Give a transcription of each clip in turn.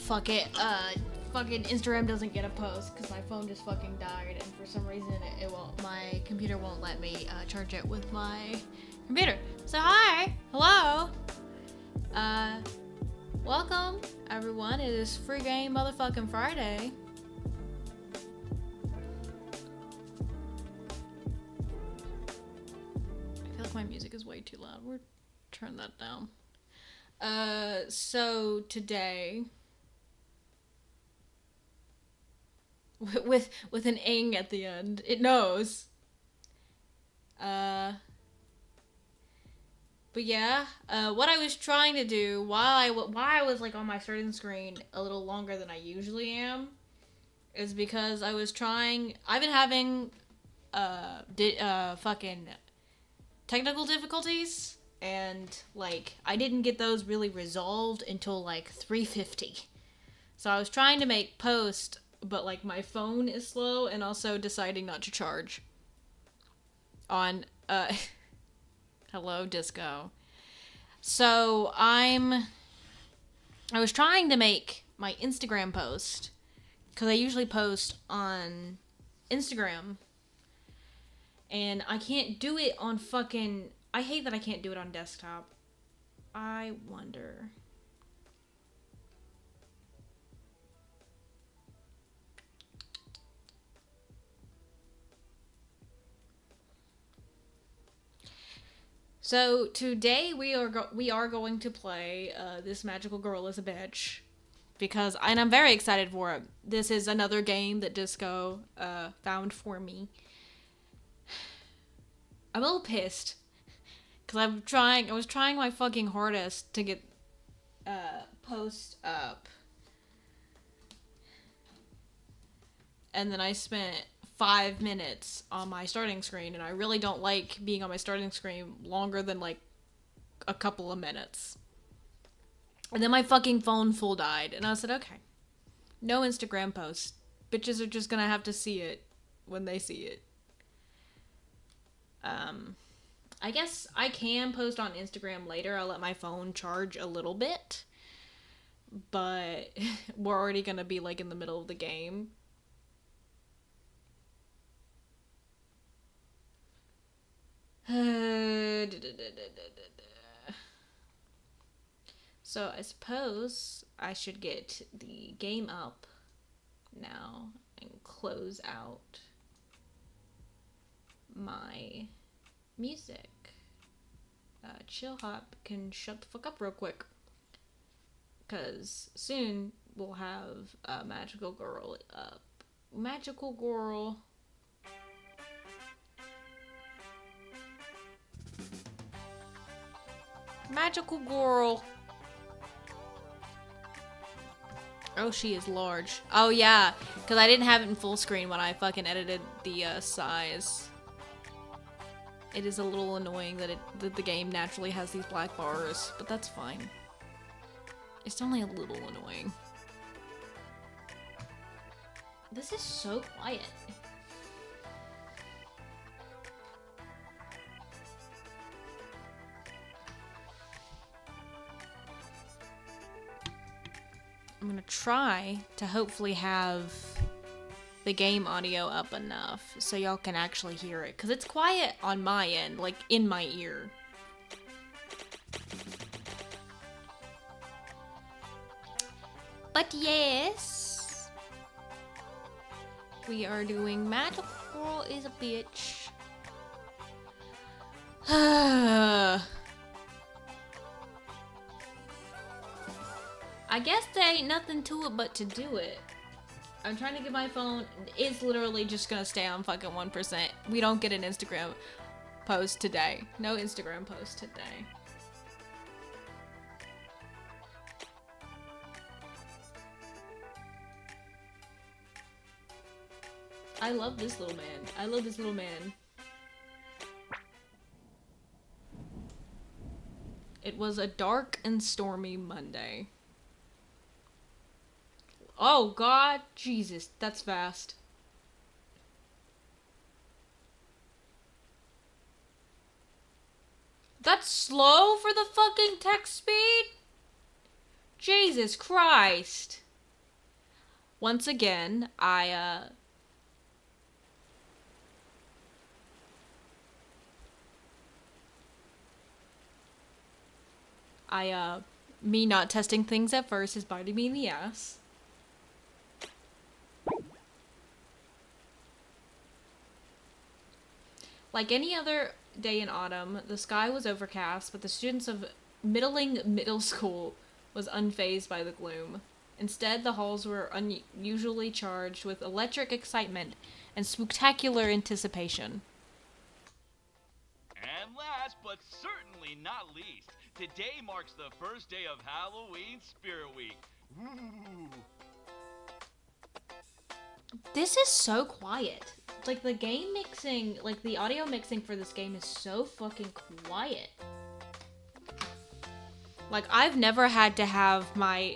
fuck it. Fucking Instagram doesn't get a post because my phone just fucking died, and for some reason it won't. My computer won't let me charge it with my computer. So hi, hello. Welcome everyone. It is Free Game Motherfucking Friday. I feel like my music is way too loud. We'll turn that down. So today, with an ing at the end, it knows. But yeah, what I was trying to do while I was like on my starting screen a little longer than I usually am, is because I've been having fucking technical difficulties. And, like, I didn't get those really resolved until, like, 3:50. So I was trying to make post, but, like, my phone is slow and also deciding not to charge. On, hello, disco. So, I was trying to make my Instagram post, because I usually post on Instagram. And I can't do it on fucking... I hate that I can't do it on desktop. I wonder. So today we are going to play This Magical Girl is a Bitch, and I'm very excited for it. This is another game that Disco found for me. I'm a little pissed. Because I was trying my fucking hardest to get post up. And then I spent 5 minutes on my starting screen, and I really don't like being on my starting screen longer than like a couple of minutes. And then my fucking phone full died, and I said, okay, no Instagram posts. Bitches are just gonna have to see it when they see it. I guess I can post on Instagram later. I'll let my phone charge a little bit. But we're already gonna be like in the middle of the game. So I suppose I should get the game up now and close out my music. Chill Hop can shut the fuck up real quick, because soon we'll have Magical Girl up. Magical Girl. Magical Girl. Oh, she is large. Oh yeah, because I didn't have it in full screen when I fucking edited the size. It is a little annoying that the game naturally has these black bars, but that's fine. It's only a little annoying. This is so quiet. I'm gonna try to hopefully have the game audio up enough so y'all can actually hear it, because it's quiet on my end, like in my ear. But yes, we are doing Magical Girl is a Bitch. I guess there ain't nothing to it but to do it. I'm trying to get my phone. It's literally just gonna stay on fucking 1%. We don't get an Instagram post today. No Instagram post today. I love this little man. I love this little man. It was a dark and stormy Monday. Oh God, Jesus, that's fast. That's slow for the fucking text speed? Jesus Christ. Once again, me not testing things at first is biting me in the ass. Like any other day in autumn, the sky was overcast, but the students of middling middle school was unfazed by the gloom. Instead, the halls were unusually charged with electric excitement and spectacular anticipation. And last but certainly not least, today marks the first day of Halloween Spirit Week. Ooh. This is so quiet. Like, the game mixing, like, the audio mixing for this game is so fucking quiet. Like, I've never had to have my,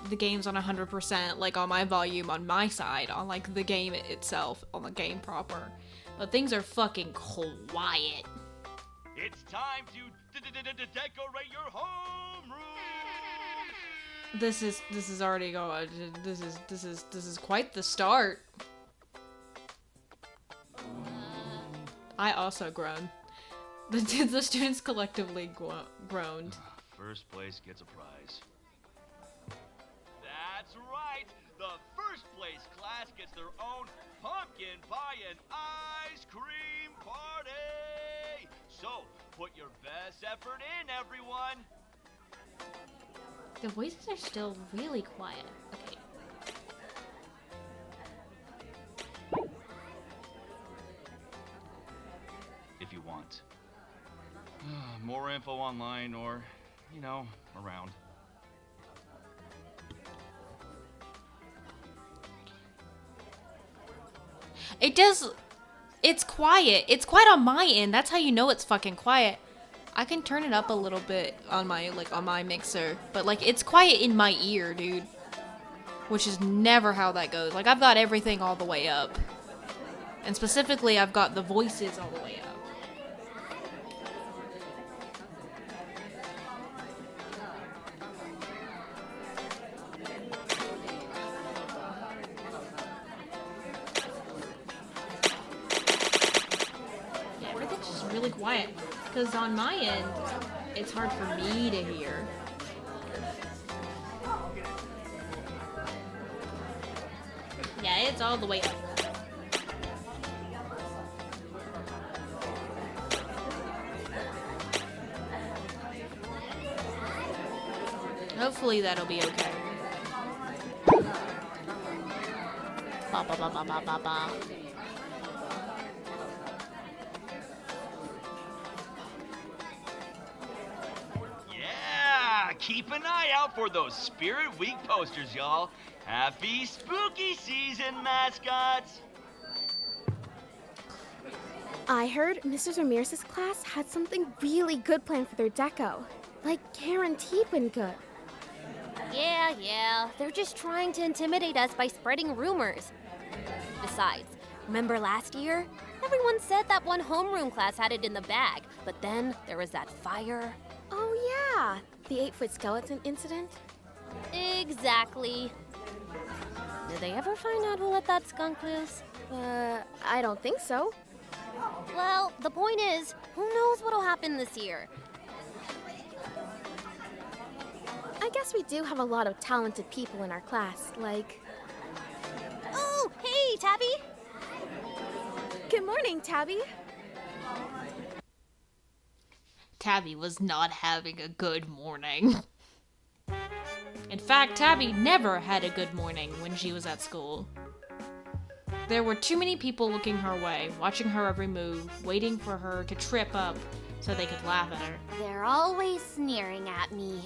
the games on 100%, like, on my volume on my side, on, like, the game itself, on the game proper. But things are fucking quiet. It's time to decorate your homeroom. This is already going. This is quite the start. I also groaned. The students collectively groaned. First place gets a prize. That's right. The first place class gets their own pumpkin pie and ice cream party. So, put your best effort in, everyone. The voices are still really quiet. Okay. If you want. More info online or, you know, around. It's quiet. It's quiet on my end. That's how you know it's fucking quiet. I can turn it up a little bit on my mixer, but like it's quiet in my ear, dude. Which is never how that goes. Like I've got everything all the way up. And specifically I've got the voices all the way up. Yeah, everything's just really quiet. Because on my end, it's hard for me to hear. Yeah, it's all the way up. Hopefully that'll be okay. Ba ba ba ba ba ba ba. Yeah, keep an eye out for those Spirit Week posters, y'all. Happy spooky season, mascots. I heard Mrs. Ramirez's class had something really good planned for their deco. Like guaranteed when good. Yeah. They're just trying to intimidate us by spreading rumors. Besides, remember last year? Everyone said that one homeroom class had it in the bag, but then there was that fire. Oh yeah, the 8-foot skeleton incident? Exactly. Did they ever find out who let that skunk loose? I don't think so. Well, the point is, who knows what'll happen this year? I guess we do have a lot of talented people in our class, like... Oh, hey, Tabby! Good morning, Tabby. Tabby was not having a good morning. In fact, Tabby never had a good morning when she was at school. There were too many people looking her way, watching her every move, waiting for her to trip up so they could laugh at her. They're always sneering at me.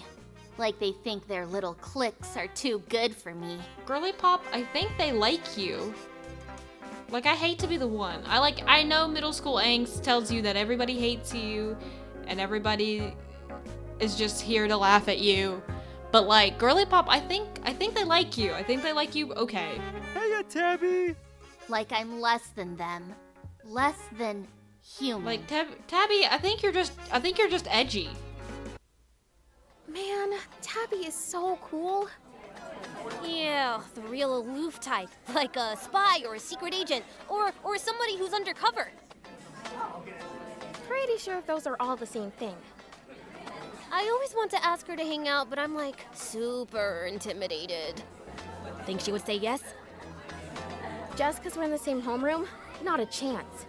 Like they think their little cliques are too good for me. Girly Pop, I think they like you. Like, I hate to be the one. I know middle school angst tells you that everybody hates you and everybody is just here to laugh at you. But like, Girly Pop, I think they like you. I think they like you okay. Hey, Tabby! Like I'm less than them. Less than human. Like, Tabby, I think you're just edgy. Man, Tabby is so cool. Yeah, the real aloof type, like a spy or a secret agent, or somebody who's undercover. Pretty sure those are all the same thing. I always want to ask her to hang out, but I'm like super intimidated. Think she would say yes? Just because we're in the same homeroom? Not a chance.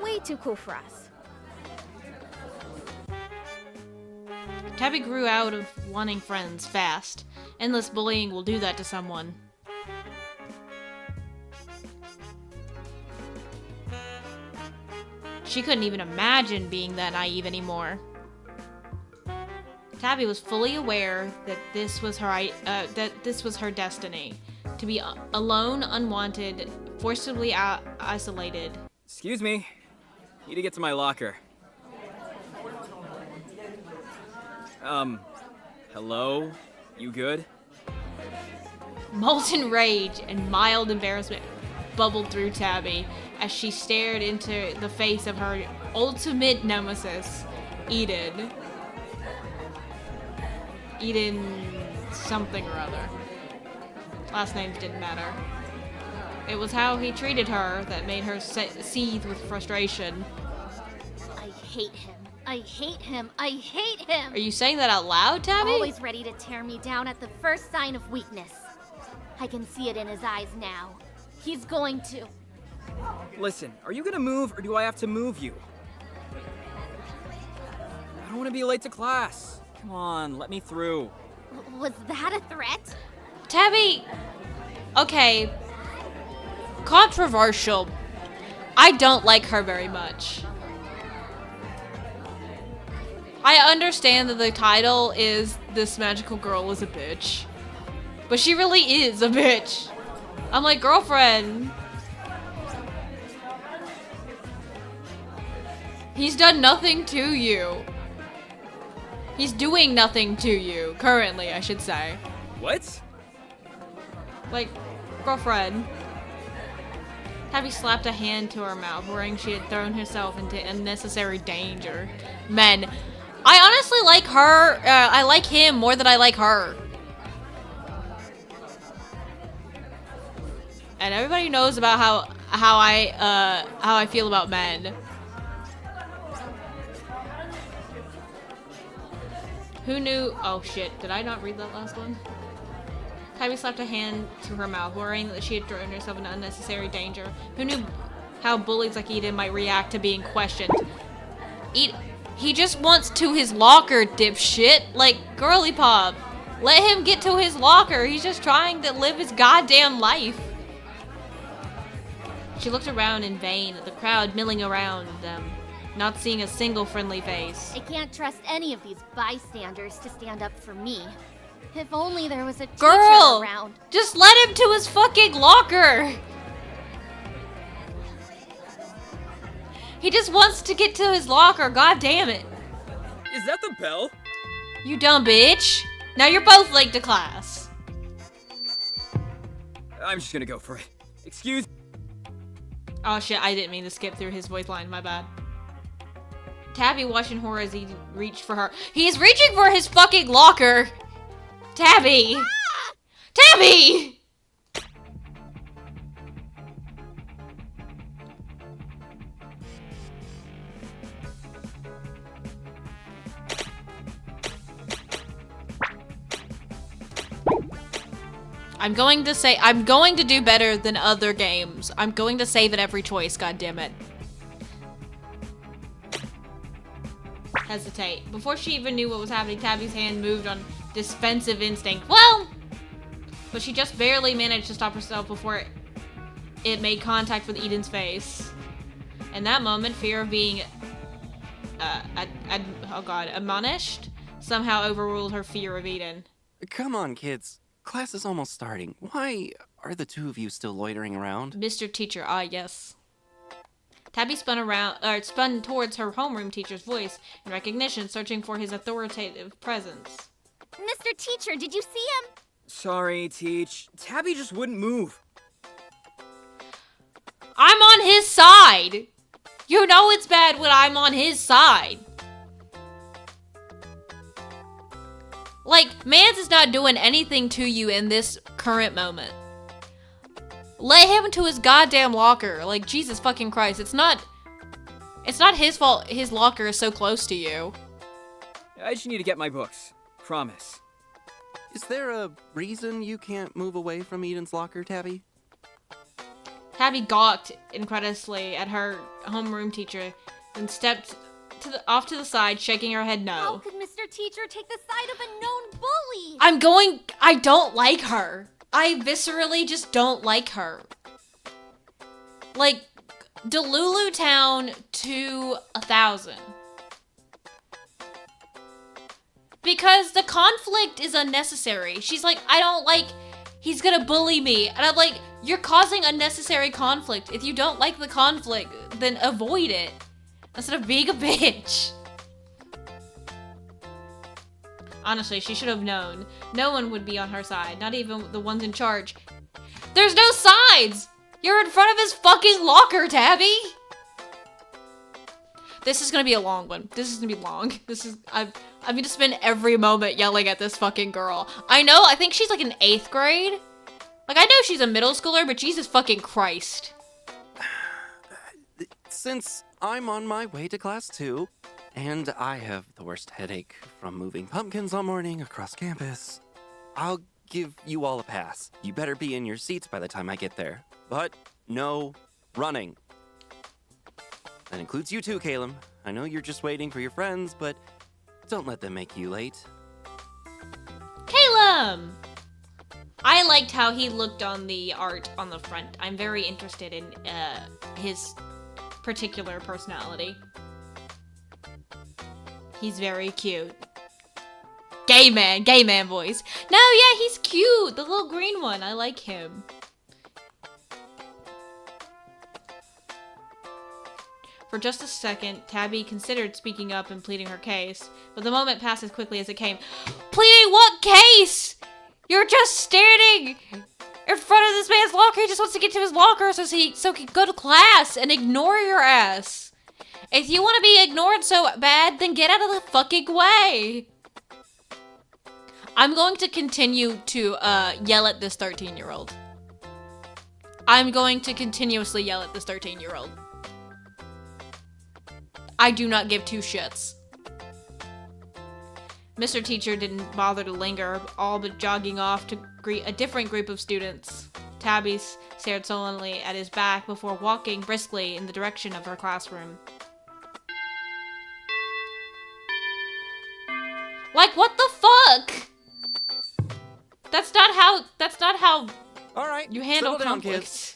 Way too cool for us. Tabby grew out of wanting friends fast. Endless bullying will do that to someone. She couldn't even imagine being that naive anymore. Tabby was fully aware that this was her destiny. To be alone, unwanted, forcibly isolated. Excuse me. Need to get to my locker. Hello? You good? Molten rage and mild embarrassment bubbled through Tabby as she stared into the face of her ultimate nemesis, Eden. Eden something or other. Last names didn't matter. It was how he treated her that made her seethe with frustration. I hate him. I hate him. I hate him. Are you saying that out loud, Tabby? Always ready to tear me down at the first sign of weakness. I can see it in his eyes now. He's going to. Listen, are you gonna move or do I have to move you? I don't want to be late to class. Come on, let me through. Was that a threat? Tabby! Okay. Controversial. I don't like her very much. I understand that the title is This Magical Girl is a Bitch. But she really is a bitch. I'm like, girlfriend. He's done nothing to you. He's doing nothing to you. Currently, I should say. What? Like, girlfriend. Tabby slapped a hand to her mouth, worrying she had thrown herself into unnecessary danger. Men. I honestly like her. I like him more than I like her. And everybody knows about how I feel about men. Who knew? Oh shit! Did I not read that last one? Tabby slapped a hand to her mouth, worrying that she had thrown herself into unnecessary danger. Who knew how bullies like Eden might react to being questioned? He just wants to his locker, dipshit. Like, girly pop. Let him get to his locker. He's just trying to live his goddamn life. She looked around in vain at the crowd milling around them, not seeing a single friendly face. I can't trust any of these bystanders to stand up for me. If only there was a teacher Girl, around. just let him to his fucking locker. He just wants to get to his locker, god damn it. Is that the bell? You dumb bitch. Now you're both late to class. I'm just gonna go for it. Excuse. Oh shit, I didn't mean to skip through his voice line, my bad. Tabby watched in horror as he reached for her. He's reaching for his fucking locker! Tabby! Ah! Tabby! I'm going to do better than other games. I'm going to save at every choice, goddammit. Hesitate. Before she even knew what was happening, Tabby's hand moved on defensive instinct. Well! But she just barely managed to stop herself before it made contact with Eden's face. In that moment, fear of being, admonished somehow overruled her fear of Eden. Come on, kids. Class is almost starting. Why are the two of you still loitering around? Mr. Teacher, ah yes. Tabby spun towards her homeroom teacher's voice in recognition, searching for his authoritative presence. Mr. Teacher, did you see him? Sorry, Teach. Tabby just wouldn't move. I'm on his side! You know it's bad when I'm on his side. Like, Mans is not doing anything to you in this current moment. Let him to his goddamn locker. Like, Jesus fucking Christ. It's not his fault his locker is so close to you. I just need to get my books. Promise. Is there a reason you can't move away from Eden's locker, Tabby? Tabby gawked incredulously at her homeroom teacher and stepped off to the side, shaking her head How no. could Mr. Teacher take the side of a known bully? I don't like her. I viscerally just don't like her. Like, Delulu Town to 1,000. Because the conflict is unnecessary. She's like, I don't like, he's gonna bully me. And I'm like, you're causing unnecessary conflict. If you don't like the conflict, then avoid it. Instead of being a bitch. Honestly, she should have known. No one would be on her side. Not even the ones in charge. There's no sides! You're in front of his fucking locker, Tabby! This is gonna be a long one. This is gonna be long. I'm gonna spend every moment yelling at this fucking girl. I think she's like in 8th grade. Like, I know she's a middle schooler, but Jesus fucking Christ. Since I'm on my way to class too, and I have the worst headache from moving pumpkins all morning across campus, I'll give you all a pass. You better be in your seats by the time I get there. But no running. That includes you too, Caleb. I know you're just waiting for your friends, but don't let them make you late. Caleb! I liked how he looked on the art on the front. I'm very interested in his particular personality. He's very cute. Gay man voice. No, yeah, he's cute. The little green one. I like him. For just a second, Tabby considered speaking up and pleading her case, but the moment passed as quickly as it came. Pleading what case? You're just standing in front of this man's locker. He just wants to get to his locker so he can go to class and ignore your ass. If you want to be ignored so bad, then get out of the fucking way. I'm going to continue to yell at this 13-year-old. I'm going to continuously yell at this 13-year-old. I do not give two shits. Mr. Teacher didn't bother to linger, all but jogging off to greet a different group of students. Tabby stared sullenly at his back before walking briskly in the direction of her classroom. Like, what the fuck? That's not how All right, you handle settle down, conflict. kids.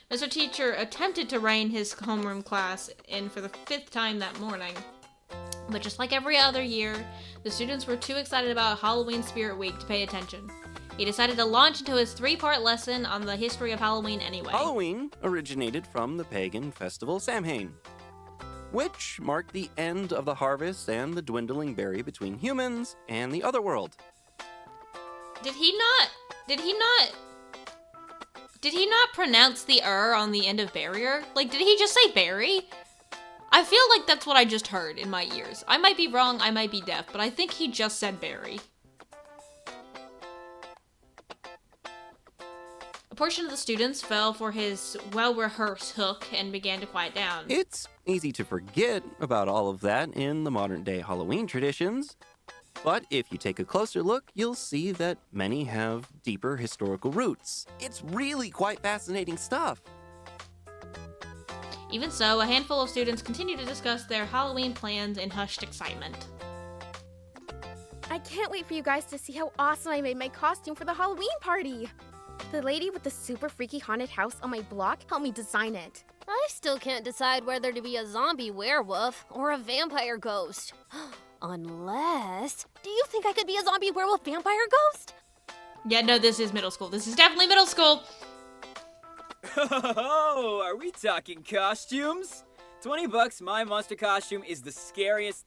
Mr. Teacher attempted to rein his homeroom class in for the 5th time that morning. But just like every other year, the students were too excited about Halloween Spirit Week to pay attention. He decided to launch into his 3-part lesson on the history of Halloween anyway. Halloween originated from the pagan festival Samhain, which marked the end of the harvest and the dwindling barrier between humans and the other world. Did he not pronounce the on the end of barrier? Like, did he just say berry? I feel like that's what I just heard in my ears. I might be wrong, I might be deaf, but I think he just said berry. A portion of the students fell for his well-rehearsed hook and began to quiet down. It's easy to forget about all of that in the modern-day Halloween traditions. But if you take a closer look, you'll see that many have deeper historical roots. It's really quite fascinating stuff. Even so, a handful of students continued to discuss their Halloween plans in hushed excitement. I can't wait for you guys to see how awesome I made my costume for the Halloween party. The lady with the super freaky haunted house on my block helped me design it. I still can't decide whether to be a zombie werewolf or a vampire ghost. Unless... Do you think I could be a zombie werewolf vampire ghost? Yeah, no, this is middle school. This is definitely middle school. Oh, are we talking costumes? $20, my monster costume is the scariest.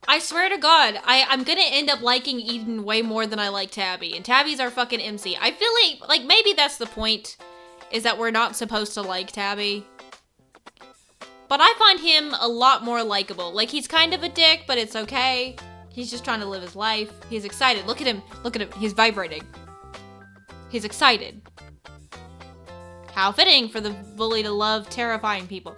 I swear to God, I'm gonna end up liking Eden way more than I like Tabby. And Tabby's our fucking MC. I feel like maybe that's the point, is that we're not supposed to like Tabby. But I find him a lot more likable. Like, he's kind of a dick, but it's okay. He's just trying to live his life. He's excited. Look at him. Look at him. He's vibrating. He's excited. How fitting for the bully to love terrifying people.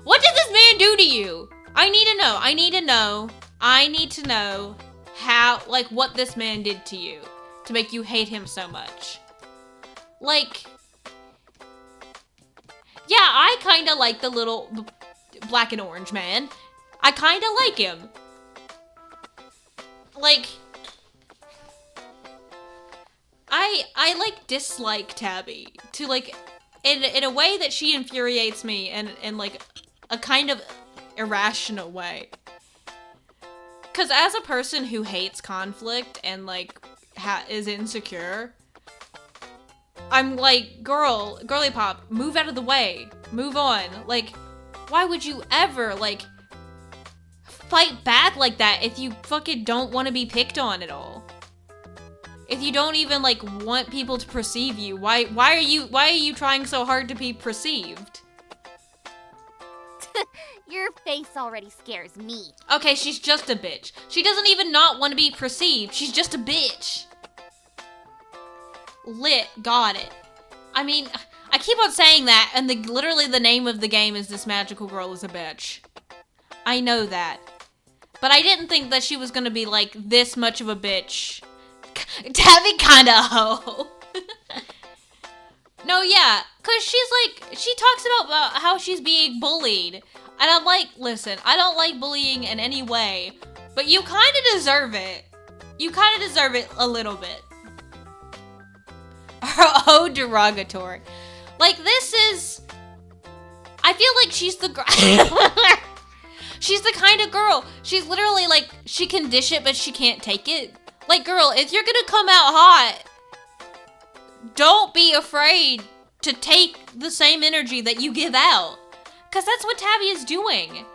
What did this man do to you? I need to know. I need to know. I need to know how, like, what this man did to you to make you hate him so much. Like, yeah, I kind of like the little black and orange man. I kind of like him. Like, I like dislike Tabby to like in a way that she infuriates me and like a kind of irrational way. Cause as a person who hates conflict and like is insecure, I'm like, girly pop, move out of the way, move on. Like, why would you ever like fight back like that if you fucking don't want to be picked on at all? If you don't even like want people to perceive you, why are you trying so hard to be perceived? Your face already scares me. Okay, she's just a bitch. She doesn't even not want to be perceived. She's just a bitch. Lit, got it. I mean, I keep on saying that, and literally the name of the game is This Magical Girl is a Bitch. I know that. But I didn't think that she was gonna be, like, this much of a bitch. Tabby kinda hoe. No, yeah, cause she's like, she talks about how she's being bullied. And I'm like, listen, I don't like bullying in any way, but you kinda deserve it. You kinda deserve it a little bit. Oh, derogatory. Like, this is... I feel like she's the girl... She's the kind of girl. She's literally like, she can dish it, but she can't take it. Like, girl, if you're gonna come out hot, don't be afraid to take the same energy that you give out. Because that's what Tabby is doing.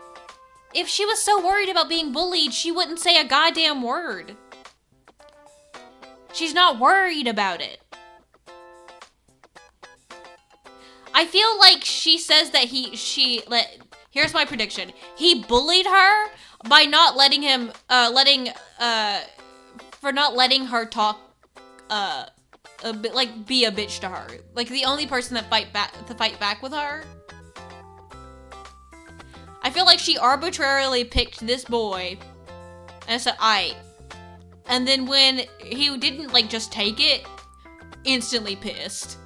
If she was so worried about being bullied, she wouldn't say a goddamn word. She's not worried about it. I feel like she says that here's my prediction. He bullied her by not letting him, for not letting her talk, a bit, like, be a bitch to her. Like, the only person that fight back with her. I feel like she arbitrarily picked this boy and said, aight. And then when he didn't, like, just take it, instantly pissed.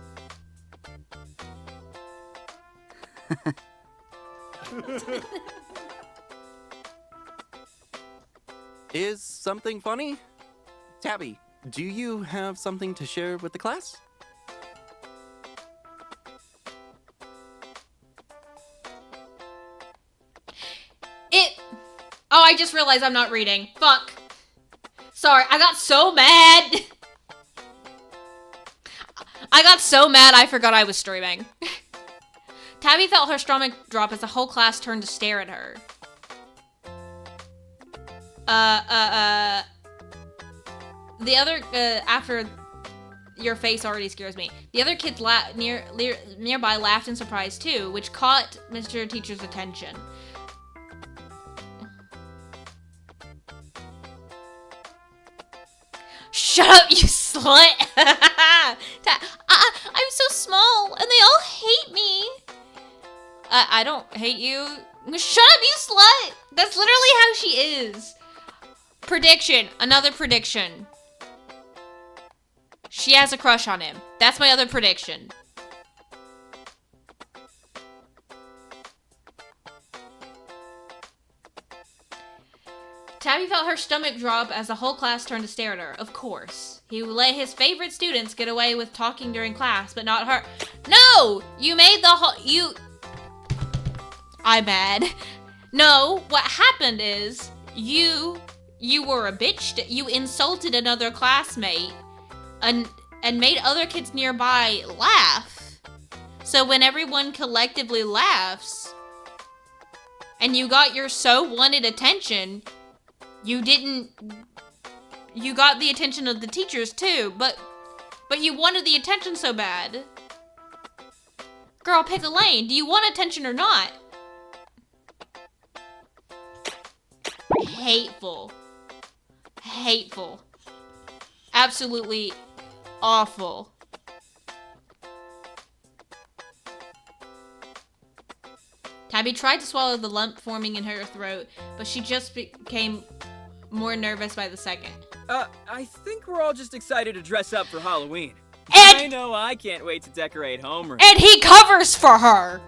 Is something funny? Tabby, do you have something to share with the class? Oh, I just realized I'm not reading. Fuck. Sorry, I got so mad. I forgot I was streaming. Tabby felt her stomach drop as the whole class turned to stare at her. The other, after your face already scares me. The other kids nearby laughed in surprise too, which caught Mr. Teacher's attention. Shut up, you slut! I'm so small, and they all hate me. I don't hate you. Shut up, you slut! That's literally how she is. Prediction. Another prediction. She has a crush on him. That's my other prediction. Tabby felt her stomach drop as the whole class turned to stare at her. Of course. He would let his favorite students get away with talking during class, but not her. No! You made the whole... I'm mad. No, what happened is, you were a bitch. You insulted another classmate and made other kids nearby laugh. So when everyone collectively laughs, and you got your so wanted attention... You got the attention of the teachers too, but you wanted the attention so bad. Girl, pick a lane. Do you want attention or not? Hateful. hateful. Absolutely awful. Tabby tried to swallow the lump forming in her throat, but she just became more nervous by the second. I think we're all just excited to dress up for Halloween. And- I know I can't wait to decorate homeroom. And he covers for her!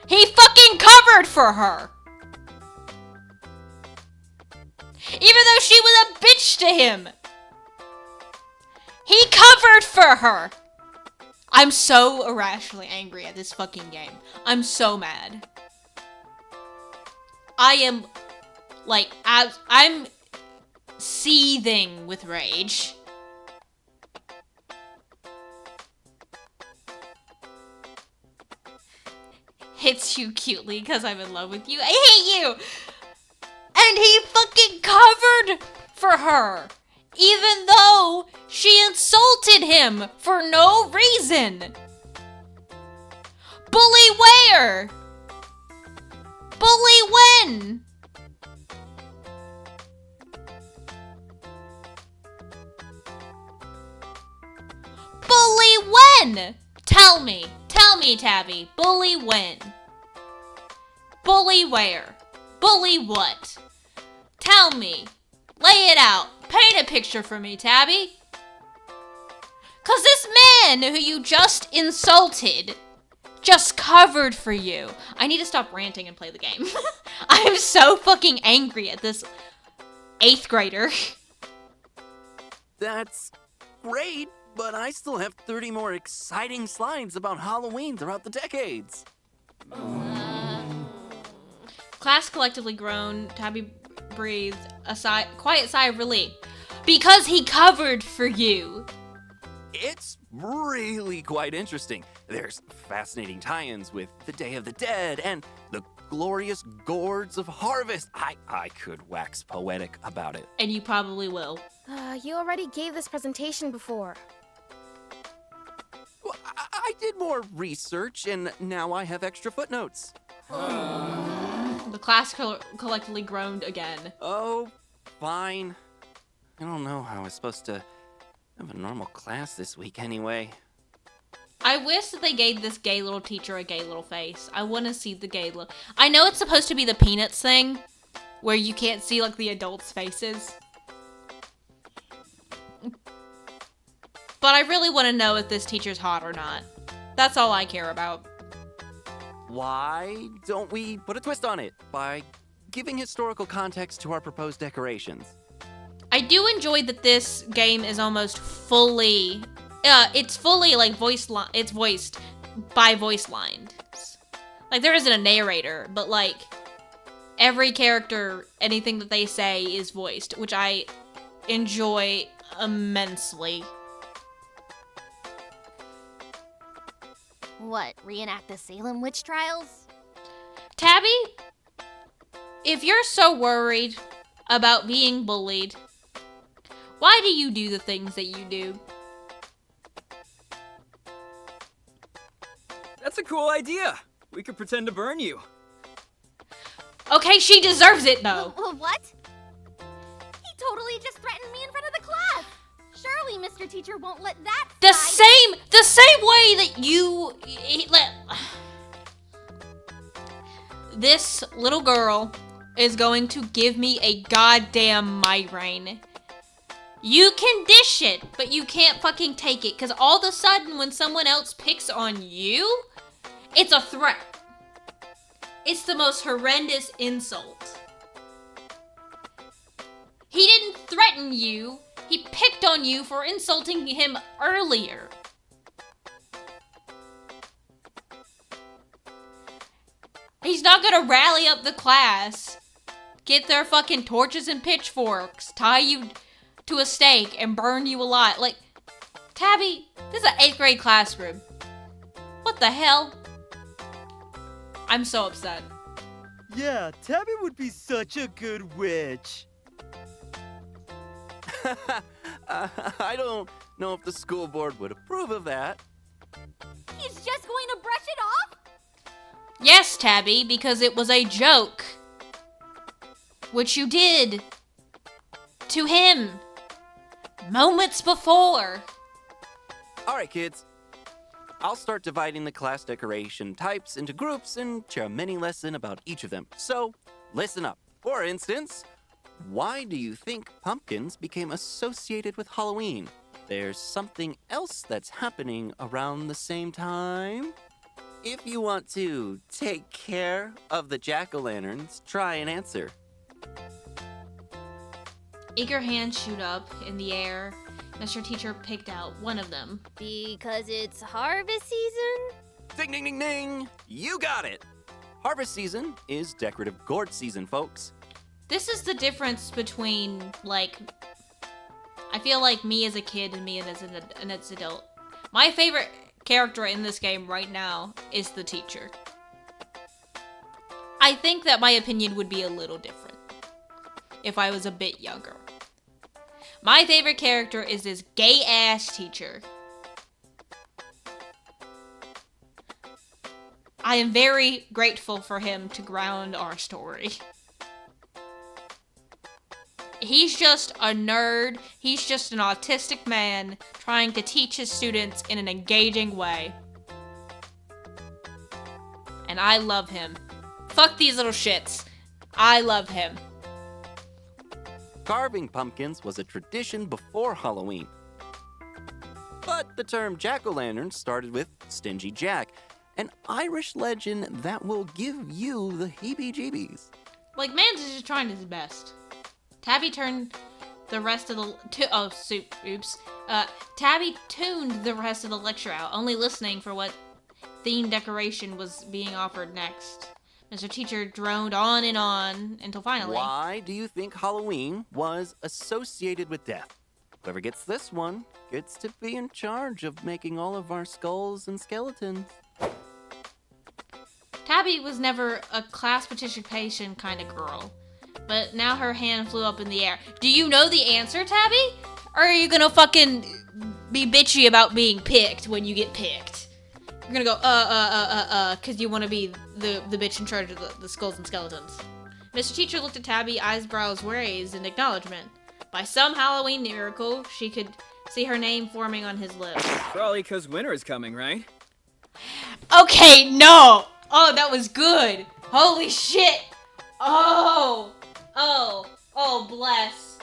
He fucking covered for her! Even though she was a bitch to him! He covered for her! I'm so irrationally angry at this fucking game. I'm so mad. I am, like, I'm seething with rage. Hits you cutely because I'm in love with you. I hate you! And he fucking covered for her. Even though she insulted him for no reason. Bully where? Bully when? Bully when? Tell me, Tabby. Bully when? Bully where? Bully what? Tell me. Lay it out. Paint a picture for me, Tabby. 'Cause this man who you just insulted just covered for you. I need to stop ranting and play the game. I'm so fucking angry at this 8th grader. That's great, but I still have 30 more exciting slides about Halloween throughout the decades. Class collectively groaned. Tabby breathed a quiet sigh of relief. Because he covered for you. It's really quite interesting. There's fascinating tie-ins with the Day of the Dead and the glorious gourds of harvest. I could wax poetic about it. And you probably will. You already gave this presentation before. Well, I did more research, and now I have extra footnotes. The class collectively groaned again. Oh, fine. I don't know how I was supposed to have a normal class this week anyway. I wish that they gave this gay little teacher a gay little face. I want to see the gay little... I know it's supposed to be the Peanuts thing, where you can't see, like, the adults' faces. But I really want to know if this teacher's hot or not. That's all I care about. Why don't we put a twist on it by giving historical context to our proposed decorations? I do enjoy that this game is almost fully... it's fully, like, it's voiced by voice lines. Like, there isn't a narrator, but, like, every character, anything that they say is voiced, which I enjoy immensely. What, reenact the Salem witch trials? Tabby, if you're so worried about being bullied, why do you do the things that you do? That's a cool idea. We could pretend to burn you. Okay, she deserves it, though. What? He totally just threatened me in front of the class. Surely Mr. Teacher won't let that The slide. same way that you this little girl is going to give me a goddamn migraine. You can dish it, but you can't fucking take it, because all of a sudden when someone else picks on you, it's a threat. It's the most horrendous insult. He didn't threaten you. He picked on you for insulting him earlier. He's not gonna rally up the class, get their fucking torches and pitchforks, tie you to a stake, and burn you alive. Like, Tabby, this is an 8th grade classroom. What the hell? I'm so upset. Yeah, Tabby would be such a good witch. I don't know if the school board would approve of that. He's just going to brush it off? Yes, Tabby, because it was a joke. Which you did. to him moments before. All right, kids. I'll start dividing the class decoration types into groups and share a mini lesson about each of them. So, listen up. For instance, why do you think pumpkins became associated with Halloween? There's something else that's happening around the same time. If you want to take care of the jack-o'-lanterns, try and answer. Eager hands shoot up in the air. Mr. Teacher picked out one of them. Because it's harvest season? Ding, ding, ding, ding! You got it! Harvest season is decorative gourd season, folks. This is the difference between, like, I feel like me as a kid and me as an adult. My favorite character in this game right now is the teacher. I think that my opinion would be a little different if I was a bit younger. My favorite character is this gay-ass teacher. I am very grateful for him to ground our story. He's just a nerd. He's just an autistic man trying to teach his students in an engaging way. And I love him. Fuck these little shits. I love him. Carving pumpkins was a tradition before Halloween. But the term jack-o'-lantern started with Stingy Jack, an Irish legend that will give you the heebie-jeebies. Like, Mans is just trying his best. Tabby turned the rest of the... Tabby tuned the rest of the lecture out, only listening for what theme decoration was being offered next. Mr. Teacher droned on and on until finally... Why do you think Halloween was associated with death? Whoever gets this one gets to be in charge of making all of our skulls and skeletons. Tabby was never a class participation kind of girl, but now her hand flew up in the air. Do you know the answer, Tabby? Or are you gonna fucking be bitchy about being picked when you get picked? You're gonna go, cause you wanna be the bitch in charge of the skulls and skeletons. Mr. Teacher looked at Tabby, eyebrows raised in acknowledgement. By some Halloween miracle, she could see her name forming on his lips. Probably because winter is coming, right? Okay, no! Oh, that was good! Holy shit! Oh, bless.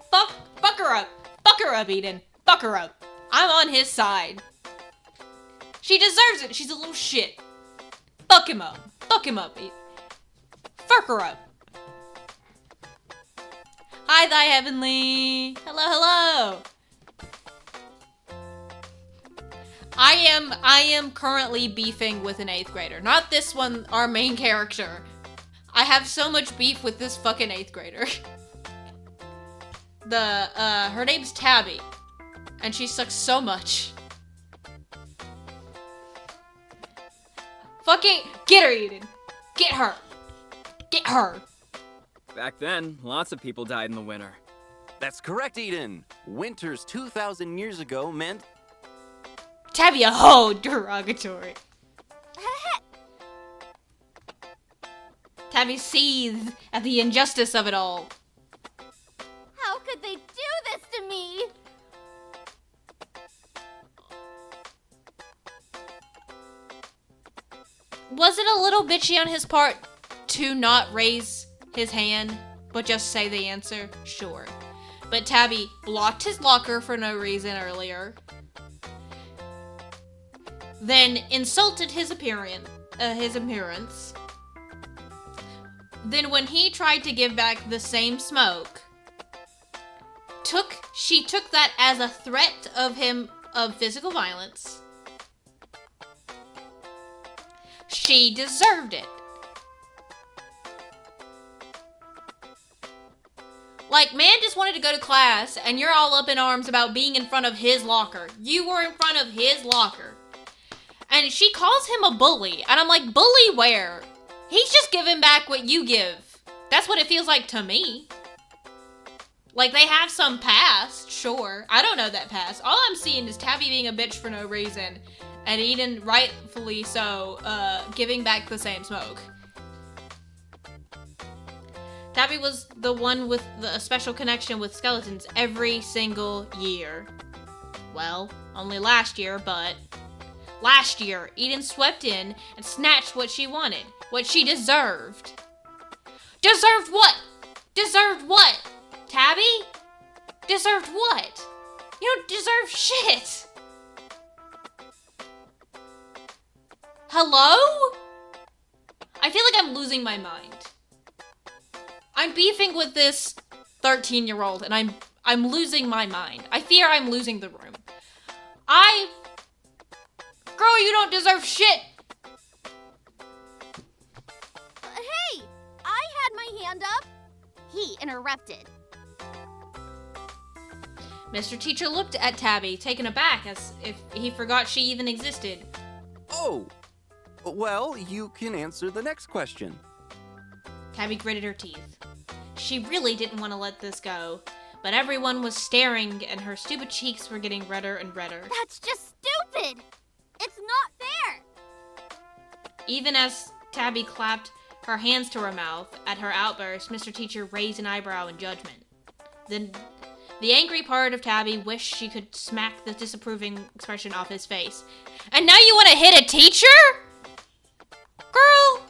Fuck her up. Fuck her up, Eden. Fuck her up. I'm on his side. She deserves it. She's a little shit. Fuck him up. Fuck him up. Fuck her up. Hi, Thy Heavenly. Hello. I am currently beefing with an 8th grader. Not this one, our main character. I have so much beef with this fucking 8th grader. Her name's Tabby. And she sucks so much. Fucking get her, Eden. Get her. Get her. Back then, lots of people died in the winter. That's correct, Eden. Winters 2,000 years ago meant... Tabby a hoe, derogatory. Tabby seethed at the injustice of it all. How could they do this to me? Was it a little bitchy on his part to not raise his hand, but just say the answer? Sure. But Tabby blocked his locker for no reason earlier. Then insulted his appearance. Then when he tried to give back the same smoke, she took that as a threat of physical violence. She deserved it. Like, man just wanted to go to class, and you're all up in arms about being in front of his locker. You were in front of his locker. And she calls him a bully. And I'm like, bully where? He's just giving back what you give. That's what it feels like to me. Like, they have some past, sure. I don't know that past. All I'm seeing is Tabby being a bitch for no reason. And Eden, rightfully so, giving back the same smoke. Tabby was the one with a special connection with skeletons every single year. Well, only last year, but... Last year, Eden swept in and snatched what she wanted. What she deserved. Deserved what? Deserved what? Tabby? Deserved what? You don't deserve shit! Hello? I feel like I'm losing my mind. I'm beefing with this 13-year-old and I'm losing my mind. I fear I'm losing the room. Girl, you don't deserve shit! Hey! I had my hand up! He interrupted. Mr. Teacher looked at Tabby, taken aback as if he forgot she even existed. Oh, well, you can answer the next question. Tabby gritted her teeth. She really didn't want to let this go, but everyone was staring and her stupid cheeks were getting redder and redder. That's just stupid! It's not fair! Even as Tabby clapped her hands to her mouth at her outburst, Mr. Teacher raised an eyebrow in judgment. Then the angry part of Tabby wished she could smack the disapproving expression off his face. And now you want to hit a teacher? Girl,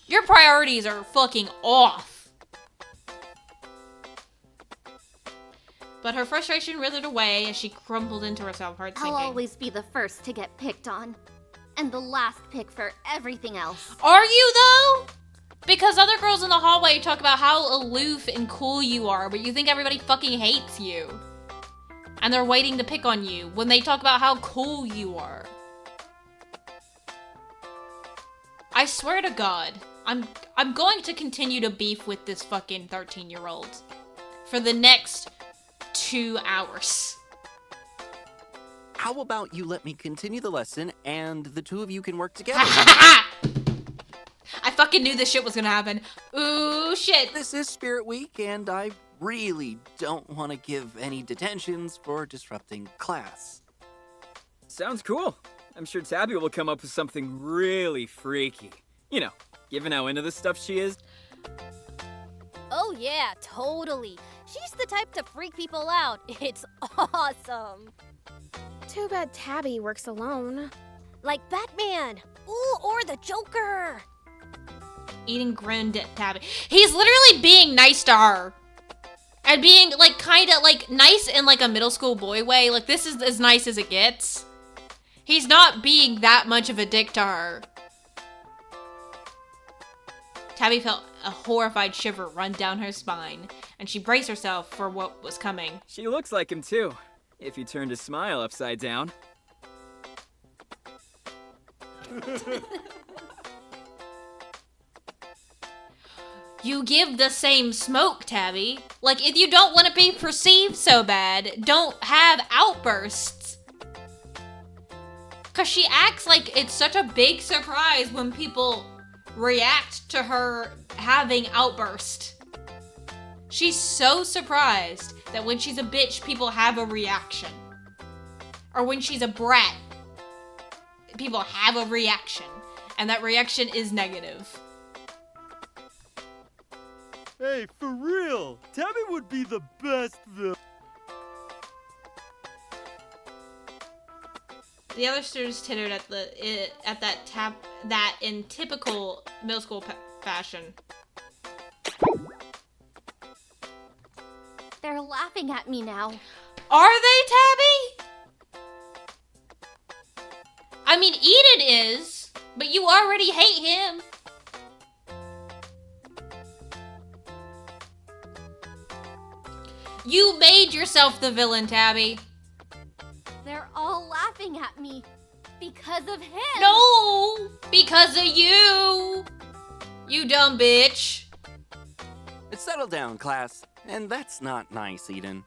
your priorities are fucking off. But her frustration withered away as she crumpled into herself, hard thinking. I'll always be the first to get picked on. And the last pick for everything else. Are you, though? Because other girls in the hallway talk about how aloof and cool you are, but you think everybody fucking hates you. And they're waiting to pick on you when they talk about how cool you are. I swear to God, I'm going to continue to beef with this fucking 13-year-old for the next 2 hours. How about you let me continue the lesson and the two of you can work together? I fucking knew this shit was gonna happen. Ooh, shit. This is Spirit Week, and I really don't want to give any detentions for disrupting class. Sounds cool. I'm sure Tabby will come up with something really freaky. You know, given how into this stuff she is. Oh yeah, totally. She's the type to freak people out. It's awesome. Too bad Tabby works alone. Like Batman. Ooh, or the Joker. Eden grinned at Tabby. He's literally being nice to her. And being, like, kind of, like, nice in, like, a middle school boy way. Like, this is as nice as it gets. He's not being that much of a dick to her. Tabby felt a horrified shiver run down her spine, and she braced herself for what was coming. She looks like him too, if you turned his smile upside down. You give the same smoke, Tabby. Like, if you don't want to be perceived so bad, don't have outbursts. Because she acts like it's such a big surprise when people react to her having outbursts. She's so surprised that when she's a bitch, people have a reaction. Or when she's a brat, people have a reaction. And that reaction is negative. Hey, for real, Tabby would be the best though. The other students tittered at that in typical middle school fashion. They're laughing at me now. Are they, Tabby? I mean, Eden is, but you already hate him. You made yourself the villain, Tabby. They're all laughing at me because of him. No, because of you. You dumb bitch. Settle down, class. And that's not nice, Eden.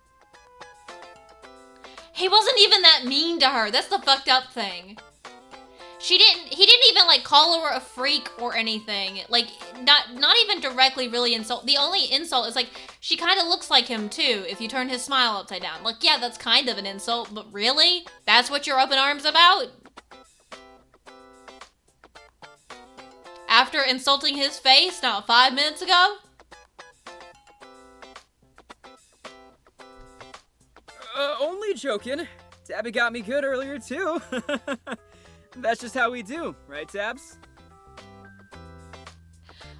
He wasn't even that mean to her. That's the fucked up thing. He didn't even like call her a freak or anything. Like not even directly really insult. The only insult is like she kind of looks like him too if you turn his smile upside down. Like yeah, that's kind of an insult, but really? That's what you're up in arms about? After insulting his face not 5 minutes ago? Only joking. Tabby got me good earlier, too. That's just how we do, right, Tabs?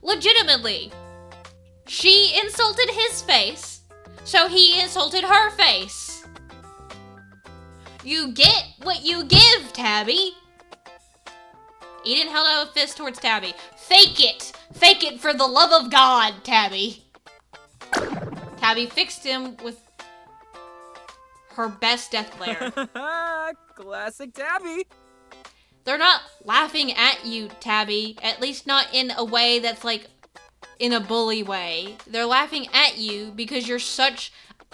Legitimately. She insulted his face, so he insulted her face. You get what you give, Tabby. Eden held out a fist towards Tabby. Fake it! Fake it for the love of God, Tabby. Tabby fixed him with her best death glare. Classic Tabby. They're not laughing at you, Tabby. At least not in a way that's like in a bully way. They're laughing at you because you're such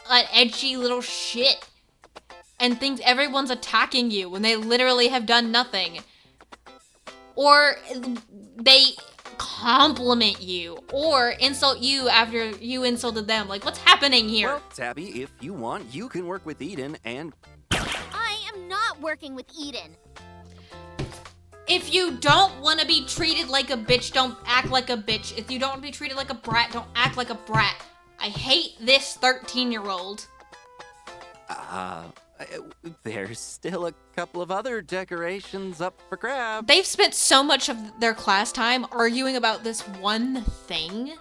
an edgy little shit and thinks everyone's attacking you when they literally have done nothing. Or they compliment you or insult you after you insulted them. Like, what's happening here? Well, Tabby, if you want, you can work with Eden and... I am not working with Eden. If you don't want to be treated like a bitch, don't act like a bitch. If you don't want to be treated like a brat, don't act like a brat. I hate this 13-year-old. There's still a couple of other decorations up for grabs. They've spent so much of their class time arguing about this one thing.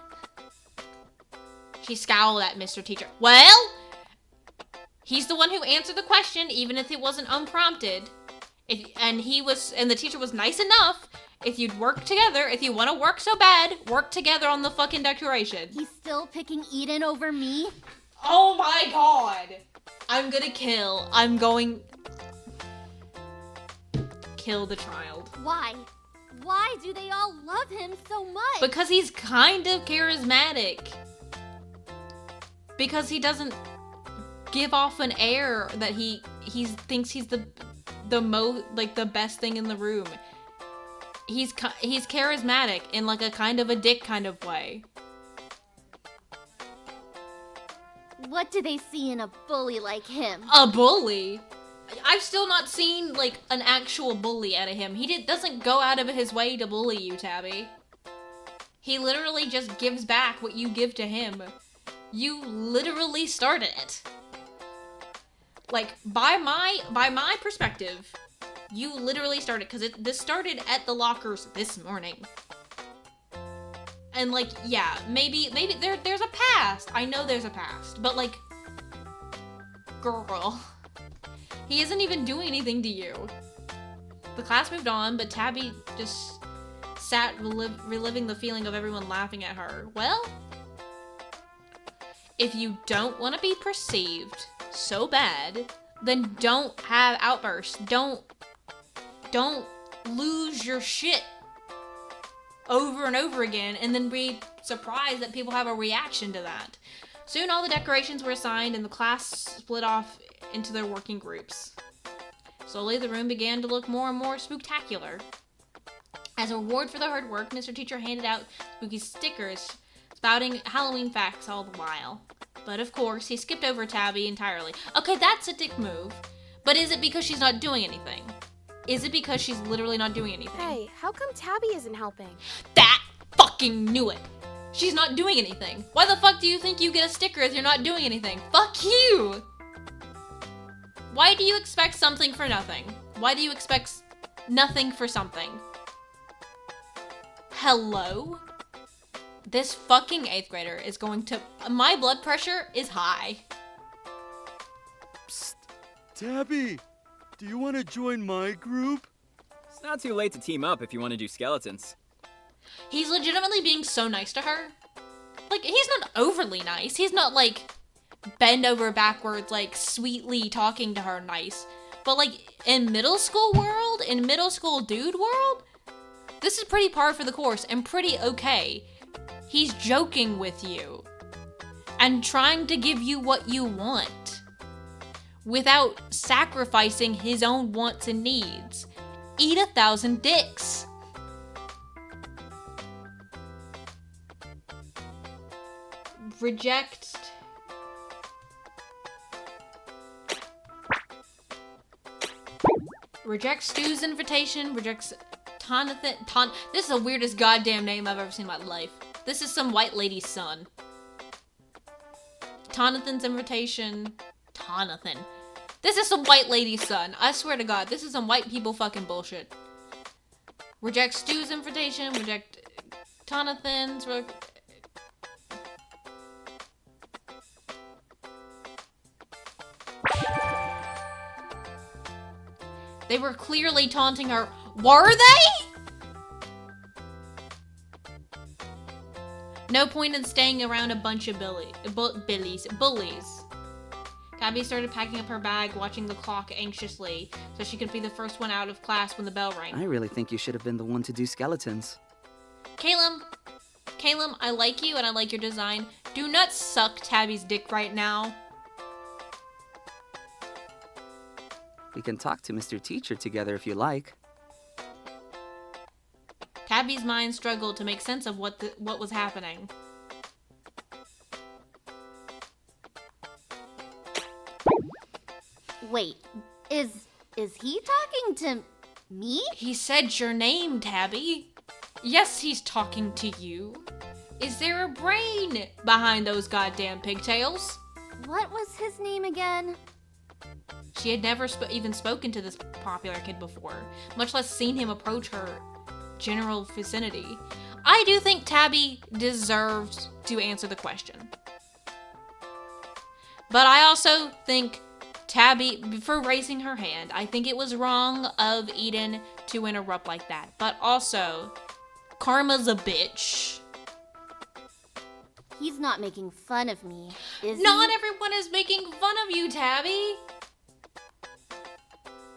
She scowled at Mr. Teacher. Well, he's the one who answered the question, even if it wasn't unprompted. And the teacher was nice enough. If you'd work together, if you want to work so bad, work together on the fucking decoration. He's still picking Eden over me? Oh my god! I'm going kill the child. Why? Why do they all love him so much? Because he's kind of charismatic. Because he doesn't give off an air that he thinks he's the best thing in the room. He's charismatic in like a kind of a dick kind of way. What do they see in a bully like him? A bully? I've still not seen like an actual bully out of him. He doesn't go out of his way to bully you, Tabby. He literally just gives back what you give to him. You literally started it. Like, by my perspective, you literally started, because this started at the lockers this morning. And, like, yeah, maybe there's a past. I know there's a past. But, like, girl, he isn't even doing anything to you. The class moved on, but Tabby just sat reliving the feeling of everyone laughing at her. Well, if you don't want to be perceived so bad, then don't have outbursts. Don't lose your shit over and over again and then be surprised that people have a reaction to that. Soon all the decorations were assigned and the class split off into their working groups. Slowly the room began to look more and more spooktacular. As a reward for the hard work, Mr. Teacher handed out spooky stickers spouting Halloween facts all the while. But of course, he skipped over Tabby entirely. Okay, that's a dick move. But is it because she's not doing anything? Is it because she's literally not doing anything? Hey, how come Tabby isn't helping? That fucking knew it. She's not doing anything. Why the fuck do you think you get a sticker if you're not doing anything? Fuck you! Why do you expect something for nothing? Why do you expect nothing for something? Hello? This fucking 8th grader is going to... My blood pressure is high. Psst. Tabby, do you want to join my group? It's not too late to team up if you want to do skeletons. He's legitimately being so nice to her. Like, he's not overly nice. He's not, like, bend over backwards, like, sweetly talking to her nice. But, like, in middle school world, in middle school dude world, this is pretty par for the course and pretty okay. He's joking with you and trying to give you what you want without sacrificing his own wants and needs. Eat 1,000 dicks. Reject. Rejects Stu's invitation. Rejects Tonathan. This is the weirdest goddamn name I've ever seen in my life. This is some white lady's son. Tonathan's invitation. Tonathan. This is some white lady son. I swear to God, this is some white people fucking bullshit. Reject Stu's invitation, reject Jonathan's. They were clearly taunting her. Were they? No point in staying around a bunch of bullies. Tabby started packing up her bag, watching the clock anxiously, so she could be the first one out of class when the bell rang. I really think you should have been the one to do skeletons. Caleb, I like you and I like your design. Do not suck Tabby's dick right now. We can talk to Mr. Teacher together if you like. Tabby's mind struggled to make sense of what was happening. Wait, is he talking to me? He said your name, Tabby. Yes, he's talking to you. Is there a brain behind those goddamn pigtails? What was his name again? She had never even spoken to this popular kid before, much less seen him approach her general vicinity. I do think Tabby deserved to answer the question. But I also think Tabby, for raising her hand, I think it was wrong of Eden to interrupt like that. But also, Karma's a bitch. He's not making fun of me, is he? Not everyone is making fun of you, Tabby.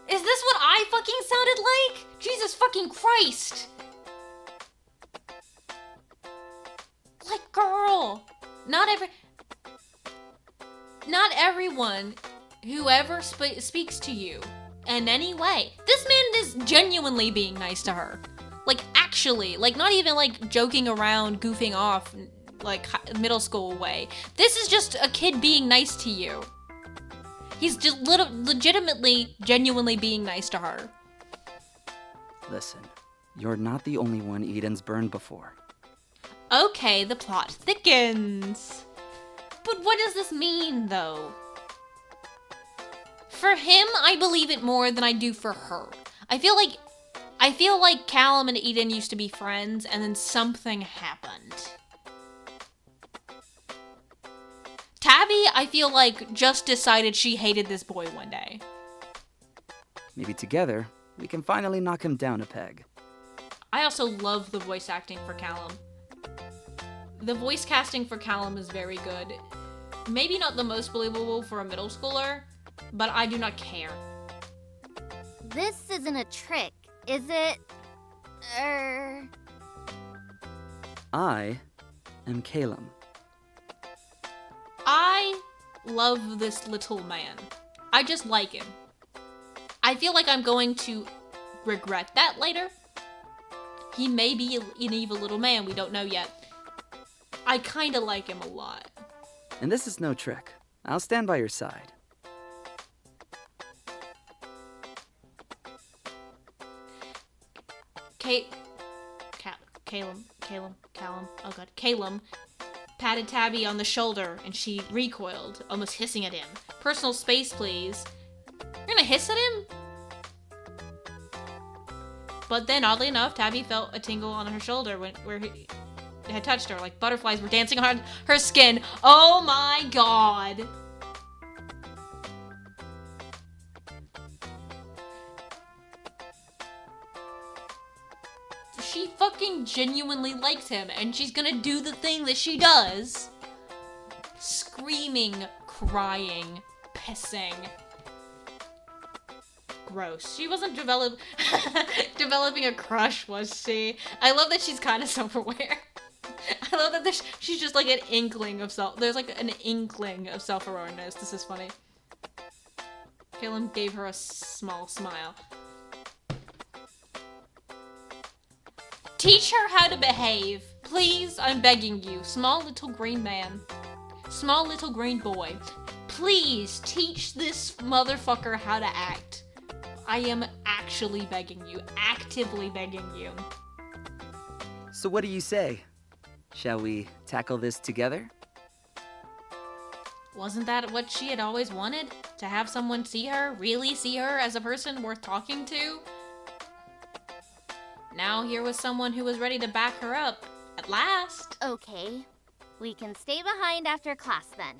Is this what I fucking sounded like? Jesus fucking Christ. Like, girl. Not everyone, whoever speaks to you in any way. This man is genuinely being nice to her. Like, actually. Like, not even, like, joking around, goofing off, like, middle school way. This is just a kid being nice to you. He's just legitimately, genuinely being nice to her. Listen, you're not the only one Eden's burned before. Okay, the plot thickens. But what does this mean, though? For him, I believe it more than I do for her. I feel like Callum and Eden used to be friends, and then something happened. Tabby, I feel like, just decided she hated this boy one day. Maybe together, we can finally knock him down a peg. I also love the voice acting for Callum. The voice casting for Callum is very good. Maybe not the most believable for a middle schooler, but I do not care. This isn't a trick, is it? I am Caleb. I love this little man. I just like him. I feel like I'm going to regret that later. He may be an evil little man, we don't know yet. I kinda like him a lot. And this is no trick. I'll stand by your side. Caleb patted Tabby on the shoulder and she recoiled, almost hissing at him. Personal space, please. You're gonna hiss at him? But then, oddly enough, Tabby felt a tingle on her shoulder where he had touched her, like butterflies were dancing on her skin. Oh my god! She fucking genuinely likes him, and she's gonna do the thing that she does. Screaming, crying, pissing. Gross. She wasn't developing a crush, was she? I love that she's kind of self-aware. I love that she's just like an inkling of there's like an inkling of self-awareness. This is funny. Caleb gave her a small smile. Teach her how to behave. Please, I'm begging you. Small little green man. Small little green boy. Please teach this motherfucker how to act. I am actually begging you. Actively begging you. So what do you say? Shall we tackle this together? Wasn't that what she had always wanted? to have someone see her, really see her as a person worth talking to. Now here was someone who was ready to back her up, at last. Okay. We can stay behind after class then.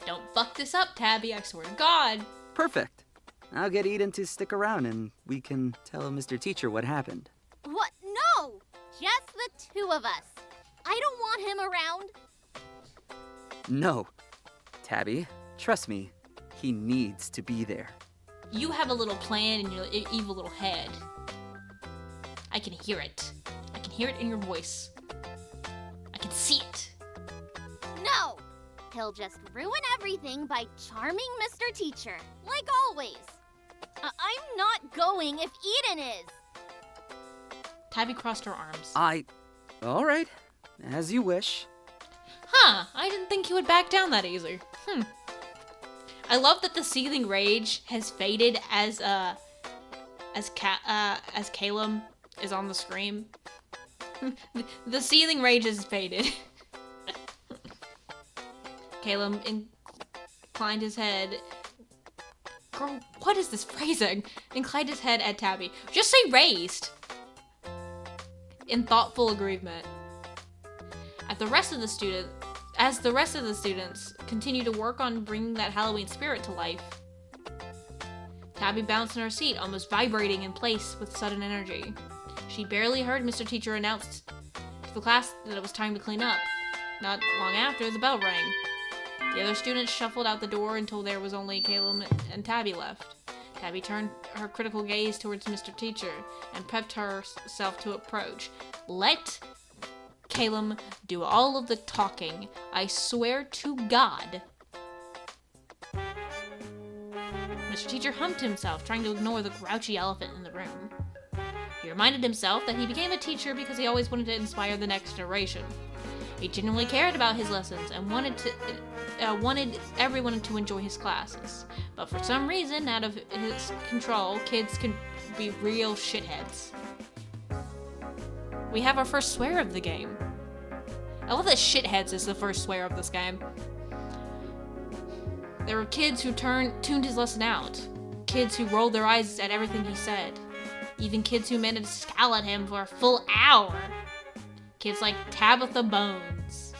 Don't fuck this up, Tabby, I swear to God. Perfect. I'll get Eden to stick around and we can tell Mr. Teacher what happened. What? No! Just the two of us. I don't want him around. No. Tabby, trust me, he needs to be there. You have a little plan in your evil little head. I can hear it. I can hear it in your voice. I can see it. No! He'll just ruin everything by charming Mr. Teacher, like always. I'm not going if Eden is. Tabby crossed her arms. All right, as you wish. Huh, I didn't think he would back down that easy. I love that the seething rage has faded as Caleb is on the screen. The seething rage has faded. Caleb inclined his head. Girl, what is this phrasing? Inclined his head at Tabby. Just say raised. In thoughtful agreement. As the rest of the students continue to work on bringing that Halloween spirit to life, Tabby bounced in her seat, almost vibrating in place with sudden energy. She barely heard Mr. Teacher announce to the class that it was time to clean up. Not long after, the bell rang. The other students shuffled out the door until there was only Caleb and Tabby left. Tabby turned her critical gaze towards Mr. Teacher and prepped herself to approach. Let Caleb do all of the talking. I swear to God. Mr. Teacher humped himself, trying to ignore the grouchy elephant in the room. He reminded himself that he became a teacher because he always wanted to inspire the next generation. He genuinely cared about his lessons and wanted everyone to enjoy his classes. But for some reason, out of his control, kids can be real shitheads. We have our first swear of the game. I love that shitheads is the first swear of this game. There were kids who tuned his lesson out. Kids who rolled their eyes at everything he said. Even kids who managed to scowl at him for a full hour. Kids like Tabitha Bones.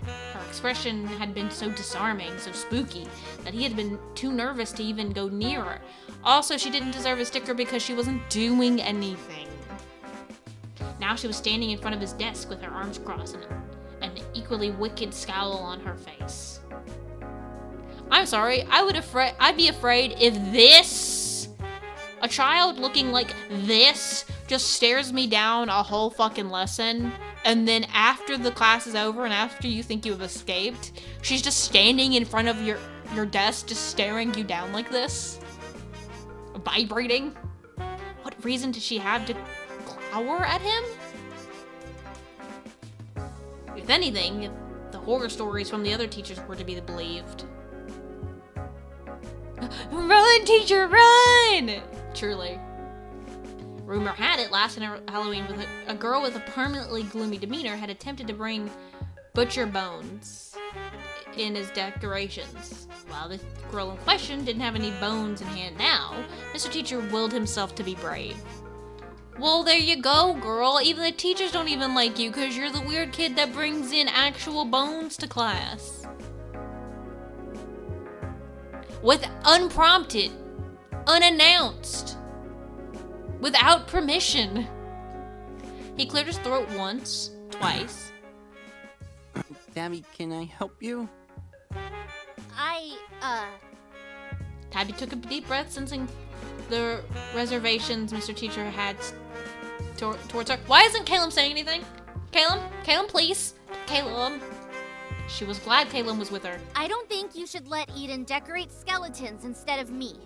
Her expression had been so disarming, so spooky, that he had been too nervous to even go near her. Also, she didn't deserve a sticker because she wasn't doing anything. Now she was standing in front of his desk with her arms crossed and an equally wicked scowl on her face. I'm sorry, I'd be afraid if a child looking like this just stares me down a whole fucking lesson, and then after the class is over and after you think you have escaped, she's just standing in front of your desk just staring you down like this. Vibrating. What reason did she have to glower at him? If anything, if the horror stories from the other teachers were to be believed. Run, teacher, run! Truly. Rumor had it, last Halloween, a girl with a permanently gloomy demeanor had attempted to bring butcher bones in as decorations. While the girl in question didn't have any bones in hand now, Mr. Teacher willed himself to be brave. Well, there you go, girl. Even the teachers don't even like you because you're the weird kid that brings in actual bones to class. With unprompted, unannounced, without permission. He cleared his throat once, twice. Tabby, can I help you? Tabby took a deep breath, sensing the reservations Mr. Teacher had towards her. Why isn't Caleb saying anything? Caleb, please. Caleb. She was glad Caleb was with her. I don't think you should let Eden decorate skeletons instead of me.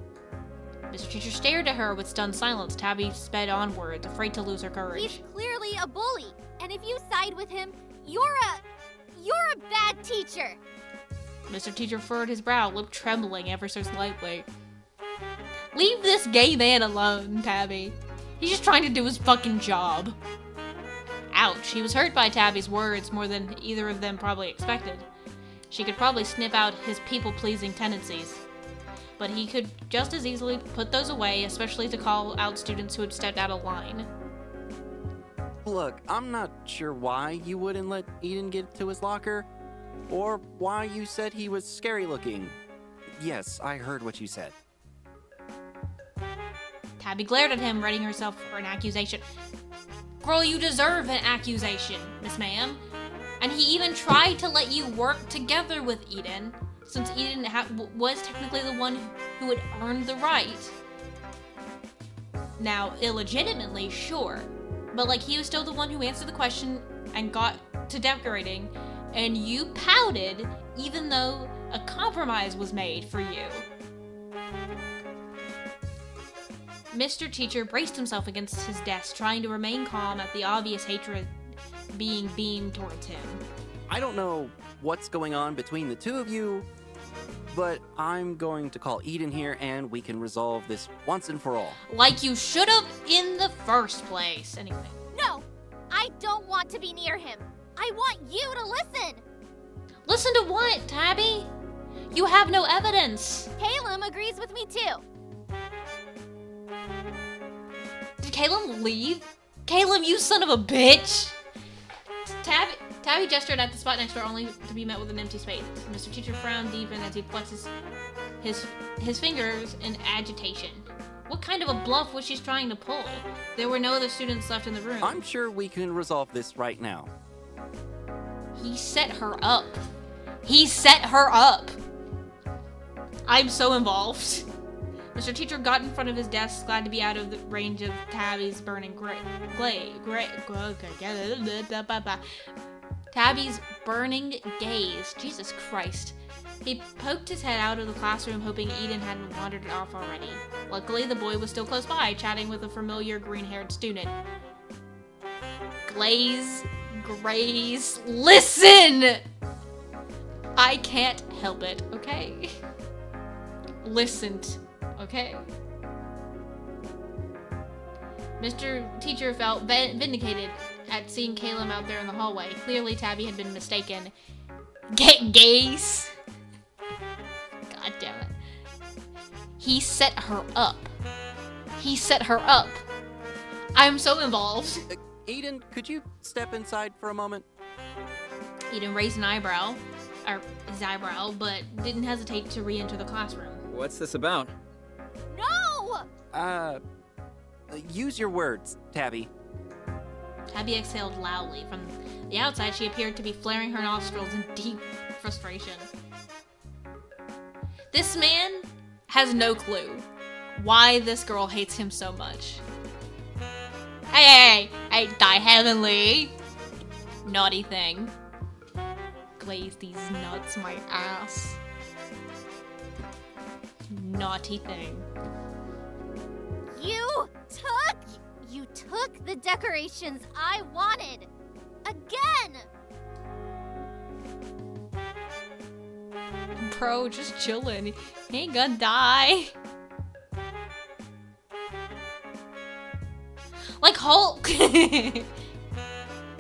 Mr. Teacher stared at her with stunned silence. Tabby sped onwards, afraid to lose her courage. He's clearly a bully, and if you side with him, you're a bad teacher. Mr. Teacher furrowed his brow, lip trembling ever so slightly. Leave this gay man alone, Tabby. He's just trying to do his fucking job. Ouch, he was hurt by Tabby's words more than either of them probably expected. She could probably sniff out his people-pleasing tendencies. But he could just as easily put those away, especially to call out students who had stepped out of line. Look, I'm not sure why you wouldn't let Eden get to his locker, or why you said he was scary looking. Yes, I heard what you said. Tabby glared at him, readying herself for an accusation. Girl, you deserve an accusation, Miss Ma'am. And he even tried to let you work together with Eden, since Eden was technically the one who had earned the right. Now, illegitimately, sure. But, like, he was still the one who answered the question and got to decorating, and you pouted even though a compromise was made for you. Mr. Teacher braced himself against his desk, trying to remain calm at the obvious hatred being beamed towards him. I don't know what's going on between the two of you, but I'm going to call Eden here and we can resolve this once and for all. Like you should have in the first place. Anyway. No! I don't want to be near him. I want you to listen! Listen to what, Tabby? You have no evidence. Caleb agrees with me too. Did Caleb leave? Caleb, you son of a bitch! Tabby gestured at the spot next door, only to be met with an empty space. Mr. Teacher frowned deep as he flexes his fingers in agitation. What kind of a bluff was she trying to pull? There were no other students left in the room. I'm sure we can resolve this right now. He set her up. He set her up! I'm so involved. Mr. Teacher got in front of his desk, glad to be out of the range of Tabby's burning Tabby's burning gaze. Jesus Christ. He poked his head out of the classroom, hoping Eden hadn't wandered off already. Luckily, the boy was still close by, chatting with a familiar green-haired student. Grace, listen! I can't help it, okay? Listened. Okay. Mr. Teacher felt vindicated at seeing Caleb out there in the hallway. Clearly, Tabby had been mistaken. Gaze. God damn it. He set her up. He set her up. I'm so involved. Eden, could you step inside for a moment? Eden raised an eyebrow, or his eyebrow, but didn't hesitate to re-enter the classroom. What's this about? No! Use your words, Tabby. Tabby exhaled loudly. From the outside, she appeared to be flaring her nostrils in deep frustration. This man has no clue why this girl hates him so much. Hey, die heavenly! Naughty thing. Glaze these nuts, my ass. Naughty thing. You took the decorations I wanted. Again! Bro, just chillin'. He ain't gonna die. Like Hulk.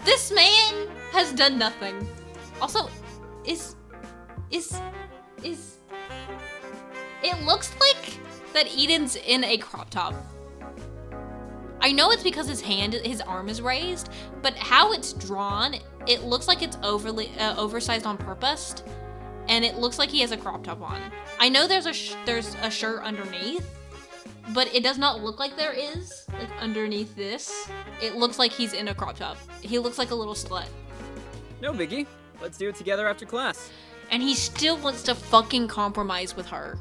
This man has done nothing. Also, it looks like that Eden's in a crop top. I know it's because his arm is raised, but how it's drawn, it looks like it's oversized on purpose, and it looks like he has a crop top on. I know there's a shirt underneath, but it does not look like there is, like, underneath this. It looks like he's in a crop top. He looks like a little slut. No biggie. Let's do it together after class. And he still wants to fucking compromise with her.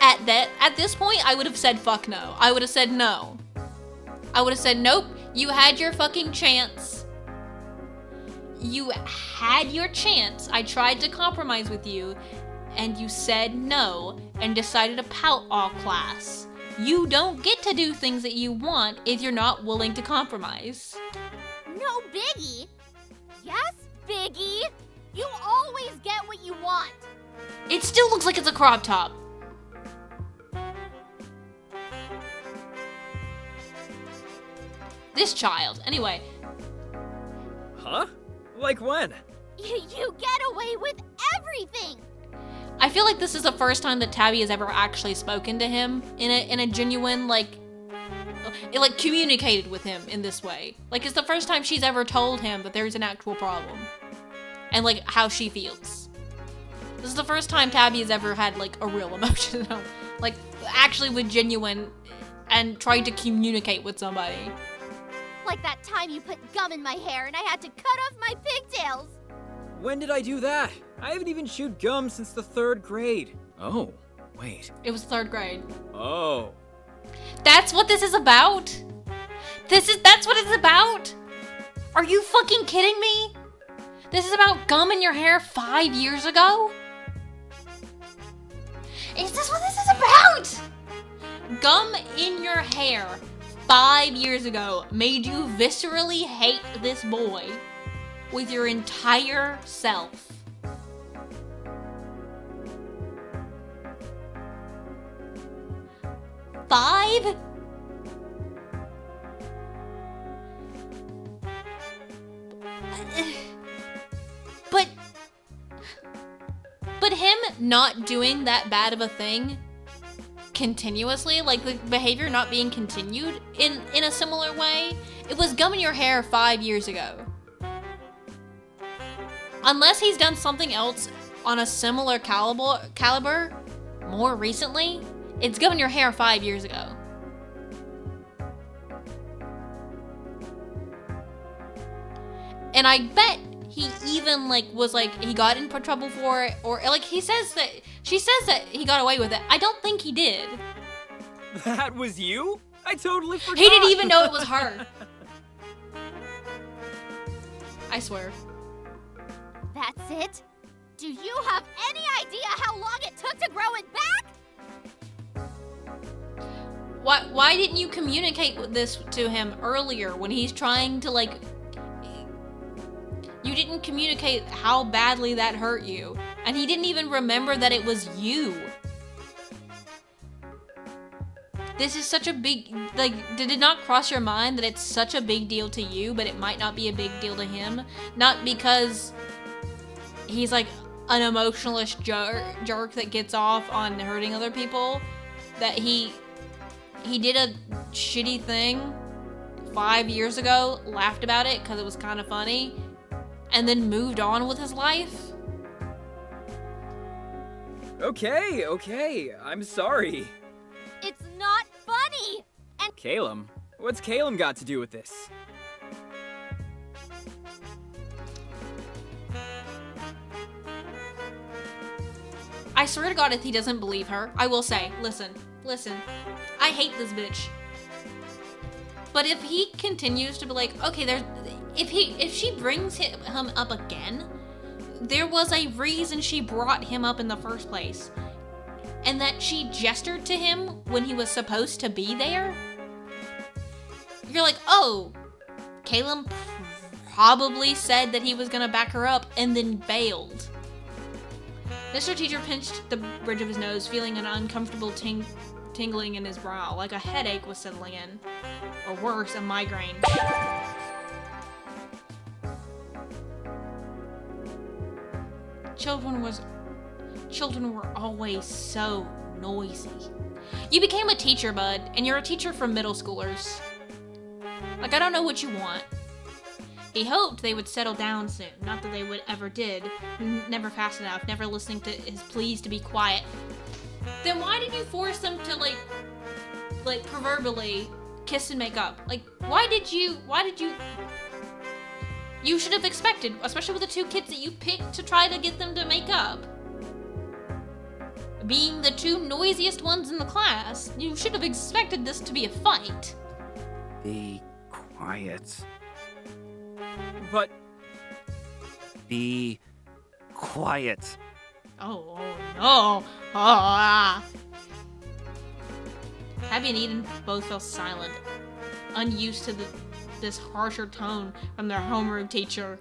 At this point, I would have said fuck no. I would have said no. I would have said nope, you had your fucking chance. You had your chance. I tried to compromise with you, and you said no, and decided to pout all class. You don't get to do things that you want if you're not willing to compromise. No biggie. Yes, Biggie. You always get what you want. It still looks like it's a crop top. This child. Anyway. Huh? Like when? You get away with everything! I feel like this is the first time that Tabby has ever actually spoken to him in a genuine, like communicated with him in this way. Like, it's the first time she's ever told him that there's an actual problem. And, like, how she feels. This is the first time Tabby has ever had, like, a real emotion. Like, actually with genuine and trying to communicate with somebody. Like that time you put gum in my hair and I had to cut off my pigtails. When did I do that? I haven't even chewed gum since the 3rd grade. Oh, wait. It was 3rd grade. Oh. That's what this is about? That's what it's about? Are you fucking kidding me? This is about gum in your hair 5 years ago? Is this what this is about? Gum in your hair 5 years ago made you viscerally hate this boy with your entire self. Five? But him not doing that bad of a thing continuously, like the behavior not being continued in a similar way, it was gum in your hair 5 years ago. Unless he's done something else on a similar caliber more recently, it's gum in your hair 5 years ago. And I bet he even was he got in trouble for it, or she says that he got away with it. I don't think he did. That was you? I totally forgot. He didn't even know it was her. I swear. That's it? Do you have any idea how long it took to grow it back? Why didn't you communicate this to him earlier when he's trying to you didn't communicate how badly that hurt you, and he didn't even remember that it was you. This is such a big, did it not cross your mind that it's such a big deal to you, but it might not be a big deal to him? Not because he's an emotionless jerk that gets off on hurting other people, that he did a shitty thing 5 years ago, laughed about it because it was kind of funny, and then moved on with his life? Okay, I'm sorry. It's not funny! And Calum? What's Calum got to do with this? I swear to God, if he doesn't believe her, I will say, listen, I hate this bitch. But if he continues to be okay, if she brings him up again, there was a reason she brought him up in the first place. And that she gestured to him when he was supposed to be there. You're oh, Calum probably said that he was gonna back her up and then bailed. Mr. Teacher pinched the bridge of his nose, feeling an uncomfortable tingling in his brow, like a headache was settling in. Or worse, a migraine. Children were always so noisy. You became a teacher, bud, and you're a teacher for middle schoolers. I don't know what you want. He hoped they would settle down soon. Not that they would ever did. Never fast enough, never listening to his pleas to be quiet. Then why did you force them to, proverbially kiss and make up? Why did you... You should have expected, especially with the two kids that you picked to try to get them to make up. Being the two noisiest ones in the class, you should have expected this to be a fight. Be quiet. But... Be quiet. Oh no. Abby and Eden both fell silent, unused to this harsher tone from their homeroom teacher.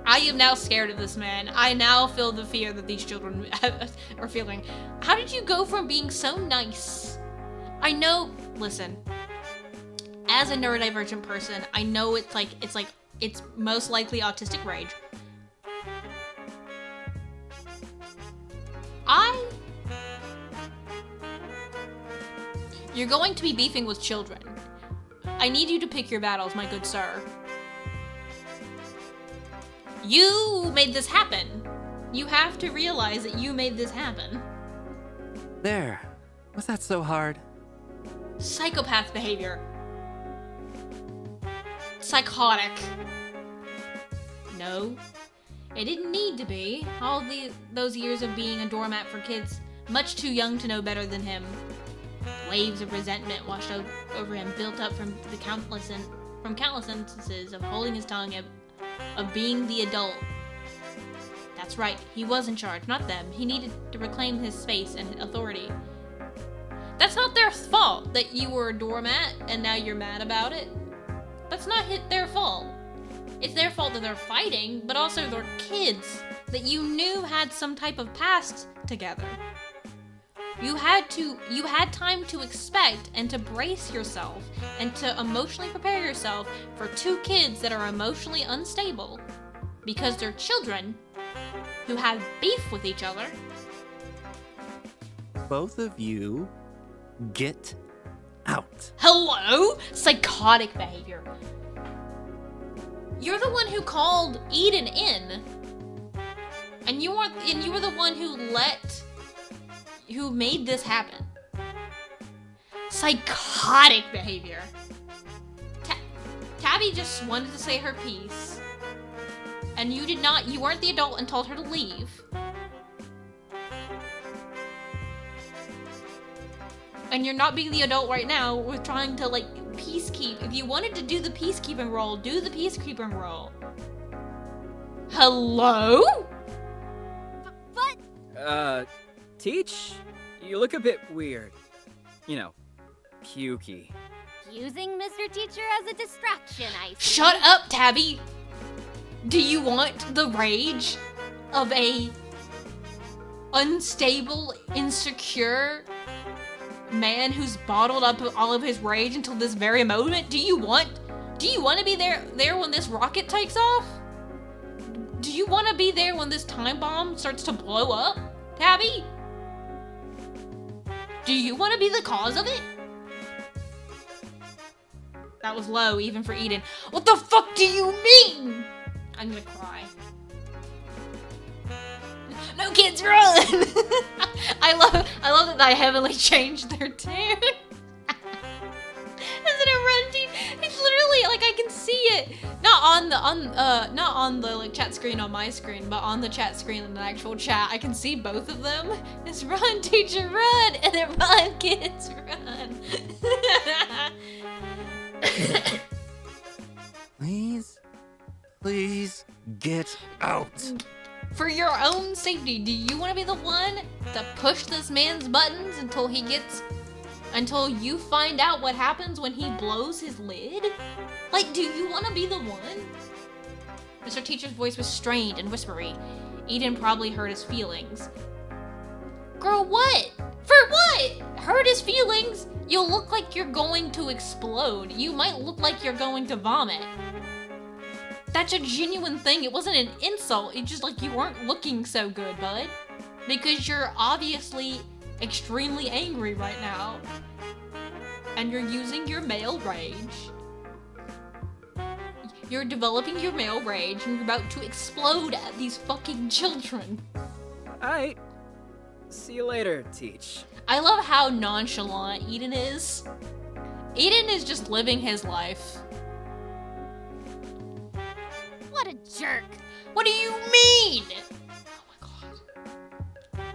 I am now scared of this man. I now feel the fear that these children are feeling. How did you go from being so nice? I know, listen, as a neurodivergent person, I know it's most likely autistic rage. You're going to be beefing with children. I need you to pick your battles, my good sir. You made this happen. You have to realize that you made this happen. There. Was that so hard? Psychopath behavior. Psychotic. No, it didn't need to be. All those years of being a doormat for kids, much too young to know better than him. Waves of resentment washed over him, built up from countless instances of holding his tongue, of being the adult. That's right, he was in charge, not them. He needed to reclaim his space and authority. That's not their fault that you were a doormat and now you're mad about it. That's not their fault. It's their fault that they're fighting, but also they're kids that you knew had some type of past together. You had time to expect and to brace yourself and to emotionally prepare yourself for two kids that are emotionally unstable because they're children who have beef with each other. Both of you, get out. Hello? Psychotic behavior. You're the one who called Eden in. And you were the one who made this happen. Psychotic behavior. Tabby just wanted to say her piece. And you weren't the adult and told her to leave. And you're not being the adult right now. We're trying to, peacekeep. If you wanted to do the peacekeeping role, do the peacekeeping role. Hello? But... Teach? You look a bit weird. You know, pukey. Using Mr. Teacher as a distraction, I see. Shut up, Tabby! Do you want the rage of a unstable, insecure man who's bottled up all of his rage until this very moment? Do you want to be there when this rocket takes off? Do you want to be there when this time bomb starts to blow up, Tabby? Do you want to be the cause of it? That was low, even for Eden. What the fuck do you mean? I'm gonna cry. No, kids, run! I love that I heavily changed their tune. Isn't it run, team? It's literally I can see it. Not on the chat screen on my screen, but on the chat screen in the actual chat. I can see both of them. It's run, teacher, run, and then run, kids, run. Please get out. For your own safety, do you want to be the one to push this man's buttons until you find out what happens when he blows his lid? Do you want to be the one? Mr. Teacher's voice was strained and whispery. Eden probably hurt his feelings. Girl, what? For what? Hurt his feelings? You'll look like you're going to explode. You might look like you're going to vomit. That's a genuine thing. It wasn't an insult. It's just you weren't looking so good, bud. Because you're obviously extremely angry right now. And you're using your male rage. You're developing your male rage and you're about to explode at these fucking children. Alright. See you later, Teach. I love how nonchalant Eden is. Eden is just living his life. What a jerk. What do you mean? Oh my god.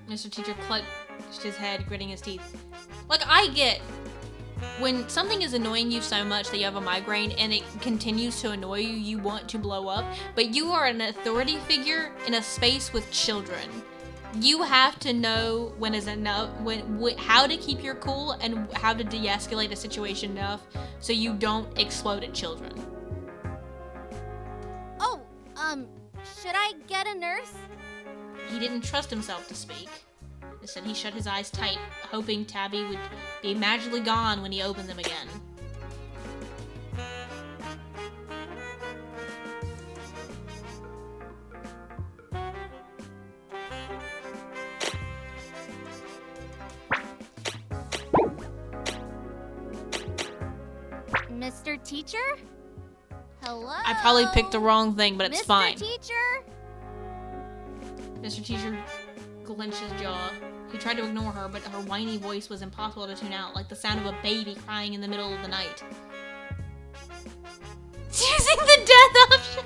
Mr. Teacher clutched his head, gritting his teeth. I get when something is annoying you so much that you have a migraine and it continues to annoy you, you want to blow up, but you are an authority figure in a space with children. You have to know when is enough, how to keep your cool and how to de-escalate a situation enough so you don't explode at children. Oh, should I get a nurse? He didn't trust himself to speak. Instead, he shut his eyes tight, hoping Tabby would be magically gone when he opened them again. Mr. Teacher? Hello? I probably picked the wrong thing, but it's Mr. fine. Teacher? Mr. Teacher clenched his jaw. He tried to ignore her, but her whiny voice was impossible to tune out, like the sound of a baby crying in the middle of the night. Choosing the death option!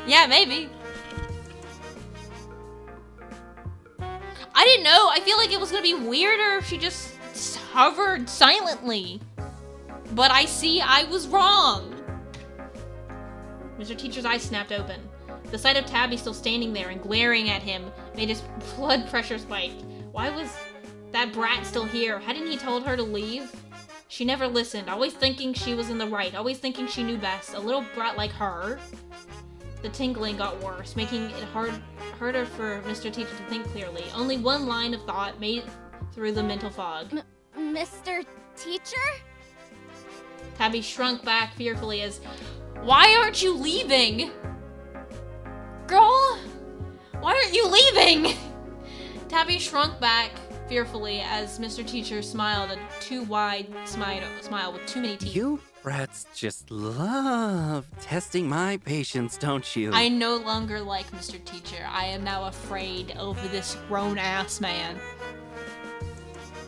Yeah, maybe. I didn't know. I feel like it was gonna be weirder if she just hovered silently. But I see I was wrong. Mr. Teacher's eyes snapped open. The sight of Tabby still standing there and glaring at him made his blood pressure spike. Why was that brat still here? Hadn't he told her to leave? She never listened, always thinking she was in the right, always thinking she knew best. A little brat like her. The tingling got worse, making it harder for Mr. Teacher to think clearly. Only one line of thought made it through the mental fog. Mr. Teacher? Tabby shrunk back fearfully as, "Why aren't you leaving? Girl, why aren't you leaving?" Tabby shrunk back fearfully as Mr. Teacher smiled, a too wide smile with too many teeth. You brats just love testing my patience, don't you? I no longer like Mr. Teacher. I am now afraid over this grown-ass man.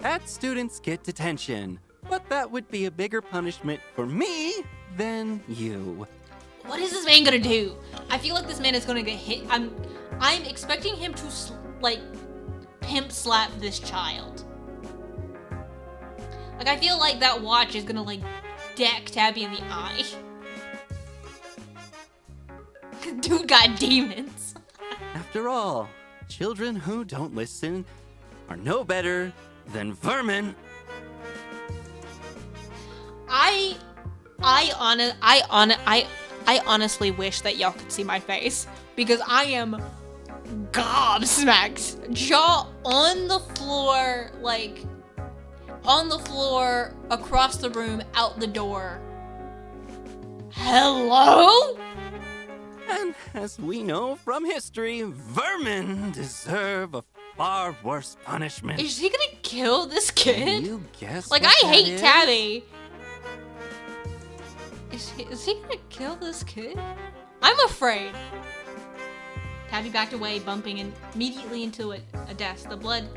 Bad students get detention, but that would be a bigger punishment for me than you. What is this man gonna do? I feel like this man is gonna get hit. I'm expecting him to pimp slap this child. Like, I feel like that watch is gonna deck Tabby in the eye. Dude got demons. After all, children who don't listen are no better than vermin. I honestly wish that y'all could see my face, because I am gobsmacked. Jaw on the floor, across the room, out the door. Hello? And as we know from history, vermin deserve a far worse punishment. Is he gonna kill this Can kid? you guess Like, what I that hate is? Tabby. Is he gonna kill this kid? I'm afraid. Tabby backed away, bumping immediately into a desk. The blood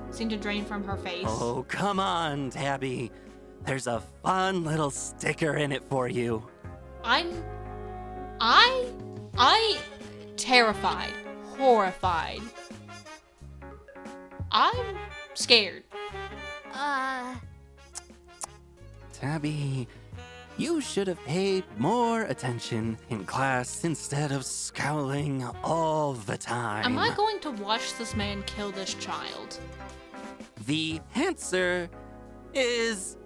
seemed to drain from her face. Oh, come on, Tabby. There's a fun little sticker in it for you. I terrified, horrified. I'm scared. Tabby, you should have paid more attention in class instead of scowling all the time. Am I going to watch this man kill this child? The answer is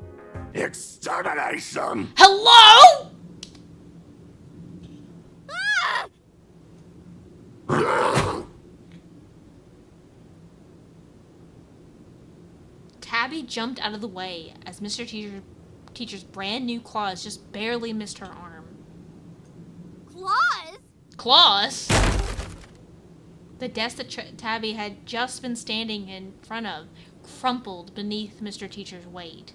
extermination. Hello? Tabby jumped out of the way as Mr. Teacher's brand new claws just barely missed her arm. Claws? Claws? The desk that Tabby had just been standing in front of crumpled beneath Mr. Teacher's weight.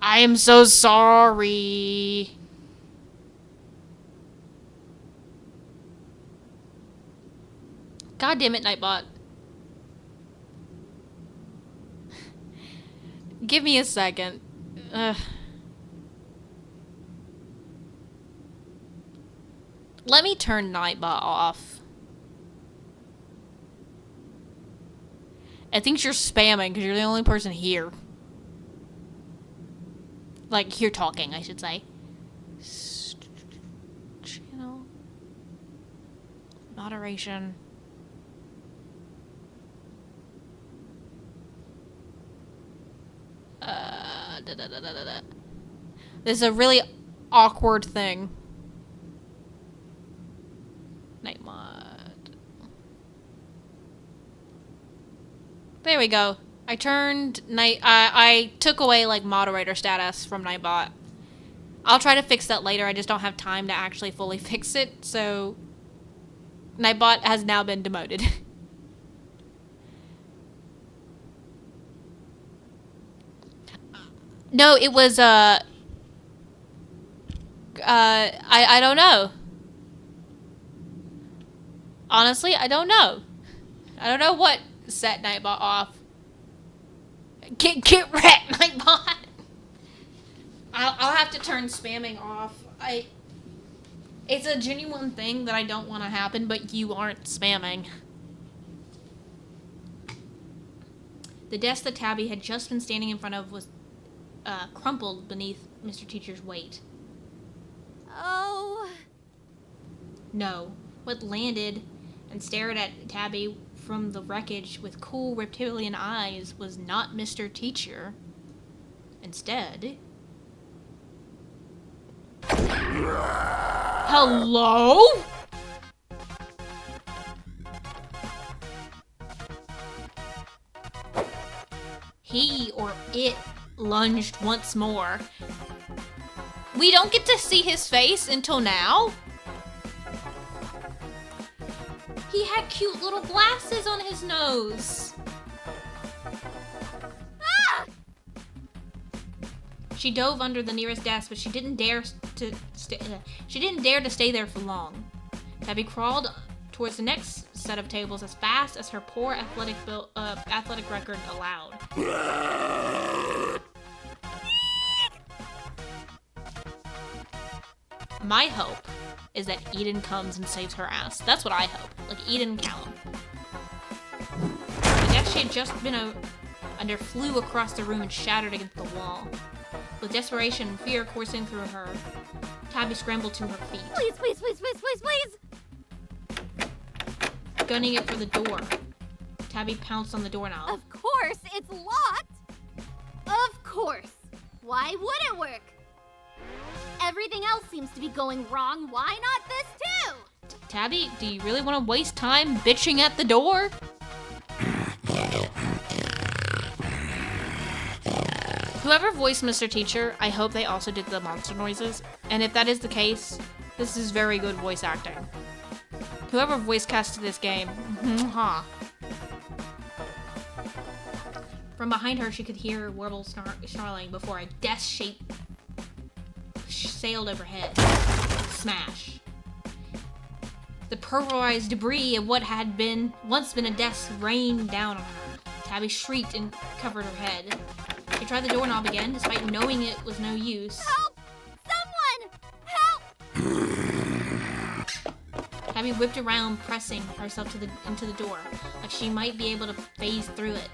I am so sorry. God damn it, Nightbot. Give me a second. Let me turn Nightbot off. It thinks you're spamming because you're the only person here. Like, here talking, I should say. Channel. Moderation. This is a really awkward thing. Night mod. There we go. I turned I took away moderator status from Nightbot. I'll try to fix that later. I just don't have time to actually fully fix it. So Nightbot has now been demoted. No, it was, I don't know. Honestly, I don't know. I don't know what set Nightbot off. Get wrecked, Nightbot! I'll have to turn spamming off. It's a genuine thing that I don't want to happen, but you aren't spamming. The desk that Tabby had just been standing in front of was crumpled beneath Mr. Teacher's weight. Oh. No, what landed and stared at Tabby from the wreckage with cool reptilian eyes was not Mr. Teacher. Instead... Hello? He or it lunged once more. We don't get to see his face until now. He had cute little glasses on his nose. Ah! She dove under the nearest desk, but she didn't dare to stay there for long. Tabby crawled towards the next set of tables as fast as her poor athletic record allowed. My hope is that Eden comes and saves her ass. That's what I hope. Like Eden Callum. The desk she had just been under flew across the room and shattered against the wall. With desperation and fear coursing through her, Tabby scrambled to her feet. Please, please, please, please, please, please! Gunning it for the door, Tabby pounced on the doorknob. Of course, it's locked! Of course! Why would it work? Everything else seems to be going wrong. Why not this too? Tabby, do you really want to waste time bitching at the door? Whoever voiced Mr. Teacher, I hope they also did the monster noises. And if that is the case, this is very good voice acting. Whoever voice casted this game, From behind her, she could hear Warble snarling before a death shape sailed overhead. Smash. The pulverized debris of what had once been a desk rained down on her. Tabby shrieked and covered her head. She tried the doorknob again, despite knowing it was no use. Help! Someone! Help! Tabby whipped around, pressing herself into the door, like she might be able to phase through it.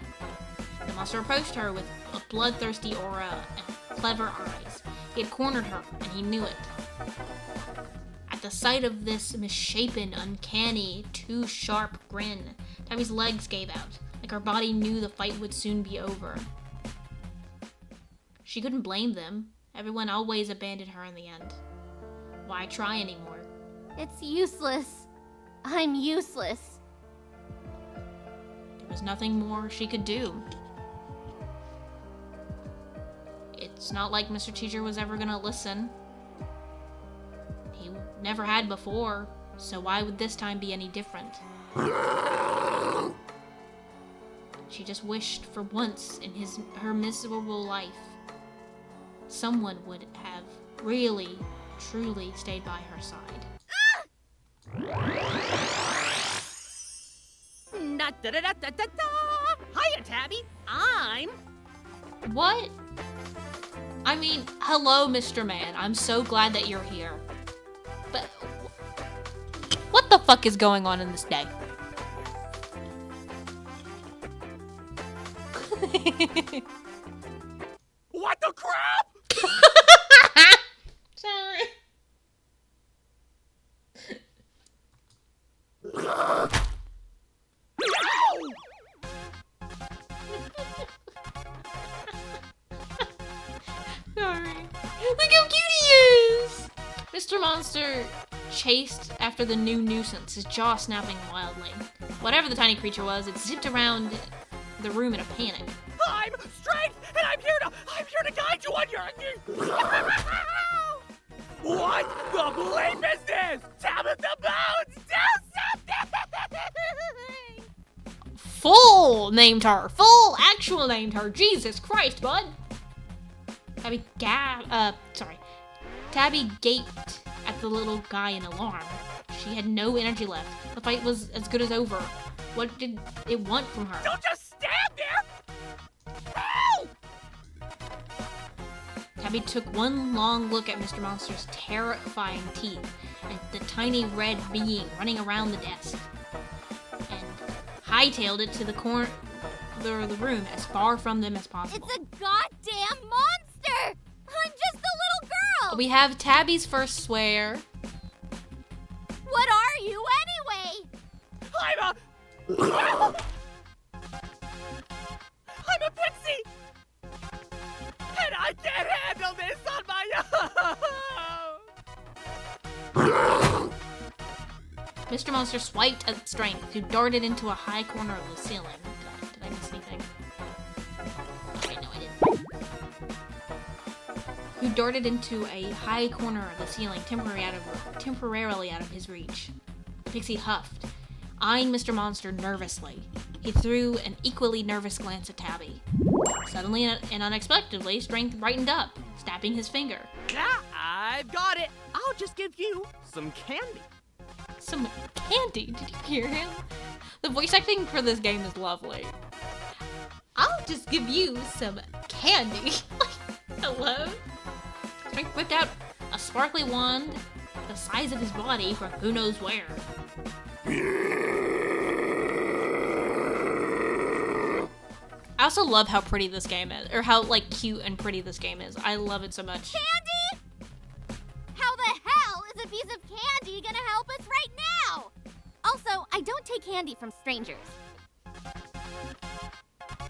The monster approached her with a bloodthirsty aura and clever eyes. He had cornered her, and he knew it. At the sight of this misshapen, uncanny, too sharp grin, Tabby's legs gave out, like her body knew the fight would soon be over. She couldn't blame them. Everyone always abandoned her in the end. Why try anymore? It's useless. I'm useless. There was nothing more she could do. It's not like Mr. Teacher was ever gonna listen. He never had before, so why would this time be any different? She just wished for once in her miserable life, someone would have really, truly stayed by her side. Hiya, Tabby. I'm... What? I mean, hello, Mr. Man. I'm so glad that you're here. But what the fuck is going on in this day? What the crap? Sorry. Sorry. Look how cute he is! Mr. Monster chased after the new nuisance, his jaw snapping wildly. Whatever the tiny creature was, it zipped around the room in a panic. I'm strength, and I'm here to guide you on your... What the bleep is this? Tabitha Bones, do something! actual named her. Jesus Christ, bud. Tabby gaped at the little guy in alarm. She had no energy left. The fight was as good as over. What did it want from her? Don't just stand there! Help! Tabby took one long look at Mr. Monster's terrifying teeth and the tiny red being running around the desk, and hightailed it to the corner of the room as far from them as possible. It's a goddamn monster! I'm just a little girl! We have Tabby's first swear. What are you anyway? I'm a pixie! And I can't handle this on my own! Mr. Monster swiped at Strength, who darted into a high corner of the ceiling. Did I miss anything? Okay, no, I didn't. Who darted into a high corner of the ceiling, temporarily out of his reach. Pixie huffed, eyeing Mr. Monster nervously. He threw an equally nervous glance at Tabby. Suddenly and unexpectedly, Strength brightened up, snapping his finger. Yeah, I've got it. I'll just give you some candy. Some candy? Did you hear him? The voice acting for this game is lovely. I'll just give you some candy. Hello? Strength whipped out a sparkly wand the size of his body from who knows where. I also love how pretty this game is, or how like cute and pretty this game is. I love it so much. Candy? How the hell is a piece of candy gonna help us right now? Also, I don't take candy from strangers.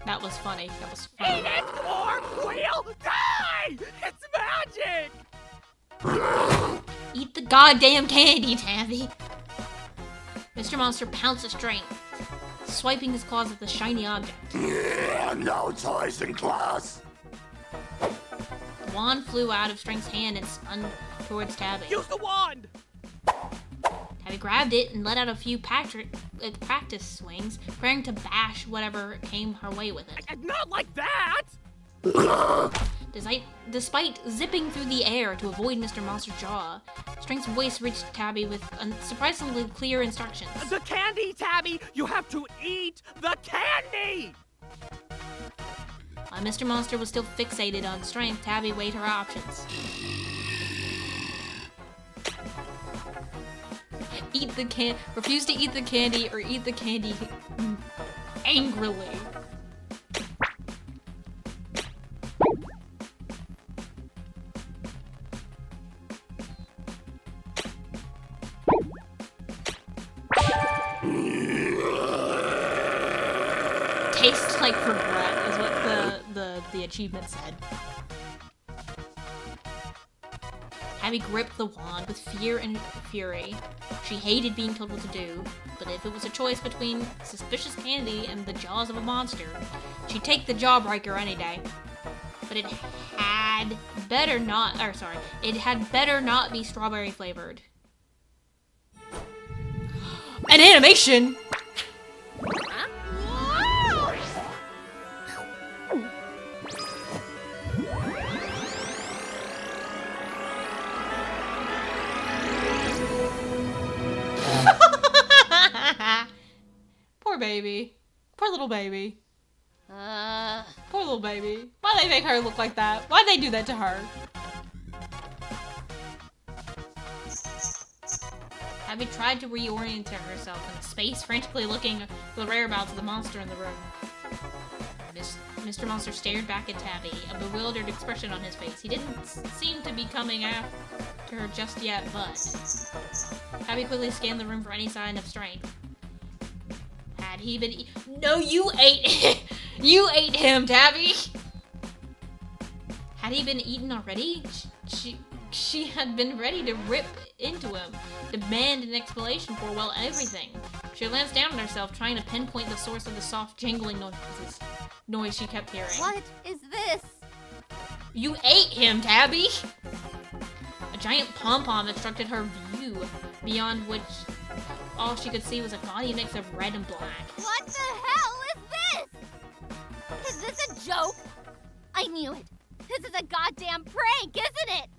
That was funny. That was funny. Eat it or we'll die! It's magic! Eat the goddamn candy, Tabby! Mr. Monster pounced at Strength, swiping his claws at the shiny object. Yeah, no toys in class! The wand flew out of Strength's hand and spun towards Tabby. Use the wand! Tabby grabbed it and let out a few practice swings, preparing to bash whatever came her way with it. Not like that! Despite zipping through the air to avoid Mr. Monster's jaw, Strength's voice reached Tabby with surprisingly clear instructions. The candy, Tabby! You have to eat the candy! While Mr. Monster was still fixated on Strength, Tabby weighed her options. Refuse to eat the candy or eat the candy angrily. Tastes like regret is what the achievement said. Tabby gripped the wand with fear and fury. She hated being told what to do, but if it was a choice between suspicious candy and the jaws of a monster, she'd take the jawbreaker any day. But it had better not be strawberry flavored. An animation! Poor baby. Poor little baby. Poor little baby. Why'd they make her look like that? Why'd they do that to her? Abby tried to reorient herself in the space, frantically looking for the whereabouts of the monster in the room. Mr. Monster stared back at Tabby, a bewildered expression on his face. He didn't seem to be coming after her just yet, but Tabby quickly scanned the room for any sign of strength. Had he been No, you ate him! You ate him, Tabby! Had he been eaten already? She had been ready to rip into him, demand an explanation for, well, everything. She glanced down at herself, trying to pinpoint the source of the soft jingling noise she kept hearing. What is this? You ate him, Tabby! A giant pom-pom obstructed her view, beyond which all she could see was a gaudy mix of red and black. What the hell is this? joke. I knew it. This is a goddamn prank, isn't it?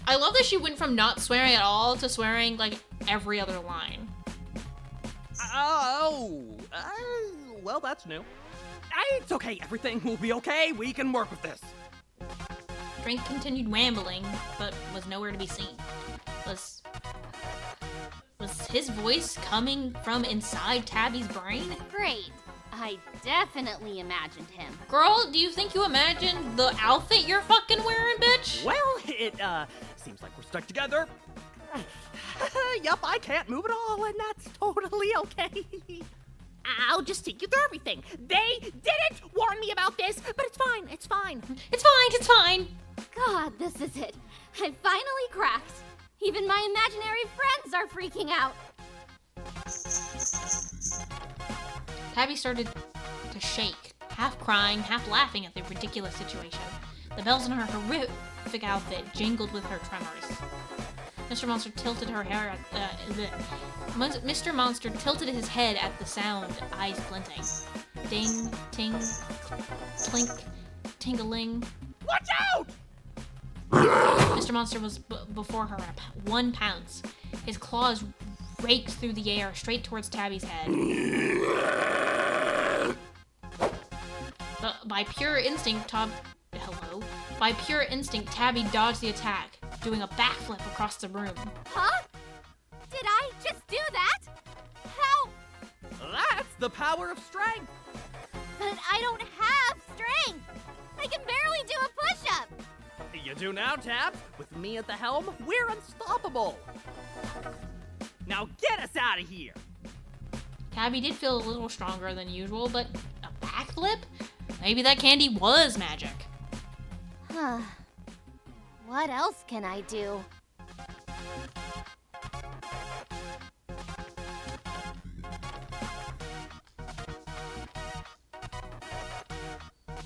I love that she went from not swearing at all to swearing like every other line. Well, that's new. It's okay, everything will be okay. We can work with this. Drink continued rambling, but was nowhere to be seen. Was his voice coming from inside Tabby's brain? Great. I definitely imagined him. Girl, do you think you imagined the outfit you're fucking wearing, bitch? Well, it, seems like we're stuck together. Yup, I can't move at all, and that's totally okay. I'll just take you through everything. They didn't warn me about this, but it's fine, it's fine. It's fine, it's fine. God, this is it. I finally cracked. Even my imaginary friends are freaking out. Tabby started to shake, half crying, half laughing at the ridiculous situation. The bells in her horrific outfit jingled with her tremors. Mr. Monster tilted her hair at Mr. Monster tilted his head at the sound, eyes glinting. Ding, ting, clink, tingling. Watch out! Mr. Monster was before her at one pounce. His claws raked through the air straight towards Tabby's head. But by pure instinct, Tabby dodged the attack, doing a backflip across the room. Huh? Did I just do that? How? That's the power of strength. But I don't have strength. I can barely do a push-up. You do now, Tab. With me at the helm, we're unstoppable. Now get us out of here. Tabby did feel a little stronger than usual, but a backflip? Maybe that candy was magic. Huh. What else can I do?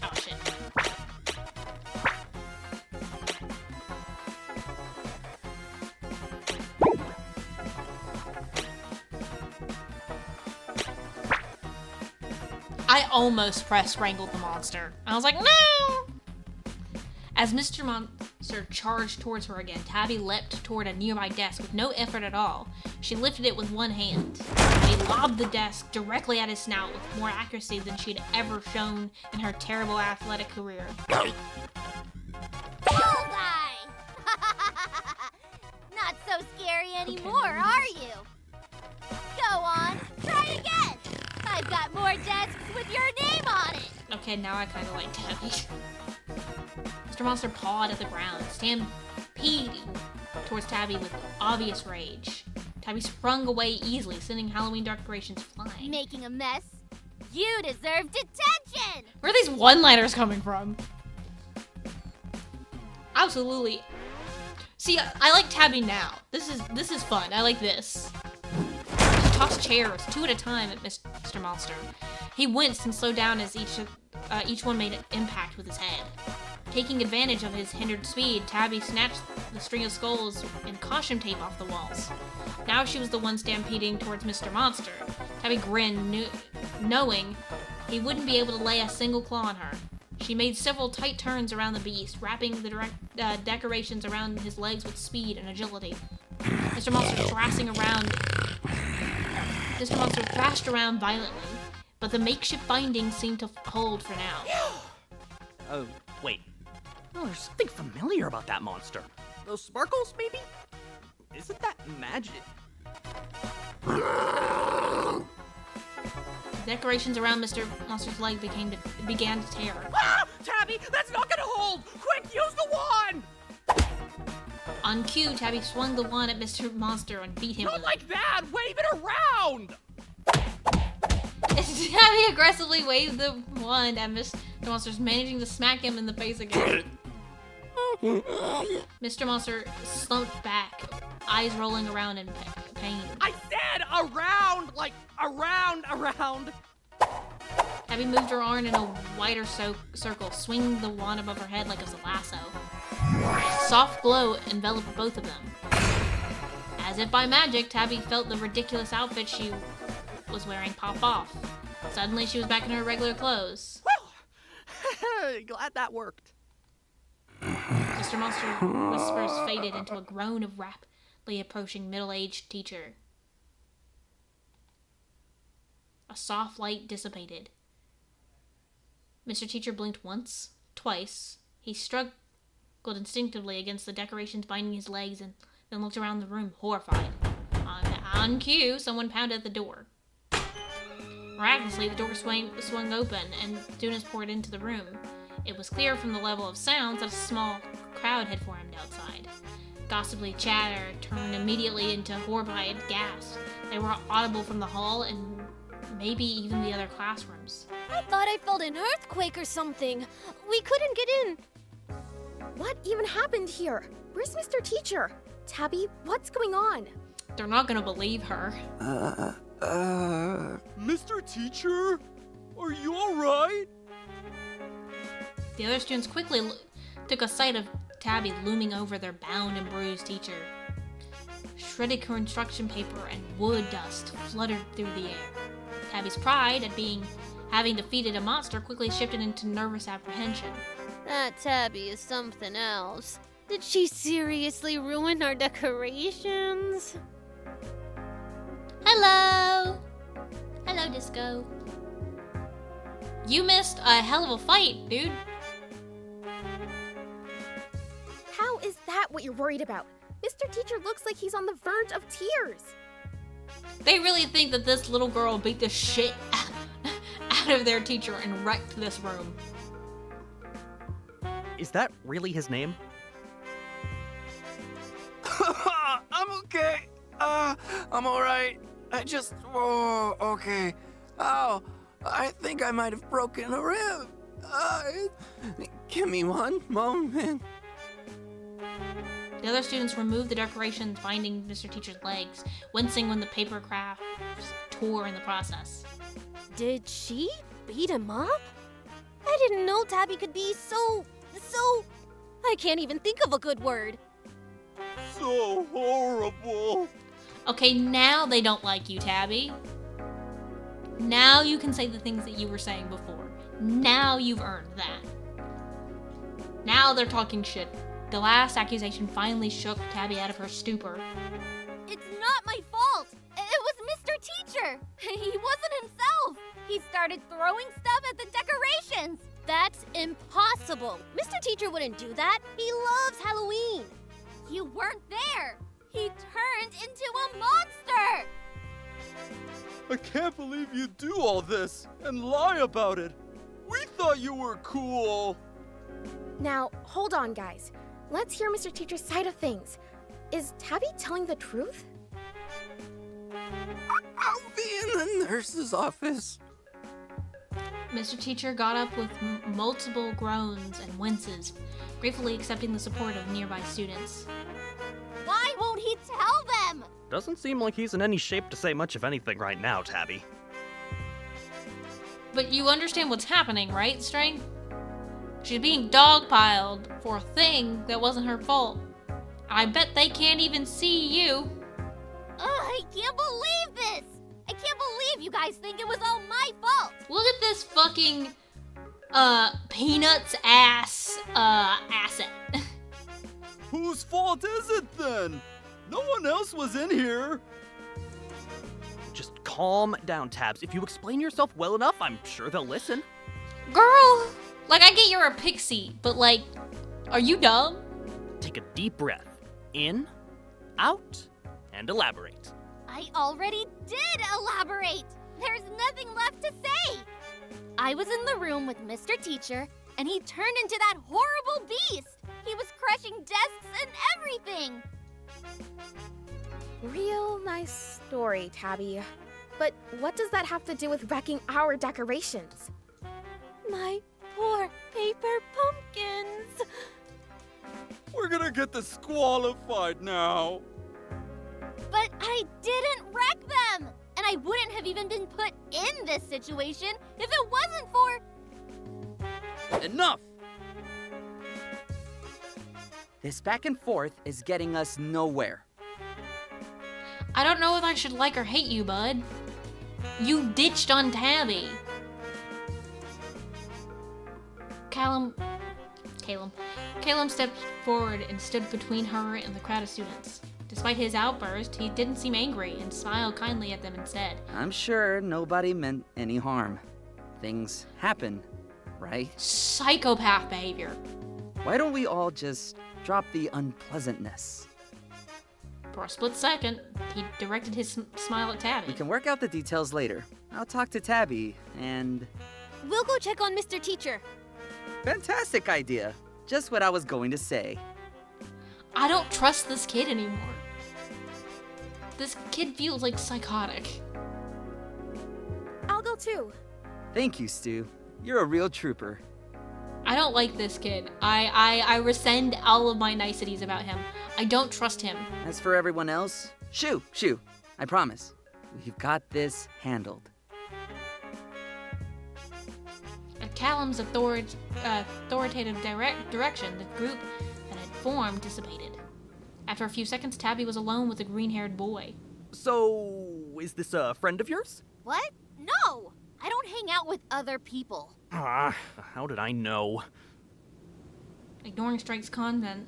Oh, shit. I almost pressed Wrangled the Monster. I was like, no! As Mr. Monster charged towards her again, Tabby leapt toward a nearby desk with no effort at all. She lifted it with one hand. He lobbed the desk directly at his snout with more accuracy than she'd ever shown in her terrible athletic career. Bullseye! Not so scary anymore, are you? Go on, try again! I've got more desks with your name on it! Okay, now I kind of like Tabby. Mr. Monster pawed at the ground, stampeding towards Tabby with obvious rage. Tabby sprung away easily, sending Halloween decorations flying. Making a mess? You deserve detention! Where are these one-liners coming from? Absolutely. See, I like Tabby now. This is fun. I like this. She tossed chairs, 2 at a time, at Mr. Monster. He winced and slowed down as each one made an impact with his head. Taking advantage of his hindered speed, Tabby snatched the string of skulls and caution tape off the walls. Now she was the one stampeding towards Mr. Monster. Tabby grinned, knowing he wouldn't be able to lay a single claw on her. She made several tight turns around the beast, wrapping the decorations around his legs with speed and agility. Mr. Monster thrashed around violently, but the makeshift binding seemed to hold for now. Oh, wait. Oh, there's something familiar about that monster. Those sparkles, maybe? Isn't that magic? Decorations around Mr. Monster's leg began to tear. Ah! Tabby, that's not gonna hold! Quick, use the wand! On cue, Tabby swung the wand at Mr. Monster and beat him Not with like that! Wave it around! Tabby aggressively waved the wand at Mr. Monster, managing to smack him in the face again. Mr. Monster slumped back, eyes rolling around in pain. I said around! Like, around! Tabby moved her arm in a wider circle, swinging the wand above her head like it was a lasso. A soft glow enveloped both of them. As if by magic, Tabby felt the ridiculous outfit she was wearing pop off. Suddenly, she was back in her regular clothes. Well, Glad that worked. Mr. Monster whispers faded into a groan of rapidly approaching middle-aged teacher. A soft light dissipated. Mr. Teacher blinked once, twice. He struggled instinctively against the decorations binding his legs and then looked around the room, horrified. On cue, someone pounded at the door. Miraculously, the door swung open and students poured into the room. It was clear from the level of sounds that a small crowd had formed outside. Gossipy chatter turned immediately into horrified gasps. They were audible from the hall and maybe even the other classrooms. I thought I felt an earthquake or something. We couldn't get in. What even happened here? Where's Mr. Teacher? Tabby, what's going on? They're not gonna believe her. Mr. Teacher? Are you alright? The other students quickly took a sight of Tabby looming over their bound and bruised teacher. Shredded construction paper and wood dust fluttered through the air. Tabby's pride at having defeated a monster quickly shifted into nervous apprehension. That Tabby is something else. Did she seriously ruin our decorations? Hello! Hello, Disco. You missed a hell of a fight, dude. How is that what you're worried about? Mr. Teacher looks like he's on the verge of tears. They really think that this little girl beat the shit out of their teacher and wrecked this room. Is that really his name? I'm okay. I'm alright. Okay. Oh, I think I might have broken a rib. Give me one moment. The other students removed the decorations binding Mr. Teacher's legs, wincing when the paper crafts tore in the process. Did she beat him up? I didn't know Tabby could be so... I can't even think of a good word. So horrible. Okay, now they don't like you, Tabby. Now you can say the things that you were saying before. Now you've earned that. Now they're talking shit. The last accusation finally shook Tabby out of her stupor. It's not my fault. It was Mr. Teacher. He wasn't himself. He started throwing stuff at the decorations. That's impossible. Mr. Teacher wouldn't do that. He loves Halloween. You weren't there. He turned into a monster. I can't believe you do all this and lie about it. We thought you were cool. Now, hold on, guys. Let's hear Mr. Teacher's side of things. Is Tabby telling the truth? I'll be in the nurse's office. Mr. Teacher got up with multiple groans and winces, gratefully accepting the support of nearby students. Why won't he tell them? Doesn't seem like he's in any shape to say much of anything right now, Tabby. But you understand what's happening, right, String? She's being dogpiled for a thing that wasn't her fault. I bet they can't even see you. I can't believe this! I can't believe you guys think it was all my fault! Look at this fucking, Peanuts ass, asset. Whose fault is it then? No one else was in here. Just calm down, Tabs. If you explain yourself well enough, I'm sure they'll listen. Girl! Like, I get you're a pixie, but like, are you dumb? Take a deep breath. In, out, and elaborate. I already did elaborate! There's nothing left to say! I was in the room with Mr. Teacher, and he turned into that horrible beast! He was crushing desks and everything! Real nice story, Tabby. But what does that have to do with wrecking our decorations? My poor paper pumpkins. We're gonna get disqualified now. But I didn't wreck them! And I wouldn't have even been put in this situation if it wasn't for... Enough! This back and forth is getting us nowhere. I don't know if I should like or hate you, bud. You ditched on Tabby. Calum stepped forward and stood between her and the crowd of students. Despite his outburst, he didn't seem angry and smiled kindly at them instead. I'm sure nobody meant any harm. Things happen, right? Psychopath behavior. Why don't we all just drop the unpleasantness? For a split second, he directed his smile at Tabby. We can work out the details later. I'll talk to Tabby, and... We'll go check on Mr. Teacher. Fantastic idea. Just what I was going to say. I don't trust this kid anymore. This kid feels like psychotic. I'll go too. Thank you, Stu. You're a real trooper. I don't like this kid. I rescind all of my niceties about him. I don't trust him. As for everyone else, shoo. I promise. We've got this handled. At Callum's authoritative direction, the group that had formed dissipated. After a few seconds, Tabby was alone with a green-haired boy. So, is this a friend of yours? What? No! I don't hang out with other people. Ah, how did I know? Ignoring Strike's comment,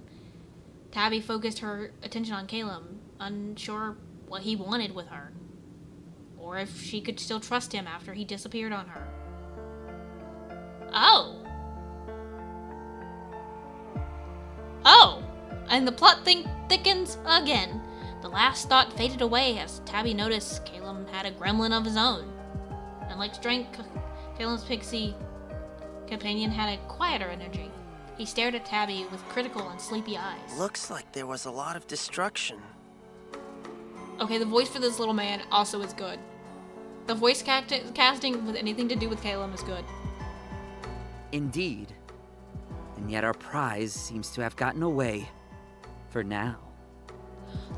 Tabby focused her attention on Caleb, unsure what he wanted with her. Or if she could still trust him after he disappeared on her. Oh! And the plot thickens again. The last thought faded away as Tabby noticed Caleb had a gremlin of his own. Unlike Strike, Caleb's pixie companion had a quieter energy. He stared at Tabby with critical and sleepy eyes. Looks like there was a lot of destruction. Okay, the voice for this little man also is good. The voice casting with anything to do with Caleb is good. Indeed. And yet our prize seems to have gotten away. For now.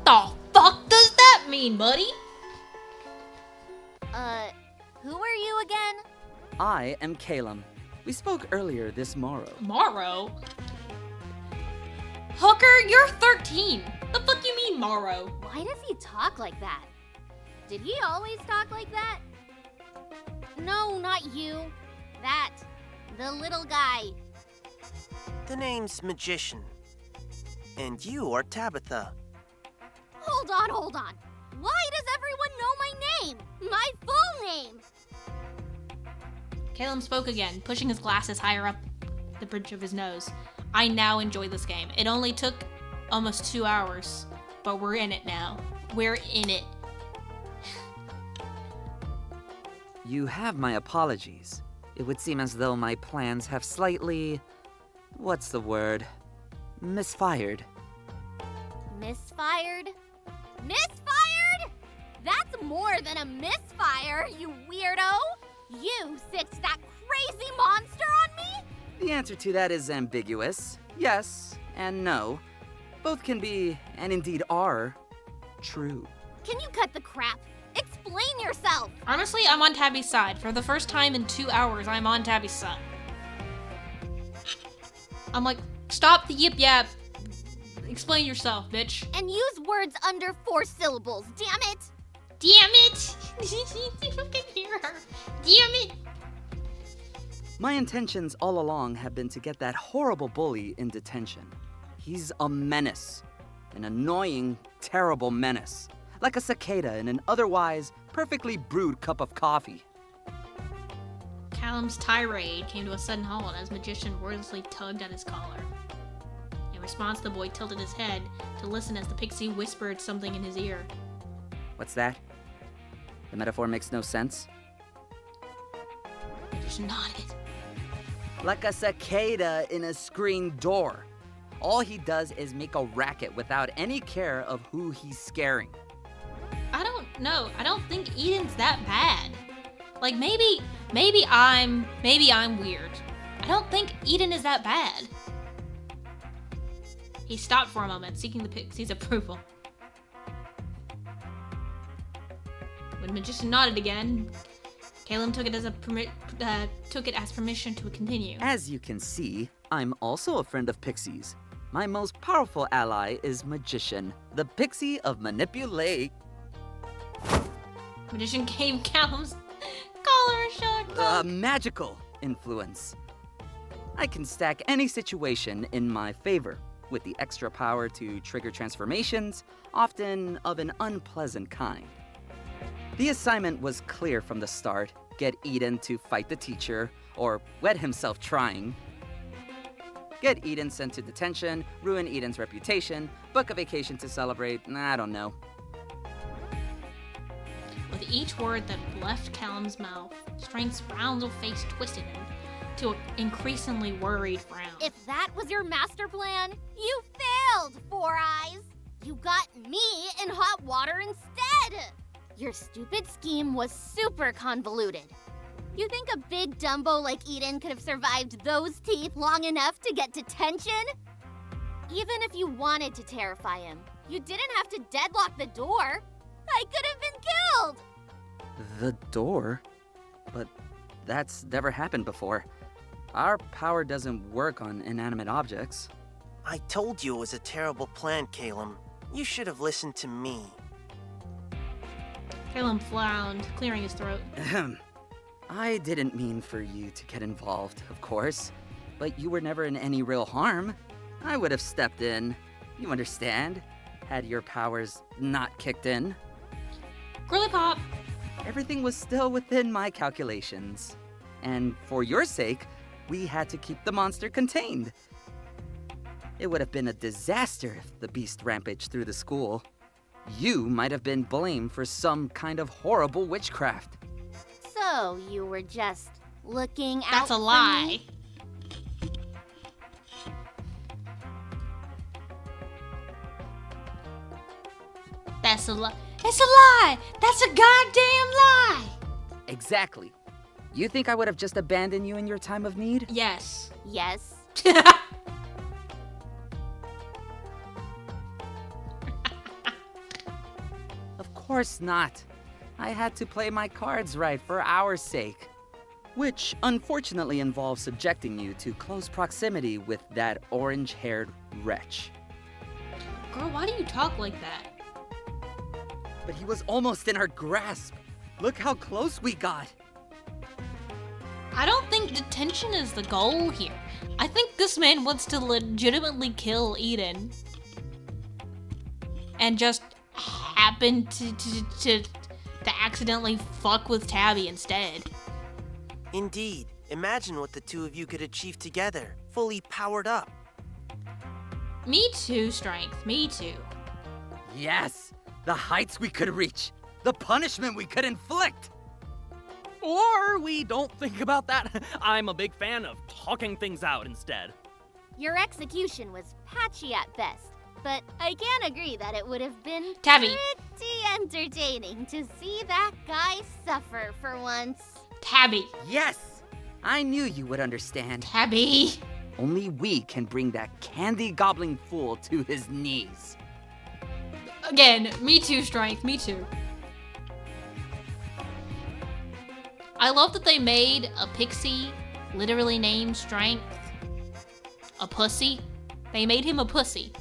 The fuck does that mean, buddy? Who are you again? I am Caleb. We spoke earlier this morrow. Morrow? Hooker, you're 13. The fuck you mean, Morrow? Why does he talk like that? Did he always talk like that? No, not you. That. The little guy. The name's Magician. And you are Tabitha. Hold on. Why does everyone know my name? My full name! Caleb spoke again, pushing his glasses higher up the bridge of his nose. I now enjoy this game. It only took almost 2 hours, but we're in it now. We're in it. You have my apologies. It would seem as though my plans have slightly... what's the word? Misfired. Misfired? Misfired? That's more than a misfire, you weirdo! You fixed that crazy monster on me? The answer to that is ambiguous. Yes and no. Both can be, and indeed are, true. Can you cut the crap? Explain yourself! Honestly, I'm on Tabby's side. For the first time in 2 hours, I'm on Tabby's side. I'm like, stop the yip yap. Explain yourself, bitch. And use words under 4 syllables, damn it! Damn it! You can hear her. Damn it! My intentions all along have been to get that horrible bully in detention. He's a menace. An annoying, terrible menace. Like a cicada in an otherwise perfectly brewed cup of coffee. Callum's tirade came to a sudden halt as Magician wordlessly tugged at his collar. In response, the boy tilted his head to listen as the pixie whispered something in his ear. What's that? The metaphor makes no sense? Magician nodded. Like a cicada in a screened door. All he does is make a racket without any care of who he's scaring. I don't know. I don't think Eden's that bad. Like, maybe I'm weird. I don't think Eden is that bad. He stopped for a moment, seeking the pixie's approval. When Magician nodded again, Caleb took it as permission to continue. As you can see, I'm also a friend of Pixie's. My most powerful ally is Magician, the Pixie of Manipulate. Magician gave Callum's collar a short poke. Magical influence. I can stack any situation in my favor, with the extra power to trigger transformations, often of an unpleasant kind. The assignment was clear from the start: get Eden to fight the teacher, or wet himself trying. Get Eden sent to detention, ruin Eden's reputation, book a vacation to celebrate, I don't know. With each word that left Callum's mouth, Strength's round little face twisted into an increasingly worried frown. If that was your master plan, you failed, Four Eyes! You got me in hot water instead! Your stupid scheme was super convoluted. You think a big Dumbo like Eden could have survived those teeth long enough to get detention? Even if you wanted to terrify him, you didn't have to deadlock the door. I could have been killed! The door? But that's never happened before. Our power doesn't work on inanimate objects. I told you it was a terrible plan, Calum. You should have listened to me. Calum frowned, clearing his throat. I didn't mean for you to get involved, of course. But you were never in any real harm. I would have stepped in. You understand? Had your powers not kicked in. Girly Pop! Everything was still within my calculations. And for your sake, we had to keep the monster contained. It would have been a disaster if the beast rampaged through the school. You might have been blamed for some kind of horrible witchcraft. So you were just looking out That's a for lie. me? That's a lie. It's a lie! That's a goddamn lie! Exactly. You think I would have just abandoned you in your time of need? Yes. Yes. Of course not. I had to play my cards right for our sake. Which unfortunately involves subjecting you to close proximity with that orange-haired wretch. Girl, why do you talk like that? But he was almost in our grasp. Look how close we got. I don't think detention is the goal here. I think this man wants to legitimately kill Eden. And just happen to accidentally fuck with Tabby instead. Indeed. Imagine what the two of you could achieve together, fully powered up. Me too, Strength. Me too. Yes, the heights we could reach, the punishment we could inflict. Or we don't think about that. I'm a big fan of talking things out instead. Your execution was patchy at best, but I can agree that it would have been Tabby. pretty entertaining to see that guy suffer for once. Tabby. Yes, I knew you would understand. Tabby. Only we can bring that candy gobbling fool to his knees. Again, me too, Strength. Me too. I love that they made a pixie, literally named Strength, a pussy. They made him a pussy.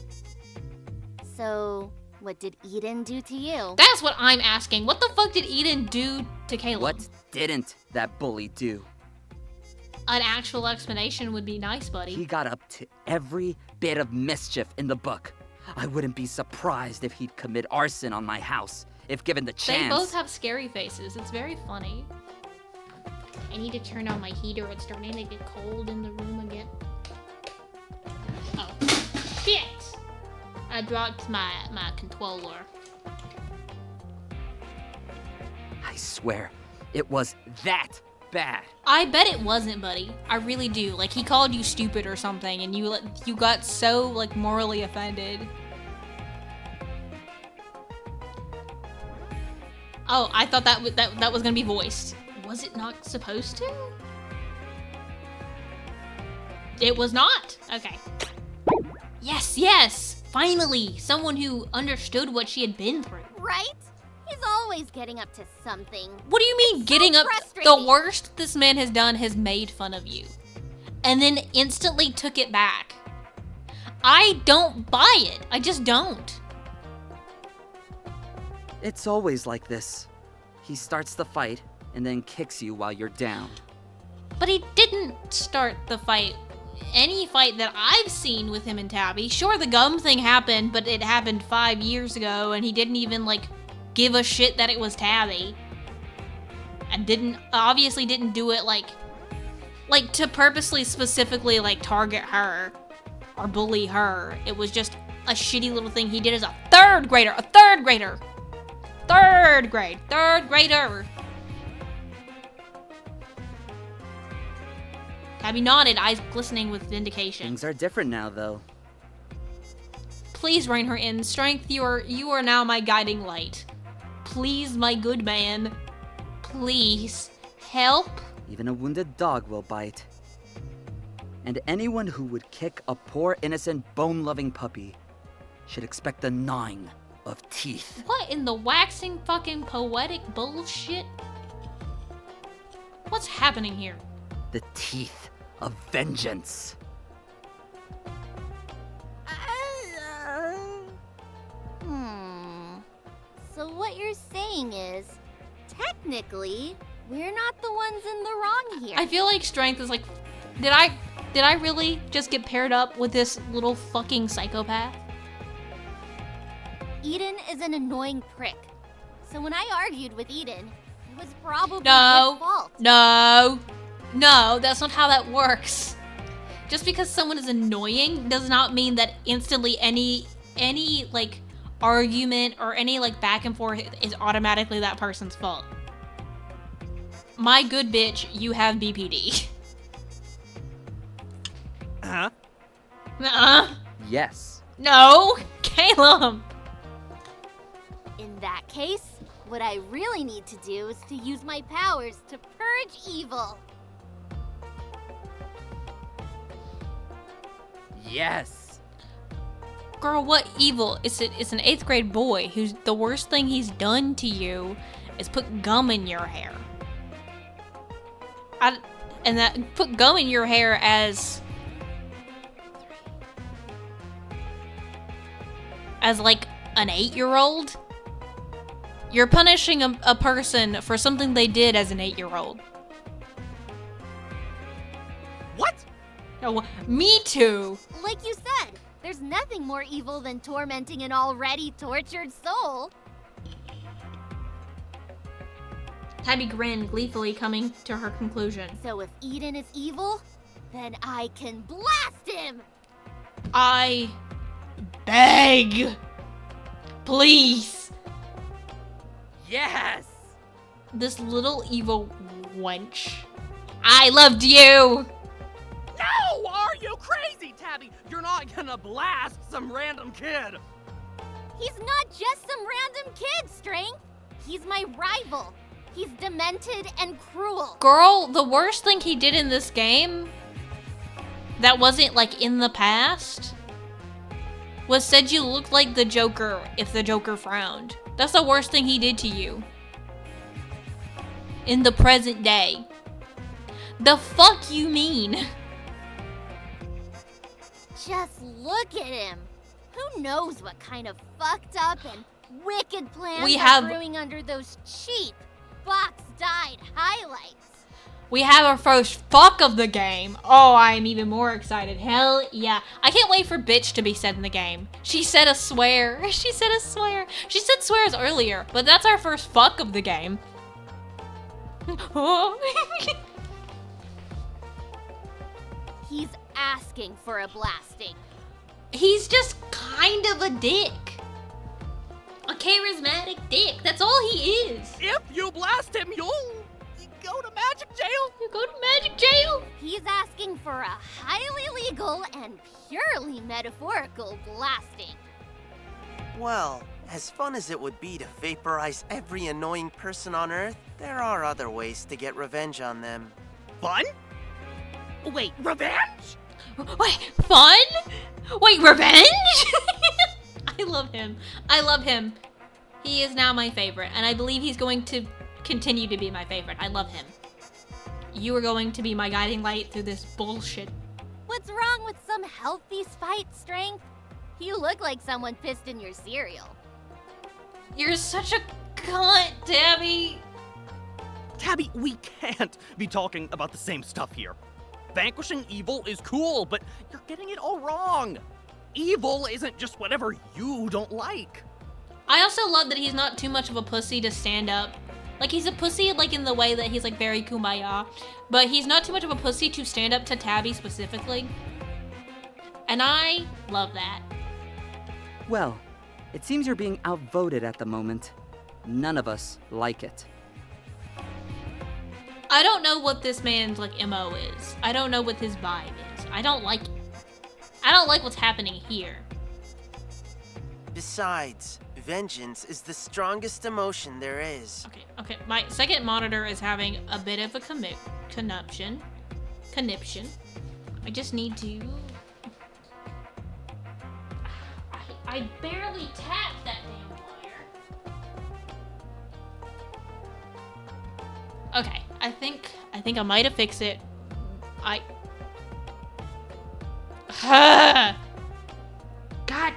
So, what did Eden do to you? That's what I'm asking. What the fuck did Eden do to Caleb? What didn't that bully do? An actual explanation would be nice, buddy. He got up to every bit of mischief in the book. I wouldn't be surprised if he'd commit arson on my house, if given the chance. They both have scary faces. It's very funny. I need to turn on my heater. It's starting to get cold in the room again. Oh, shit! I dropped my controller. I swear, it was that bad. I bet it wasn't, buddy. I really do. Like, he called you stupid or something, and you got so, like, morally offended. Oh, I thought that was gonna be voiced. Was it not supposed to? It was not. Okay. Yes, yes. Finally, someone who understood what she had been through. Right? He's always getting up to something. What do you mean getting up? The worst this man has done has made fun of you. And then instantly took it back. I don't buy it. I just don't. It's always like this. He starts the fight and then kicks you while you're down. But he didn't start the fight fight that I've seen with him and Tabby. Sure, the gum thing happened, but it happened 5 years ago, and he didn't even, like, give a shit that it was Tabby. And obviously didn't do it, like, to purposely, specifically, like, target her or bully her. It was just a shitty little thing he did as a third grader. Third grader. Tabby nodded, eyes glistening with vindication. Things are different now, though. Please rein her in. Strength, you are now my guiding light. Please, my good man. Please, help. Even a wounded dog will bite. And anyone who would kick a poor, innocent, bone-loving puppy should expect the gnawing of teeth. What in the waxing fucking poetic bullshit? What's happening here? The teeth of vengeance. So what you're saying is, technically, we're not the ones in the wrong here. I feel like Strength is like, did I really just get paired up with this little fucking psychopath? Eden is an annoying prick. So when I argued with Eden, it was probably his fault. No, that's not how that works. Just because someone is annoying does not mean that instantly any like argument or any like back and forth is automatically that person's fault. My good bitch, you have BPD. Huh? Yes. No, Caleb. In that case, what I really need to do is to use my powers to purge evil. Yes. Girl, what evil? It's an 8th grade boy who's the worst thing he's done to you is put gum in your hair. And that put gum in your hair as like an 8-year-old. You're punishing a person for something they did as an 8-year-old. What? Oh, me too. Like you said, there's nothing more evil than tormenting an already tortured soul. Tabby grinned, gleefully coming to her conclusion. So if Eden is evil, then I can blast him! I beg. Please. Yes! This little evil wench. I loved you! No! Are you crazy, Tabby? You're not gonna blast some random kid! He's not just some random kid, Strength. He's my rival. He's demented and cruel. Girl, the worst thing he did in this game that wasn't like in the past was said you looked like the Joker if the Joker frowned. That's the worst thing he did to you. In the present day. The fuck you mean? Just look at him. Who knows what kind of fucked up and wicked plans are brewing under those cheap, box-dyed highlights. We have our first fuck of the game. Oh, I'm even more excited. Hell yeah. I can't wait for bitch to be said in the game. She said a swear. She said a swear. She said swears earlier, but that's our first fuck of the game. He's asking for a blasting. He's just kind of a dick. A charismatic dick. That's all he is. If you blast him, you'll go to magic jail. You go to magic jail. He's asking for a highly legal and purely metaphorical blasting. Well, as fun as it would be to vaporize every annoying person on Earth, there are other ways to get revenge on them. Fun? Wait, revenge? Wait, fun? Wait, revenge? I love him. I love him. He is now my favorite, and I believe he's going to continue to be my favorite. I love him. You are going to be my guiding light through this bullshit. What's wrong with some healthy spite, Strength? You look like someone pissed in your cereal. You're such a cunt, Tabby. Tabby, we can't be talking about the same stuff here. vanquishing evil is cool, but you're getting it all wrong. Evil isn't just whatever you don't like. I also love that he's not too much of a pussy to stand up. Like, he's a pussy, like, in the way that he's, like, very kumbaya. But he's not too much of a pussy to stand up to Tabby specifically. And I love that. Well, it seems you're being outvoted at the moment. None of us like it. I don't know what this man's, like, MO is. I don't know what his vibe is. I don't like it. I don't like what's happening here. Besides, vengeance is the strongest emotion there is. Okay. My second monitor is having a bit of a conniption. I just need to... I barely tapped that damn wire. Okay, I think I might have fixed it. God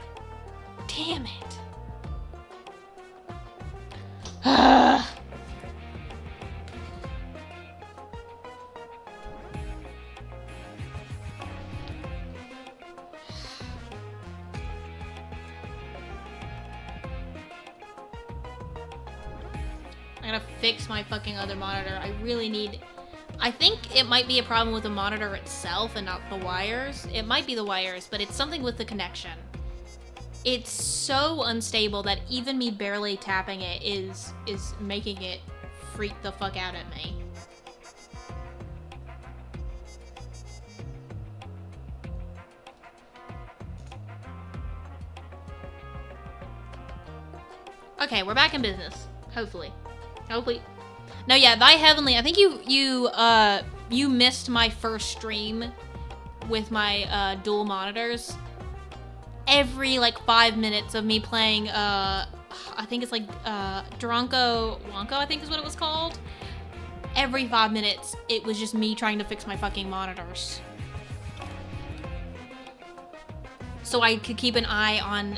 damn it. I gotta fix my fucking other monitor. I really need... I think it might be a problem with the monitor itself and not the wires. It might be the wires, but it's something with the connection. It's so unstable that even me barely tapping it is making it freak the fuck out at me. Okay, we're back in business. Hopefully. No, yeah, Thy Heavenly, I think you missed my first stream with my dual monitors. Every like 5 minutes of me playing I think it's like Durango Wonko, I think is what it was called. Every 5 minutes it was just me trying to fix my fucking monitors. So I could keep an eye on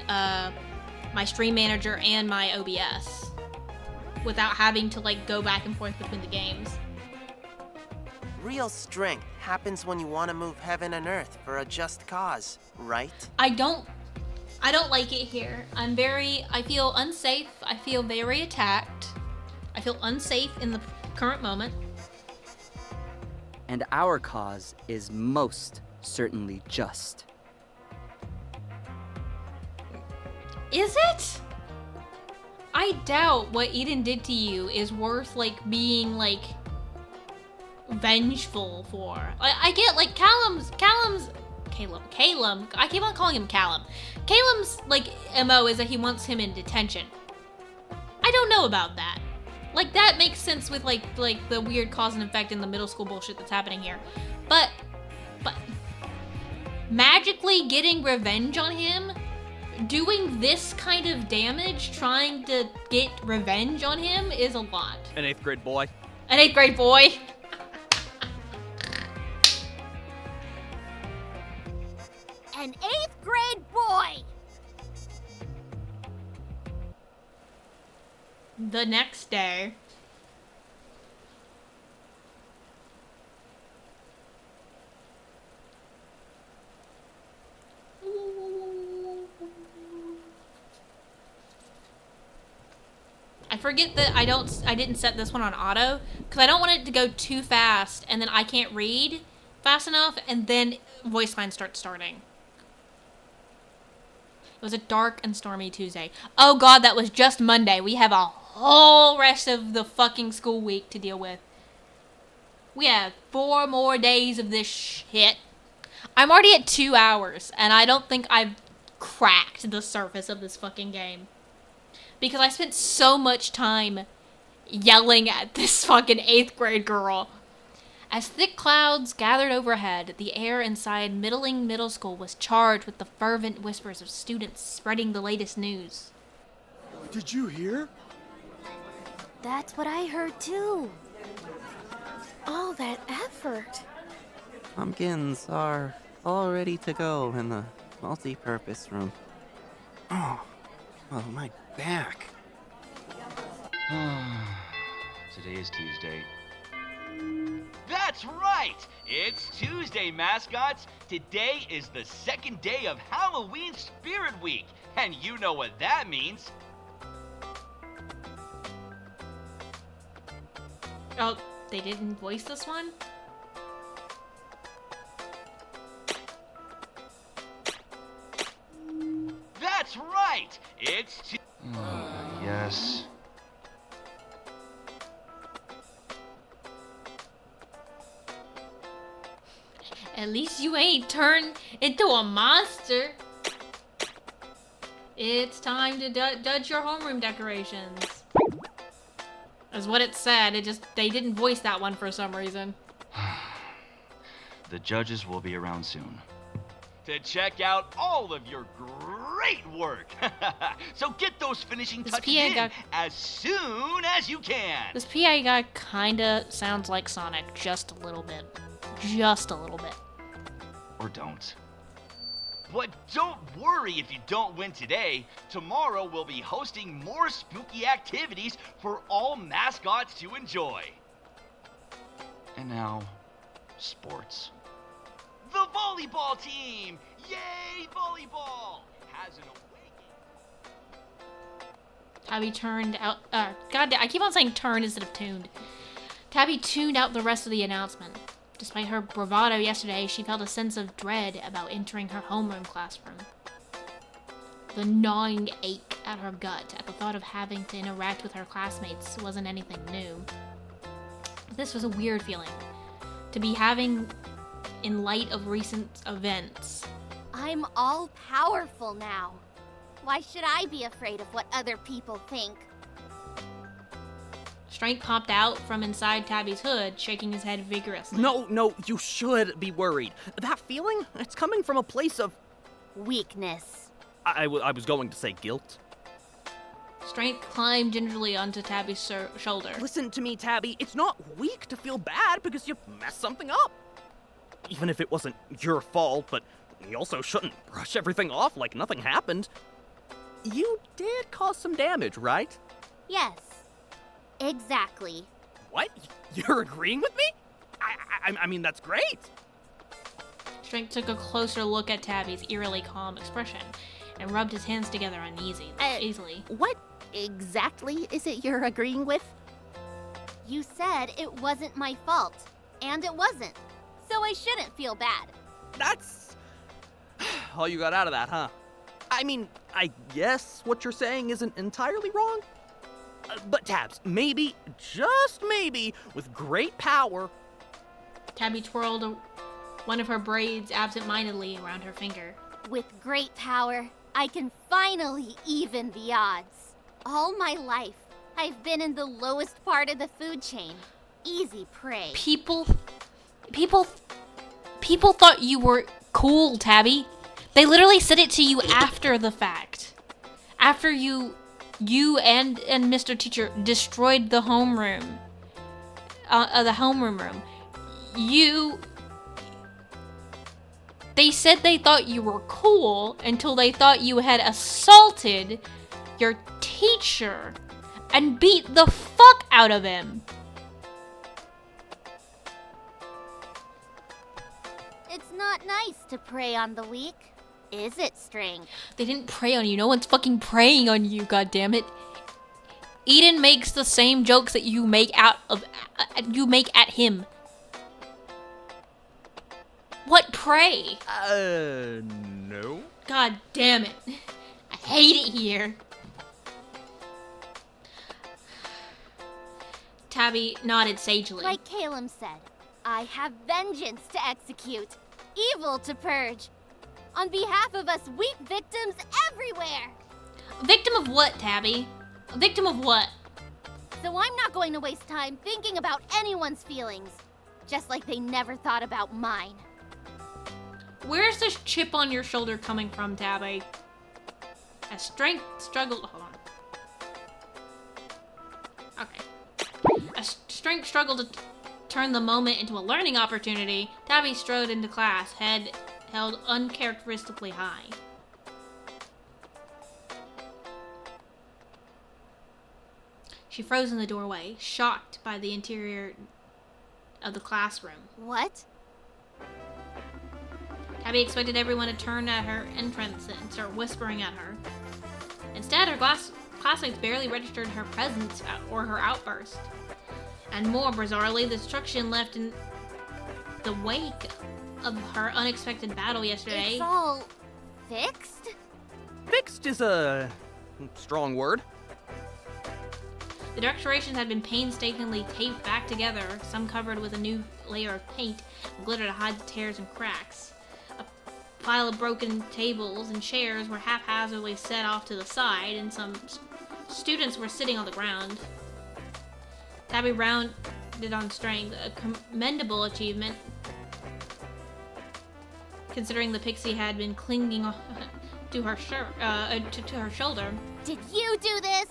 my stream manager and my OBS without having to like go back and forth between the games. Real strength happens when you want to move heaven and earth for a just cause, right? I don't like it here. I feel unsafe. I feel very attacked. I feel unsafe in the current moment. And our cause is most certainly just. Is it? I doubt what Eden did to you is worth, like, being, like, vengeful for. I get, like, Calum, I keep on calling him Callum. Calum's, like, MO is that he wants him in detention. I don't know about that. Like, that makes sense with, like the weird cause and effect in the middle school bullshit that's happening here. But magically getting revenge on him, doing this kind of damage, trying to get revenge on him is a lot. An 8th grade boy. An 8th grade boy. An 8th grade boy! The next day. I forget that I didn't set this one on auto because I don't want it to go too fast and then I can't read fast enough and then voice line starting. It was a dark and stormy Tuesday. Oh god, that was just Monday. We have a whole rest of the fucking school week to deal with. We have 4 more days of this shit. I'm already at 2 hours and I don't think I've cracked the surface of this fucking game. Because I spent so much time yelling at this fucking 8th grade girl. As thick clouds gathered overhead, the air inside Middling Middle School was charged with the fervent whispers of students spreading the latest news. Did you hear? That's what I heard too. All that effort. Pumpkins are all ready to go in the multi-purpose room. Oh, my back. Today is Tuesday. That That's right! It's Tuesday, mascots! Today is the second day of Halloween Spirit Week, and you know what that means. Oh, they didn't voice this one? That's right! It's Yes. At least you ain't turned into a monster. It's time to judge your homeroom decorations. That's what it said. They didn't voice that one for some reason. The judges will be around soon. to check out all of your great work. So get those finishing This touches PA in guy- as soon as you can. This PA guy kinda sounds like Sonic, just a little bit. Just a little bit. Or don't. But don't worry if you don't win today. Tomorrow we'll be hosting more spooky activities for all mascots to enjoy. And now, sports. The volleyball team! Yay, volleyball! Has an Tabby turned out. God, I keep on saying turn instead of tuned. Tabby tuned out the rest of the announcement. Despite her bravado yesterday, she felt a sense of dread about entering her homeroom classroom. The gnawing ache at her gut at the thought of having to interact with her classmates wasn't anything new. This was a weird feeling to be having in light of recent events. I'm all powerful now. Why should I be afraid of what other people think? Strength popped out from inside Tabby's hood, shaking his head vigorously. No, you should be worried. That feeling, it's coming from a place of... weakness. I was going to say guilt. Strength climbed gingerly onto Tabby's shoulder. Listen to me, Tabby. It's not weak to feel bad because you messed something up. Even if it wasn't your fault, but you also shouldn't brush everything off like nothing happened. You did cause some damage, right? Yes. Exactly. What? You're agreeing with me? I mean, that's great. Strength took a closer look at Tabby's eerily calm expression and rubbed his hands together easily. What exactly is it you're agreeing with? You said it wasn't my fault, and it wasn't. So I shouldn't feel bad. That's all you got out of that, huh? I mean, I guess what you're saying isn't entirely wrong. But Tabs, maybe, just maybe, with great power... Tabby twirled one of her braids absent-mindedly around her finger. With great power, I can finally even the odds. All my life, I've been in the lowest part of the food chain. Easy prey. People thought you were cool, Tabby. They literally said it to you after the fact. After you and Mr. Teacher destroyed the homeroom. The homeroom room. They said they thought you were cool until they thought you had assaulted your teacher and beat the fuck out of him. It's not nice to prey on the weak, is it, Strength? They didn't prey on you. No one's fucking preying on you, goddammit. Eden makes the same jokes that you make at him. What prey? No. God damn it. I hate it here. Tabby nodded sagely. Like Calum said, I have vengeance to execute, evil to purge. On behalf of us weak victims everywhere! Victim of what, Tabby? A victim of what? So I'm not going to waste time thinking about anyone's feelings, just like they never thought about mine. Where's this chip on your shoulder coming from, Tabby? As Strength struggled... Hold on. Okay. As Strength struggled to turn the moment into a learning opportunity, Tabby strode into class, head held uncharacteristically high. She froze in the doorway, shocked by the interior of the classroom. What? Tabby expected everyone to turn at her entrance and start whispering at her. Instead, her classmates barely registered her presence or her outburst. And more bizarrely, the destruction left in the wake of her unexpected battle yesterday. It's all fixed? Fixed is a strong word. The decorations had been painstakingly taped back together, some covered with a new layer of paint and glitter to hide the tears and cracks. A pile of broken tables and chairs were haphazardly set off to the side, and some students were sitting on the ground. Tabby rounded on strength, a commendable achievement, considering the pixie had been clinging to her to her shoulder. Did you do this?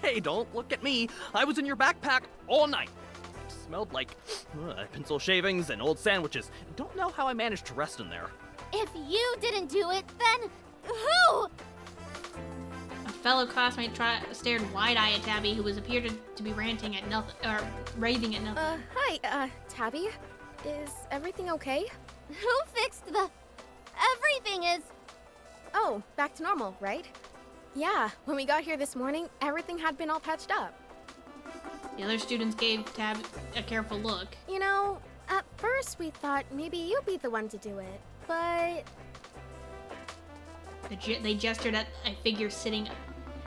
Hey, don't look at me. I was in your backpack all night. It smelled like pencil shavings and old sandwiches. Don't know how I managed to rest in there. If you didn't do it, then who? A fellow classmate stared wide-eyed at Tabby, who appeared to be ranting at nothing, or raving at nothing. Hi, Tabby. Is everything okay? Who fixed the... Everything is... Oh, back to normal, right? Yeah, when we got here this morning, everything had been all patched up. The other students gave Tabby a careful look. You know, at first we thought maybe you'd be the one to do it, but... They gestured at a figure sitting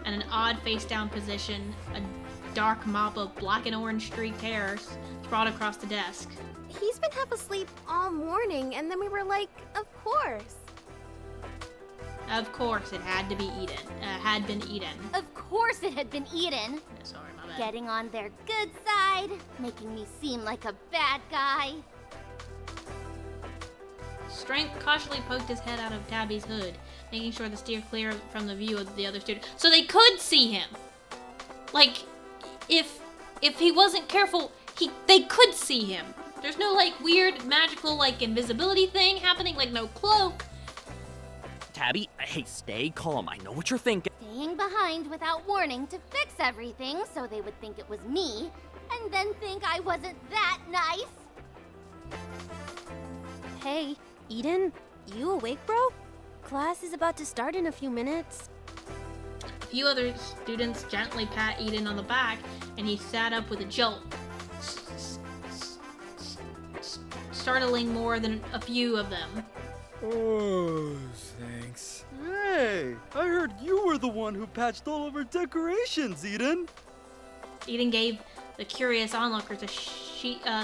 in an odd face-down position, a dark mop of black and orange streaked hair sprawled across the desk. He's been half asleep all morning, and then we were like, of course. Of course, it had to be Eden. Had been Eden. Of course it had been Eden. Sorry, my bad. Getting on their good side, making me seem like a bad guy. Strength cautiously poked his head out of Tabby's hood, making sure to steer clear from the view of the other student, so they could see him. Like, if he wasn't careful, they could see him. There's no like weird magical like invisibility thing happening, like no cloak. Tabby, hey, stay calm. I know what you're thinking. Staying behind without warning to fix everything so they would think it was me, and then think I wasn't that nice. Hey, Eden, you awake, bro? Class is about to start in a few minutes. A few other students gently pat Eden on the back, and he sat up with a jolt, startling more than a few of them. Oh, thanks. Hey, I heard you were the one who patched all of our decorations, Eden. Eden gave the curious onlookers a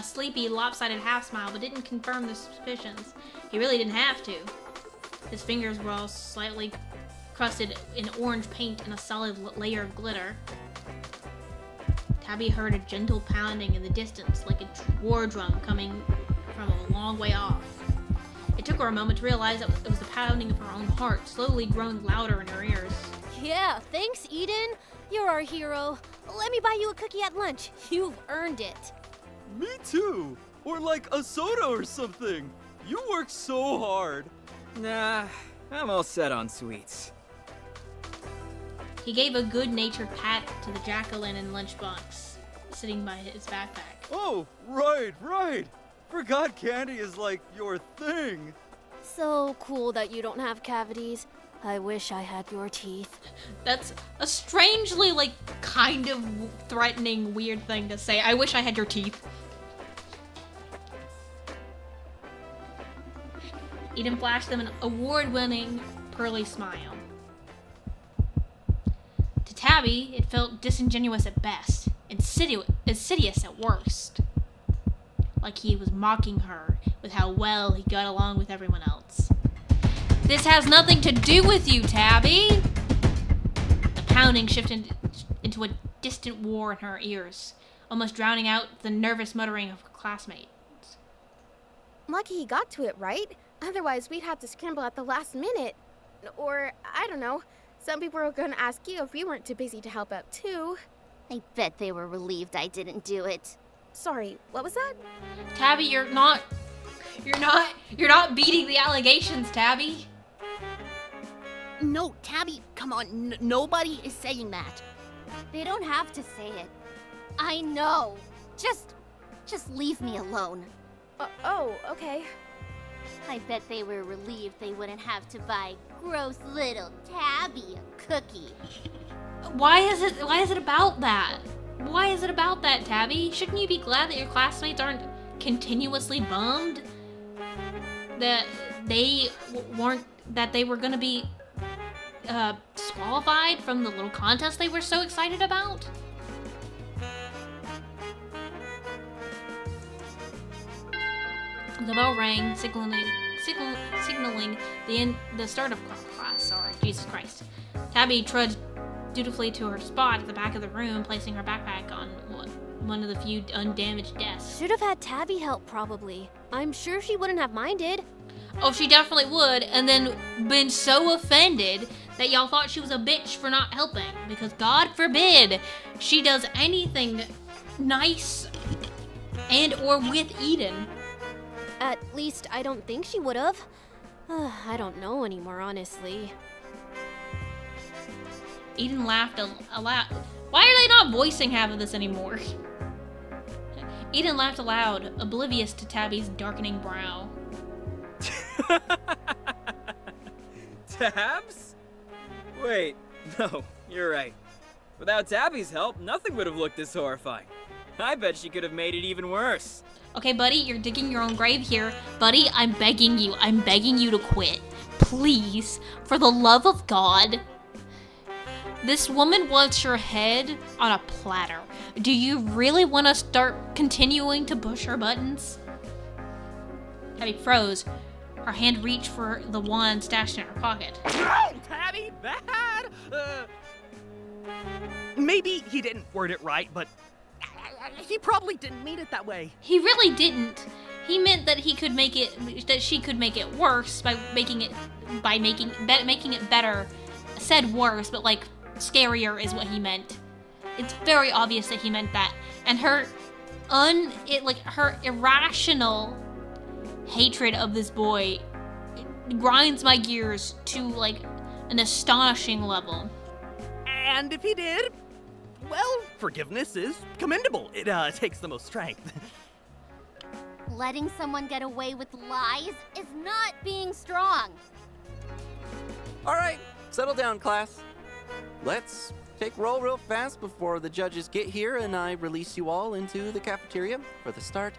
sleepy, lopsided half-smile, but didn't confirm the suspicions. He really didn't have to. His fingers were all slightly crusted in orange paint and a solid layer of glitter. Tabby heard a gentle pounding in the distance, like a war drum coming from a long way off. It took her a moment to realize that it was the pounding of her own heart, slowly growing louder in her ears. Yeah, thanks, Eden. You're our hero. Let me buy you a cookie at lunch. You've earned it. Me too. Or like a soda or something. You work so hard. Nah, I'm all set on sweets. He gave a good-natured pat to the jack-o'-lantern lunchbox sitting by his backpack. Oh, right. Forgot candy is like your thing. So cool that you don't have cavities. I wish I had your teeth. That's a strangely, like, kind of threatening, weird thing to say. I wish I had your teeth. Eden flashed them an award-winning, pearly smile. To Tabby, it felt disingenuous at best, insidious at worst. Like he was mocking her with how well he got along with everyone else. This has nothing to do with you, Tabby! The pounding shifted into a distant roar in her ears, almost drowning out the nervous muttering of her classmates. Lucky he got to it, right? Otherwise, we'd have to scramble at the last minute. Or, I don't know, some people were gonna ask you if you weren't too busy to help out too. I bet they were relieved I didn't do it. Sorry, what was that? Tabby, you're not beating the allegations, Tabby. No, Tabby, come on. Nobody is saying that. They don't have to say it. I know. Just Just leave me alone. Oh, okay. I bet they were relieved they wouldn't have to buy gross little Tabby a cookie. Why is it about that? Why is it about that, Tabby? Shouldn't you be glad that your classmates aren't continuously bummed that they were gonna be disqualified from the little contest they were so excited about? The bell rang, signaling the start of class. Sorry, Jesus Christ. Tabby trudged dutifully to her spot at the back of the room, placing her backpack on one of the few undamaged desks. Should have had Tabby help, probably. I'm sure she wouldn't have minded. Oh, she definitely would, and then been so offended that y'all thought she was a bitch for not helping. Because God forbid she does anything nice and or with Eden. At least I don't think she would have. I don't know anymore, honestly. Eden laughed aloud. Why are they not voicing half of this anymore? Eden laughed aloud, oblivious to Tabby's darkening brow. Tabs? Wait, no, you're right. Without Tabby's help, nothing would have looked this horrifying. I bet she could have made it even worse. Okay, buddy, you're digging your own grave here. Buddy, I'm begging you to quit. Please, for the love of God. This woman wants your head on a platter. Do you really want to start continuing to push her buttons? Tabby froze. Her hand reached for the wand stashed in her pocket. No, Tabby, bad! Maybe he didn't word it right, but he probably didn't mean it that way. He really didn't. He meant that she could make it worse by making it better. Said worse, but like scarier is what he meant. It's very obvious that he meant that. And her irrational hatred of this boy grinds my gears to like an astonishing level. And if he did, well, forgiveness is commendable. It takes the most strength. Letting someone get away with lies is not being strong. All right, settle down, class. Let's take roll real fast before the judges get here and I release you all into the cafeteria for the start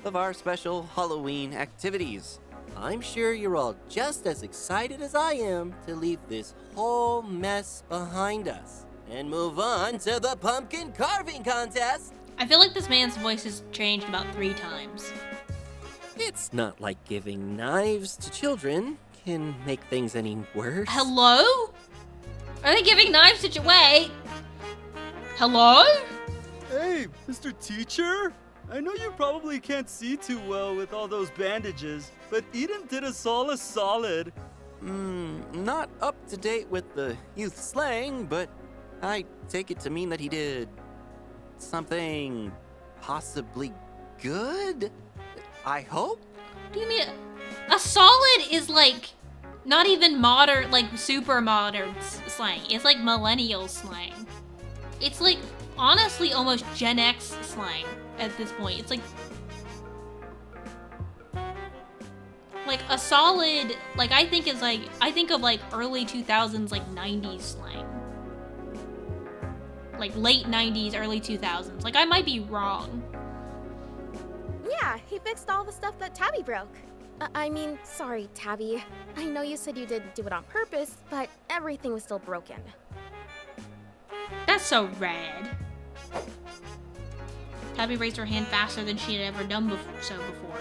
of our special Halloween activities. I'm sure you're all just as excited as I am to leave this whole mess behind us and move on to the pumpkin carving contest. I feel like this man's voice has changed about 3 times. It's not like giving knives to children can make things any worse. Hello? Are they giving knives to Wait. Hello? Hey, Mr. Teacher? I know you probably can't see too well with all those bandages, but Eden did us all a solid. Not up to date with the youth slang, but I take it to mean that he did something possibly good? I hope? Do you mean a solid is like not even modern, like super modern slang. It's like millennial slang. It's like honestly almost Gen X slang at this point. It's like a solid, like I think of like early 2000s, like 90s slang. Like late 90s, early 2000s. Like I might be wrong. Yeah, he fixed all the stuff that Tabby broke. I mean, sorry, Tabby. I know you said you didn't do it on purpose, but everything was still broken. That's so rad. Tabby raised her hand faster than she had ever done before.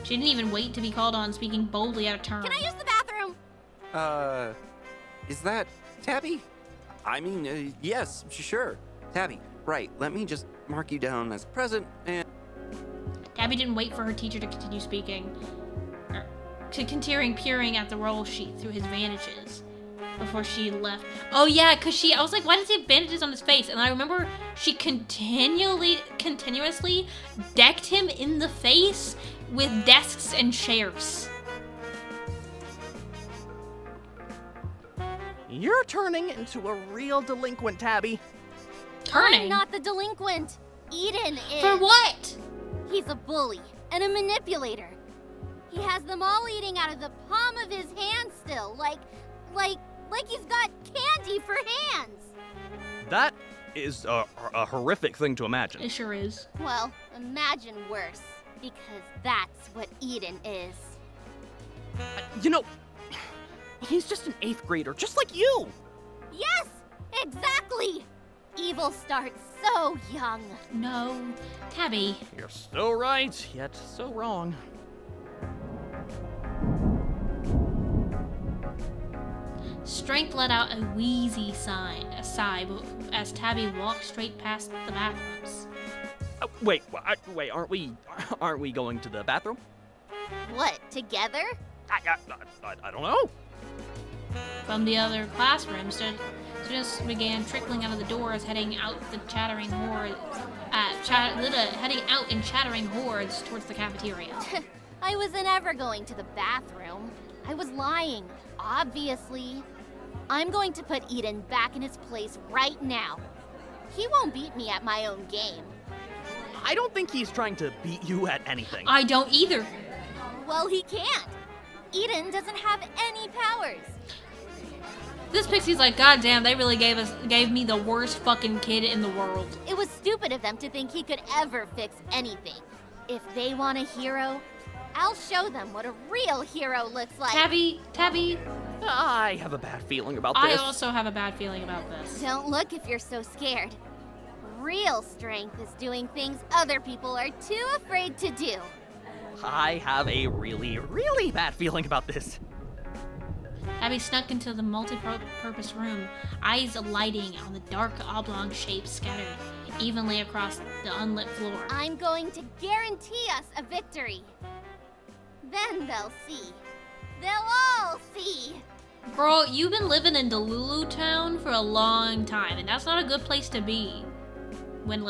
She didn't even wait to be called on, speaking boldly out of turn. Can I use the bathroom? Is that Tabby? I mean, yes, sure. Tabby, right, let me just mark you down as present and... Tabby didn't wait for her teacher to continue speaking, to continue peering at the roll sheet through his bandages before she left. Oh yeah, cause I was like, why does he have bandages on his face? And I remember she continuously decked him in the face with desks and chairs. You're turning into a real delinquent, Tabby. Turning? I'm not the delinquent. Eden is. For what? He's a bully and a manipulator. He has them all eating out of the palm of his hand still, like he's got candy for hands. That is a horrific thing to imagine. It sure is. Well, imagine worse, because that's what Eden is. You know, he's just an 8th grader, just like you. Yes, exactly. Evil starts so young. No, Tabby. You're so right, yet so wrong. Strength let out a wheezy sigh as Tabby walked straight past the bathrooms. Wait, aren't we going to the bathroom? What, together? I don't know. From the other classroom, students began trickling out of the doors, heading out in chattering hordes towards the cafeteria. I wasn't ever going to the bathroom. I was lying, obviously. I'm going to put Eden back in his place right now. He won't beat me at my own game. I don't think he's trying to beat you at anything. I don't either. Well, he can't. Eden doesn't have any powers. This Pixie's like, God damn, they really gave me the worst fucking kid in the world. It was stupid of them to think he could ever fix anything. If they want a hero, I'll show them what a real hero looks like. Tabby. I have a bad feeling about this. I also have a bad feeling about this. Don't look if you're so scared. Real strength is doing things other people are too afraid to do. I have a really, really bad feeling about this. Abby snuck into the multi-purpose room, eyes alighting on the dark oblong shapes scattered evenly across the unlit floor. I'm going to guarantee us a victory. Then they'll see. They'll all see. Girl, you've been living in Delulu Town for a long time, and that's not a good place to be. When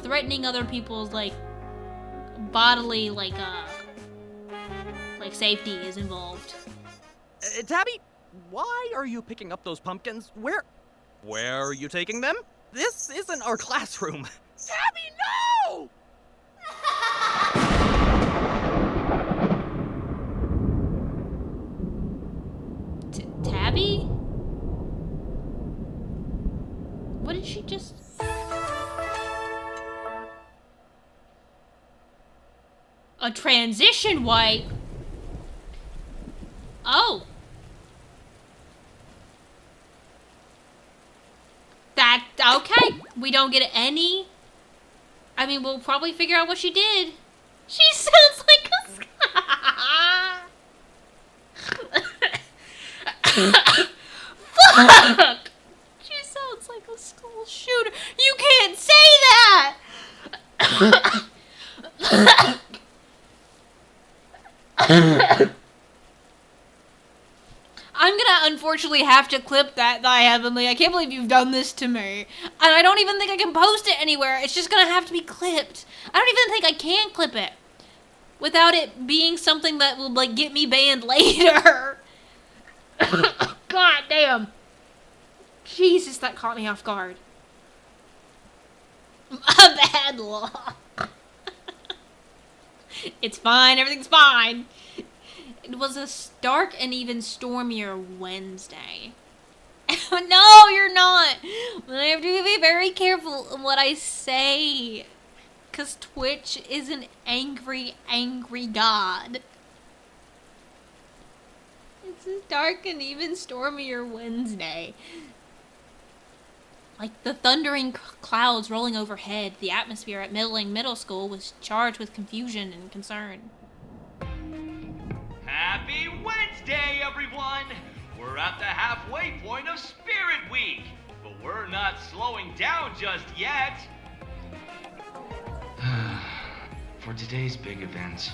threatening other people's bodily safety is involved. Tabby, why are you picking up those pumpkins? Where are you taking them? This isn't our classroom. Tabby, no! Tabby? What did she just... A transition wipe? Oh. That, okay. We don't get any... I mean, we'll probably figure out what she did. She sounds like a... Fuck! She sounds like a school shooter. You can't say that! I'm gonna unfortunately have to clip that, Thy Heavenly. I can't believe you've done this to me. And I don't even think I can post it anywhere. It's just gonna have to be clipped. I don't even think I can clip it without it being something that will, get me banned later. God damn. Jesus, that caught me off guard. A bad law. It's fine, everything's fine. It was a stark and even stormier Wednesday. No, you're not. I have to be very careful in what I say. Because Twitch is an angry, angry god. It's a dark and even stormier Wednesday. Like the thundering clouds rolling overhead, the atmosphere at Middle School was charged with confusion and concern. Happy Wednesday, everyone! We're at the halfway point of Spirit Week, but we're not slowing down just yet. For today's big event,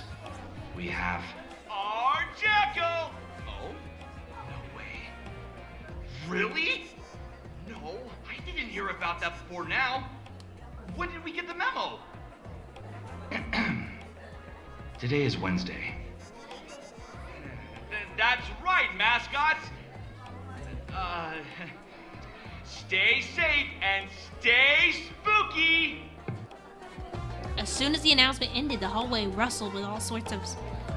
we have... Our Jekyll! Oh? No way. Really? No, I didn't hear about that before now. When did we get the memo? Today is Wednesday. That's right, mascots. Stay safe and stay spooky. soon as the announcement ended, the hallway rustled with all sorts of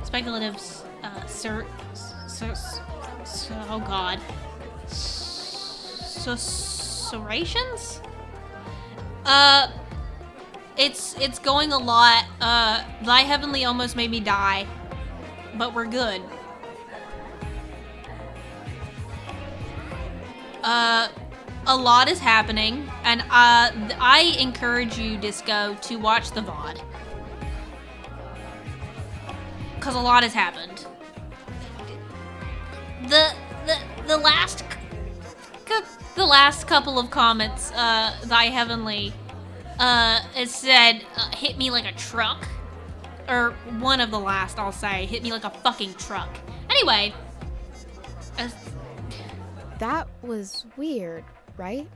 speculative, oh god. Serrations? It's going a lot. Thy Heavenly almost made me die, but we're good. A lot is happening, and I encourage you, Disco, to watch the VOD. Because a lot has happened. The last couple of comments, Thy Heavenly, it said, hit me like a truck. Or one of the last, I'll say, hit me like a fucking truck. Anyway. That was weird, right?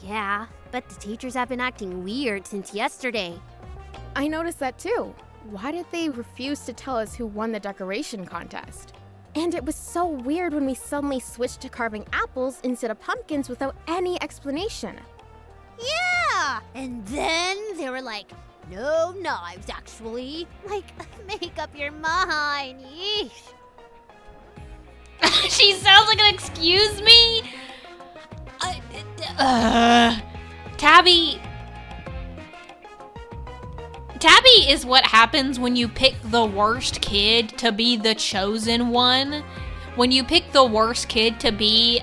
Yeah, but the teachers have been acting weird since yesterday. I noticed that too. Why did they refuse to tell us who won the decoration contest? And it was so weird when we suddenly switched to carving apples instead of pumpkins without any explanation. Yeah! And then they were like, no knives, actually. Like, make up your mind. Yeesh. She sounds like an excuse me. Tabby is what happens when you pick the worst kid to be the chosen one. When you pick the worst kid to be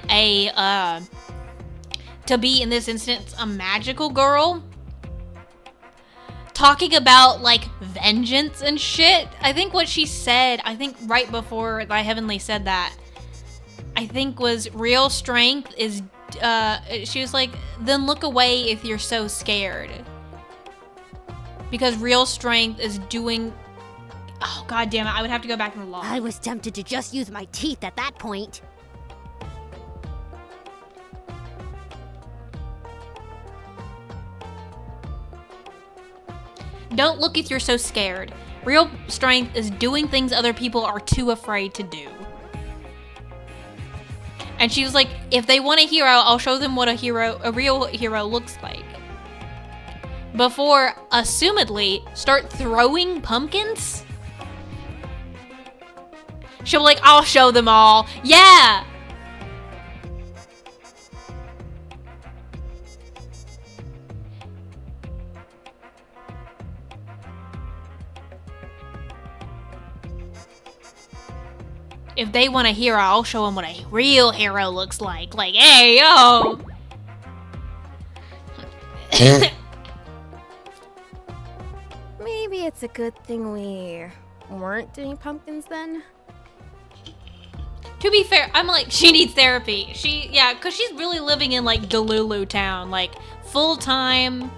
in this instance, a magical girl. Talking about, like, vengeance and shit. I think what she said, right before Thy Heavenly said that, I think was real strength is, she was like, then look away if you're so scared. Because real strength is doing, oh god damn it, I would have to go back in the log. I was tempted to just use my teeth at that point. Don't look if you're so scared. Real strength is doing things other people are too afraid to do. And she was like, if they want a hero, I'll show them what a real hero looks like. Before, assumedly, start throwing pumpkins? She'll be like, I'll show them all. Yeah! If they want a hero, I'll show them what a real hero looks like. Like, hey, yo! Maybe it's a good thing we weren't doing pumpkins then? To be fair, I'm like, she needs therapy. Yeah, because she's really living in, like, Delulu town. Like, full-time.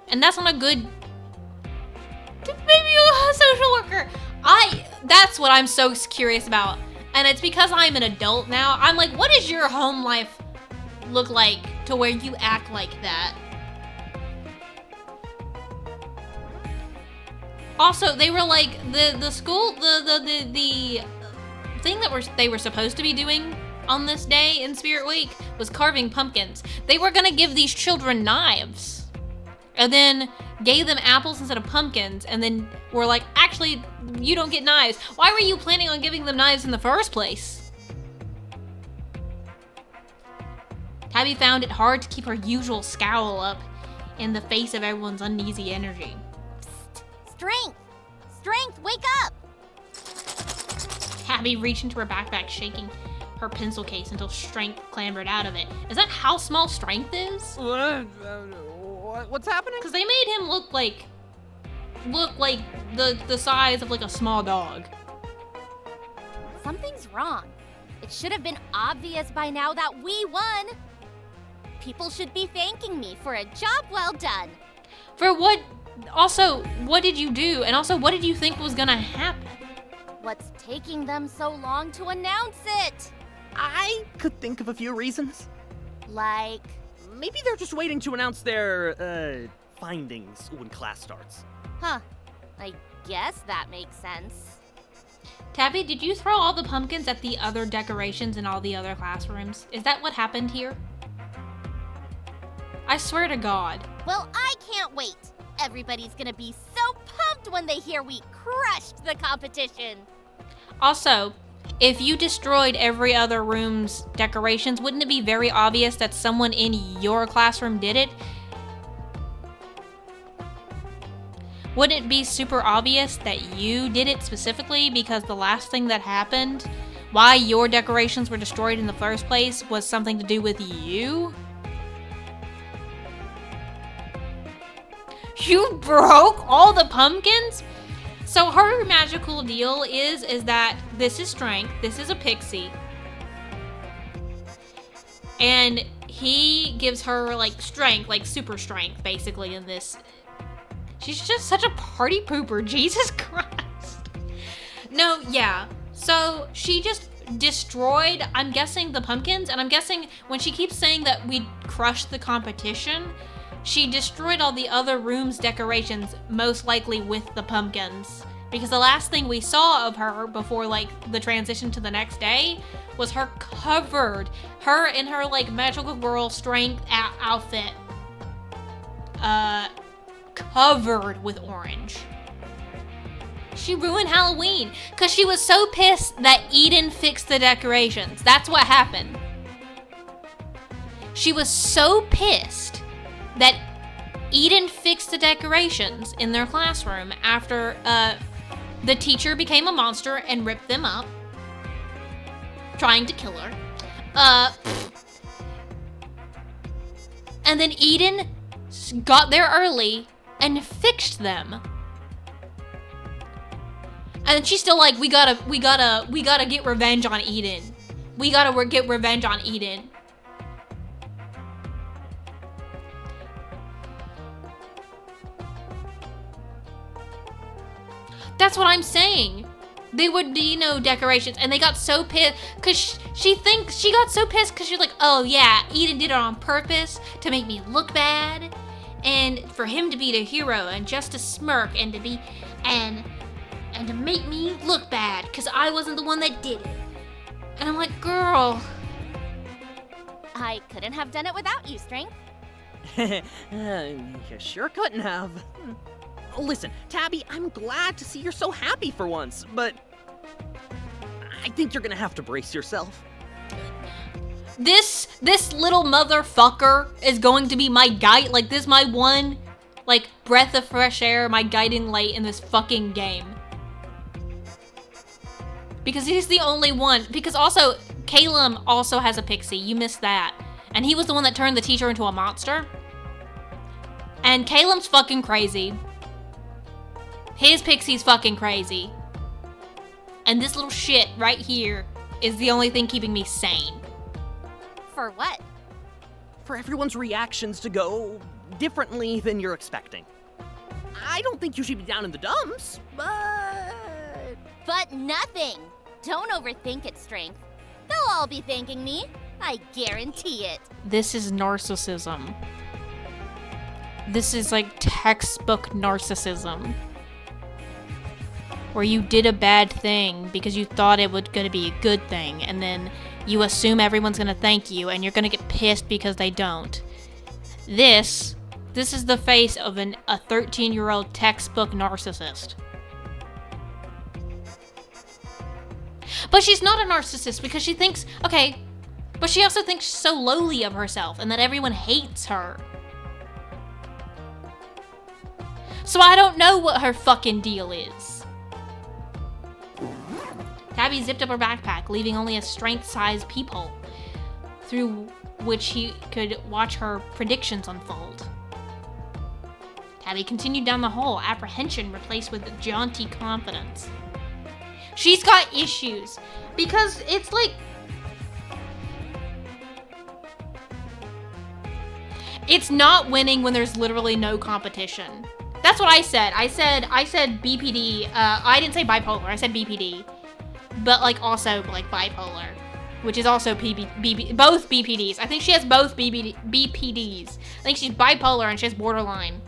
And that's not a good... Maybe a social worker. That's what I'm so curious about. And it's because I'm an adult now. I'm like, what does your home life look like to where you act like that? Also, they were like, the school, the thing that they were supposed to be doing on this day in Spirit Week was carving pumpkins. They were gonna give these children knives. And then gave them apples instead of pumpkins, and then were like, actually, you don't get knives. Why were you planning on giving them knives in the first place? Tabby found it hard to keep her usual scowl up in the face of everyone's uneasy energy. Psst. Strength, wake up! Tabby reached into her backpack, shaking her pencil case until Strength clambered out of it. Is that how small Strength is? What's happening? Because they made him look like the size of like a small dog. Something's wrong. It should have been obvious by now that we won. People should be thanking me for a job well done. For what? Also, what did you do? And also, what did you think was gonna happen? What's taking them so long to announce it? I could think of a few reasons. Like? Maybe they're just waiting to announce their, findings when class starts. Huh. I guess that makes sense. Tabby, did you throw all the pumpkins at the other decorations in all the other classrooms? Is that what happened here? I swear to God. Well, I can't wait. Everybody's gonna be so pumped when they hear we crushed the competition. Also, if you destroyed every other room's decorations, wouldn't it be very obvious that someone in your classroom did it? Wouldn't it be super obvious that you did it specifically because the last thing that happened, why your decorations were destroyed in the first place, was something to do with you? You broke all the pumpkins? So her magical deal is that this is strength, this is a pixie, and he gives her like strength, like super strength basically in this. She's just such a party pooper, Jesus Christ. No, yeah, so she just destroyed, I'm guessing, the pumpkins, and I'm guessing when she keeps saying that we crushed the competition, she destroyed all the other rooms' decorations, most likely with the pumpkins. Because the last thing we saw of her before, like, the transition to the next day was her covered. Her in her, like, magical girl strength outfit. Covered with orange. She ruined Halloween because she was so pissed that Eden fixed the decorations. That's what happened. She was so pissed that Eden fixed the decorations in their classroom after the teacher became a monster and ripped them up, trying to kill her. And then Eden got there early and fixed them. And then she's still like, we gotta get revenge on Eden. We gotta get revenge on Eden. That's what I'm saying. They would, decorations, and they got so pissed because she got so pissed because she's like, oh yeah, Eden did it on purpose to make me look bad, and for him to be the hero, and just to smirk and to be, and to make me look bad because I wasn't the one that did it. And I'm like, girl, I couldn't have done it without you, Strength. You sure couldn't have. Listen, Tabby, I'm glad to see you're so happy for once, but I think you're gonna have to brace yourself. This little motherfucker is going to be my guide. Like, this my one, like, breath of fresh air, my guiding light in this fucking game. Because he's the only one. Because also, Caleb also has a pixie. You missed that. And he was the one that turned the teacher into a monster. And Caleb's fucking crazy. His pixie's fucking crazy. And this little shit right here is the only thing keeping me sane. For what? For everyone's reactions to go differently than you're expecting. I don't think you should be down in the dumps, but... But nothing. Don't overthink it, Strength. They'll all be thanking me. I guarantee it. This is narcissism. This is like textbook narcissism. Where you did a bad thing because you thought it was going to be a good thing, and then you assume everyone's going to thank you, and you're going to get pissed because they don't. This is the face of a 13-year-old textbook narcissist. But she's not a narcissist because she thinks, okay, but she also thinks so lowly of herself and that everyone hates her. So I don't know what her fucking deal is. Tabby zipped up her backpack, leaving only a strength-sized peephole through which he could watch her predictions unfold. Tabby continued down the hall, apprehension replaced with jaunty confidence. She's got issues, because it's like... It's not winning when there's literally no competition. That's what I said. I said BPD. I didn't say bipolar. I said BPD. But, like, also, like, bipolar. Which is also both BPDs. I think she has both BPDs. I think she's bipolar and she has borderline.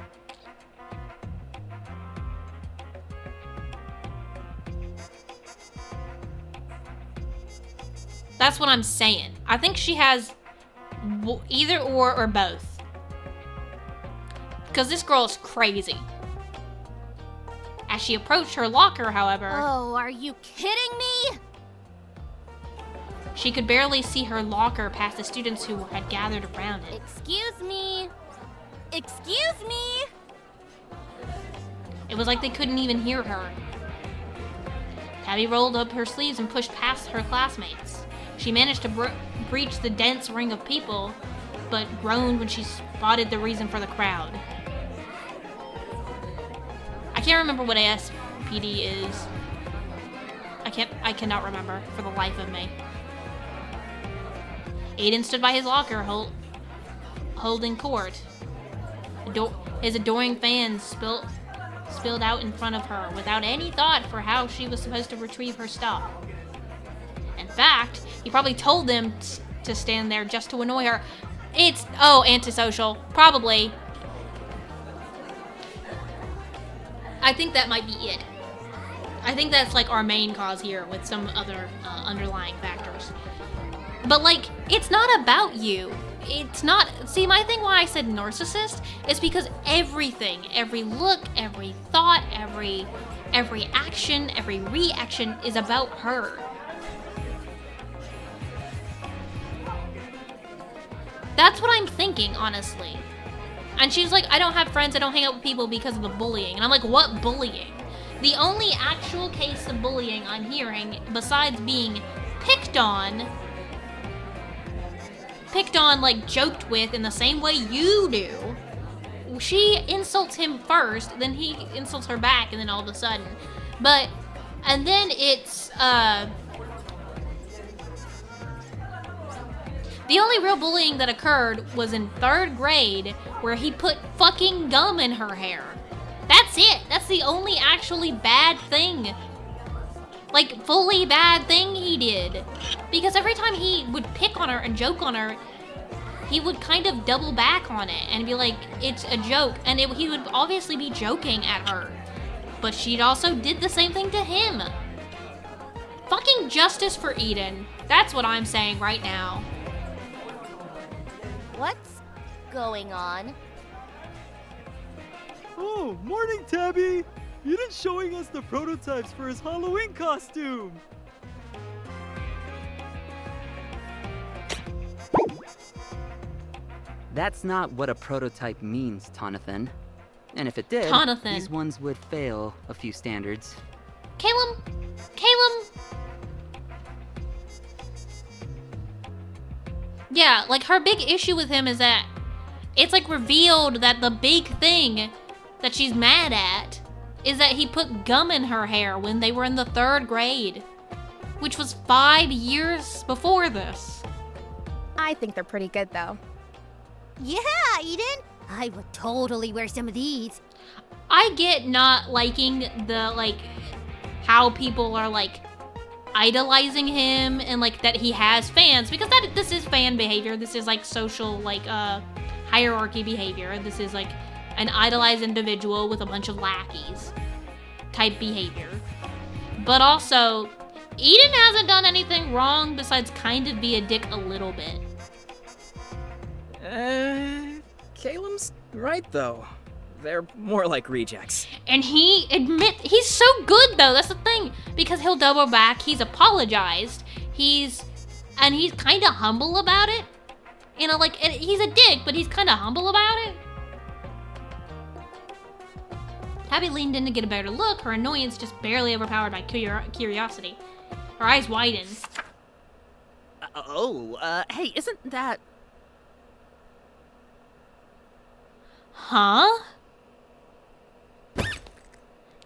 That's what I'm saying. I think she has either or both. Because this girl's crazy. As she approached her locker, however... Oh, are you kidding me? She could barely see her locker past the students who had gathered around it. Excuse me. Excuse me. It was like they couldn't even hear her. Tabby rolled up her sleeves and pushed past her classmates. She managed to breach the dense ring of people, but groaned when she spotted the reason for the crowd. I can't remember what ASPD is. I cannot remember for the life of me. Aiden stood by his locker holding court. His adoring fans spilled out in front of her without any thought for how she was supposed to retrieve her stuff. In fact, he probably told them to stand there just to annoy her. Antisocial. Probably. I think that might be it. I think that's like our main cause here with some other underlying factors. But like, it's not about you. It's not, see, my thing why I said narcissist is because everything, every look, every thought, every action, every reaction is about her. That's what I'm thinking, honestly. And she's like, I don't have friends, I don't hang out with people because of the bullying. And I'm like, what bullying? The only actual case of bullying I'm hearing, besides being picked on, like, joked with in the same way you do. She insults him first, then he insults her back, and then all of a sudden. And then it's, the only real bullying that occurred was in 3rd grade, where he put fucking gum in her hair. That's it. That's the only actually bad thing. Like, fully bad thing he did. Because every time he would pick on her and joke on her, he would kind of double back on it and be like, it's a joke. And he would obviously be joking at her. But she also did the same thing to him. Fucking justice for Eden. That's what I'm saying right now. What's going on? Oh, morning, Tabby! Eden's showing us the prototypes for his Halloween costume! That's not what a prototype means, Tonathan. And if it did, these ones would fail a few standards. Caleb! Yeah, like, her big issue with him is that it's, like, revealed that the big thing that she's mad at is that he put gum in her hair when they were in the 3rd grade, which was 5 years before this. I think they're pretty good, though. Yeah, Eden! I would totally wear some of these. I get not liking the, like, how people are, like, idolizing him and, like, that he has fans, because this is fan behavior. This is, like, social, like, hierarchy behavior. This is, like, an idolized individual with a bunch of lackeys type behavior. But also, Eden hasn't done anything wrong besides kind of be a dick a little bit. Caleb's right, though. They're more like rejects. And he's so good, though. That's the thing. Because he'll double back. He's apologized. He's kind of humble about it. You know, like, he's a dick, but he's kind of humble about it. Tabby leaned in to get a better look, her annoyance just barely overpowered by curiosity. Her eyes widened. Hey, isn't that... Huh?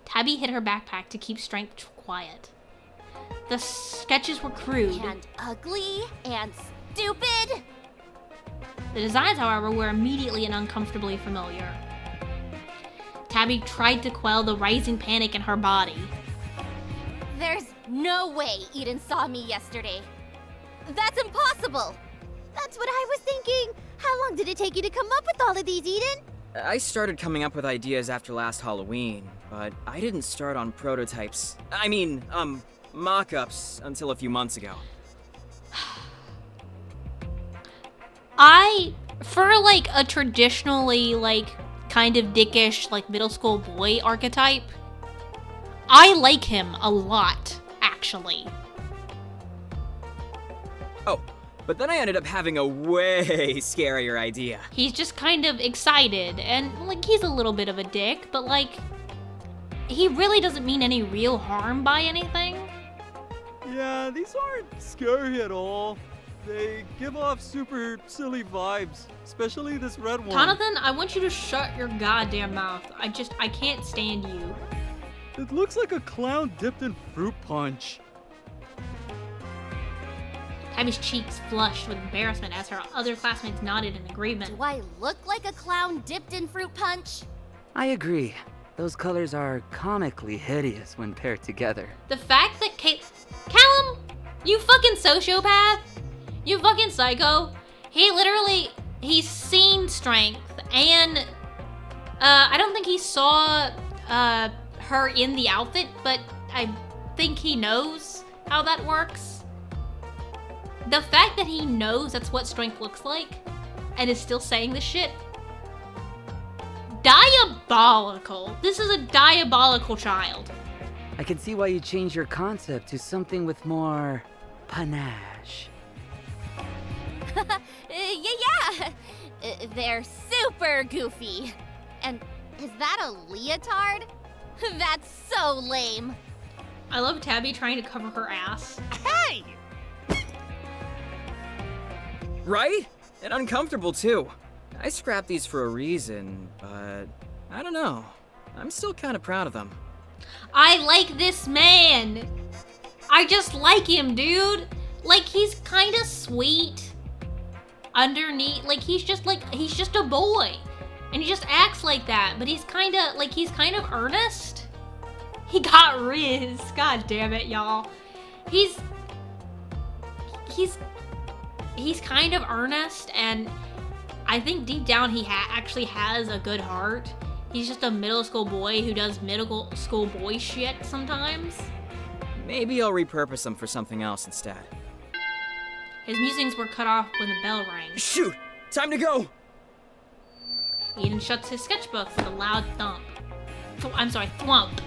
Tabby hid her backpack to keep strength quiet. The sketches were crude. And ugly and stupid. The designs, however, were immediately and uncomfortably familiar. Tabby tried to quell the rising panic in her body. There's no way Eden saw me yesterday. That's impossible. That's what I was thinking. How long did it take you to come up with all of these, Eden? I started coming up with ideas after last Halloween, but I didn't start on prototypes. Mock-ups until a few months ago. For, like, a traditionally, like, kind of dickish, like middle school boy archetype. I like him a lot, actually. Oh, but then I ended up having a way scarier idea. He's just kind of excited, and, like, he's a little bit of a dick, but, like, he really doesn't mean any real harm by anything. Yeah, these aren't scary at all. They give off super silly vibes, especially this red one. Jonathan, I want you to shut your goddamn mouth. I can't stand you. It looks like a clown dipped in fruit punch. Tabby's cheeks flushed with embarrassment as her other classmates nodded in agreement. Do I look like a clown dipped in fruit punch? I agree. Those colors are comically hideous when paired together. The fact that Callum, you fucking sociopath, you fucking psycho. He's seen strength, and I don't think he saw her in the outfit, but I think he knows how that works. The fact that he knows that's what strength looks like, and is still saying this shit. Diabolical. This is a diabolical child. I can see why you changed your concept to something with more panache. Yeah. They're super goofy. And is that a leotard? That's so lame. I love Tabby trying to cover her ass. Hey! Right? And uncomfortable too. I scrapped these for a reason, but I don't know. I'm still kind of proud of them. I like this man. I just like him, dude. Like, he's kind of sweet underneath. Like, he's just a boy. And he just acts like that, but he's kind of earnest. He got Riz. God damn it, y'all. He's kind of earnest, and I think deep down he actually has a good heart. He's just a middle school boy who does middle school boy shit sometimes. Maybe I'll repurpose them for something else instead. His musings were cut off when the bell rang. Shoot! Time to go! Eden shuts his sketchbook with a loud thump. Thwump.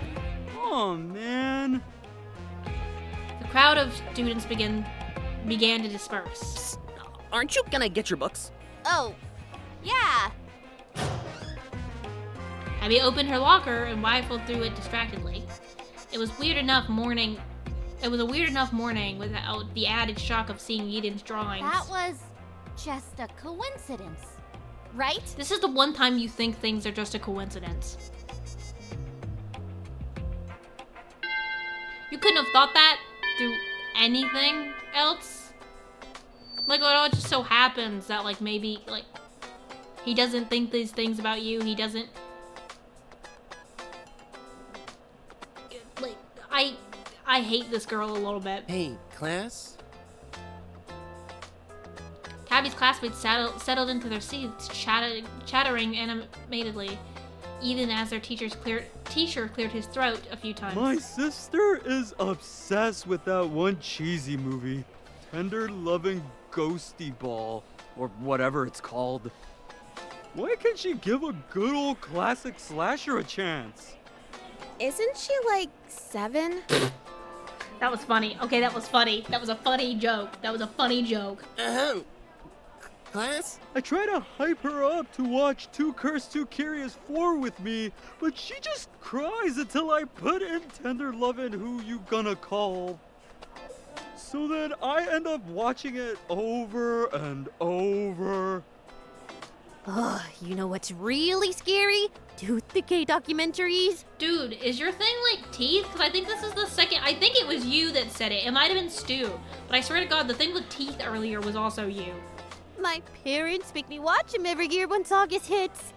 Oh, man. The crowd of students began to disperse. Psst, aren't you gonna get your books? Oh, yeah. Abby opened her locker and rifled through it distractedly. It was a weird enough morning without the added shock of seeing Eden's drawings. That was just a coincidence, right? This is the one time you think things are just a coincidence. You couldn't have thought that through anything else? Like, well, it just so happens that, like, maybe, like, he doesn't think these things about you. He doesn't... Like, I hate this girl a little bit. Hey, class? Tabby's classmates settled into their seats, chattering animatedly, even as their teacher cleared his throat a few times. My sister is obsessed with that one cheesy movie, Tender Loving Ghosty Ball, or whatever it's called. Why can't she give a good old classic slasher a chance? Isn't she like 7? That was funny. Okay, that was funny. That was a funny joke. Class? I try to hype her up to watch Too Cursed, Too Curious 4 with me, but she just cries until I put in Tender Lovin' Who You Gonna Call. So then I end up watching it over and over. Ugh, you know what's really scary? Tooth decay documentaries. Dude, is your thing like teeth? Because I think this is the second. I think it was you that said it. It might have been Stu. But I swear to God, the thing with teeth earlier was also you. My parents make me watch them every year once August hits.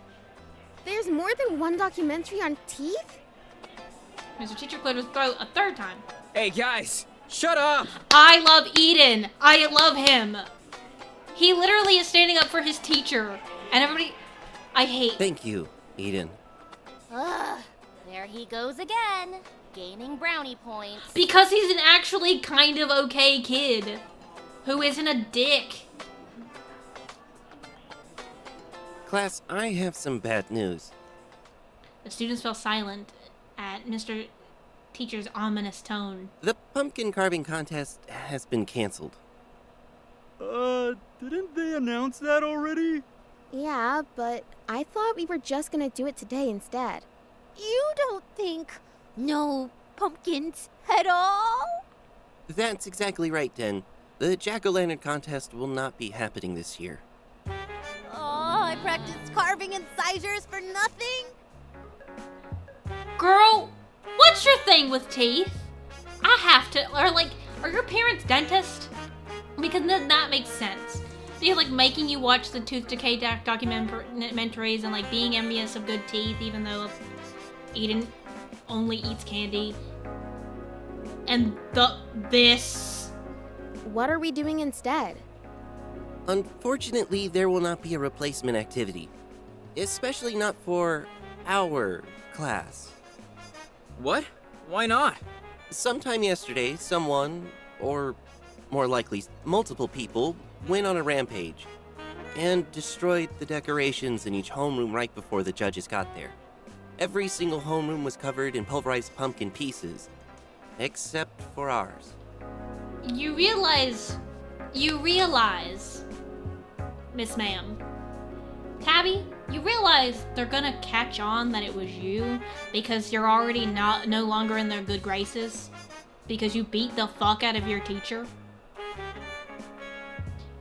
There's more than one documentary on teeth? Mr. Teacher cleared his throat a third time. Hey, guys! Shut up! I love Eden. I love him. He literally is standing up for his teacher. And everybody... I hate... Thank you, Eden. Ugh, there he goes again, gaining brownie points. Because he's an actually kind of okay kid. Who isn't a dick. Class, I have some bad news. The students fell silent at Mr. Teacher's ominous tone. The pumpkin carving contest has been canceled. Didn't they announce that already? Yeah, but I thought we were just gonna do it today instead. You don't think no pumpkins at all? That's exactly right, Den. The jack-o'-lantern contest will not be happening this year. Oh, I practiced carving incisors for nothing? Girl, what's your thing with teeth? I have to, are your parents dentists? Because then that makes sense. Because, making you watch the tooth decay documentaries and, being envious of good teeth, even though Eden only eats candy. And this. What are we doing instead? Unfortunately, there will not be a replacement activity. Especially not for our class. What? Why not? Sometime yesterday, someone, or more likely multiple people, went on a rampage and destroyed the decorations in each homeroom right before the judges got there. Every single homeroom was covered in pulverized pumpkin pieces, except for ours. You realize, Miss Ma'am, Tabby, you realize they're gonna catch on that it was you because you're already no longer in their good graces because you beat the fuck out of your teacher?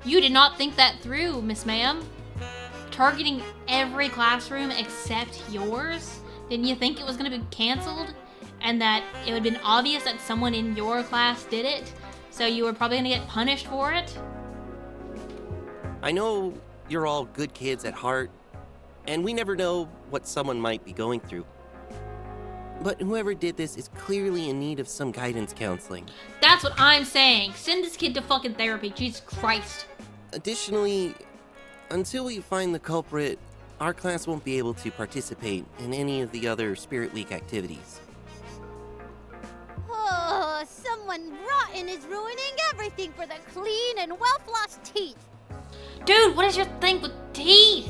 You did not think that through, Miss Ma'am. Targeting every classroom except yours? Didn't you think it was gonna be canceled? And that it would have been obvious that someone in your class did it? So you were probably gonna get punished for it? I know you're all good kids at heart, and we never know what someone might be going through. But whoever did this is clearly in need of some guidance counseling. That's what I'm saying. Send this kid to fucking therapy, Jesus Christ. Additionally, until we find the culprit, our class won't be able to participate in any of the other Spirit Week activities. Oh, someone rotten is ruining everything for the clean and well-flossed teeth. Dude, what is your thing with teeth?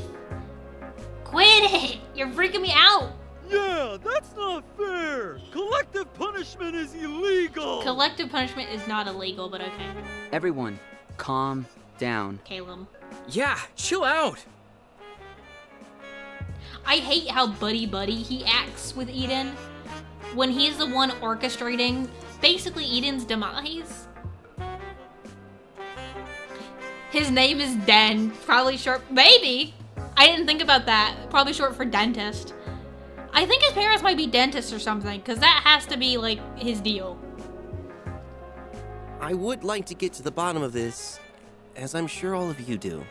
Quit it! You're freaking me out! Yeah, that's not fair! Collective punishment is illegal! Collective punishment is not illegal, but okay. Everyone, calm down. Caleb. Yeah, chill out. I hate how buddy-buddy he acts with Eden when he's the one orchestrating basically Eden's demise. His name is Den, probably short, maybe. I didn't think about that. Probably short for dentist. I think his parents might be dentists or something, because that has to be, his deal. I would like to get to the bottom of this, as I'm sure all of you do.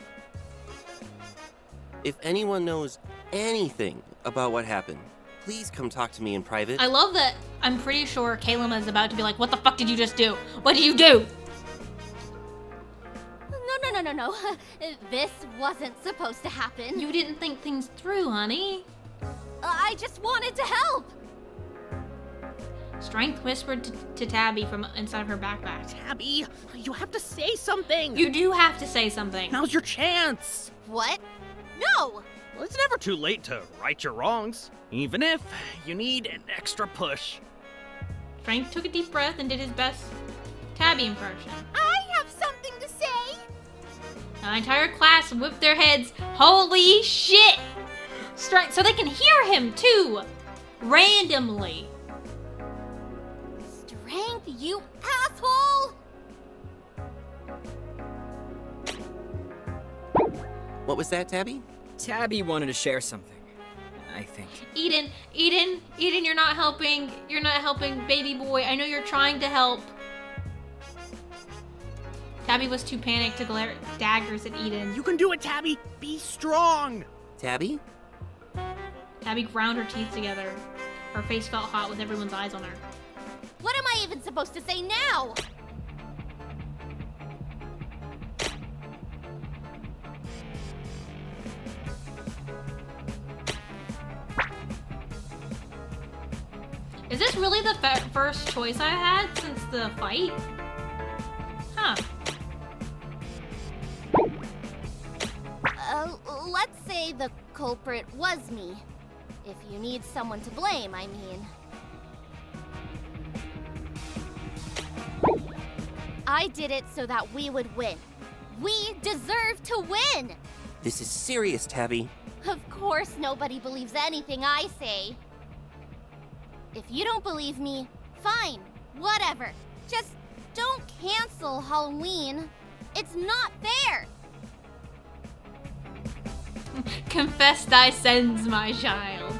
If anyone knows anything about what happened, please come talk to me in private. I love that I'm pretty sure Kalema is about to be like, what the fuck did you just do? What did you do? No. This wasn't supposed to happen. You didn't think things through, honey. I just wanted to help. Strength whispered to Tabby from inside her backpack. Tabby, you have to say something. You do have to say something. Now's your chance. What? No! Well, it's never too late to right your wrongs, even if you need an extra push. Strength took a deep breath and did his best Tabby impression. I have something to say! The entire class whipped their heads. Holy shit! Strength, so they can hear him too! Randomly. Strength, you asshole! What was that, Tabby? Tabby wanted to share something, I think. Eden, you're not helping. You're not helping, baby boy. I know you're trying to help. Tabby was too panicked to glare daggers at Eden. You can do it, Tabby! Be strong! Tabby? Tabby ground her teeth together. Her face felt hot with everyone's eyes on her. What am I even supposed to say now? Is this really the first choice I had since the fight? Huh. Let's say the culprit was me. If you need someone to blame, I mean. I did it so that we would win. We deserve to win! This is serious, Tabby. Of course nobody believes anything I say. If you don't believe me, fine, whatever. Just don't cancel Halloween. It's not fair! Confess thy sins, my child.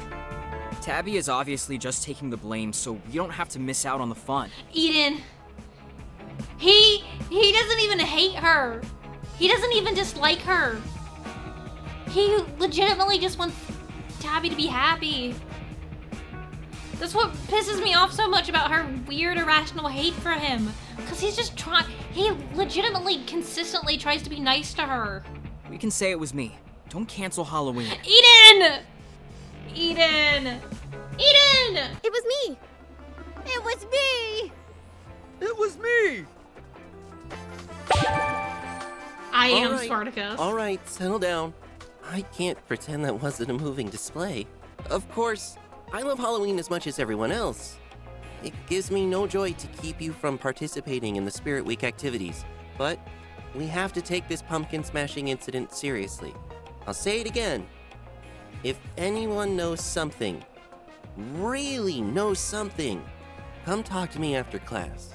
Tabby is obviously just taking the blame, so you don't have to miss out on the fun. Eden. He doesn't even hate her. He doesn't even dislike her. He legitimately just wants Tabby to be happy. That's what pisses me off so much about her weird, irrational hate for him. Because he's just he legitimately, consistently tries to be nice to her. We can say it was me. Don't cancel Halloween. Eden! Eden! Eden! It was me! It was me! It was me! I am All right, Spartacus. All right, settle down. I can't pretend that wasn't a moving display. Of course, I love Halloween as much as everyone else. It gives me no joy to keep you from participating in the Spirit Week activities, but we have to take this pumpkin smashing incident seriously. I'll say it again. If anyone knows something, really knows something, come talk to me after class.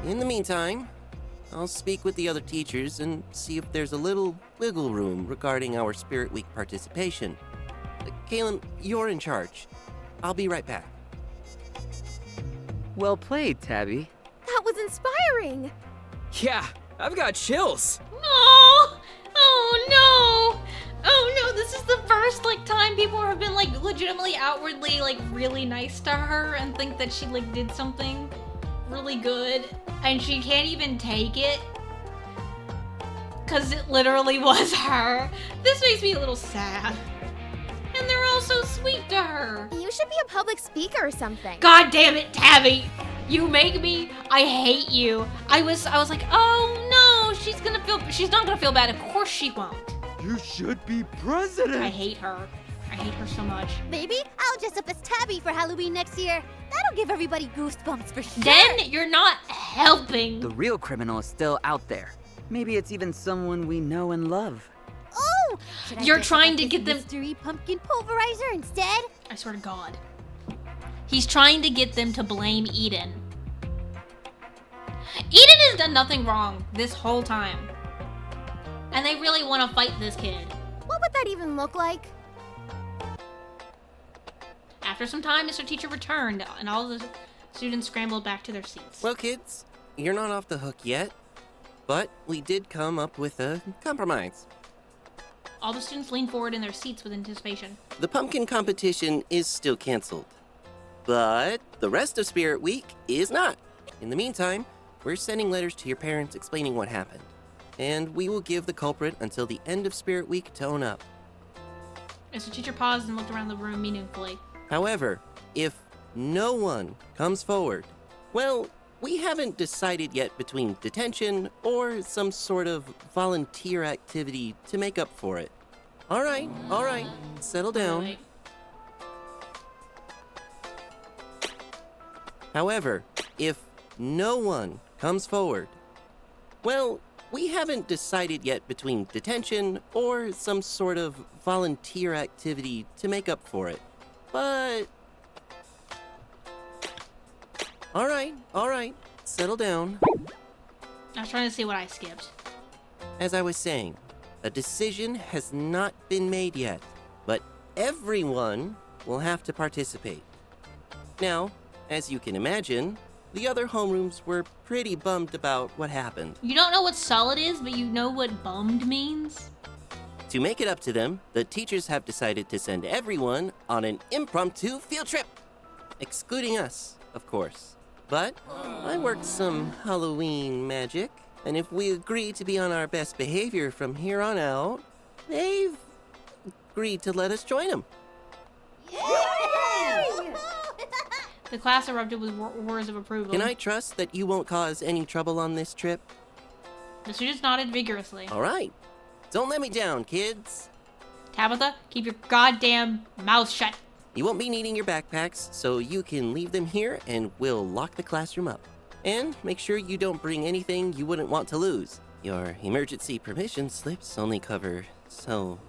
In the meantime, I'll speak with the other teachers and see if there's a little wiggle room regarding our Spirit Week participation. Caleb, you're in charge. I'll be right back. Well played, Tabby. That was inspiring! Yeah, I've got chills. No! Oh no! Oh no, this is the first time people have been legitimately outwardly really nice to her and think that she did something really good and she can't even take it because it literally was her. This makes me a little sad. And they're all so sweet to her. You should be a public speaker or something. God damn it, Tabby! You make me. I hate you. I was like, oh no, she's not gonna feel bad. Of course she won't. You should be president. I hate her. I hate her so much. Maybe I'll dress up as Tabby for Halloween next year. That'll give everybody goosebumps for sure. Then you're not helping. The real criminal is still out there. Maybe it's even someone we know and love. Oh! Should I You're dress trying up to as get them- mystery pumpkin pulverizer instead? I swear to God. He's trying to get them to blame Eden. Eden has done nothing wrong this whole time. And they really want to fight this kid. What would that even look like? After some time, Mr. Teacher returned, and all the students scrambled back to their seats. Well, kids, you're not off the hook yet, but we did come up with a compromise. All the students leaned forward in their seats with anticipation. The pumpkin competition is still canceled, but the rest of Spirit Week is not. In the meantime, we're sending letters to your parents explaining what happened, and we will give the culprit until the end of Spirit Week to own up. Mr. Teacher paused and looked around the room meaningfully. However, if no one comes forward, well, we haven't decided yet between detention or some sort of volunteer activity to make up for it. All right, settle down. Right. However, if no one comes forward, well, we haven't decided yet between detention or some sort of volunteer activity to make up for it. But... All right, settle down. I was trying to see what I skipped. As I was saying, a decision has not been made yet, but everyone will have to participate. Now, as you can imagine, the other homerooms were pretty bummed about what happened. You don't know what solid is, but you know what bummed means? To make it up to them, the teachers have decided to send everyone on an impromptu field trip. Excluding us, of course. But I worked some Halloween magic, and if we agree to be on our best behavior from here on out, they've agreed to let us join them. The class erupted with words of approval. Can I trust that you won't cause any trouble on this trip? The students nodded vigorously. All right. Don't let me down, kids. Tabitha, keep your goddamn mouth shut. You won't be needing your backpacks, so you can leave them here and we'll lock the classroom up. And make sure you don't bring anything you wouldn't want to lose. Your emergency permission slips only cover so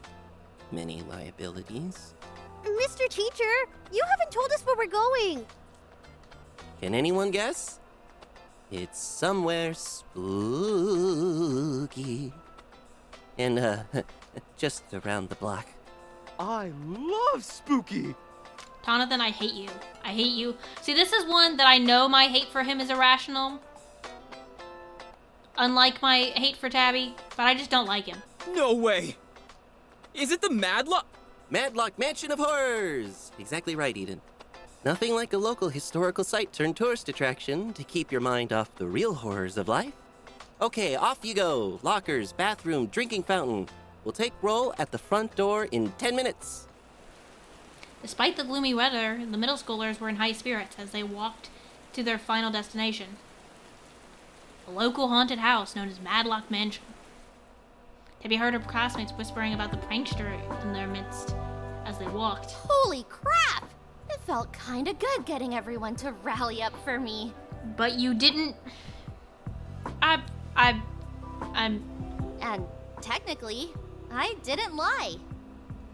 many liabilities. Mr. Teacher, you haven't told us where we're going. Can anyone guess? It's somewhere spooky. And, just around the block. I love spooky. Jonathan, I hate you. I hate you. See, this is one that I know my hate for him is irrational. Unlike my hate for Tabby, but I just don't like him. No way! Is it the Madlock? Madlock Mansion of Horrors! Exactly right, Eden. Nothing like a local historical site turned tourist attraction to keep your mind off the real horrors of life. Okay, off you go. Lockers, bathroom, drinking fountain. We'll take roll at the front door in 10 minutes. Despite the gloomy weather, the middle schoolers were in high spirits as they walked to their final destination. A local haunted house known as Madlock Mansion. Tabby heard her classmates whispering about the prankster in their midst as they walked. Holy crap! It felt kinda good getting everyone to rally up for me. But you didn't... I'm... And technically, I didn't lie.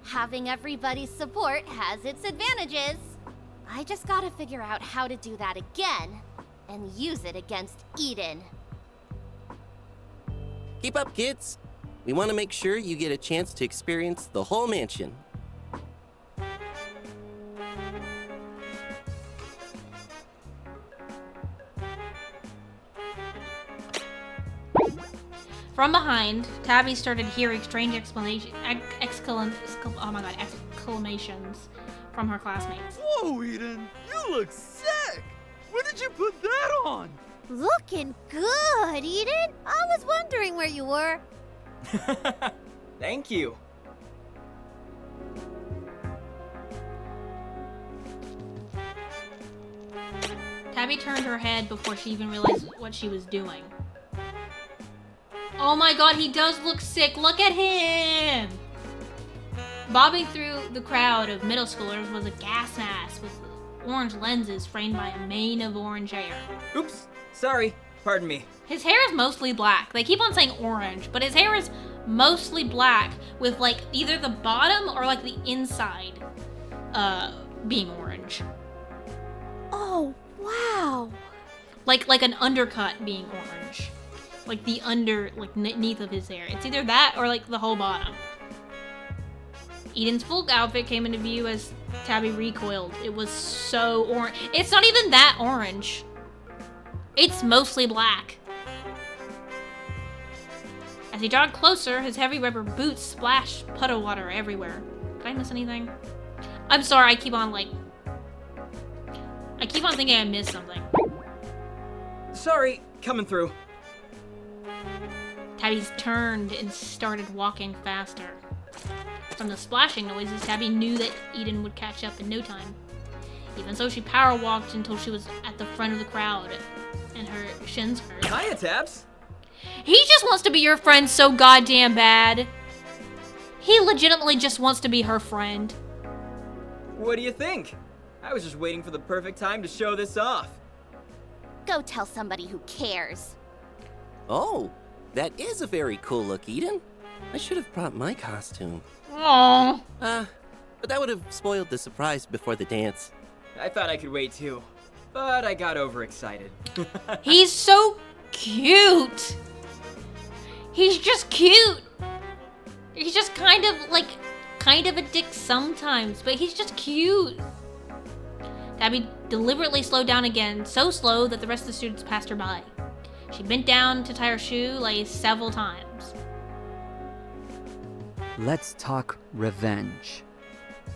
Having everybody's support has its advantages. I just gotta figure out how to do that again and use it against Eden. Keep up, kids. We want to make sure you get a chance to experience the whole mansion. From behind, Tabby started hearing strange exclamations from her classmates. Whoa, Eden, you look sick! Where did you put that on? Looking good, Eden. I was wondering where you were. Thank you. Tabby turned her head before she even realized what she was doing. Oh my god, he does look sick. Look at him! Bobbing through the crowd of middle schoolers was a gas mask with orange lenses framed by a mane of orange hair. Oops, sorry. Pardon me. His hair is mostly black. They keep on saying orange, but his hair is mostly black with like either the bottom or like the inside being orange. Oh, wow. Like an undercut being orange. Like the underneath of his hair. It's either that or like the whole bottom. Eden's full outfit came into view as Tabby recoiled. It was so orange. It's not even that orange. It's mostly black. As he jogged closer, his heavy rubber boots splashed puddle water everywhere. Did I miss anything? I'm sorry, I keep on thinking I missed something. Sorry, coming through. Tabby's turned and started walking faster. From the splashing noises, Tabby knew that Eden would catch up in no time. Even so, she power walked until she was at the front of the crowd, and her shins hurt. Hiya, Tabs. He just wants to be your friend so goddamn bad. He legitimately just wants to be her friend. What do you think? I was just waiting for the perfect time to show this off. Go tell somebody who cares. Oh, that is a very cool look, Eden. I should have brought my costume. Aww. But that would have spoiled the surprise before the dance. I thought I could wait too, but I got overexcited. He's so cute. He's just cute. He's just kind of a dick sometimes, but he's just cute. Tabby deliberately slowed down again, so slow that the rest of the students passed her by. She bent down to tie her shoelace several times. Let's talk revenge.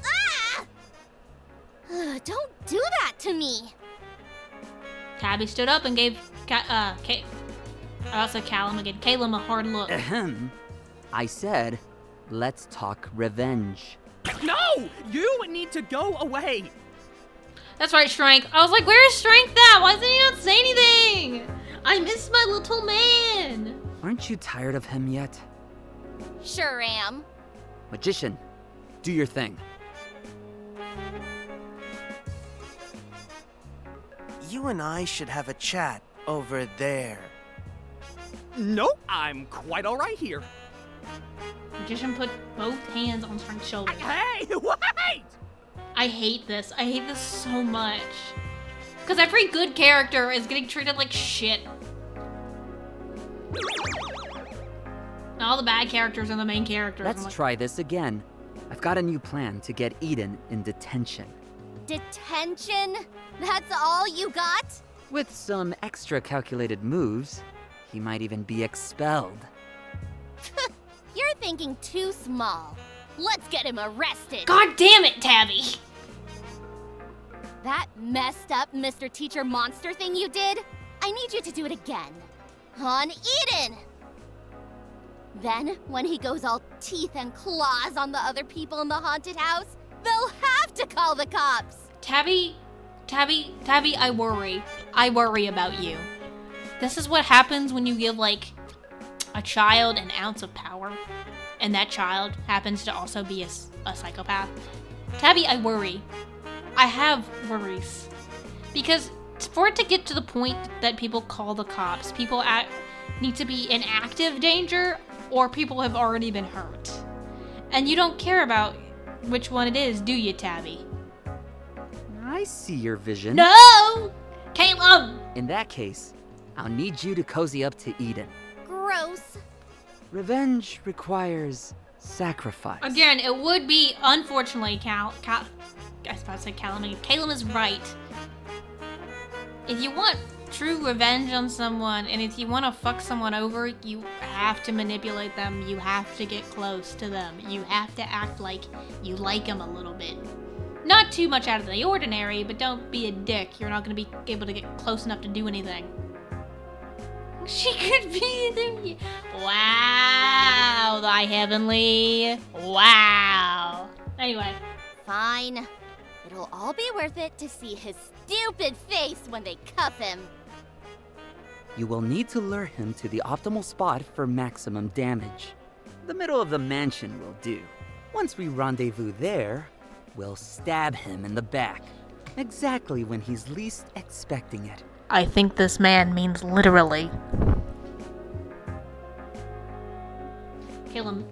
Ah! Don't do that to me. Tabby stood up and gave Calum a hard look. Ahem. I said, let's talk revenge. No! You need to go away! That's right, Strength. I was like, where's Strength at? Why doesn't he not say anything? I miss my little man. Aren't you tired of him yet? Sure am. Magician, Do your thing. You and I should have a chat over there. Nope, I'm quite alright here. Magician put both hands on Frank's shoulders. Hey, wait! I hate this. I hate this so much. Because every good character is getting treated like shit. And all the bad characters are the main characters. Let's try this again. I've got a new plan to get Eden in detention. Detention? That's all you got? With some extra calculated moves, he might even be expelled. You're thinking too small. Let's get him arrested. God damn it, Tabby! That messed up Mr. Teacher Monster thing you did, I need you to do it again. On Eden! Then, when he goes all teeth and claws on the other people in the haunted house, they'll have to call the cops! Tabby, I worry. I worry about you. This is what happens when you give, like, a child an ounce of power, and that child happens to also be a psychopath. Tabby, I worry. I have worries. Because for it to get to the point that people call the cops, people need to be in active danger, or people have already been hurt. And you don't care about which one it is, do you, Tabby? I see your vision. No! Caleb! In that case, I'll need you to cozy up to Eden. Gross. Revenge requires sacrifice. Again, it would be, unfortunately, I was about to say Calamity. Caleb is right. If you want true revenge on someone, and if you want to fuck someone over, you have to manipulate them. You have to get close to them. You have to act like you like them a little bit. Not too much out of the ordinary, but don't be a dick. You're not going to be able to get close enough to do anything. She could be the... Wow, thy heavenly. Wow. Anyway. Fine. It'll all be worth it to see his stupid face when they cuff him. You will need to lure him to the optimal spot for maximum damage. The middle of the mansion will do. Once we rendezvous there, we'll stab him in the back, exactly when he's least expecting it. I think this man means literally. Caleb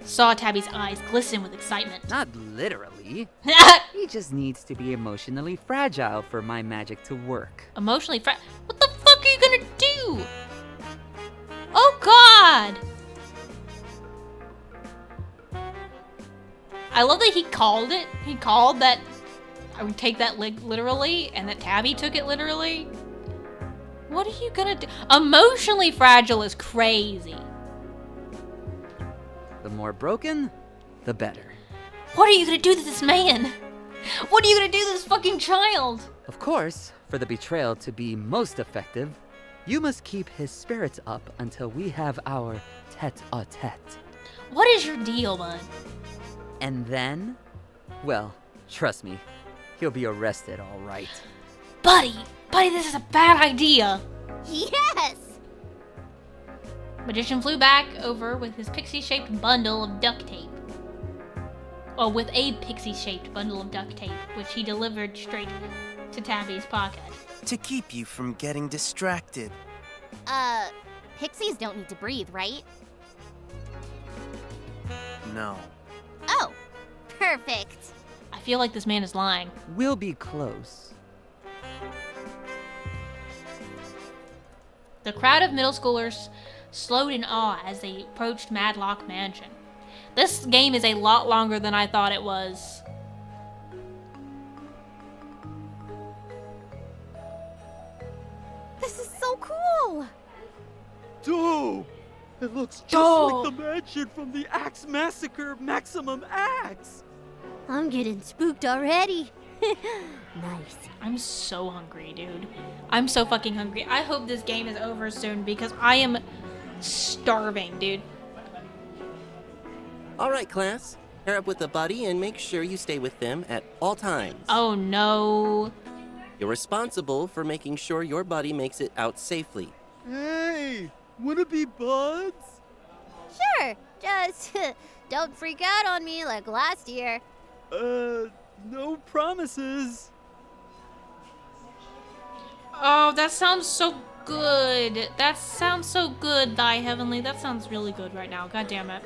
saw Tabby's eyes glisten with excitement. Not literally. He just needs to be emotionally fragile for my magic to work. Emotionally What the fuck are you gonna do? Oh god! I love that he called it. He called that I would take that literally, and that Tabby took it literally. What are you gonna do? Emotionally fragile is crazy. The more broken, the better. What are you gonna do to this man? What are you gonna do to this fucking child? Of course, for the betrayal to be most effective, you must keep his spirits up until we have our tete-a-tete. What is your deal, bud? And then, well, trust me, he'll be arrested all right. Buddy, this is a bad idea. Yes! Magician flew back over with his pixie-shaped bundle of duct tape. Well, with a pixie-shaped bundle of duct tape, which he delivered straight to Tabby's pocket. To keep you from getting distracted. Pixies don't need to breathe, right? No. Oh, perfect. I feel like this man is lying. We'll be close. The crowd of middle schoolers slowed in awe as they approached Madlock Mansion. This game is a lot longer than I thought it was. This is so cool! Dope! It looks just like the mansion from the Axe Massacre Maximum Axe! I'm getting spooked already. Nice. I'm so hungry, dude. I'm so fucking hungry. I hope this game is over soon because I am starving, dude. All right, class. Pair up with a buddy and make sure you stay with them at all times. Oh, no. You're responsible for making sure your buddy makes it out safely. Hey, wanna be buds? Sure, Just don't freak out on me like last year. No promises. Oh, that sounds so good. That sounds so good, Thy Heavenly. That sounds really good right now. God damn it.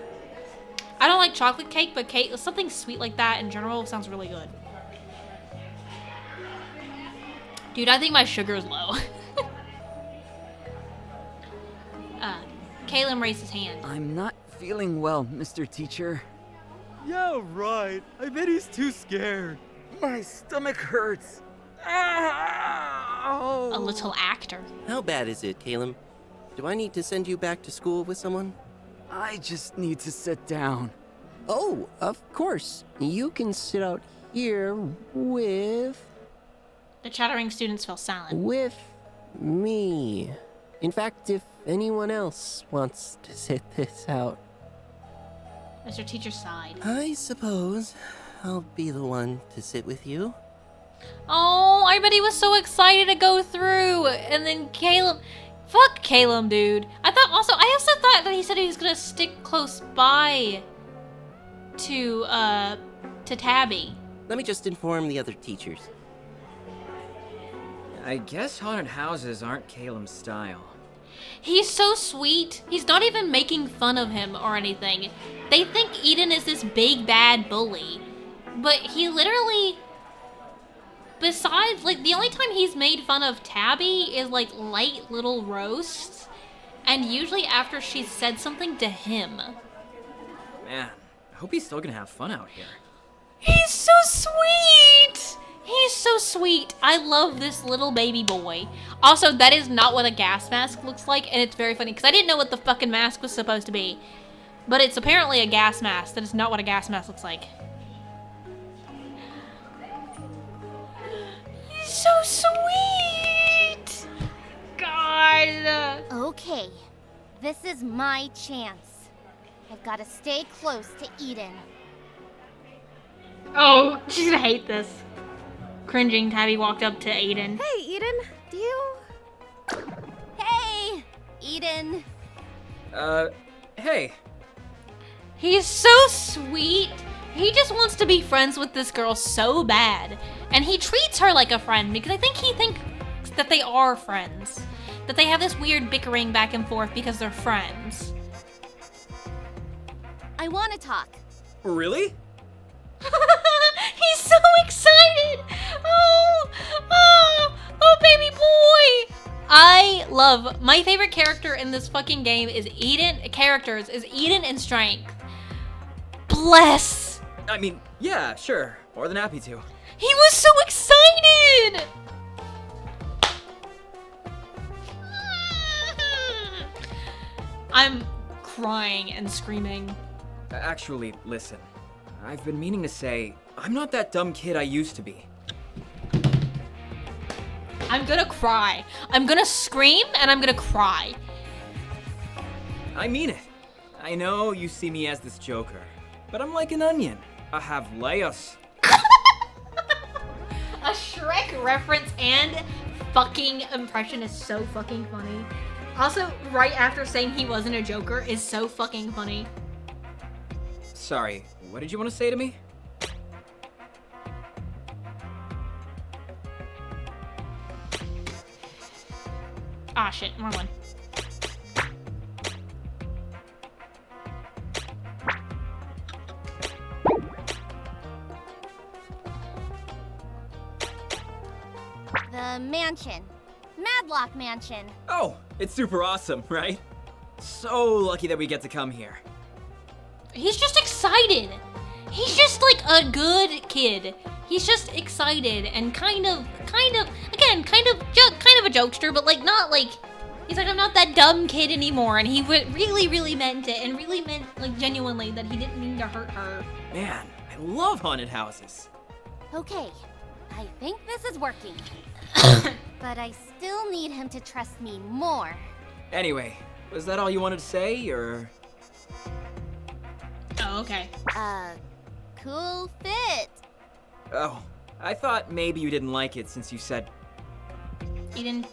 I don't like chocolate cake, but cake, something sweet like that in general sounds really good. Dude, I think my sugar is low. Caleb raised his hand. I'm not feeling well, Mr. Teacher. Yeah, right. I bet he's too scared. My stomach hurts. A little actor. How bad is it, Caleb? Do I need to send you back to school with someone? I just need to sit down. Oh, of course. You can sit out here with... The chattering students fell silent. With me. In fact, if anyone else wants to sit this out... Mr. Teacher sighed. I suppose I'll be the one to sit with you. Oh, I bet he was so excited to go through. And then Caleb... Fuck Caleb, dude. I also thought that he said he was gonna stick close by to Tabby. Let me just inform the other teachers. I guess haunted houses aren't Caleb's style. He's so sweet. He's not even making fun of him or anything. They think Eden is this big bad bully. But he literally... Besides, like, the only time he's made fun of Tabby is, like, light little roasts. And usually after she's said something to him. Man, I hope he's still gonna have fun out here. He's so sweet! He's so sweet. I love this little baby boy. Also, that is not what a gas mask looks like, and it's very funny, because I didn't know what the fucking mask was supposed to be. But it's apparently a gas mask. That is not what a gas mask looks like. He's so sweet! God! Okay, this is my chance. I've got to stay close to Eden. Oh, she's gonna hate this. Cringing, Tabby walked up to Aiden. Hey, Eden, do you... Hey, Eden. Hey. He's so sweet. He just wants to be friends with this girl so bad. And he treats her like a friend because I think he thinks that they are friends. That they have this weird bickering back and forth because they're friends. I want to talk. Really? He's so excited! Oh, baby boy! I love, my favorite character in this fucking game is Eden and Strength. Bless! I mean, yeah, sure. More than happy to. He was so excited! I'm crying and screaming. Actually, listen. I've been meaning to say, I'm not that dumb kid I used to be. I'm gonna cry. I'm gonna scream and I'm gonna cry. I mean it. I know you see me as this joker, but I'm like an onion. I have layers. A Shrek reference and fucking impression is so fucking funny. Also, right after saying he wasn't a joker is so fucking funny. Sorry, what did you want to say to me? Ah, shit, wrong one. The mansion. Madlock Mansion. Oh, it's super awesome, right? So lucky that we get to come here. He's just excited. He's just like a good kid. He's just excited and kind of a jokester, but like not like, he's like, I'm not that dumb kid anymore. And he really meant it and really meant like genuinely that he didn't mean to hurt her. Man, I love haunted houses. Okay, I think this is working. But I still need him to trust me more. Anyway, was that all you wanted to say, or? Oh, okay. Cool fit. Oh, I thought maybe you didn't like it since you said... Eden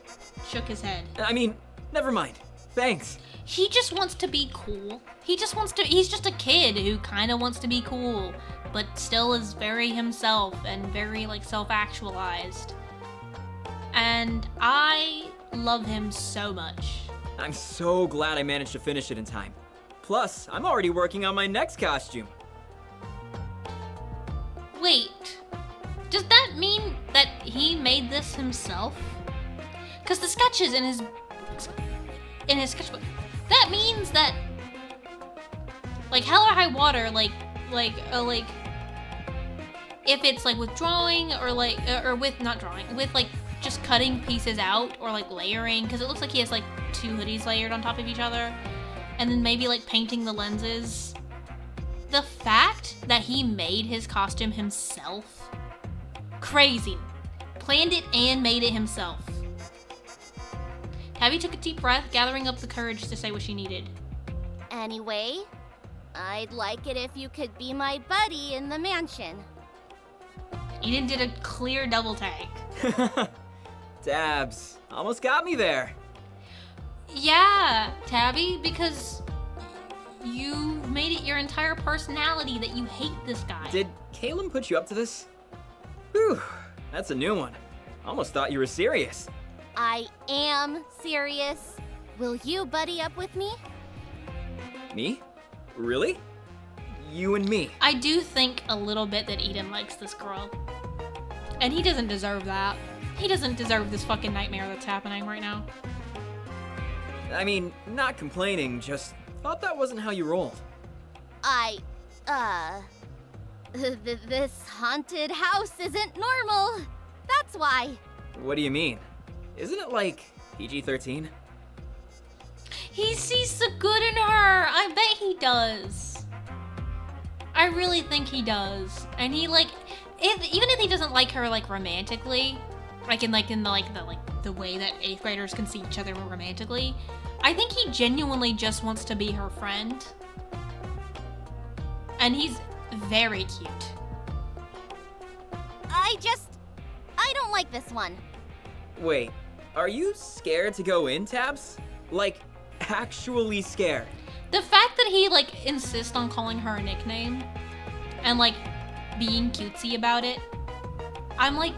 shook his head. I mean, never mind. Thanks. He just wants to be cool. He's just a kid who kind of wants to be cool, but still is very himself and very, like, self-actualized. And I love him so much. I'm so glad I managed to finish it in time. Plus, I'm already working on my next costume. Wait, does that mean that he made this himself? Because the sketches in his sketchbook, that means that, like, Hell or High Water, if it's like with drawing or like, or with not drawing, with like just cutting pieces out or like layering, because it looks like he has like 2 hoodies layered on top of each other, and then maybe like painting the lenses. The fact that he made his costume himself, crazy. Planned it and made it himself. Tabby took a deep breath, gathering up the courage to say what she needed. Anyway, I'd like it if you could be my buddy in the mansion. Eden did a clear double take. Dabs, almost got me there. Yeah, Tabby, because you made it your entire personality that you hate this guy. Did Caleb put you up to this? Whew, that's a new one. Almost thought you were serious. I am serious. Will you buddy up with me? Me? Really? You and me? I do think a little bit that Eden likes this girl. And he doesn't deserve that. He doesn't deserve this fucking nightmare that's happening right now. I mean, not complaining, just thought that wasn't how you rolled. This haunted house isn't normal. That's why. What do you mean? Isn't it like PG-13? He sees the good in her. I bet he does. I really think he does. And he like, even if he doesn't like her like romantically, like in the way that 8th graders can see each other romantically, I think he genuinely just wants to be her friend. And he's very cute. I don't like this one. Wait, are you scared to go in, Tabs? Like, actually scared? The fact that he like insists on calling her a nickname and like being cutesy about it, I'm like,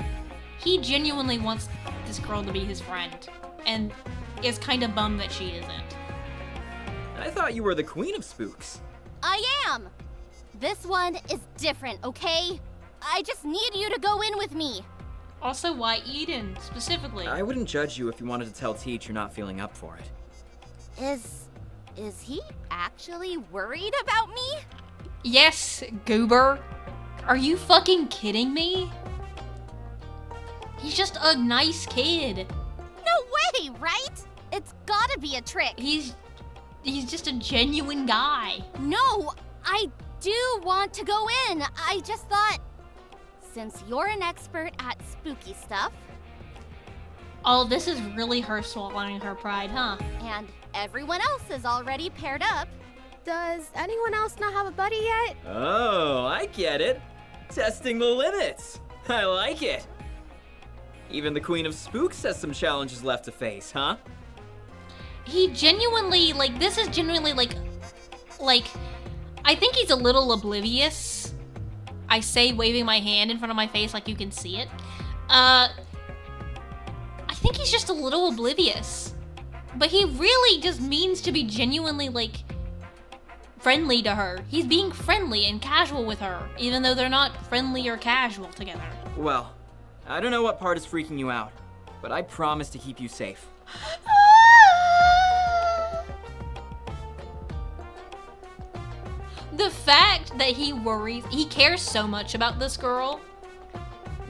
he genuinely wants this girl to be his friend and is kind of bummed that she isn't. I thought you were the queen of spooks. I am. This one is different, okay? I just need you to go in with me. Also, why Eden, specifically? I wouldn't judge you if you wanted to tell Teach you're not feeling up for it. Is he actually worried about me? Yes, goober. Are you fucking kidding me? He's just a nice kid. No way, right? It's gotta be a trick. He's just a genuine guy. No, I do want to go in. I just thought, since you're an expert at spooky stuff. Oh, this is really her swallowing her pride, huh? And everyone else is already paired up. Does anyone else not have a buddy yet? Oh, I get it. Testing the limits. I like it. Even the Queen of Spooks has some challenges left to face, huh? He genuinely, like, this is genuinely, like, I think he's a little oblivious. I say waving my hand in front of my face like you can see it. I think he's just a little oblivious. But he really just means to be genuinely, like, friendly to her. He's being friendly and casual with her, even though they're not friendly or casual together. Well, I don't know what part is freaking you out, but I promise to keep you safe. The fact that he cares so much about this girl,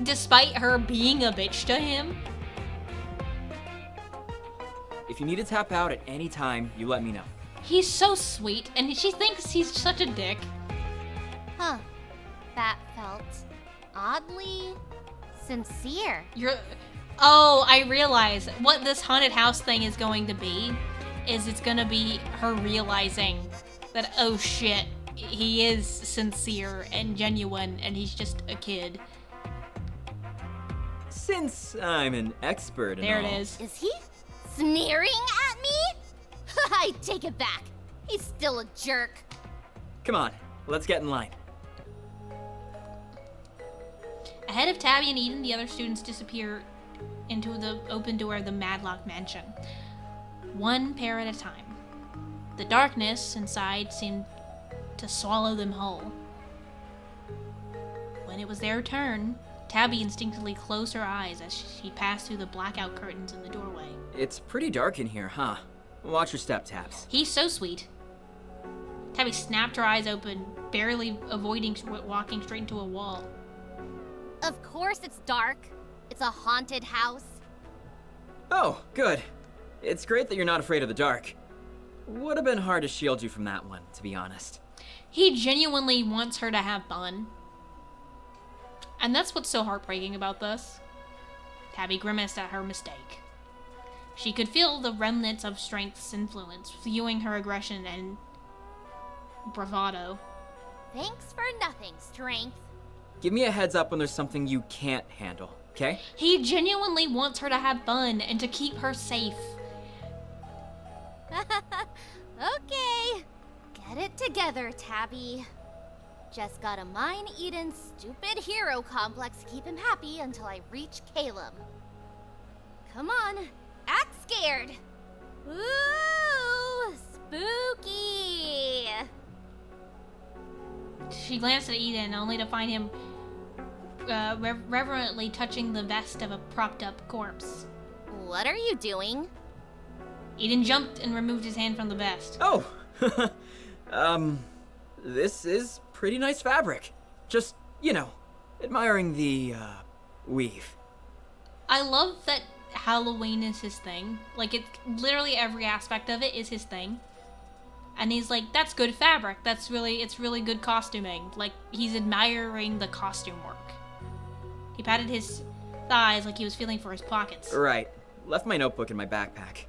despite her being a bitch to him. If you need to tap out at any time, you let me know. He's so sweet, and she thinks he's such a dick. Huh. That felt oddly sincere. Oh, I realize what this haunted house thing is going to be is it's gonna be her realizing that, oh shit, he is sincere and genuine and he's just a kid. Since I'm an expert in There all, it is. Is he sneering at me? I take it back. He's still a jerk. Come on, let's get in line. Ahead of Tabby and Eden, the other students disappear into the open door of the Madlock mansion, one pair at a time. The darkness inside seemed to swallow them whole. When it was their turn, Tabby instinctively closed her eyes as she passed through the blackout curtains in the doorway. It's pretty dark in here, huh? Watch your step, Tabs. He's so sweet. Tabby snapped her eyes open, barely avoiding walking straight into a wall. Of course it's dark. It's a haunted house. Oh, good. It's great that you're not afraid of the dark. Would have been hard to shield you from that one, to be honest. He genuinely wants her to have fun. And that's what's so heartbreaking about this. Tabby grimaced at her mistake. She could feel the remnants of Strength's influence, fueling her aggression and bravado. Thanks for nothing, Strength. Give me a heads up when there's something you can't handle, okay? He genuinely wants her to have fun and to keep her safe. Okay. Get it together, Tabby. Just gotta mine Eden's stupid hero complex to keep him happy until I reach Caleb. Come on, act scared. Ooh, spooky. She glanced at Eden, only to find him reverently touching the vest of a propped-up corpse. What are you doing? Eden jumped and removed his hand from the vest. Oh! This is pretty nice fabric. Just, you know, admiring the, weave. I love that Halloween is his thing. Like, it's literally every aspect of it is his thing. And he's like, that's good fabric. It's really good costuming. Like, he's admiring the costume work. He patted his thighs like he was feeling for his pockets. Right. Left my notebook in my backpack.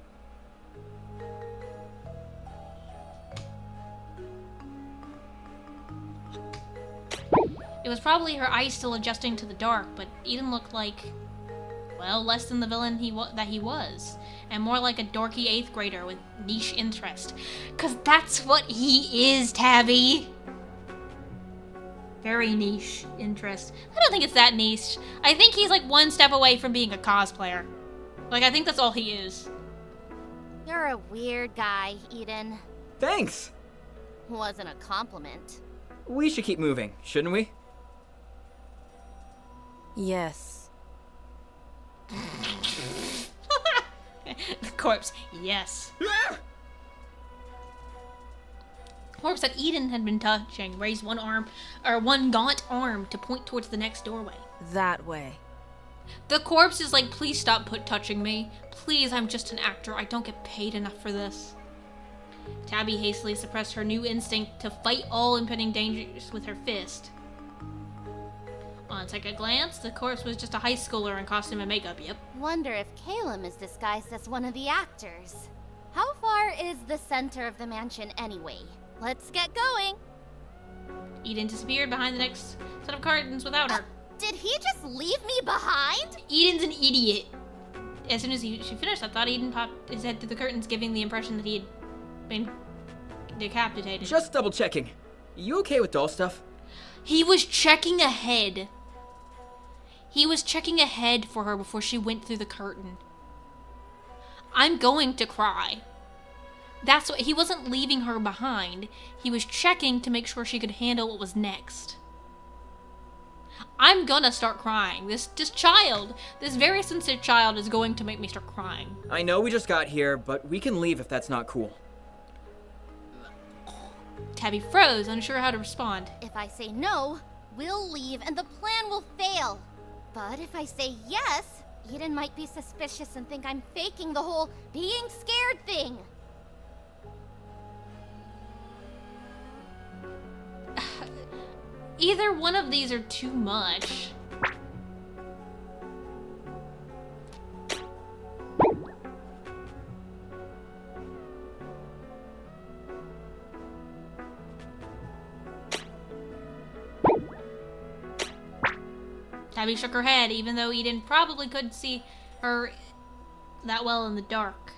It was probably her eyes still adjusting to the dark, but Eden looked like, well, less than the villain that he was, and more like a dorky 8th grader with niche interest. 'Cause that's what he is, Tabby! Very niche interest. I don't think it's that niche. I think he's like one step away from being a cosplayer. Like, I think that's all he is. You're a weird guy, Eden. Thanks! Wasn't a compliment. We should keep moving, shouldn't we? Yes. The corpse, yes. Corpse that Eden had been touching raised one gaunt arm to point towards the next doorway. That way. The corpse is like, please stop touching me. Please, I'm just an actor. I don't get paid enough for this. Tabby hastily suppressed her new instinct to fight all impending dangers with her fist. On second glance, the corpse was just a high schooler in costume and makeup, yep. Wonder if Caleb is disguised as one of the actors. How far is the center of the mansion anyway? Let's get going. Eden disappeared behind the next set of curtains without her. Did he just leave me behind? Eden's an idiot. As soon as she finished, I thought Eden popped his head through the curtains, giving the impression that he had been decapitated. Just double checking. You okay with doll stuff? He was checking ahead. He was checking ahead for her before she went through the curtain. I'm going to cry. That's what, he wasn't leaving her behind. He was checking to make sure she could handle what was next. I'm gonna start crying. This child, this very sensitive child is going to make me start crying. I know we just got here, but we can leave if that's not cool. Tabby froze, unsure how to respond. If I say no, we'll leave and the plan will fail. But if I say yes, Eden might be suspicious and think I'm faking the whole being scared thing. Either one of these are too much. Tabby shook her head, even though Eden probably couldn't see her that well in the dark.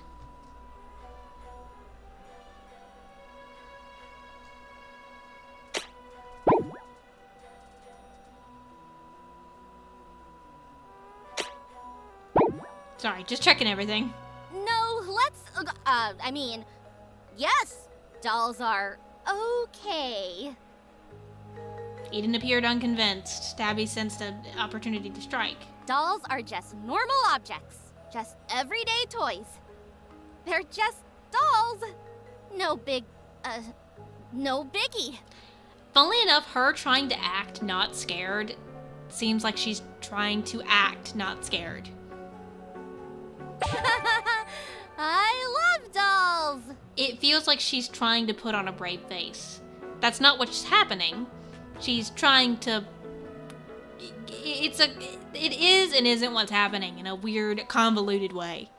Sorry, just checking everything. No, yes, dolls are okay. Eden appeared unconvinced. Tabby sensed an opportunity to strike. Dolls are just normal objects. Just everyday toys. They're just dolls. No biggie. Funnily enough, her trying to act not scared seems like she's trying to act not scared. I love dolls. It feels like she's trying to put on a brave face. That's not what's happening. She's trying to... It is and isn't what's happening in a weird, convoluted way.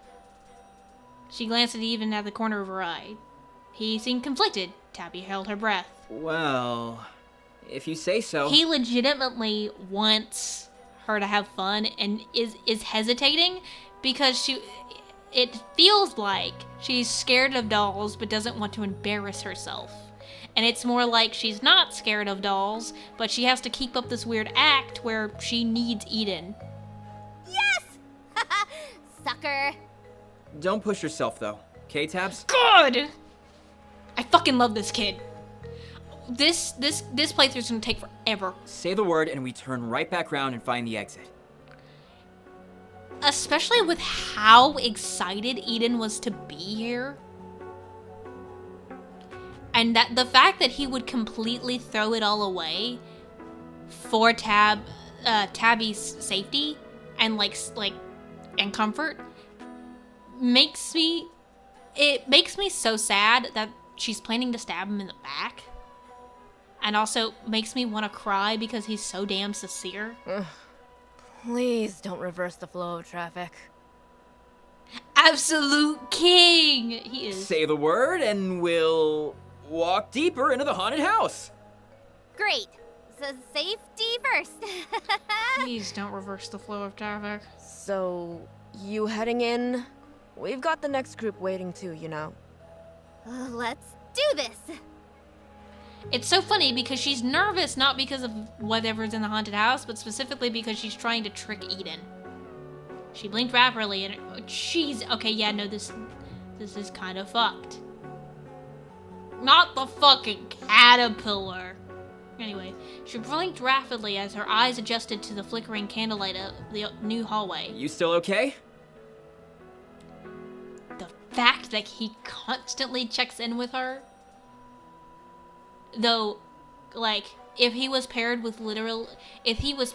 She glanced even at the corner of her eye. He seemed conflicted. Tabby held her breath. Well, if you say so. He legitimately wants her to have fun and is hesitating because it feels like she's scared of dolls but doesn't want to embarrass herself. And it's more like she's not scared of dolls, but she has to keep up this weird act where she needs Eden. Yes! Sucker. Don't push yourself, though. Okay, Tabs? God! I fucking love this kid. This playthrough's gonna take forever. Say the word and we turn right back around and find the exit. Especially with how excited Eden was to be here. And that the fact that he would completely throw it all away for Tabby's safety and and comfort makes me so sad that she's planning to stab him in the back. And also makes me want to cry because he's so damn sincere. Please don't reverse the flow of traffic. Absolute king! He is. Say the word and we'll walk deeper into the haunted house. Great. So safety first. Please don't reverse the flow of traffic. So, you heading in? We've got the next group waiting too, you know. Let's do this. It's so funny because she's nervous not because of whatever's in the haunted house, but specifically because she's trying to trick Eden. She blinked rapidly and okay, yeah, no, this is kind of fucked. Not the fucking caterpillar. Anyway, she blinked rapidly as her eyes adjusted to the flickering candlelight of the new hallway. You still okay? The fact that he constantly checks in with her. Though, if he was paired with if he was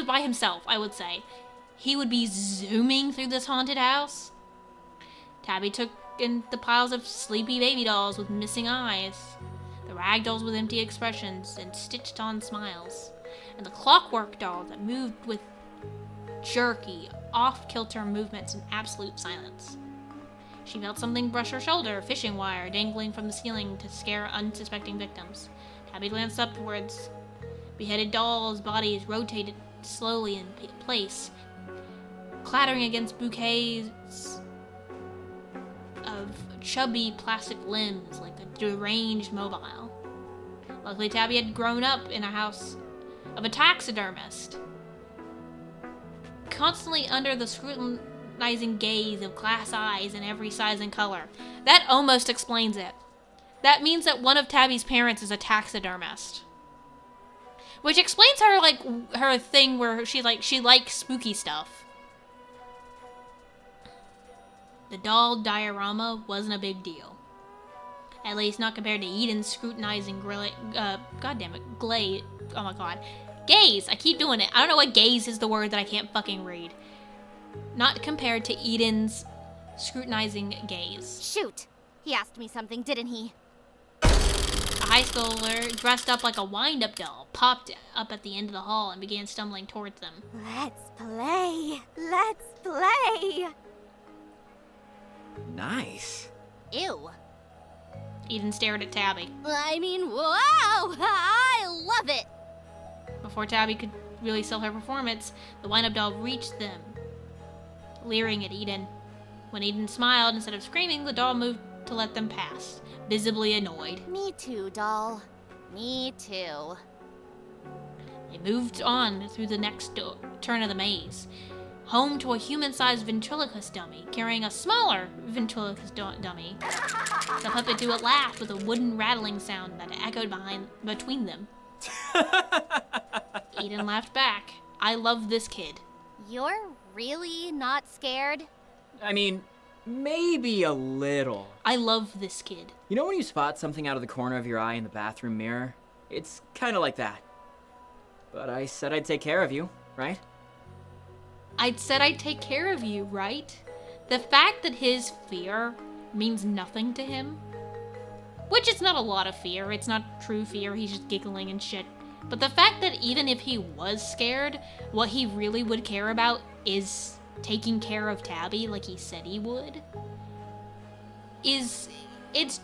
by himself, I would say, he would be zooming through this haunted house. Tabby took in the piles of sleepy baby dolls with missing eyes, the rag dolls with empty expressions and stitched-on smiles, and the clockwork doll that moved with jerky, off-kilter movements in absolute silence. She felt something brush her shoulder, fishing wire dangling from the ceiling to scare unsuspecting victims. Tabby glanced upwards. Beheaded dolls' bodies rotated slowly in place, clattering against bouquets of chubby plastic limbs like a deranged mobile. Luckily, Tabby had grown up in a house of a taxidermist, constantly under the scrutinizing gaze of glass eyes in every size and color. That almost explains it. That means that one of Tabby's parents is a taxidermist. Which explains her thing where she likes spooky stuff. The doll diorama wasn't a big deal. At least not compared to Eden's scrutinizing gaze. Oh my god. Gaze! I keep doing it. I don't know why gaze is the word that I can't fucking read. Not compared to Eden's scrutinizing gaze. Shoot! He asked me something, didn't he? A high schooler, dressed up like a wind-up doll, popped up at the end of the hall and began stumbling towards them. Let's play! Let's play! Nice. Ew. Eden stared at Tabby. I mean, wow! I love it! Before Tabby could really sell her performance, the wind-up doll reached them, leering at Eden. When Eden smiled, instead of screaming, the doll moved to let them pass, visibly annoyed. Me too, doll. Me too. They moved on through the next turn of the maze. home to a human-sized ventriloquist dummy, carrying a smaller ventriloquist dummy. The puppet do a laugh with a wooden rattling sound that echoed between them. Eden laughed back. I love this kid. You're really not scared? I mean, maybe a little. I love this kid. You know when you spot something out of the corner of your eye in the bathroom mirror? It's kind of like that. But I said I'd take care of you, right? I said I'd take care of you, right? The fact that his fear means nothing to him, which it's not a lot of fear, it's not true fear, he's just giggling and shit. But the fact that even if he was scared, what he really would care about is taking care of Tabby like he said he would, it's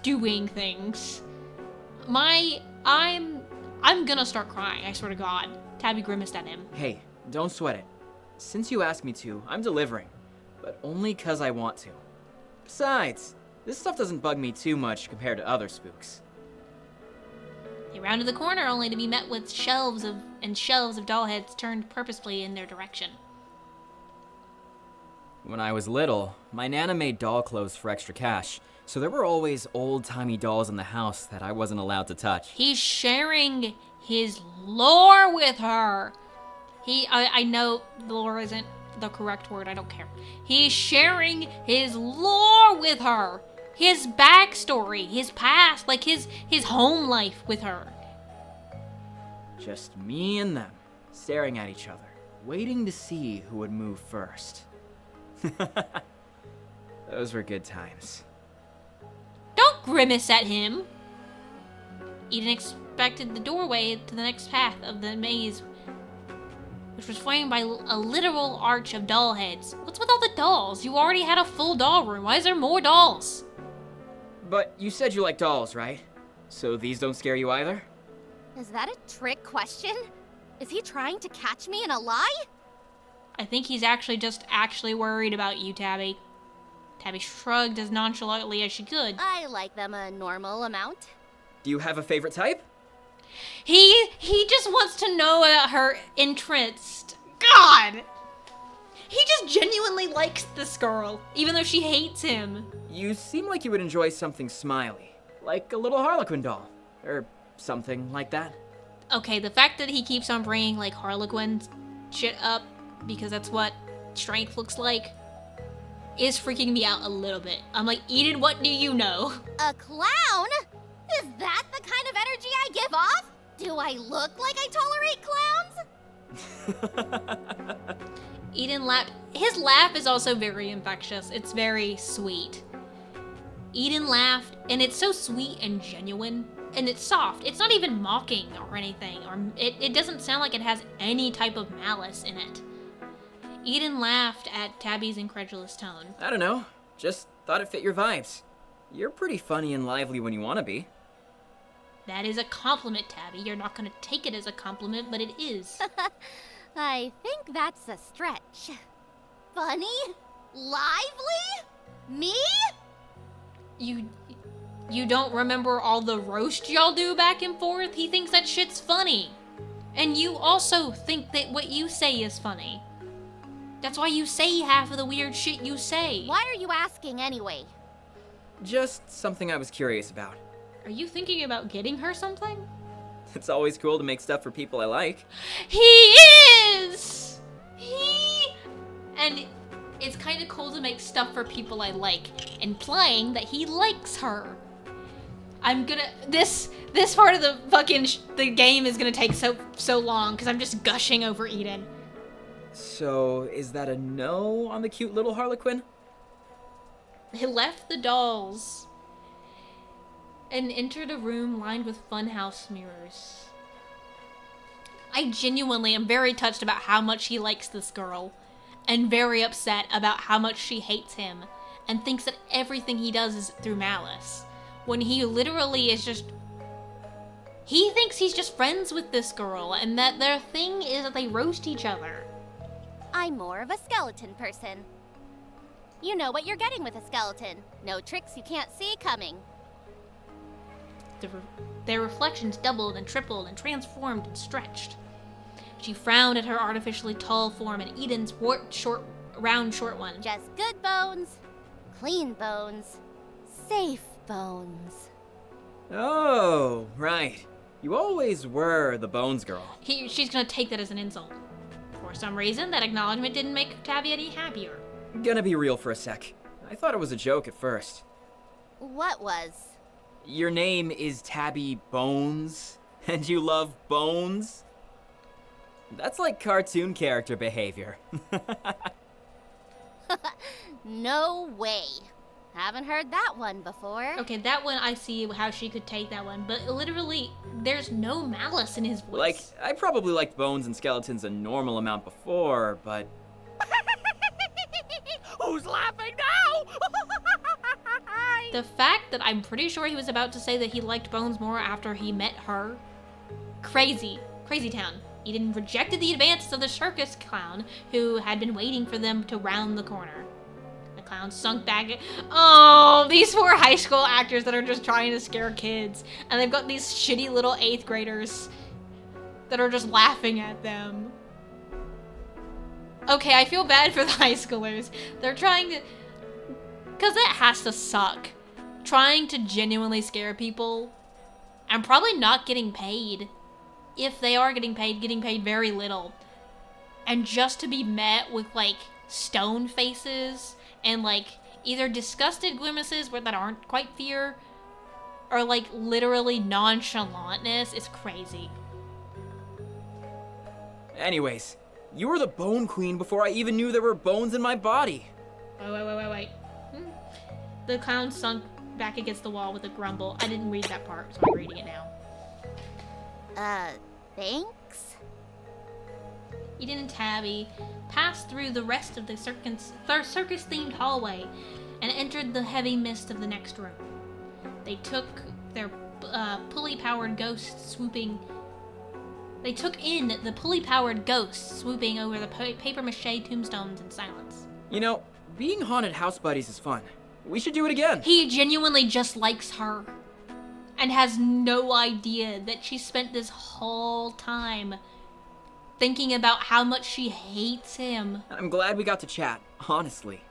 doing things. I'm gonna start crying, I swear to God. Tabby grimaced at him. Hey, don't sweat it. Since you asked me to, I'm delivering. But only 'cause I want to. Besides, this stuff doesn't bug me too much compared to other spooks. They rounded the corner only to be met with shelves of doll heads turned purposefully in their direction. When I was little, my Nana made doll clothes for extra cash, so there were always old-timey dolls in the house that I wasn't allowed to touch. He's sharing his lore with her. I know lore isn't the correct word, I don't care. He's sharing his lore with her. His backstory, his past, like his home life with her. Just me and them, staring at each other, waiting to see who would move first. Those were good times. Don't grimace at him. Eden expected the doorway to the next path of the maze, which was framed by a literal arch of doll heads. What's with all the dolls? You already had a full doll room. Why is there more dolls? But you said you like dolls, right? So these don't scare you either? Is that a trick question? Is he trying to catch me in a lie? I think he's actually worried about you, Tabby. Tabby shrugged as nonchalantly as she could. I like them a normal amount. Do you have a favorite type? He just wants to know about her interest. God! He just genuinely likes this girl, even though she hates him. You seem like you would enjoy something smiley, like a little Harlequin doll, or something like that. Okay, the fact that he keeps on bringing, like, Harlequin shit up, because that's what strength looks like, is freaking me out a little bit. I'm like, Eden, what do you know? A clown? Is that the kind of energy I give off? Do I look like I tolerate clowns? Eden laughed. His laugh is also very infectious. It's very sweet. Eden laughed, and it's so sweet and genuine, and it's soft. It's not even mocking or anything, or it doesn't sound like it has any type of malice in it. Eden laughed at Tabby's incredulous tone. I don't know. Just thought it fit your vibes. You're pretty funny and lively when you want to be. That is a compliment, Tabby. You're not going to take it as a compliment, but it is. I think that's a stretch. Funny? Lively? Me? You don't remember all the roast y'all do back and forth? He thinks that shit's funny. And you also think that what you say is funny. That's why you say half of the weird shit you say. Why are you asking anyway? Just something I was curious about. Are you thinking about getting her something? It's always cool to make stuff for people I like. He is! And it's kind of cool to make stuff for people I like, implying that he likes her. This part of the fucking the game is gonna take so long, because I'm just gushing over Eden. So, is that a no on the cute little Harlequin? He left the dolls and entered a room lined with funhouse mirrors. I genuinely am very touched about how much he likes this girl, and very upset about how much she hates him, and thinks that everything he does is through malice, when he literally is just... He thinks he's just friends with this girl, and that their thing is that they roast each other. I'm more of a skeleton person. You know what you're getting with a skeleton. No tricks you can't see coming. Their reflections doubled and tripled and transformed and stretched. She frowned at her artificially tall form and Eden's warped short round, short one. Just good bones, clean bones, safe bones. Oh, right. You always were the Bones girl. She's gonna take that as an insult. For some reason, that acknowledgement didn't make Tabby any happier. Gonna be real for a sec. I thought it was a joke at first. What was? Your name is Tabby Bones, and you love bones? That's like cartoon character behavior. No way. Haven't heard that one before. Okay, that one I see how she could take that one, but literally, there's no malice in his voice. Like, I probably liked bones and skeletons a normal amount before, but... Who's laughing now? The fact that I'm pretty sure he was about to say that he liked Bones more after he met her. Crazy. Crazy town. Eden rejected the advances of the circus clown, who had been waiting for them to round the corner. The clown sunk back. Oh, these poor high school actors that are just trying to scare kids. And they've got these shitty little 8th graders that are just laughing at them. Okay, I feel bad for the high schoolers. They're trying to... Because it has to suck. Trying to genuinely scare people and probably not getting paid. If they are getting paid very little. And just to be met with, like, stone faces and, like, either disgusted grimaces that aren't quite fear or, like, literally nonchalantness is crazy. Anyways, you were the Bone Queen before I even knew there were bones in my body. Wait. The clown sunk back against the wall with a grumble. I didn't read that part, so I'm reading it now. Thanks? Eden and Tabby passed through the rest of the circus-themed hallway and entered the heavy mist of the next room. They took their pulley-powered ghosts swooping... They took in the pulley-powered ghosts swooping over the papier-mâché tombstones in silence. You know, being haunted house buddies is fun. We should do it again. He genuinely just likes her and has no idea that she spent this whole time thinking about how much she hates him. I'm glad we got to chat, honestly.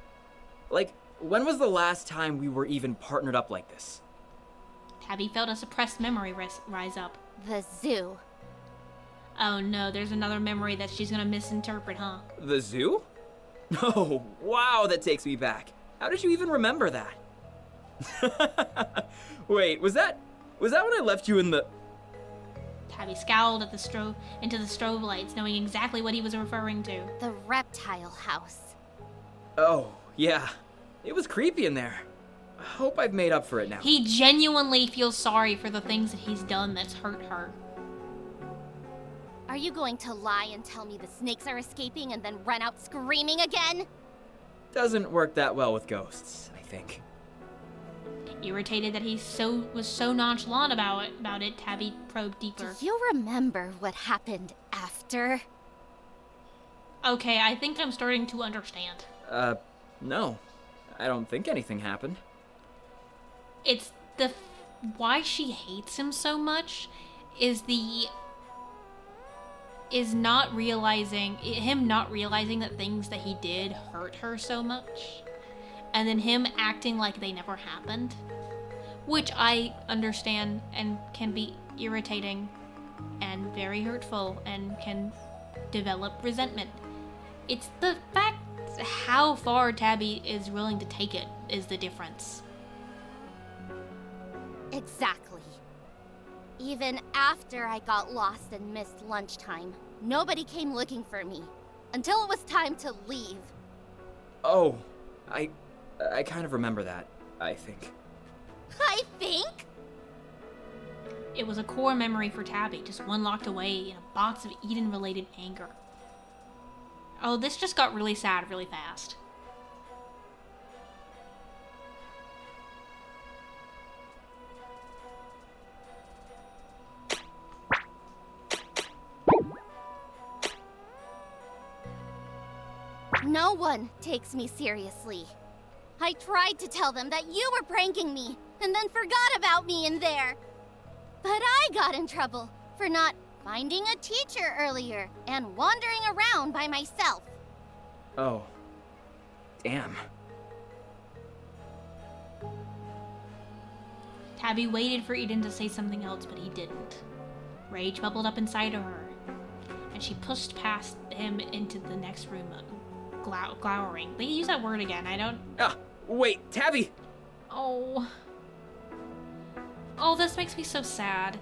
Like, when was the last time we were even partnered up like this? Tabby felt a suppressed memory rise up. The zoo. Oh no, there's another memory that she's gonna misinterpret, huh? The zoo? Oh, wow, that takes me back. How did you even remember that? Wait, was that when I left you in the... Tabby scowled at into the strobe lights, knowing exactly what he was referring to. The reptile house. Oh, yeah. It was creepy in there. I hope I've made up for it now. He genuinely feels sorry for the things that he's done that's hurt her. Are you going to lie and tell me the snakes are escaping and then run out screaming again? Doesn't work that well with ghosts, I think. Irritated that he was so nonchalant about it, Tabby probed deeper. Do you remember what happened after? Okay, I think I'm starting to understand. No. I don't think anything happened. It's why she hates him so much is not realizing that things that he did hurt her so much, and then him acting like they never happened, which I understand and can be irritating and very hurtful and can develop resentment. It's the fact how far Tabby is willing to take it is the difference. Exactly. Even after I got lost and missed lunchtime, nobody came looking for me. Until it was time to leave. Oh, I kind of remember that, I think. I think? It was a core memory for Tabby, just one locked away in a box of Eden-related anger. Oh, this just got really sad really fast. No one takes me seriously. I tried to tell them that you were pranking me, and then forgot about me in there. But I got in trouble for not finding a teacher earlier and wandering around by myself. Oh, am. Tabby waited for Eden to say something else, but he didn't. Rage bubbled up inside of her, and she pushed past him into the next room, glowering. They use that word again, I don't... Ah, wait, Tabby! Oh. Oh, this makes me so sad.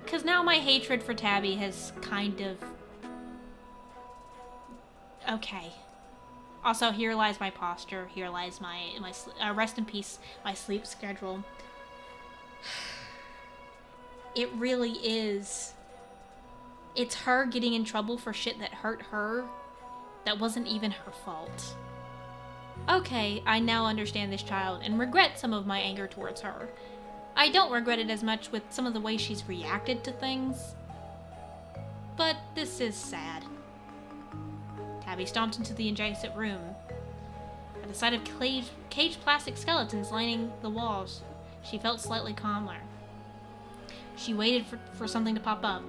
Because now my hatred for Tabby has kind of... Okay. Also, here lies my posture. Here lies my rest in peace, my sleep schedule. It really is. It's her getting in trouble for shit that hurt her. That wasn't even her fault. Okay, I now understand this child and regret some of my anger towards her. I don't regret it as much with some of the ways she's reacted to things. But this is sad. Tabby stomped into the adjacent room. At the sight of caged plastic skeletons lining the walls, she felt slightly calmer. She waited for something to pop up.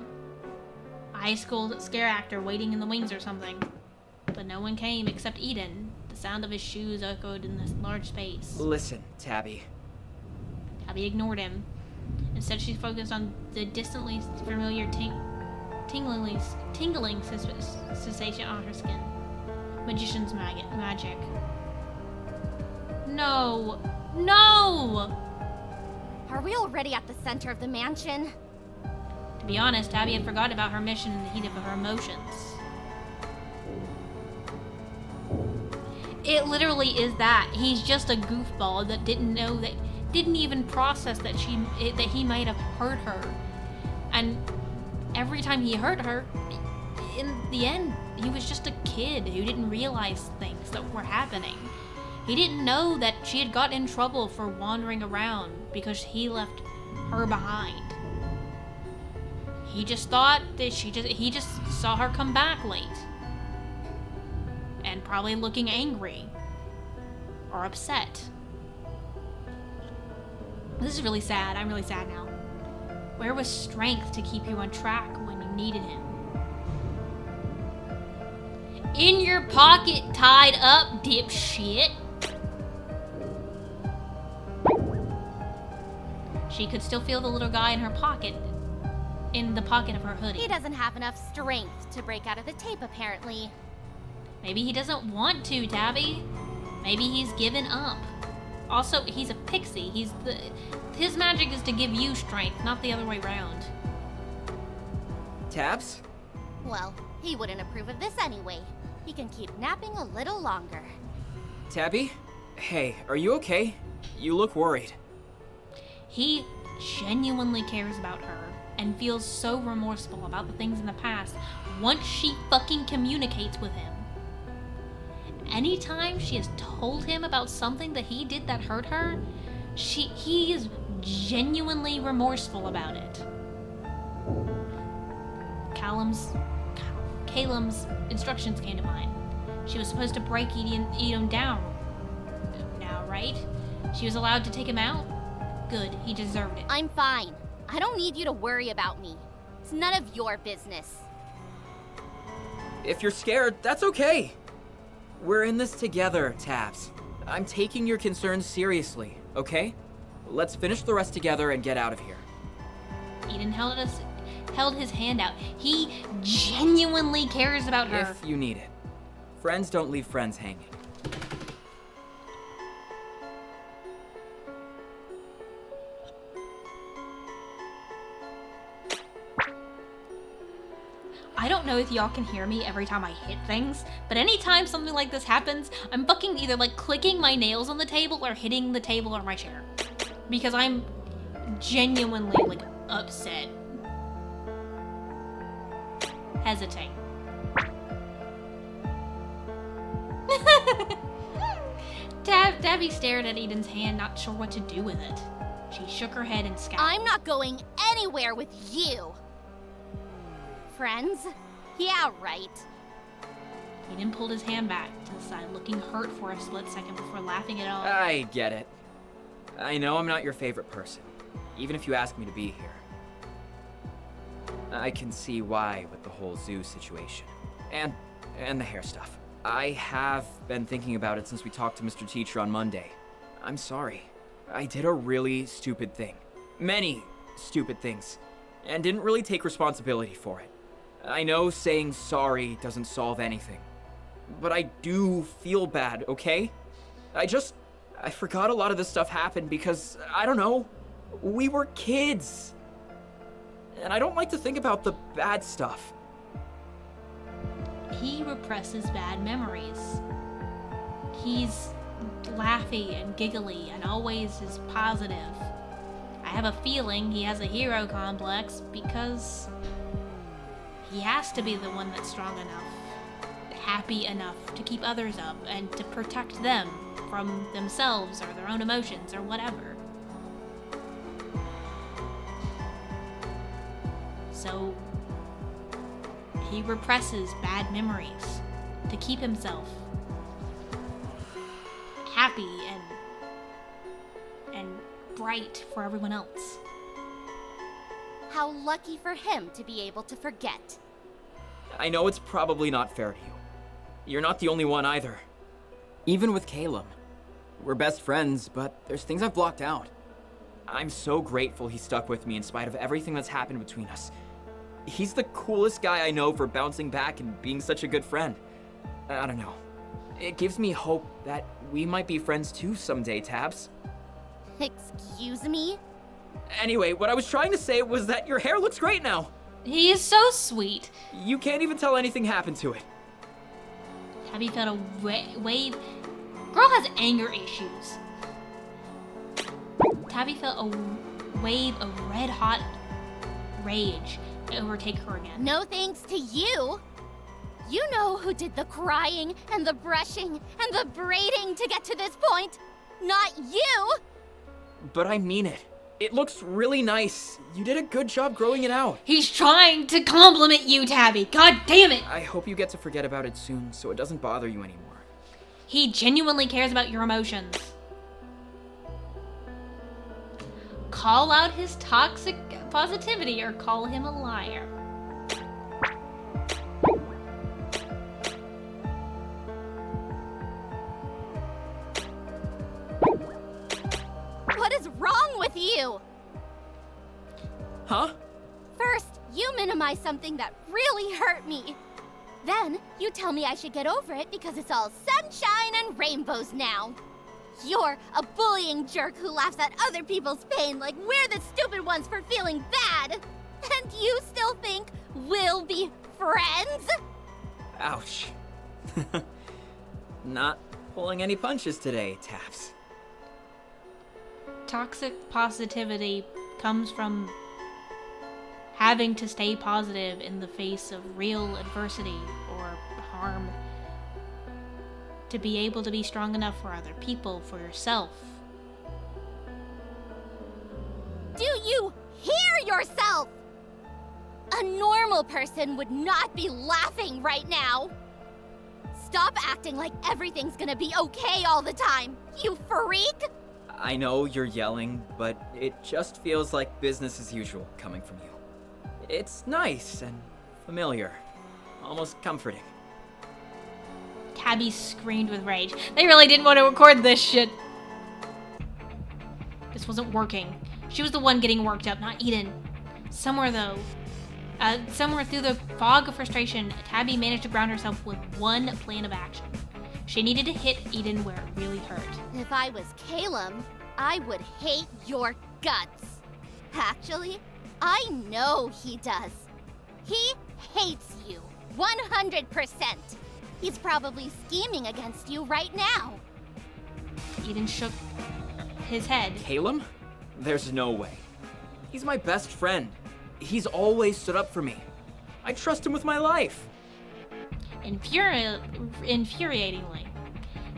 A high school scare actor waiting in the wings or something. But no one came except Eden. The sound of his shoes echoed in this large space. Listen, Tabby. Tabby ignored him. Instead, she focused on the distantly familiar tingling sensation on her skin. Magician's magic. No! No! Are we already at the center of the mansion? To be honest, Tabby had forgotten about her mission in the heat of her emotions. It literally is that. He's just a goofball that didn't even process that he might have hurt her. And every time he hurt her, in the end, he was just a kid who didn't realize things that were happening. He didn't know that she had got in trouble for wandering around because he left her behind. He just thought that he just saw her come back late. And probably looking angry. Or upset. This is really sad. I'm really sad now. Where was strength to keep you on track when you needed him? In your pocket, tied up, dipshit. She could still feel the little guy in her pocket. In the pocket of her hoodie. He doesn't have enough strength to break out of the tape, apparently. Maybe he doesn't want to, Tabby. Maybe he's given up. Also, he's a pixie. His magic is to give you strength, not the other way around. Tabs? Well, he wouldn't approve of this anyway. He can keep napping a little longer. Tabby? Hey, are you okay? You look worried. He genuinely cares about her and feels so remorseful about the things in the past once she fucking communicates with him. Anytime she has told him about something that he did that hurt her, he is genuinely remorseful about it. Calum's instructions came to mind. She was supposed to break Eden down now, right? She was allowed to take him out? Good, he deserved it. I'm fine. I don't need you to worry about me. It's none of your business. If you're scared, that's okay. We're in this together, Tabs. I'm taking your concerns seriously, okay? Let's finish the rest together and get out of here. Eden held his hand out. He genuinely cares about her. If you need it. Friends don't leave friends hanging. I don't know if y'all can hear me every time I hit things, but anytime something like this happens, I'm fucking either like clicking my nails on the table or hitting the table or my chair. Because I'm genuinely like upset. Hesitate. Tabby stared at Eden's hand, not sure what to do with it. She shook her head and scowled. I'm not going anywhere with you. Friends? Yeah, right. Eden pulled his hand back to the side, looking hurt for a split second before laughing it off. I get it. I know I'm not your favorite person, even if you ask me to be here. I can see why with the whole zoo situation. And the hair stuff. I have been thinking about it since we talked to Mr. Teacher on Monday. I'm sorry. I did a really stupid thing. Many stupid things. And didn't really take responsibility for it. I know saying sorry doesn't solve anything. But I do feel bad, okay? I forgot a lot of this stuff happened because, I don't know, we were kids. And I don't like to think about the bad stuff. He represses bad memories. He's laughy and giggly and always is positive. I have a feeling he has a hero complex because he has to be the one that's strong enough, happy enough to keep others up and to protect them from themselves or their own emotions or whatever. So he represses bad memories to keep himself happy and bright for everyone else. How lucky for him to be able to forget. I know it's probably not fair to you. You're not the only one either. Even with Caleb. We're best friends, but there's things I've blocked out. I'm so grateful he stuck with me in spite of everything that's happened between us. He's the coolest guy I know for bouncing back and being such a good friend. I don't know. It gives me hope that we might be friends too someday, Tabs. Excuse me? Anyway, what I was trying to say was that your hair looks great now. He is so sweet. You can't even tell anything happened to it. Tabby felt a wave. Girl has anger issues. Tabby felt a wave of red-hot rage overtake her again. No thanks to you. You know who did the crying and the brushing and the braiding to get to this point. Not you. But I mean it. It looks really nice. You did a good job growing it out. He's trying to compliment you, Tabby. God damn it. I hope you get to forget about it soon so it doesn't bother you anymore. He genuinely cares about your emotions. Call out his toxic positivity or call him a liar. What is wrong with you? Huh? First, you minimize something that really hurt me. Then, you tell me I should get over it because it's all sunshine and rainbows now. You're a bullying jerk who laughs at other people's pain like we're the stupid ones for feeling bad. And you still think we'll be friends? Ouch. Not pulling any punches today, Taps. Toxic positivity comes from having to stay positive in the face of real adversity or harm. To be able to be strong enough for other people, for yourself. Do you hear yourself? A normal person would not be laughing right now. Stop acting like everything's gonna be okay all the time, you freak! I know you're yelling, but it just feels like business as usual coming from you. It's nice and familiar, almost comforting. Tabby screamed with rage. They really didn't want to record this shit. This wasn't working. She was the one getting worked up, not Eden. Somewhere through the fog of frustration, Tabby managed to ground herself with one plan of action. She needed to hit Eden where it really hurt. If I was Caleb, I would hate your guts. Actually, I know he does. He hates you, 100%. He's probably scheming against you right now. Eden shook his head. Caleb? There's no way. He's my best friend. He's always stood up for me. I trust him with my life. Infuriatingly,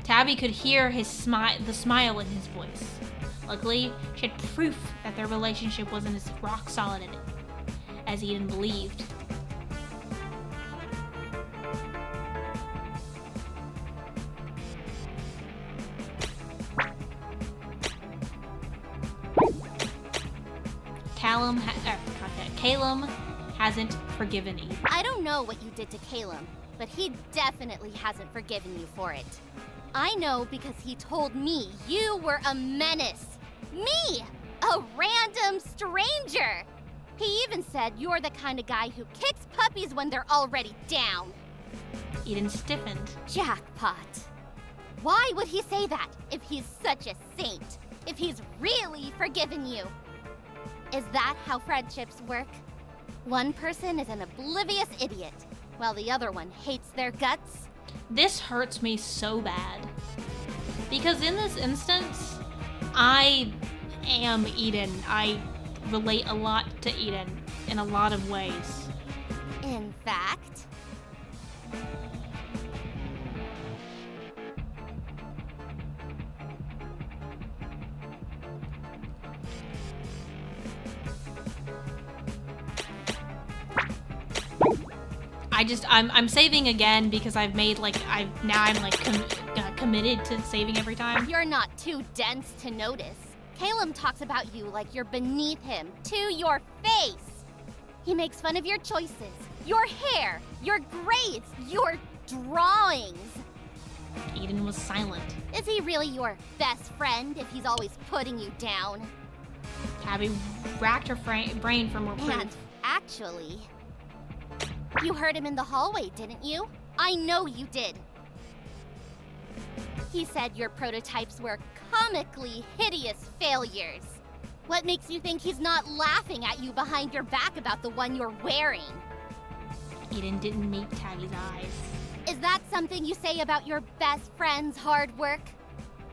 Tabby could hear the smile in his voice. Luckily, she had proof that their relationship wasn't as rock solid as Eden believed. Caleb hasn't forgiven Eden. I don't know what you did to Caleb, but he definitely hasn't forgiven you for it. I know because he told me you were a menace. Me! A random stranger! He even said you're the kind of guy who kicks puppies when they're already down. Eden stiffened. Jackpot. Why would he say that if he's such a saint? If he's really forgiven you? Is that how friendships work? One person is an oblivious idiot, while the other one hates their guts? This hurts me so bad. Because in this instance, I am Eden. I relate a lot to Eden in a lot of ways. In fact... I'm saving again because I've made I'm committed to saving every time. You're not too dense to notice. Caleb talks about you like you're beneath him, to your face. He makes fun of your choices, your hair, your grades, your drawings. Eden was silent. Is he really your best friend if he's always putting you down? Tabby racked her brain for more proof. And actually, you heard him in the hallway, didn't you? I know you did. He said your prototypes were comically hideous failures. What makes you think he's not laughing at you behind your back about the one you're wearing? Eden didn't meet Tabby's eyes. Is that something you say about your best friend's hard work?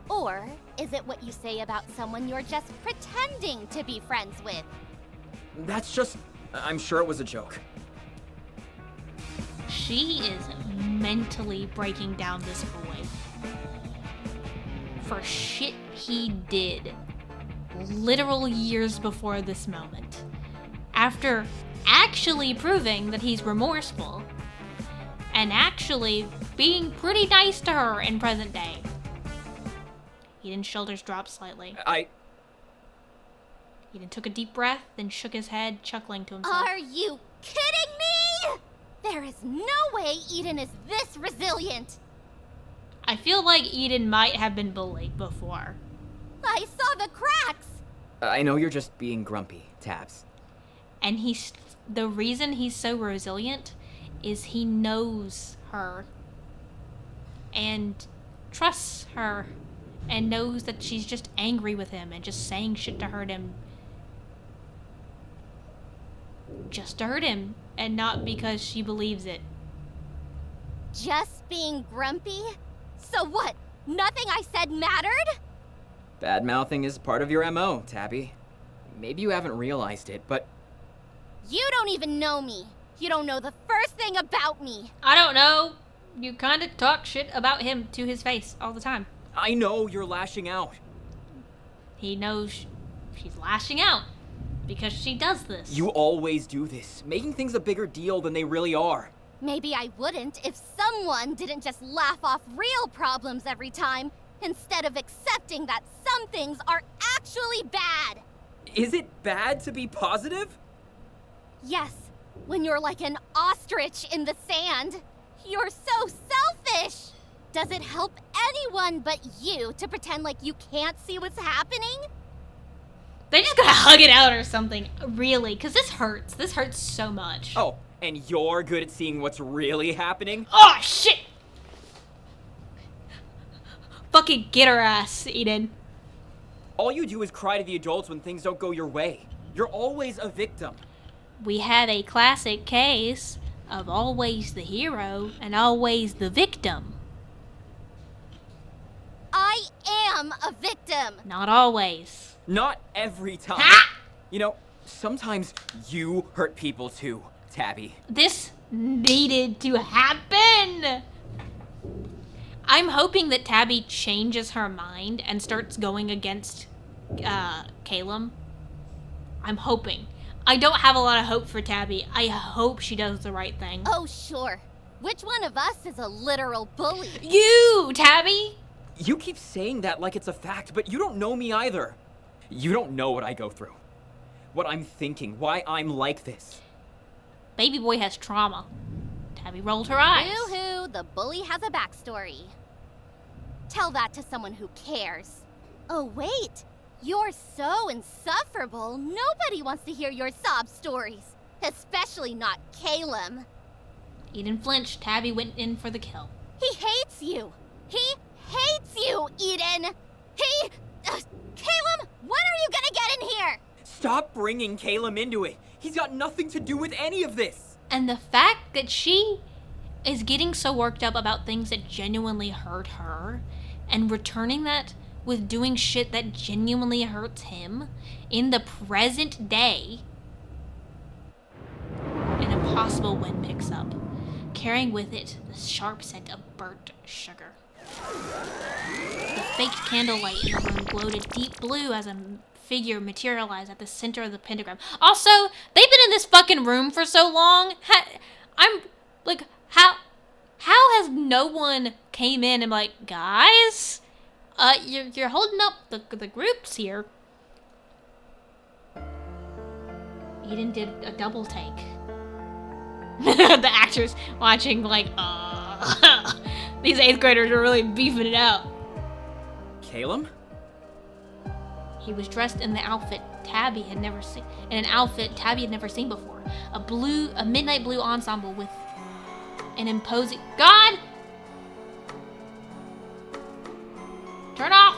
Or is it what you say about someone you're just pretending to be friends with? That's just... I'm sure it was a joke. She is mentally breaking down this boy for shit he did literal years before this moment. After actually proving that he's remorseful and actually being pretty nice to her in present day. Eden's shoulders dropped slightly. Eden took a deep breath, then shook his head, chuckling to himself. Are you kidding me? There is no way Eden is this resilient. I feel like Eden might have been bullied before. I saw the cracks. I know you're just being grumpy, Tabs. And the reason he's so resilient is he knows her and trusts her and knows that she's just angry with him and just saying shit to hurt him. Just to hurt him, and not because she believes it. Just being grumpy? So what? Nothing I said mattered? Bad-mouthing is part of your MO, Tabby. Maybe you haven't realized it, but... You don't even know me. You don't know the first thing about me. I don't know. You kind of talk shit about him to his face all the time. I know you're lashing out. He knows she's lashing out because she does this. You always do this, making things a bigger deal than they really are. Maybe I wouldn't if someone didn't just laugh off real problems every time, instead of accepting that some things are actually bad. Is it bad to be positive? Yes, when you're like an ostrich in the sand. You're so selfish! Does it help anyone but you to pretend like you can't see what's happening? They just gotta hug it out or something, really, because this hurts. This hurts so much. Oh, and you're good at seeing what's really happening? Oh, shit! Fucking get her ass, Eden. All you do is cry to the adults when things don't go your way. You're always a victim. We have a classic case of always the hero and always the victim. I am a victim. Not always. Not every time. Ha! You know, sometimes you hurt people too, Tabby. This needed to happen. I'm hoping that Tabby changes her mind and starts going against Caleb. I'm hoping. I don't have a lot of hope for Tabby. I hope she does the right thing. Oh, sure. Which one of us is a literal bully? You, Tabby! You keep saying that like it's a fact, but you don't know me either. You don't know what I go through. What I'm thinking, why I'm like this. Baby boy has trauma, Tabby rolled her eyes. Boo-hoo, the bully has a backstory. Tell that to someone who cares. Oh, wait. You're so insufferable, nobody wants to hear your sob stories. Especially not Caleb. Eden flinched. Tabby went in for the kill. He hates you. He hates you, Eden. Caleb, when are you gonna get in here? Stop bringing Caleb into it. He's got nothing to do with any of this. And the fact that she is getting so worked up about things that genuinely hurt her and returning that with doing shit that genuinely hurts him in the present day. An impossible wind picks up, carrying with it the sharp scent of burnt sugar. The fake candlelight in the room glowed a deep blue as a figure materialized at the center of the pentagram. Also, they've been in this fucking room for so long. I'm like, how has no one came in and like, guys, you're holding up the groups here. Eden did a double take. The actors watching like, these 8th graders are really beefing it out. Caleb? He was dressed in the outfit Tabby had never seen, before. A midnight blue ensemble with an imposing... God! Turn off!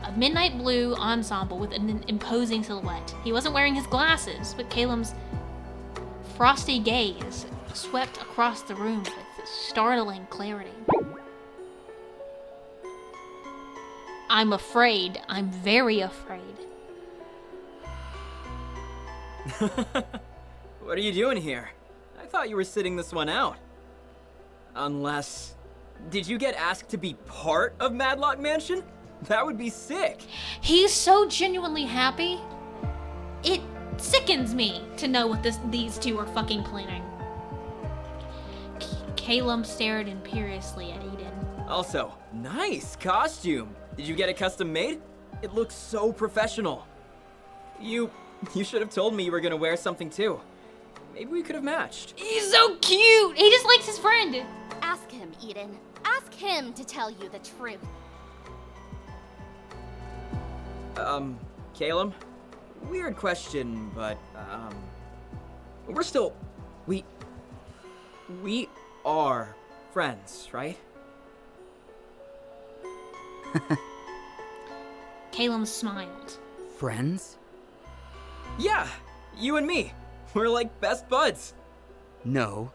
A midnight blue ensemble with an imposing silhouette. He wasn't wearing his glasses, but Caleb's frosty gaze swept across the room with startling clarity. I'm afraid. I'm very afraid. What are you doing here? I thought you were sitting this one out. Unless... Did you get asked to be part of Madlock Mansion? That would be sick. He's so genuinely happy. It sickens me to know what these two are fucking planning. Caleb stared imperiously at Eden. Also, nice costume. Did you get it custom made? It looks so professional. You should have told me you were gonna wear something too. Maybe we could have matched. He's so cute. He just likes his friend. Ask him, Eden. Ask him to tell you the truth. Caleb? Weird question, but, we're still... We are friends, right? Caleb smiled. Friends? Yeah, you and me. We're like best buds. No.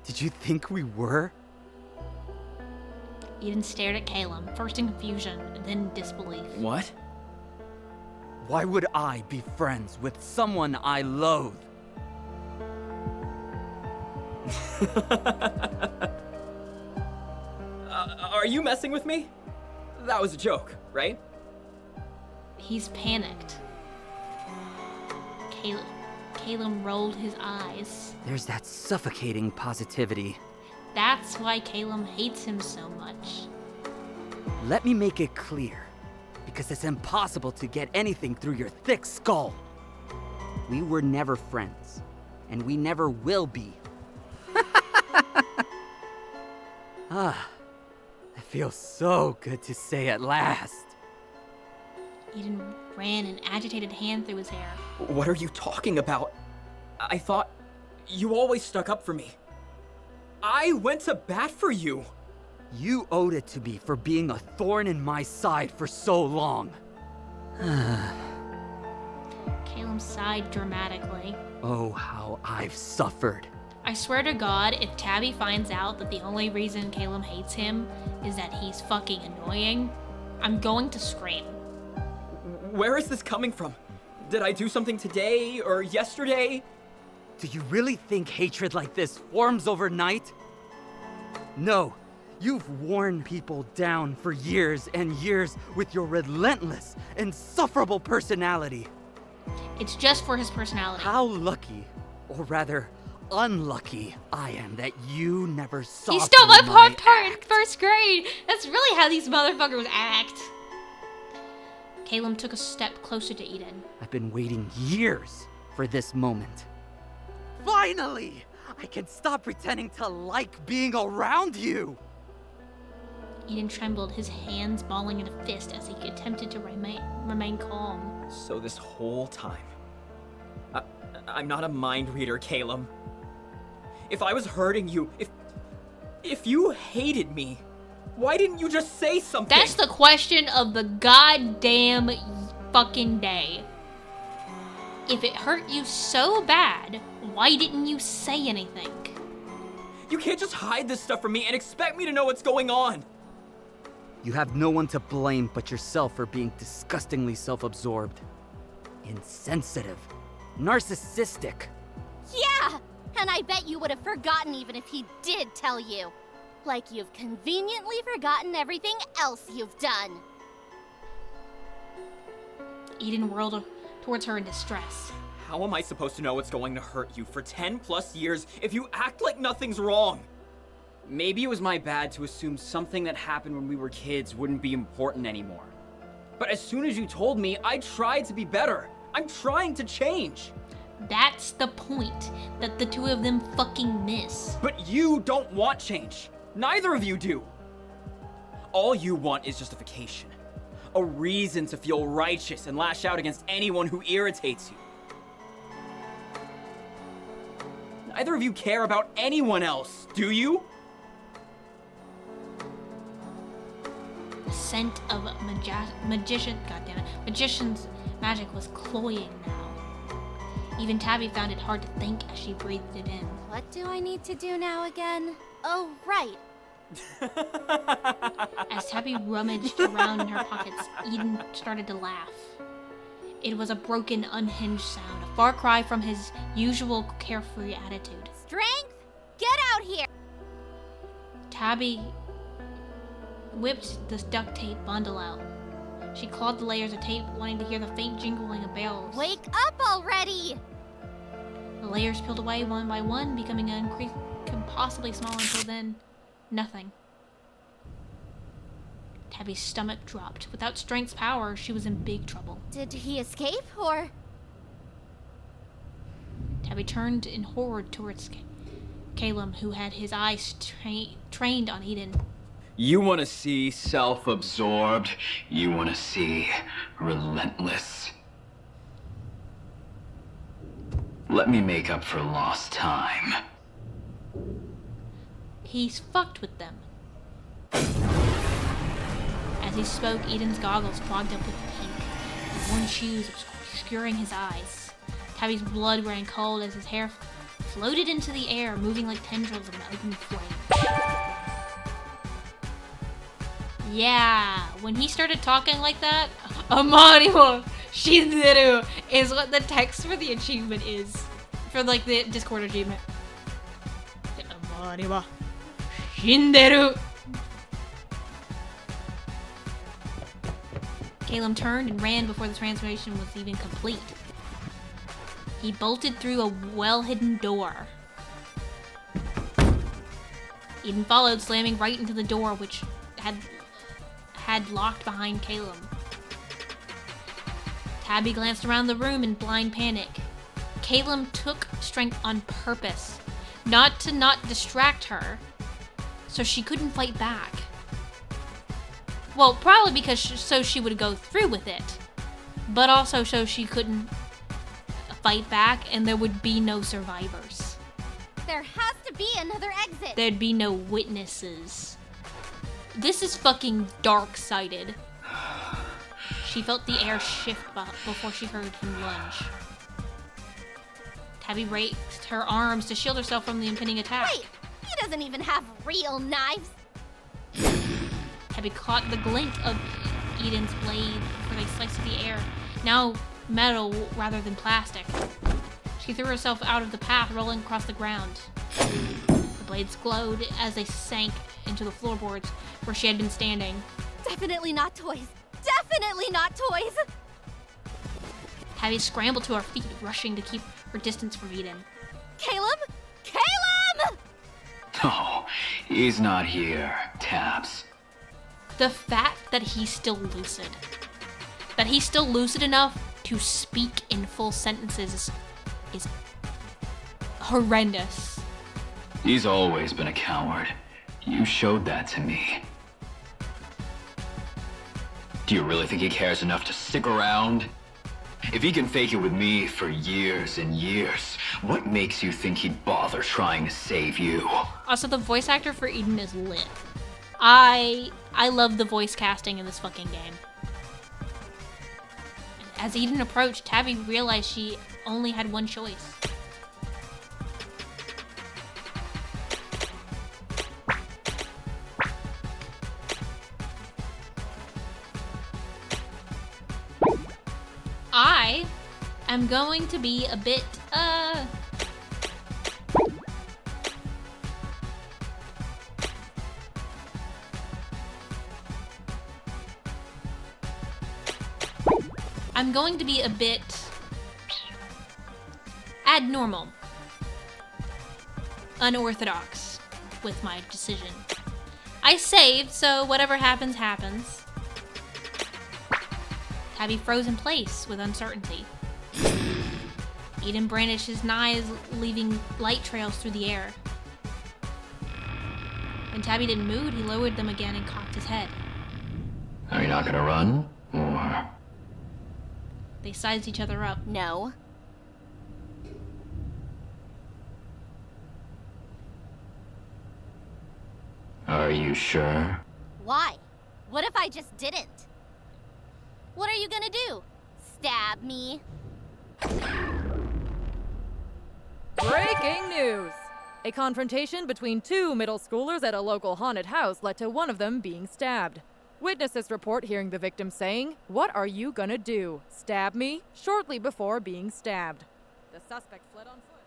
Did you think we were? Eden stared at Caleb, first in confusion, then disbelief. What? Why would I be friends with someone I loathe? Are you messing with me? That was a joke, right? He's panicked. Caleb rolled his eyes. There's that suffocating positivity. That's why Caleb hates him so much. Let me make it clear, because it's impossible to get anything through your thick skull. We were never friends, and we never will be. It feels so good to say at last. Eden ran an agitated hand through his hair. What are you talking about? I thought you always stuck up for me. I went to bat for you. You owed it to me for being a thorn in my side for so long. Caleb sighed dramatically. Oh, how I've suffered. I swear to God, if Tabby finds out that the only reason Caleb hates him is that he's fucking annoying, I'm going to scream. Where is this coming from? Did I do something today or yesterday? Do you really think hatred like this forms overnight? No, you've worn people down for years and years with your relentless, insufferable personality. It's just for his personality. How lucky, or rather, unlucky I am that you never saw. He stole my Pop-Tart in first grade. That's really how these motherfuckers act. Caleb took a step closer to Eden. I've been waiting years for this moment. Finally! I can stop pretending to like being around you! Eden trembled, his hands balling in a fist as he attempted to remain calm. So this whole time, I'm not a mind reader, Caleb. If I was hurting you, if you hated me, why didn't you just say something? That's the question of the goddamn fucking day. If it hurt you so bad, why didn't you say anything? You can't just hide this stuff from me and expect me to know what's going on. You have no one to blame but yourself for being disgustingly self-absorbed, insensitive, narcissistic. Yeah! And I bet you would have forgotten even if he did tell you. Like you've conveniently forgotten everything else you've done. Eden whirled towards her in distress. How am I supposed to know what's going to hurt you for 10 plus years if you act like nothing's wrong? Maybe it was my bad to assume something that happened when we were kids wouldn't be important anymore. But as soon as you told me, I tried to be better. I'm trying to change. That's the point that the two of them fucking miss. But you don't want change. Neither of you do. All you want is justification. A reason to feel righteous and lash out against anyone who irritates you. Neither of you care about anyone else, do you? The scent of magician's magic was cloying now. Even Tabby found it hard to think as she breathed it in. What do I need to do now again? Oh, right. As Tabby rummaged around in her pockets, Eden started to laugh. It was a broken, unhinged sound, a far cry from his usual carefree attitude. Strength, get out here! Tabby whipped the duct tape bundle out. She clawed the layers of tape, wanting to hear the faint jingling of bells. Wake up already! The layers peeled away one by one, becoming impossibly small until then, nothing. Tabby's stomach dropped. Without Strength's power, she was in big trouble. Did he escape, or...? Tabby turned in horror towards Caleb, who had his eyes trained on Eden. You want to see self-absorbed. You want to see relentless. Let me make up for lost time. He's fucked with them. As he spoke, Eden's goggles clogged up with pink. His worn shoes obscuring his eyes. Tabby's blood ran cold as his hair floated into the air, moving like tendrils of an open flame. Yeah, when he started talking like that, Amanimo Shinderu is what the text for the achievement is. For like the Discord achievement. Amanimo Shinderu. Caleb turned and ran before the transformation was even complete. He bolted through a well-hidden door. Eden followed, slamming right into the door, which had locked behind Caleb. Tabby glanced around the room in blind panic. Caleb took Strength on purpose, not to distract her, so she couldn't fight back. Well, probably because so she would go through with it, but also so she couldn't fight back and there would be no survivors. There has to be another exit. There'd be no witnesses. This is fucking dark-sided. She felt the air shift before she heard him lunge. Tabby raised her arms to shield herself from the impending attack. Wait, he doesn't even have real knives. Tabby caught the glint of Eden's blade before they sliced through the air, now metal rather than plastic. She threw herself out of the path, rolling across the ground. The blades glowed as they sank into the floorboards where she had been standing. Definitely not toys. Definitely not toys. Tabby scrambled to her feet, rushing to keep her distance from Eden. Caleb? Caleb! Oh, he's not here, Tabs. The fact that he's still lucid. That he's still lucid enough to speak in full sentences is horrendous. He's always been a coward. You showed that to me. Do you really think he cares enough to stick around? If he can fake it with me for years and years, what makes you think he'd bother trying to save you? Also, the voice actor for Eden is lit. I love the voice casting in this fucking game. As Eden approached, Tabby realized she only had one choice. I am going to be a bit, I'm going to be a bit abnormal, unorthodox with my decision. I saved, so whatever happens, happens. Tabby froze in place with uncertainty. Eden brandished his knives, leaving light trails through the air. When Tabby didn't move, he lowered them again and cocked his head. Are you not gonna run? Or... They sized each other up. No. Are you sure? Why? What if I just didn't? What are you gonna do? Stab me? Breaking news! A confrontation between two middle schoolers at a local haunted house led to one of them being stabbed. Witnesses report hearing the victim saying, "What are you gonna do? Stab me?" shortly before being stabbed. The suspect fled on foot.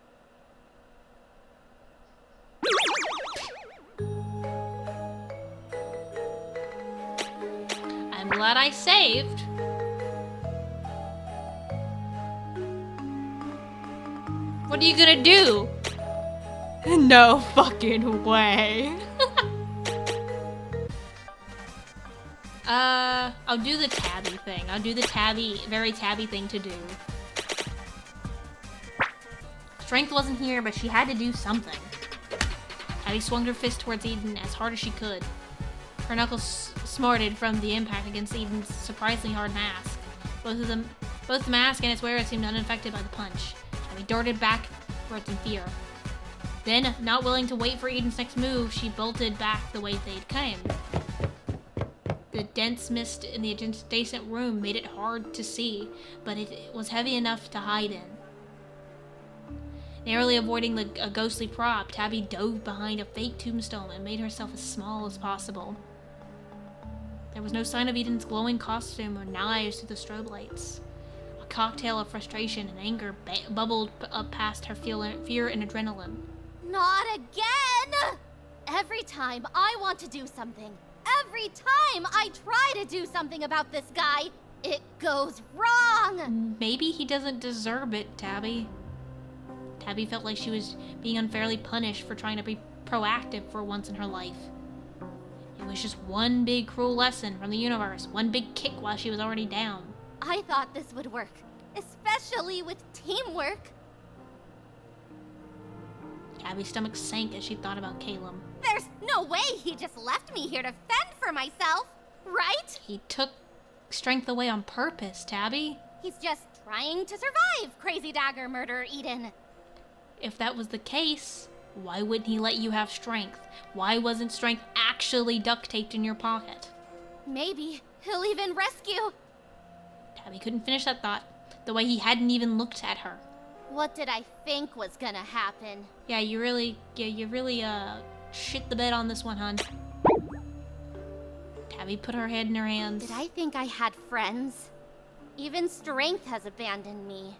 I'm glad I saved. What are you gonna do? No fucking way. I'll do the Tabby thing. I'll do the very Tabby thing to do. Strength wasn't here, but she had to do something. Tabby swung her fist towards Eden as hard as she could. Her knuckles smarted from the impact against Eden's surprisingly hard mask. Both the mask and its wearer seemed unaffected by the punch. Tabby darted backwards in fear. Then, not willing to wait for Eden's next move, she bolted back the way they'd come. The dense mist in the adjacent room made it hard to see, but it was heavy enough to hide in. Narrowly avoiding a ghostly prop, Tabby dove behind a fake tombstone and made herself as small as possible. There was no sign of Eden's glowing costume or knives through the strobe lights. A cocktail of frustration and anger bubbled up past her fear and adrenaline. Not again! Every time I want to do something, every time I try to do something about this guy, it goes wrong! Maybe he doesn't deserve it, Tabby. Tabby felt like she was being unfairly punished for trying to be proactive for once in her life. It was just one big cruel lesson from the universe, one big kick while she was already down. I thought this would work, especially with teamwork. Tabby's stomach sank as she thought about Caleb. There's no way he just left me here to fend for myself, right? He took strength away on purpose, Tabby. He's just trying to survive, Crazy Dagger Murderer Eden. If that was the case, why wouldn't he let you have strength? Why wasn't strength actually duct taped in your pocket? Maybe he'll even rescue. Tabby couldn't finish that thought, the way he hadn't even looked at her. What did I think was gonna happen? Yeah, you really shit the bed on this one, hun. Tabby put her head in her hands. Did I think I had friends? Even strength has abandoned me.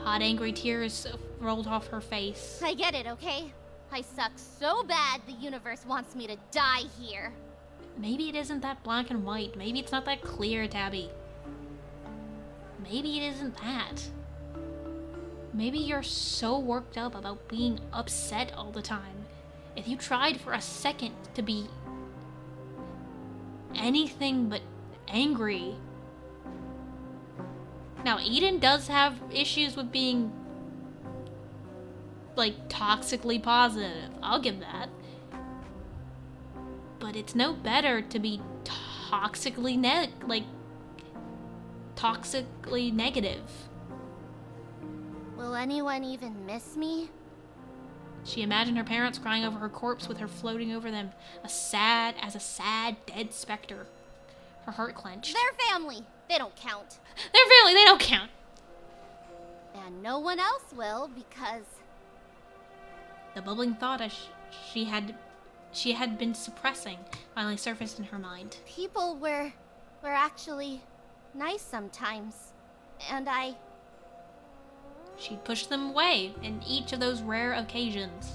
Hot, angry tears rolled off her face. I get it, okay? I suck so bad the universe wants me to die here. Maybe it isn't that black and white. Maybe it's not that clear, Tabby. Maybe it isn't that. Maybe you're so worked up about being upset all the time. If you tried for a second to be anything but angry, Now, Eden does have issues with being, like, toxically positive. I'll give that. But it's no better to be toxically negative. Will anyone even miss me? She imagined her parents crying over her corpse with her floating over them, a sad dead specter. Her heart clenched. They're family. They don't count. They're family. They don't count. And no one else will because... The bubbling thought as she had been suppressing finally surfaced in her mind. People were actually nice sometimes. And She pushed them away in each of those rare occasions.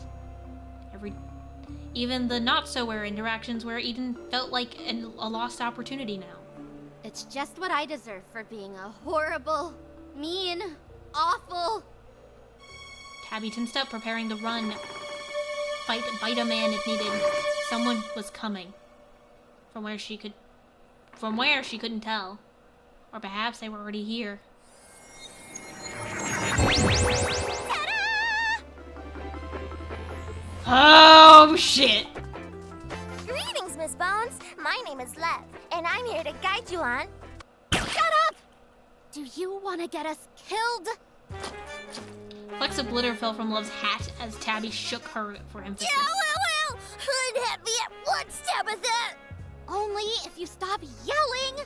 Even the not-so-rare interactions where Eden felt like a lost opportunity now. It's just what I deserve for being a horrible, mean, awful... Tabby tensed up, preparing to run. Bite a man if needed. Someone was coming. From where she couldn't tell. Or perhaps they were already here. Oh, shit! Greetings, Miss Bones. My name is Lev, and I'm here to guide you on... Shut up! Do you want to get us killed? Flecks of glitter fell from Lev's hat as Tabby shook her for emphasis. Well, unhappy at once, Tabitha! Only if you stop yelling!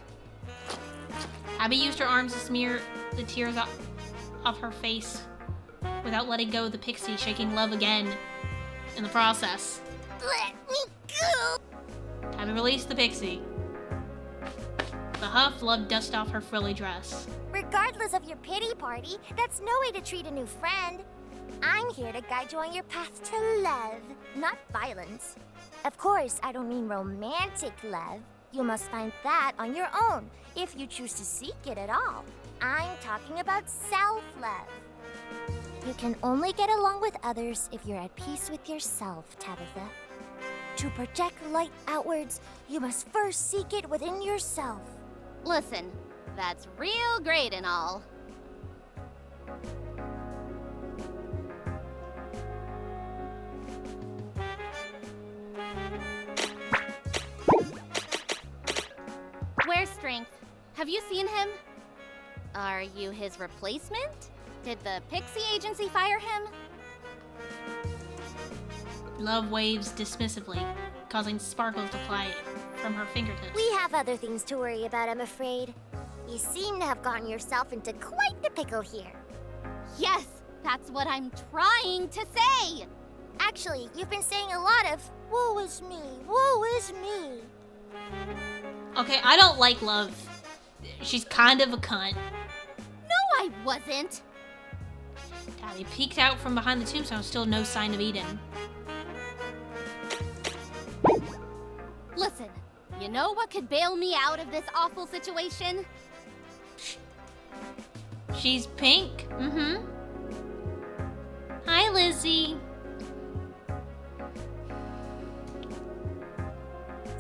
Tabby used her arms to smear the tears off her face without letting go of the pixie, shaking Lev again in the process. Let me go! Tabby released the pixie. The huff, Lev dusted off her frilly dress. Regardless of your pity party, that's no way to treat a new friend. I'm here to guide you on your path to love, not violence. Of course, I don't mean romantic love. You must find that on your own, if you choose to seek it at all. I'm talking about self-love. You can only get along with others if you're at peace with yourself, Tabitha. To project light outwards, you must first seek it within yourself. Listen, that's real great and all. Where's Strength? Have you seen him? Are you his replacement? Did the Pixie Agency fire him? Love waves dismissively, causing sparkles to fly from her fingertips. We have other things to worry about, I'm afraid. You seem to have gotten yourself into quite the pickle here. Yes, that's what I'm trying to say! Actually, you've been saying a lot of, woe is me, woe is me. Okay, I don't like Love. She's kind of a cunt. No, I wasn't! Tabby peeked out from behind the tombstone, still no sign of Eden. Listen, you know what could bail me out of this awful situation? She's pink. Mm-hmm. Hi, Lizzie.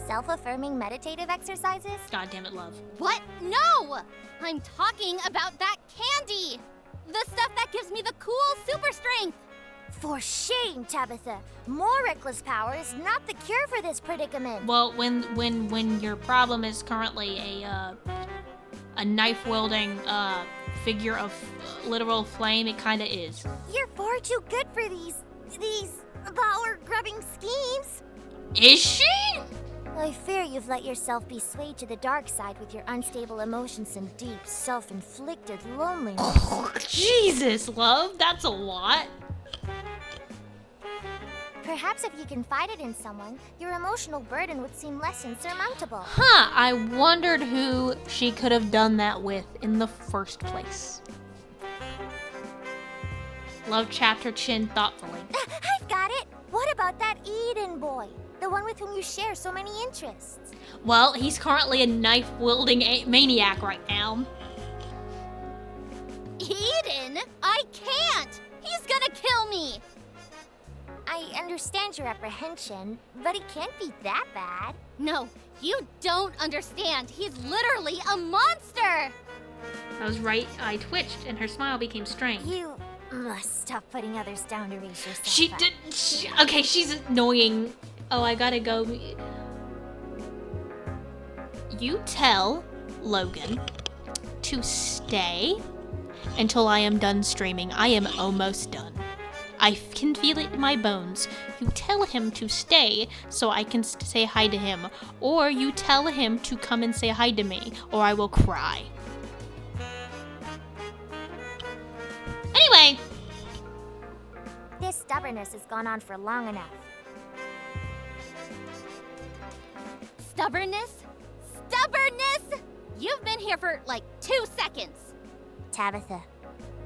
Self-affirming meditative exercises? God damn it, Love. What? No! I'm talking about that candy! The stuff that gives me the cool super strength! For shame, Tabitha. More reckless power is not the cure for this predicament. Well, when your problem is currently a knife-wielding figure of literal flame, it kinda is. You're far too good for these power-grubbing schemes. Is she? I fear you've let yourself be swayed to the dark side with your unstable emotions and deep, self-inflicted loneliness. Oh, Jesus, Love, that's a lot. Perhaps if you confided in someone, your emotional burden would seem less insurmountable. Huh, I wondered who she could have done that with in the first place. Love chapped her chin thoughtfully. I've got it! What about that Eden boy? The one with whom you share so many interests. Well, he's currently a knife-wielding maniac right now. Eden? I can't! He's gonna kill me! I understand your apprehension, but it can't be that bad. No, you don't understand. He's literally a monster! I was right. I twitched, and her smile became strained. You must stop putting others down to raise yourself She up. did. Okay, she's annoying. Oh, I gotta go. You tell Logan to stay until I am done streaming. I am almost done. I can feel it in my bones. You tell him to stay so I can say hi to him. Or you tell him to come and say hi to me, or I will cry. Anyway. This stubbornness has gone on for long enough. Stubbornness? Stubbornness? You've been here for like 2 seconds. Tabitha.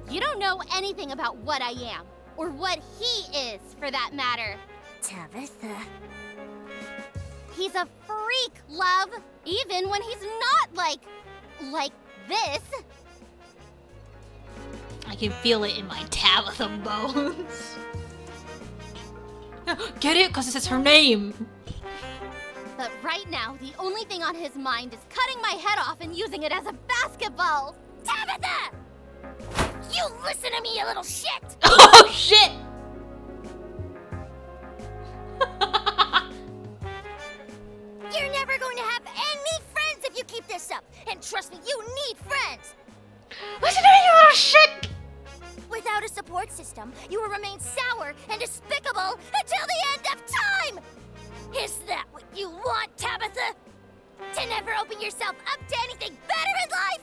You don't know anything about what I am, or what he is, for that matter. Tabitha. He's a freak, love, even when he's not like this. I can feel it in my Tabitha bones. Get it? Because it says her name. But right now, the only thing on his mind is cutting my head off and using it as a basketball. Tabitha! You listen to me, you little shit! Oh, shit! You're never going to have any friends if you keep this up. And trust me, you need friends. Listen to me, you little shit! Without a support system, you will remain sour and despicable until the end of time! Is that what you want, Tabitha? To never open yourself up to anything better in life?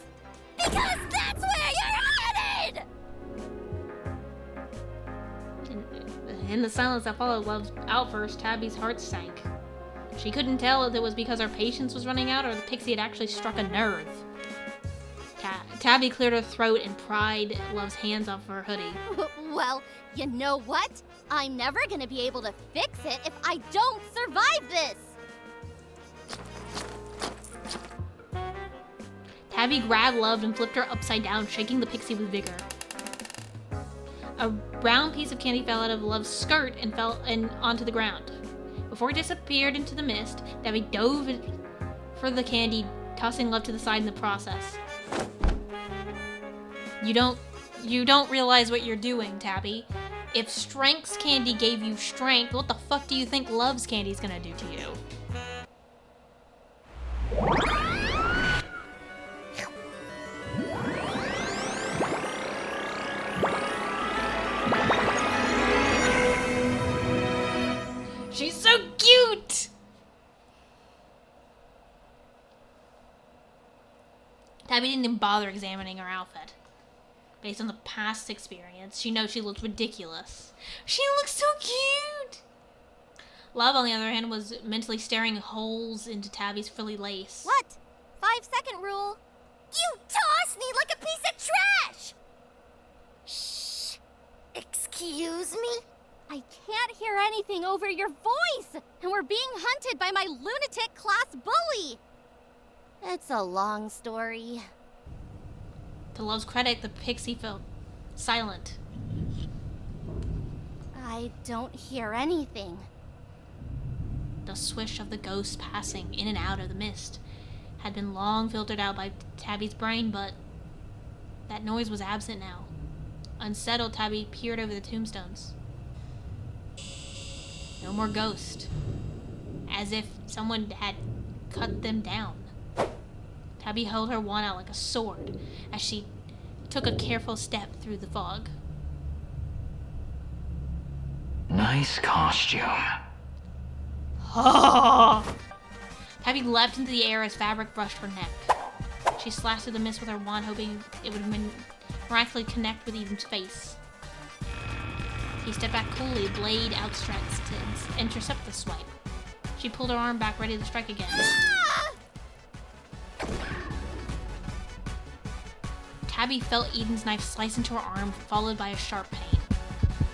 Because that's where you're headed! In the silence that followed Love's outburst, Tabby's heart sank. She couldn't tell if it was because her patience was running out or the pixie had actually struck a nerve. Tabby cleared her throat and pried Love's hands off her hoodie. Well, you know what? I'm never gonna be able to fix it if I don't survive this! Tabby grabbed Love and flipped her upside down, shaking the pixie with vigor. A round piece of candy fell out of Love's skirt and fell onto the ground. Before it disappeared into the mist, Tabby dove for the candy, tossing Love to the side in the process. You don't realize what you're doing, Tabby. If Strength's candy gave you strength, what the fuck do you think Love's candy's gonna do to you? She's so cute! Tabby didn't even bother examining her outfit. Based on the past experience, she knows she looks ridiculous. She looks so cute! Love, on the other hand, was mentally staring holes into Tabby's frilly lace. What? 5-second rule. You tossed me like a piece of trash! Shh. Excuse me? I can't hear anything over your voice, and we're being hunted by my lunatic class bully. It's a long story. To Love's credit, the pixie felt silent. I don't hear anything. The swish of the ghost passing in and out of the mist had been long filtered out by Tabby's brain, but that noise was absent now. Unsettled, Tabby peered over the tombstones. No more ghost. As if someone had cut them down. Tabby held her wand out like a sword as she took a careful step through the fog. Nice costume. Tabby leapt into the air as fabric brushed her neck. She slashed through the mist with her wand, hoping it would miraculously connect with Eden's face. He stepped back coolly, blade outstretched to intercept the swipe. She pulled her arm back, ready to strike again. Tabby felt Eden's knife slice into her arm, followed by a sharp pain.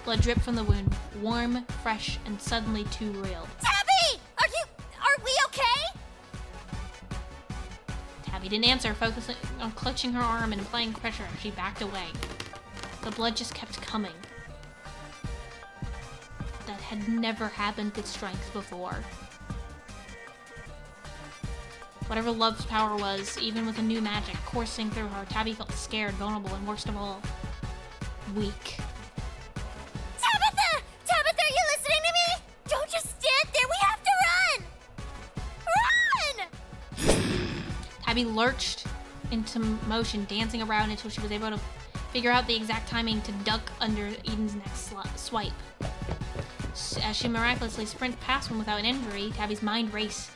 Blood dripped from the wound, warm, fresh, and suddenly too real. Tabby! Are we okay? Tabby didn't answer, focusing on clutching her arm and applying pressure as she backed away. The blood just kept coming. That had never happened with Strength before. Whatever Love's power was, even with a new magic coursing through her, Tabby felt scared, vulnerable, and worst of all, weak. Tabitha! Tabitha, are you listening to me? Don't just stand there. We have to run! Run! Tabby lurched into motion, dancing around until she was able to figure out the exact timing to duck under Eden's next swipe. As she miraculously sprinted past one without an injury, Tabby's mind raced,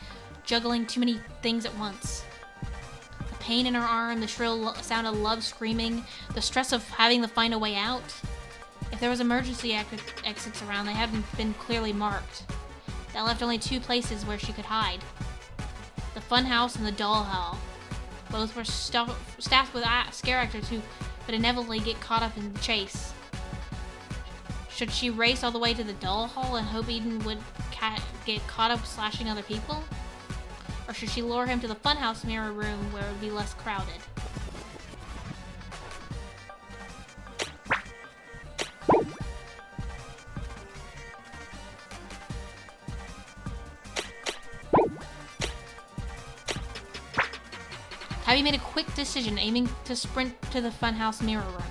juggling too many things at once. The pain in her arm, the shrill sound of Love screaming, the stress of having to find a way out. If there was emergency exits around, they hadn't been clearly marked. That left only two places where she could hide. The funhouse and the doll hall. Both were staffed with scare actors who would inevitably get caught up in the chase. Should she race all the way to the doll hall and hope Eden would get caught up slashing other people? Or should she lure him to the funhouse mirror room where it would be less crowded? Tabby made a quick decision, aiming to sprint to the funhouse mirror room.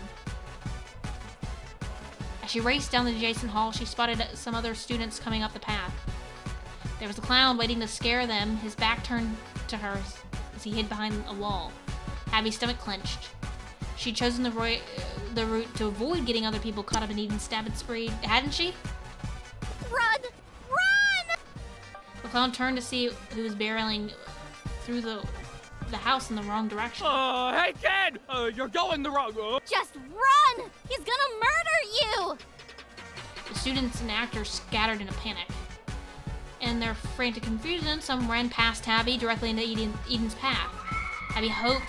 As she raced down the adjacent hall, she spotted some other students coming up the path. There was a clown waiting to scare them, his back turned to her as he hid behind a wall. Tabby's stomach clenched. She'd chosen the route to avoid getting other people caught up in Eden's stabbing spree, hadn't she? Run! Run! The clown turned to see who was barreling through the house in the wrong direction. Hey kid! You're going the wrong... Just run! He's gonna murder you! The students and actors scattered in a panic. In their frantic confusion, some ran past Tabby directly into Eden's path. Tabby hoped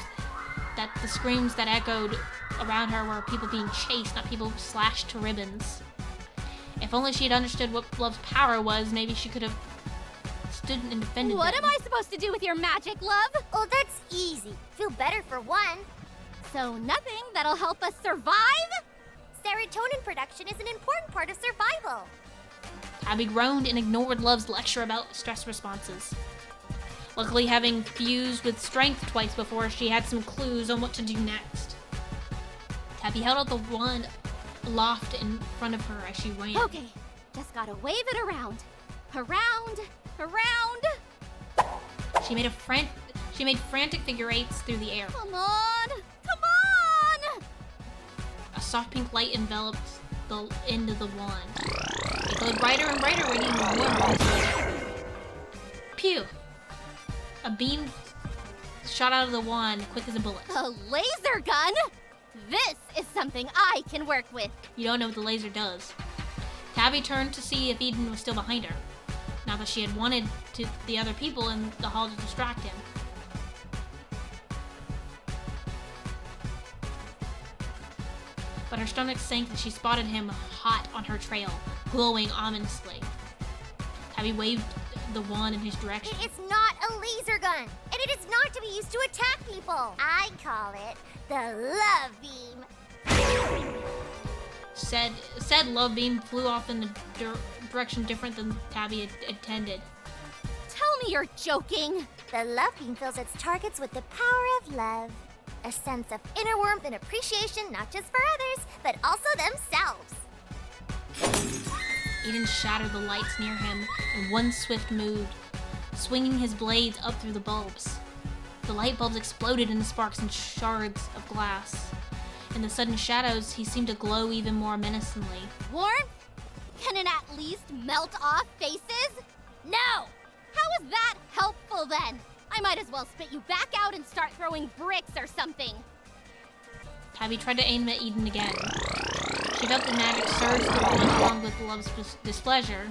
that the screams that echoed around her were people being chased, not people slashed to ribbons. If only she had understood what Love's power was, maybe she could have stood and defended What them. am I supposed to do with your magic, Love? Oh, that's easy. Feel better for one. So nothing that'll help us survive? Serotonin production is an important part of survival. Tabby groaned and ignored Love's lecture about stress responses. Luckily, having fused with strength twice before, she had some clues on what to do next. Tabby held out the wand aloft in front of her as she ran. Okay, just gotta wave it around. Around, around. She made frantic figure eights through the air. Come on, come on! A soft pink light enveloped the end of the wand. It glowed brighter and brighter, radiating more. Pew! A beam shot out of the wand, quick as a bullet. A laser gun? This is something I can work with. You don't know what the laser does. Tabby turned to see if Eden was still behind her, now that she had wanted the other people in the hall to distract him. But her stomach sank as she spotted him hot on her trail, glowing ominously. Tabby waved the wand in his direction. It is not a laser gun, and it is not to be used to attack people. I call it the love beam. Said love beam flew off in a direction different than Tabby had intended. Tell me you're joking. The love beam fills its targets with the power of love. A sense of inner warmth and appreciation, not just for others, but also themselves. Eden shattered the lights near him in one swift move, swinging his blades up through the bulbs. The light bulbs exploded into sparks and shards of glass. In the sudden shadows, he seemed to glow even more menacingly. Warmth? Can it at least melt off faces? No! How is that helpful then? I might as well spit you back out and start throwing bricks or something. Tabby tried to aim at Eden again. She felt the magic surge through her along with Love's displeasure.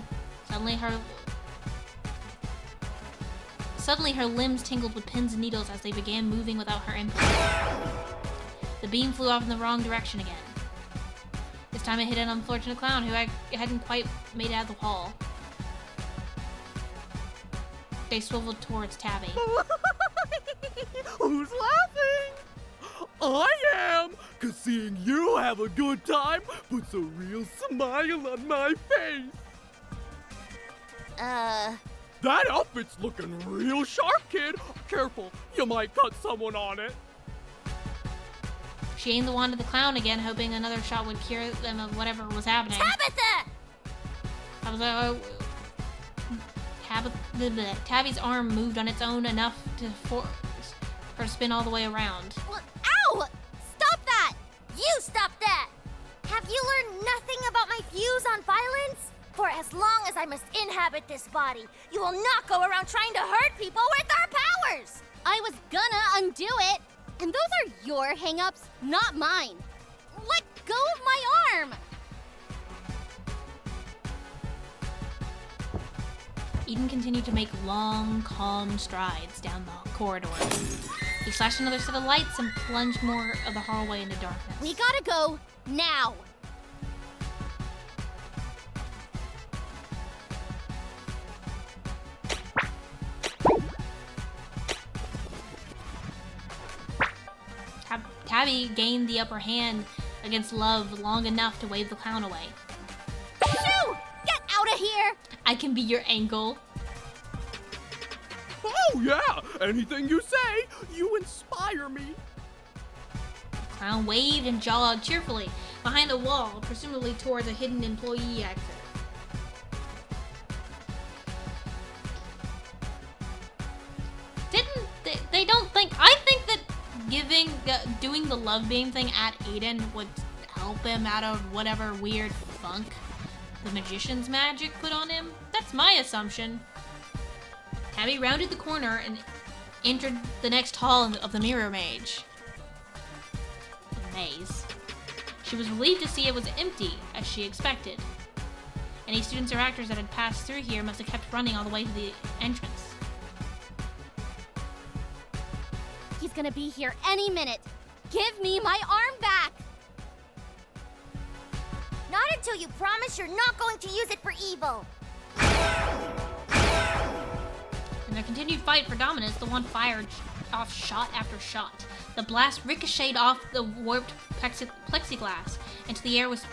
Suddenly her limbs tingled with pins and needles as they began moving without her input. The beam flew off in the wrong direction again. This time it hit an unfortunate clown who hadn't quite made it out of the hall. They swiveled towards Tabby. Who's laughing? I am! 'Cause seeing you have a good time puts a real smile on my face. That outfit's looking real sharp, kid. Careful, you might cut someone on it. She aimed the wand at the clown again, hoping another shot would cure them of whatever was happening. Tabitha! I was Tabby's arm moved on its own enough to force her to spin all the way around. Ow! Stop that! You stop that! Have you learned nothing about my views on violence? For as long as I must inhabit this body, you will not go around trying to hurt people with our powers! I was gonna undo it, and those are your hang-ups, not mine. Let go of my arm! Eden continued to make long, calm strides down the corridor. He flashed another set of lights and plunged more of the hallway into darkness. We gotta go now. Tabby gained the upper hand against Love long enough to wave the clown away. Shoo! Get out of here! I can be your ankle. Oh yeah, anything you say, you inspire me. The clown waved and jogged cheerfully behind a wall, presumably towards a hidden employee exit. They don't think, I think that doing the love beam thing at Aiden would help him out of whatever weird funk the magician's magic put on him. That's my assumption. Tabby rounded the corner and entered the next hall of the Mirror Mage. Maze. She was relieved to see it was empty, as she expected. Any students or actors that had passed through here must have kept running all the way to the entrance. He's gonna be here any minute. Give me my arm back! Not until you promise you're not going to use it for evil. In their continued fight for dominance, the wand fired off shot after shot. The blast ricocheted off the warped plexiglass into the air was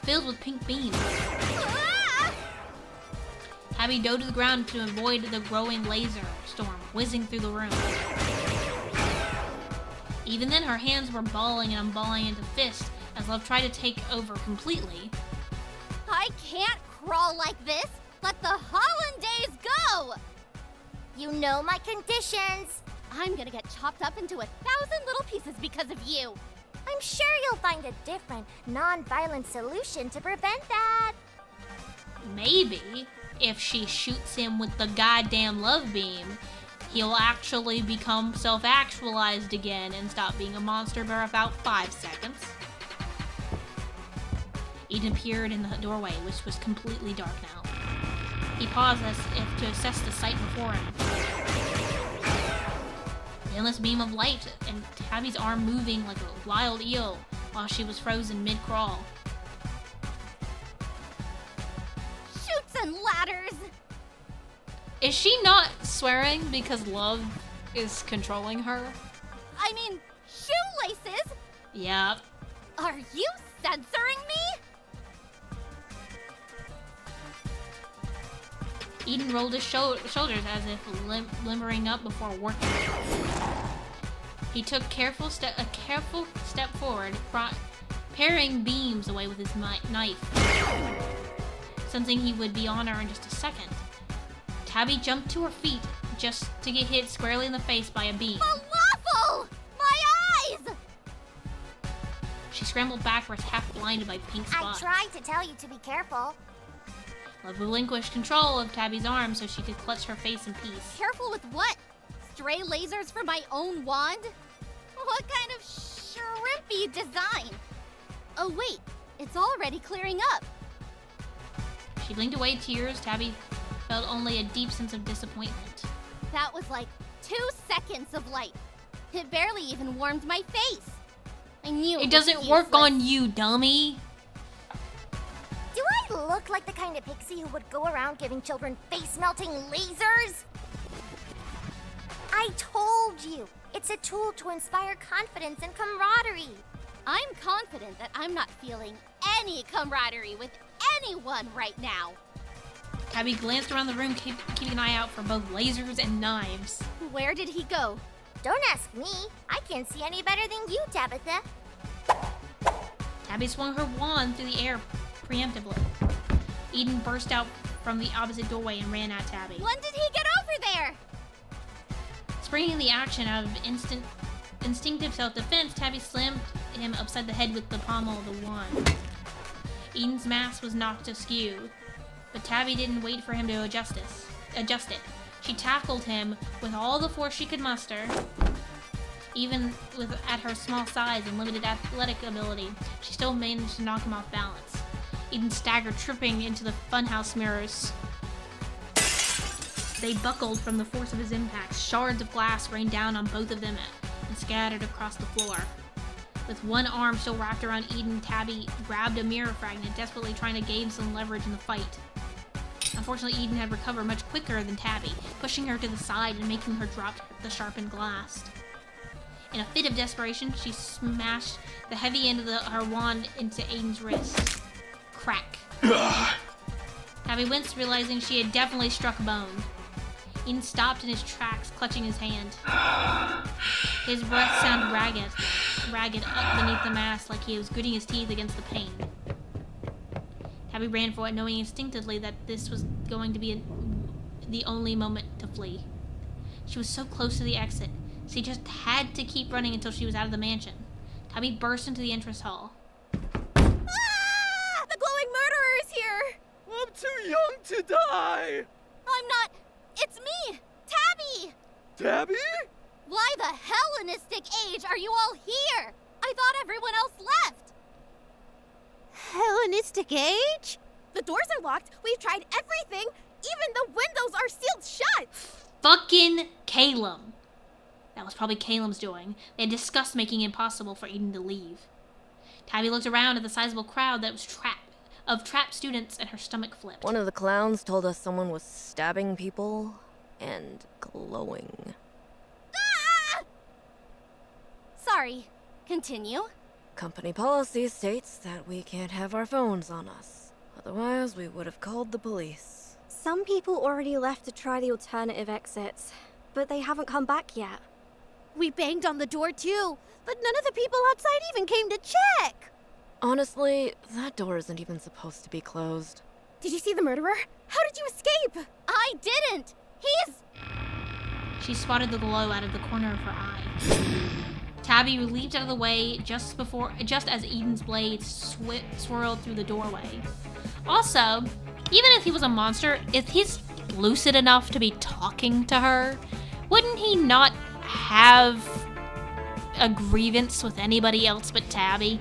filled with pink beams. Abby dove to the ground to avoid the growing laser storm whizzing through the room. Even then, her hands were balling and unballing into fists as Love tried to take over completely. I can't crawl like this! Let the hollandaise go! You know my conditions. I'm gonna get chopped up into 1,000 little pieces because of you. I'm sure you'll find a different, non-violent solution to prevent that. Maybe, if she shoots him with the goddamn love beam, he'll actually become self-actualized again and stop being a monster for about 5 seconds. Eden appeared in the doorway, which was completely dark now. He paused as if to assess the sight before him. The endless beam of light and Tabby's arm moving like a wild eel while she was frozen mid-crawl. Chutes and ladders! Is she not swearing because Love is controlling her? I mean, shoelaces? Yep. Are you censoring me? Eden rolled his shoulders as if limbering up before working. He took a careful step forward, parrying beams away with his knife, sensing he would be on her in just a second. Tabby jumped to her feet just to get hit squarely in the face by a beam. Falafel! My eyes! She scrambled backwards, half blinded by pink spots. I tried to tell you to be careful. Love relinquished control of Tabby's arm so she could clutch her face in peace. Careful with what? Stray lasers from my own wand? What kind of shrimpy design? Oh wait, it's already clearing up. She blinked away tears. Tabby felt only a deep sense of disappointment. That was like 2 seconds of light. It barely even warmed my face. I knew it doesn't work on you, dummy. Do I look like the kind of pixie who would go around giving children face-melting lasers? I told you, it's a tool to inspire confidence and camaraderie. I'm confident that I'm not feeling any camaraderie with anyone right now. Tabby glanced around the room, keeping an eye out for both lasers and knives. Where did he go? Don't ask me. I can't see any better than you, Tabitha. Tabby swung her wand through the air preemptively. Eden burst out from the opposite doorway and ran at Tabby. When did he get over there? Springing the action out of instinctive self-defense, Tabby slammed him upside the head with the pommel of the wand. Eden's mask was knocked askew, but Tabby didn't wait for him to adjust it. She tackled him with all the force she could muster. Even at her small size and limited athletic ability, she still managed to knock him off balance. Eden staggered, tripping into the funhouse mirrors. They buckled from the force of his impact. Shards of glass rained down on both of them and scattered across the floor. With one arm still wrapped around Eden, Tabby grabbed a mirror fragment, desperately trying to gain some leverage in the fight. Unfortunately, Eden had recovered much quicker than Tabby, pushing her to the side and making her drop the sharpened glass. In a fit of desperation, she smashed the heavy end of her wand into Eden's wrist. Crack. Tabby winced, realizing she had definitely struck a bone. Eden stopped in his tracks, clutching his hand. His breath sounded ragged up beneath the mask, like he was gritting his teeth against the pain. Tabby ran for it, knowing instinctively that this was going to be the only moment to flee. She was so close to the exit, so she just had to keep running until she was out of the mansion. Tabby burst into the entrance hall. Ah! The glowing murderer is here! I'm too young to die! I'm not. It's me, Tabby! Tabby? Why the Hellenistic age are you all here? I thought everyone else left. Hellenistic age? The doors are locked. We've tried everything. Even the windows are sealed shut. Fucking Calum. That was probably Calum's doing. They had discussed making it impossible for Eden to leave. Tabby looked around at the sizable crowd that was trapped students, and her stomach flipped. One of the clowns told us someone was stabbing people and glowing. Ah! Sorry. Continue. Company policy states that we can't have our phones on us. Otherwise, we would have called the police. Some people already left to try the alternative exits, but they haven't come back yet. We banged on the door too, but none of the people outside even came to check. Honestly, that door isn't even supposed to be closed. Did you see the murderer? How did you escape? I didn't. He's... She spotted the glow out of the corner of her eye. Tabby leaped out of the way just as Eden's blade swirled through the doorway. Also, even if he was a monster, if he's lucid enough to be talking to her, wouldn't he not have a grievance with anybody else but Tabby?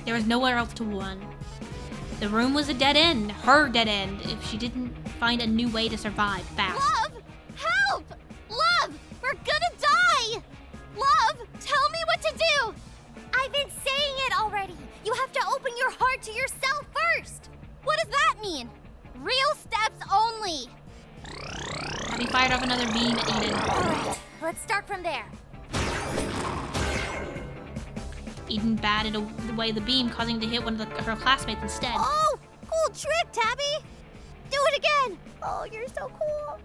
There was nowhere else to run. The room was a dead end, her dead end, if she didn't find a new way to survive fast. Love! Help! Love! We're gonna die! Love, tell me what to do! I've been saying it already. You have to open your heart to yourself first. What does that mean? Real steps only. Tabby fired off another beam at Eden. Alright, let's start from there. Eden batted away the beam, causing it to hit one of her classmates instead. Oh, cool trick, Tabby! Do it again! Oh, you're so cool.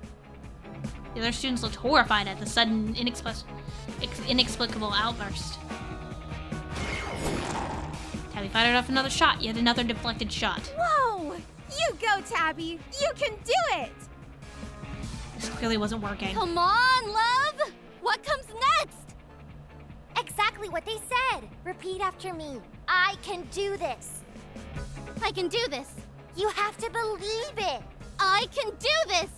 The other students looked horrified at the sudden, inexplicable outburst. Tabby fired off another shot, yet another deflected shot. Whoa! You go, Tabby! You can do it! This clearly wasn't working. Come on, love! What comes next? Exactly what they said. Repeat after me. I can do this. I can do this. You have to believe it. I can do this.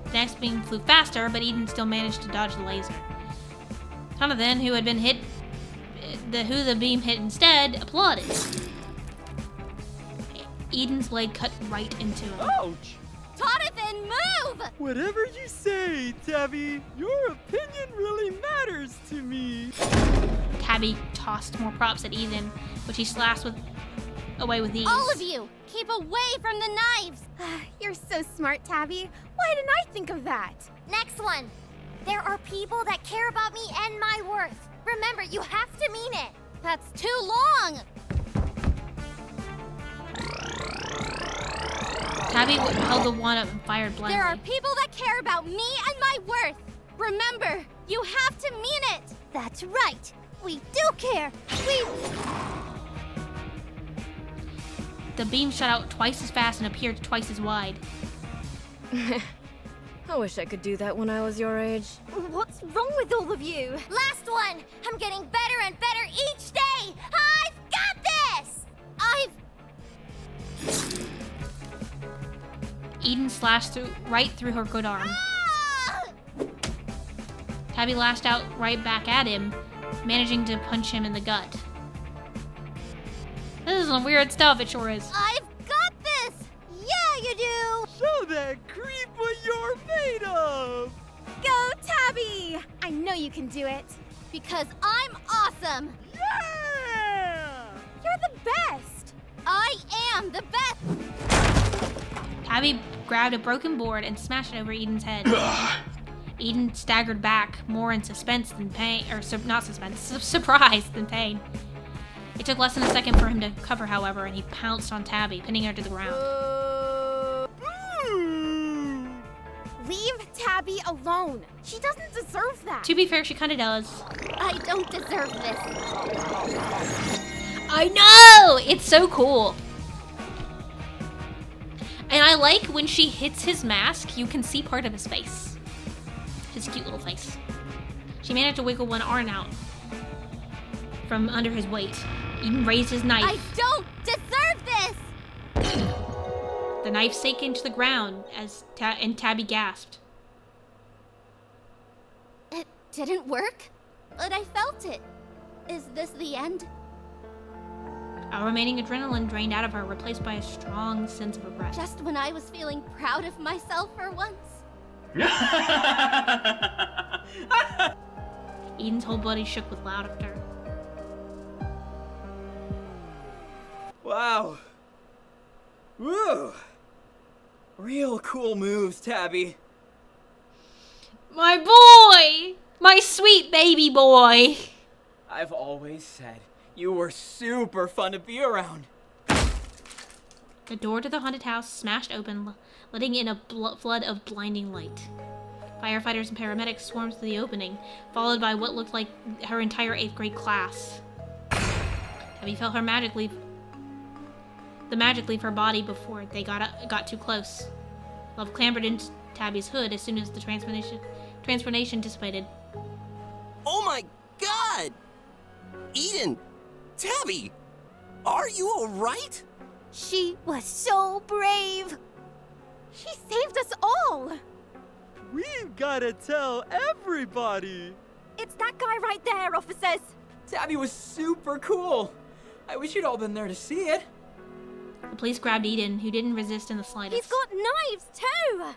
The next beam flew faster, but Eden still managed to dodge the laser. Jonathan, who the beam hit instead, applauded. Eden's blade cut right into him. Ouch! Jonathan, move! Whatever you say, Tabby. Your opinion really matters to me. Tabby tossed more props at Eden, which he slashed away with ease. All of you, keep away from the knives. You're so smart, Tabby. Why didn't I think of that? Next one. There are people that care about me and my worth. Remember, you have to mean it. That's too long. Tabby held the wand up and fired blindly. There are people that care about me and my worth. Remember, you have to mean it. That's right. We do care. The beam shot out twice as fast and appeared twice as wide. I wish I could do that when I was your age. What's wrong with all of you? Last one! I'm getting better and better each day! I've got this! Eden slashed right through her good arm. Tabby lashed out right back at him, managing to punch him in the gut. This is some weird stuff, it sure is. I've got this! Yeah, you do! Show that creep what you're made of! Go, Tabby! I know you can do it. Because I'm awesome! Yeah! You're the best! I am the best! Tabby grabbed a broken board and smashed it over Eden's head. Eden staggered back, more in suspense than pain, or not suspense, surprise than pain. It took less than a second for him to cover, however, and he pounced on Tabby, pinning her to the ground. Leave Tabby alone. She doesn't deserve that. To be fair, she kind of does. I don't deserve this. I know! It's so cool. And I like when she hits his mask, you can see part of his face. His cute little face. She managed to wiggle one arm out from under his weight. Eden raised his knife. I don't deserve this! The knife sank into the ground and Tabby gasped. It didn't work, but I felt it. Is this the end? Our remaining adrenaline drained out of her, replaced by a strong sense of regret. Just when I was feeling proud of myself for once. Eden's whole body shook with laughter. Wow. Woo! Real cool moves, Tabby. My boy! My sweet baby boy! I've always said you were super fun to be around. The door to the haunted house smashed open, letting in a flood of blinding light. Firefighters and paramedics swarmed through the opening, followed by what looked like her entire 8th grade class. Tabby felt the magic leave her body before they got too close. Love clambered into Tabby's hood as soon as the transformation dissipated. Oh my god! Eden! Tabby! Are you alright? She was so brave. She saved us all. We've gotta tell everybody. It's that guy right there, officers. Tabby was super cool. I wish you'd all been there to see it. The police grabbed Eden, who didn't resist in the slightest. He's got knives, too!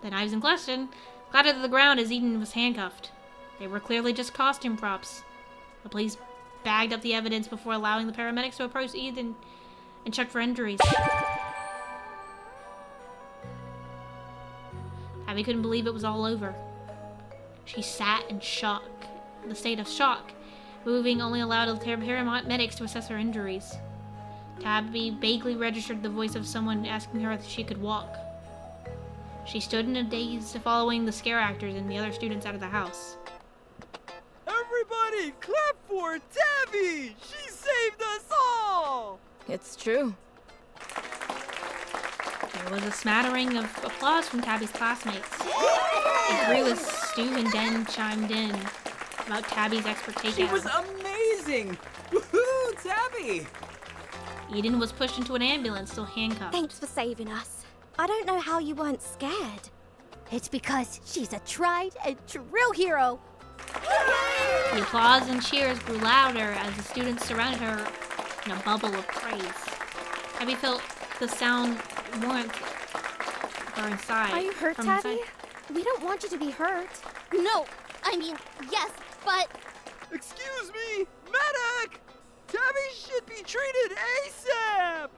The knives in question clattered to the ground as Eden was handcuffed. They were clearly just costume props. The police bagged up the evidence before allowing the paramedics to approach Eden and check for injuries. Abby couldn't believe it was all over. She sat in shock, the state of shock. Moving only allowed the paramedics to assess her injuries. Tabby vaguely registered the voice of someone asking her if she could walk. She stood in a daze, following the scare actors and the other students out of the house. Everybody, clap for Tabby! She saved us all! It's true. There was a smattering of applause from Tabby's classmates. It grew as Stu and Den chimed in about Tabby's expert takeout. She was amazing! Woohoo, Tabby! Eden was pushed into an ambulance, still handcuffed. Thanks for saving us. I don't know how you weren't scared. It's because she's a tried and true hero. The applause and cheers grew louder as the students surrounded her in a bubble of praise. Tabby felt the sound warmth her inside. Are you hurt, from Tabby? inside. We don't want you to be hurt. No, I mean, yes, but... Excuse me, medic! Tabby should be treated ASAP!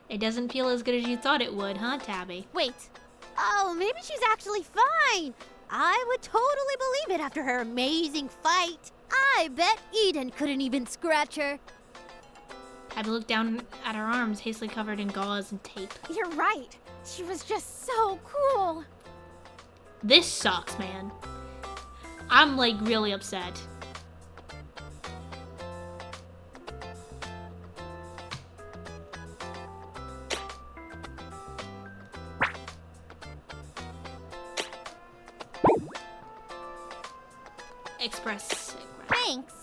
It doesn't feel as good as you thought it would, huh, Tabby? Wait. Oh, maybe she's actually fine. I would totally believe it after her amazing fight. I bet Eden couldn't even scratch her. Tabby looked down at her arms, hastily covered in gauze and tape. You're right. She was just so cool. This sucks, man. I'm like really upset. Express. Thanks.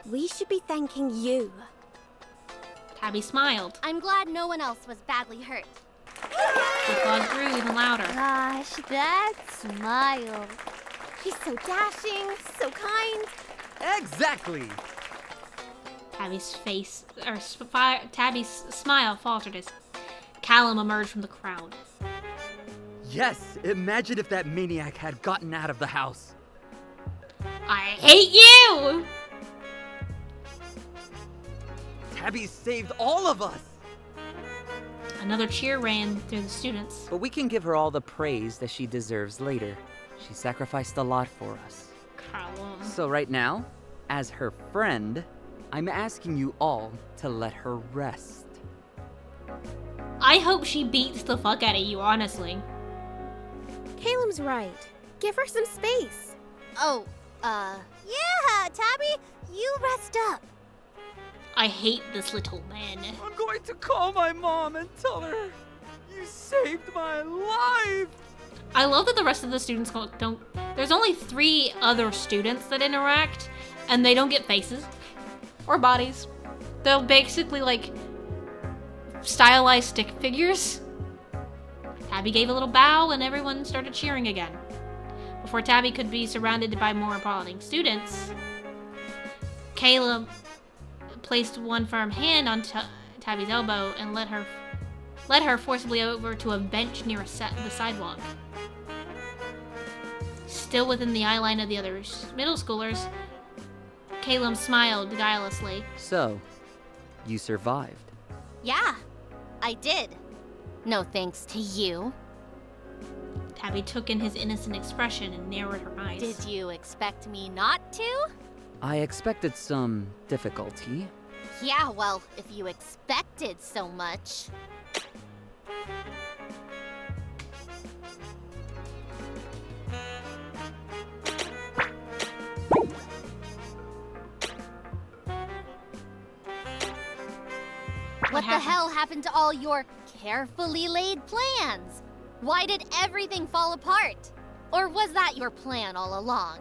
We should be thanking you. Tabby smiled. I'm glad no one else was badly hurt. The applause grew even louder. Gosh, that smile. She's so dashing, so kind. Exactly. Tabby's smile faltered as Callum emerged from the crowd. Yes, imagine if that maniac had gotten out of the house. I hate you! Tabby saved all of us. Another cheer ran through the students. But we can give her all the praise that she deserves later. She sacrificed a lot for us. Callum. So right now, as her friend, I'm asking you all to let her rest. I hope she beats the fuck out of you, honestly. Caleb's right. Give her some space. Oh, Yeah, Tabby, you rest up. I hate this little man. I'm going to call my mom and tell her you saved my life. I love that the rest of the students don't. There's only 3 other students that interact, and they don't get faces or bodies. They're basically like stylized stick figures. Tabby gave a little bow, and everyone started cheering again. Before Tabby could be surrounded by more applauding students, Caleb placed one firm hand on Tabby's elbow and led her forcibly over to a bench near the sidewalk. Still within the eye line of the other middle schoolers, Caleb smiled guilelessly. So, you survived. yeah, I did. No thanks to you. Tabby took in his innocent expression and narrowed her eyes. Did you expect me not to? I expected some difficulty. Yeah, well, if you expected so much. What the hell happened to all your carefully laid plans? Why did everything fall apart? Or was that your plan all along?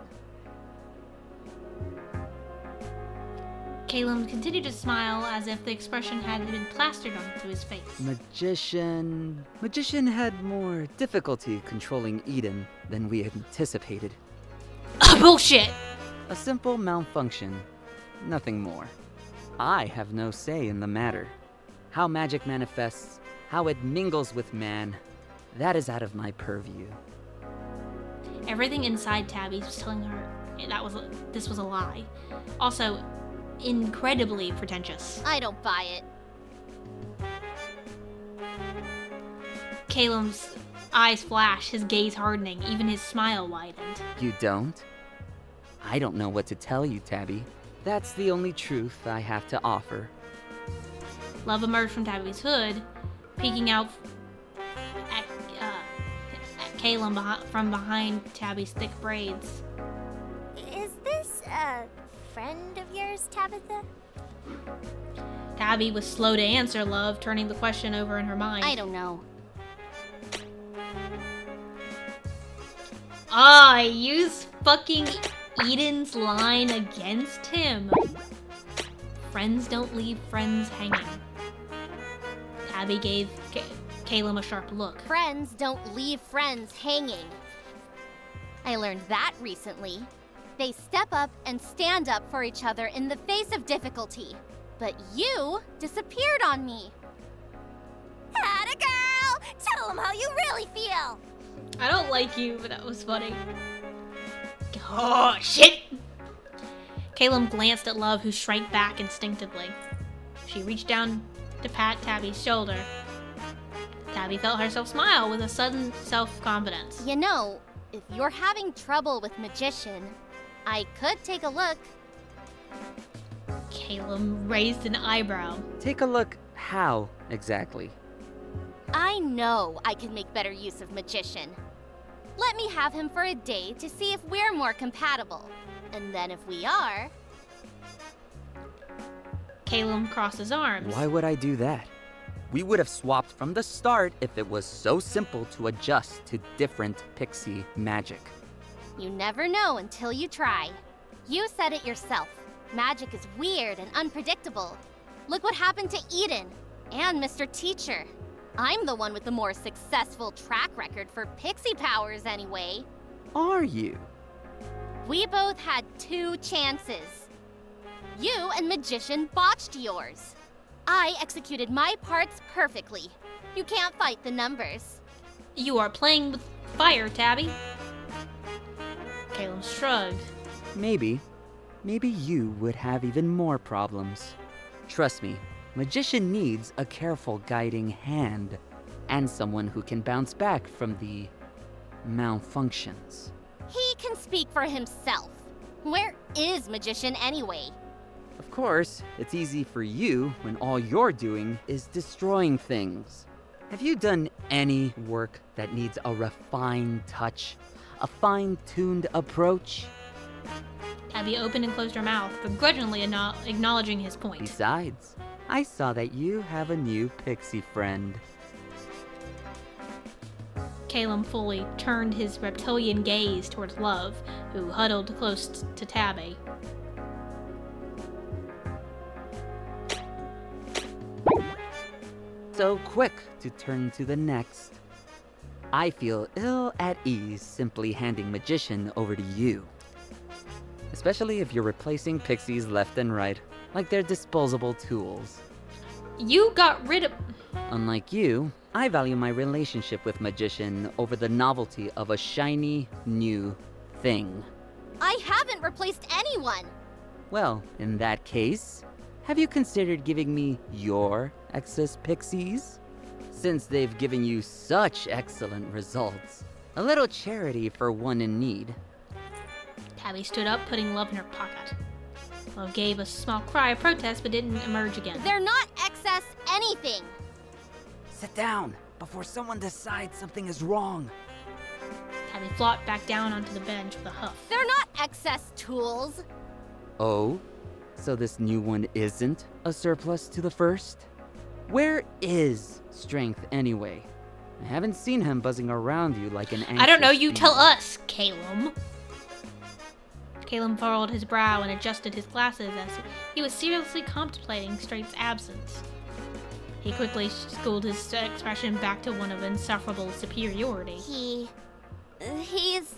Caleb continued to smile as if the expression had been plastered onto his face. Magician had more difficulty controlling Eden than we had anticipated. Bullshit! A simple malfunction, nothing more. I have no say in the matter. How magic manifests, how it mingles with man, that is out of my purview. Everything inside Tabby was telling her this was a lie. Also, incredibly pretentious. I don't buy it. Caleb's eyes flashed, his gaze hardening, even his smile widened. You don't? I don't know what to tell you, Tabby. That's the only truth I have to offer. Love emerged from Tabby's hood, peeking out at Caleb from behind Tabby's thick braids. Is this a friend of yours, Tabitha? Tabby was slow to answer Love, turning the question over in her mind. I don't know. I use fucking Eden's line against him. Friends don't leave friends hanging. Tabby gave Caleb a sharp look. Friends don't leave friends hanging. I learned that recently. They step up and stand up for each other in the face of difficulty. But you disappeared on me. Atta girl! Tell them how you really feel! I don't like you, but that was funny. Oh, shit! Caleb glanced at Love, who shrank back instinctively. She reached down to pat Tabby's shoulder. Tabby felt herself smile with a sudden self-confidence. You know, if you're having trouble with Magician, I could take a look. Caleb raised an eyebrow. Take a look how, exactly? I know I can make better use of Magician. Let me have him for a day to see if we're more compatible. And then if we are... Caleb crossed his arms. Why would I do that? We would have swapped from the start if it was so simple to adjust to different pixie magic. You never know until you try. You said it yourself. Magic is weird and unpredictable. Look what happened to Eden and Mr. Teacher. I'm the one with the more successful track record for pixie powers anyway. Are you? We both had 2 chances. You and Magician botched yours. I executed my parts perfectly. You can't fight the numbers. You are playing with fire, Tabby. Caleb shrugged. Maybe you would have even more problems. Trust me, Magician needs a careful guiding hand and someone who can bounce back from the malfunctions. He can speak for himself. Where is Magician anyway? Of course, it's easy for you when all you're doing is destroying things. Have you done any work that needs a refined touch? A fine-tuned approach? Tabby opened and closed her mouth, begrudgingly acknowledging his point. Besides, I saw that you have a new pixie friend. Caleb fully turned his reptilian gaze towards Love, who huddled close to Tabby. So quick to turn to the next. I feel ill at ease simply handing Magician over to you. Especially if you're replacing pixies left and right, like they're disposable tools. You got rid of... Unlike you, I value my relationship with Magician over the novelty of a shiny, new thing. I haven't replaced anyone! Well, in that case, have you considered giving me your excess pixies? Since they've given you such excellent results, a little charity for one in need. Tabby stood up, putting Love in her pocket. Love gave a small cry of protest, but didn't emerge again. They're not excess anything! Sit down before someone decides something is wrong. Tabby flopped back down onto the bench with a huff. They're not excess tools! Oh? So this new one isn't a surplus to the first? Where is Strength anyway? I haven't seen him buzzing around you like an anxious I don't know, you bee. tell us, Caleb. Caleb furrowed his brow and adjusted his glasses as he was seriously contemplating Strength's absence. He quickly schooled his expression back to one of insufferable superiority. He's...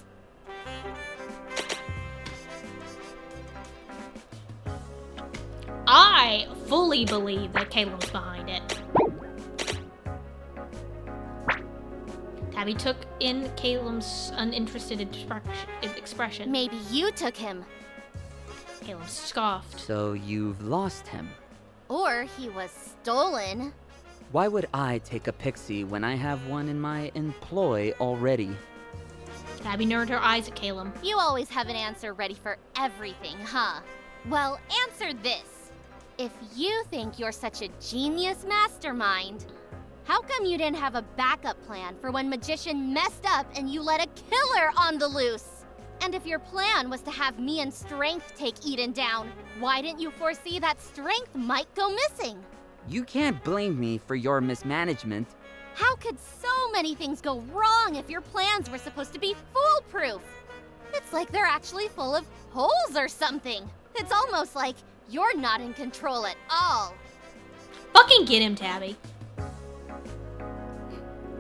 I fully believe that Caleb's behind it. Tabby took in Caleb's uninterested expression. Maybe you took him. Caleb scoffed. So you've lost him. Or he was stolen. Why would I take a pixie when I have one in my employ already? Tabby narrowed her eyes at Caleb. You always have an answer ready for everything, huh? Well, answer this. If you think you're such a genius mastermind, how come you didn't have a backup plan for when Magician messed up and you let a killer on the loose? And if your plan was to have me and Strength take Eden down, why didn't you foresee that Strength might go missing? You can't blame me for your mismanagement. How could so many things go wrong if your plans were supposed to be foolproof? It's like they're actually full of holes or something. It's almost like you're not in control at all. Fucking get him, Tabby.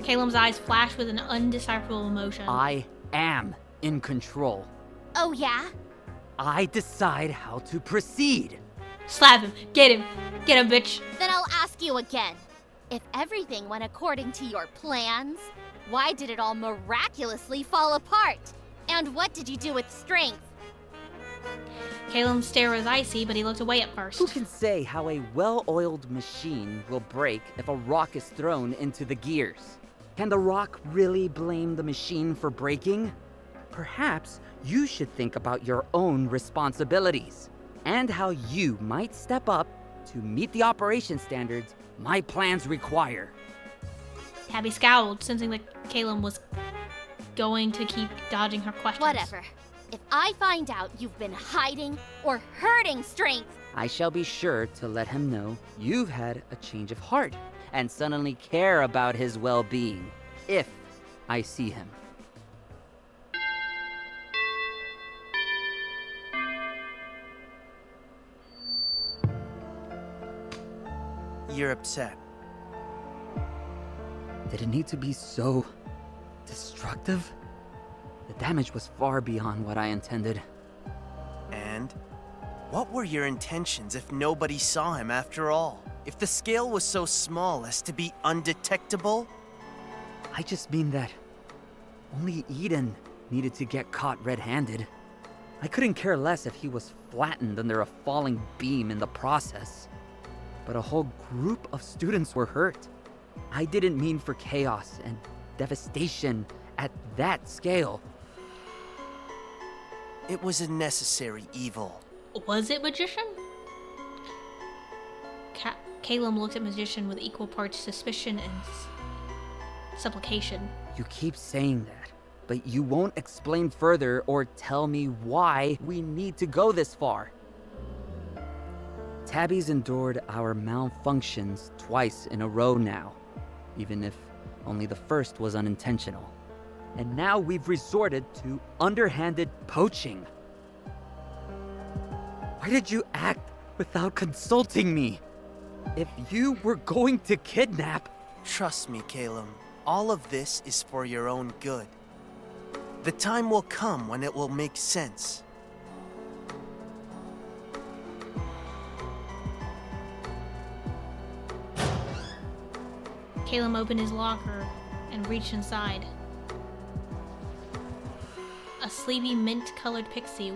Caleb's eyes flashed with an undecipherable emotion. I am in control. Oh, yeah? I decide how to proceed. Slap him. Get him. Get him, bitch. Then I'll ask you again. If everything went according to your plans, why did it all miraculously fall apart? And what did you do with Strength? Caleb's stare was icy, but he looked away at first. Who can say how a well-oiled machine will break if a rock is thrown into the gears? Can the rock really blame the machine for breaking? perhaps you should think about your own responsibilities and how you might step up to meet the operation standards my plans require. Tabby scowled, sensing that Caleb was going to keep dodging her questions. Whatever. If I find out you've been hiding or hurting Strength, I shall be sure to let him know you've had a change of heart and suddenly care about his well-being, if I see him. You're upset. Did it need to be so destructive? The damage was far beyond what I intended. And? What were your intentions if nobody saw him after all? If the scale was so small as to be undetectable? I just mean that only Eden needed to get caught red-handed. I couldn't care less if he was flattened under a falling beam in the process. But a whole group of students were hurt. I didn't mean for chaos and devastation at that scale. It was a necessary evil. Was it, Magician? Caleb looked at Magician with equal parts suspicion and supplication. You keep saying that, but you won't explain further or tell me why we need to go this far. Tabby's endured our malfunctions twice in a row now, even if only the first was unintentional. And now we've resorted to underhanded poaching. Why did you act without consulting me? If you were going to kidnap... Trust me, Caleb. All of this is for your own good. The time will come when it will make sense. Caleb opened his locker and reached inside. A sleepy mint-colored pixie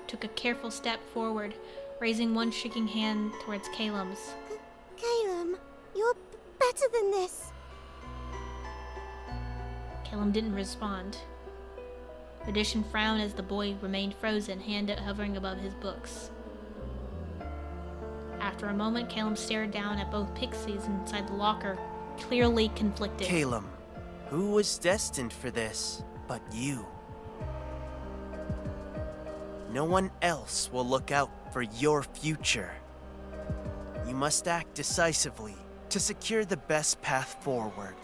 took a careful step forward, raising one shaking hand towards Caleb's. Caleb, you're better than this. Caleb didn't respond. Magician frowned as the boy remained frozen, hand hovering above his books. After a moment, Caleb stared down at both pixies inside the locker, clearly conflicted. Caleb, who was destined for this but you? No one else will look out for your future. You must act decisively to secure the best path forward.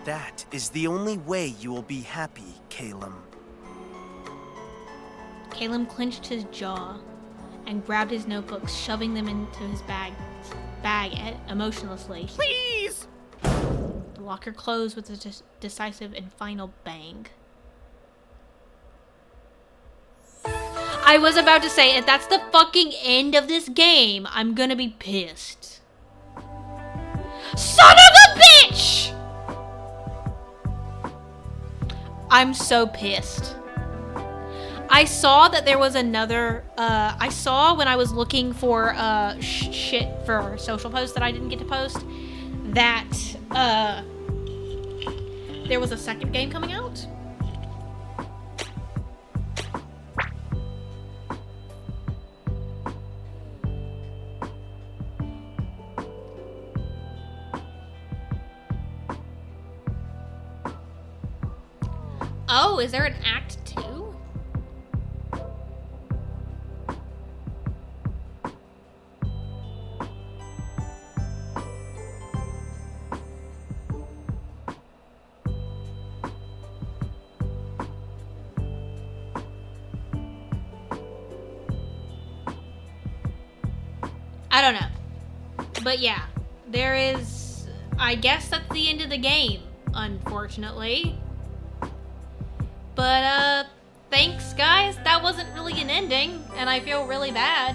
That is the only way you will be happy, Caleb. Caleb clenched his jaw and grabbed his notebooks, shoving them into his bag emotionlessly. Please! The locker closed with a decisive and final bang. I was about to say, if that's the fucking end of this game, I'm gonna be pissed. Son of a bitch! I'm so pissed. I saw that there was another, I saw when I was looking for shit for social posts that I didn't get to post, that there was a second game coming out. Oh, is there an act 2? I don't know. But yeah, there is... I guess that's the end of the game, unfortunately. But, thanks, guys. That wasn't really an ending, and I feel really bad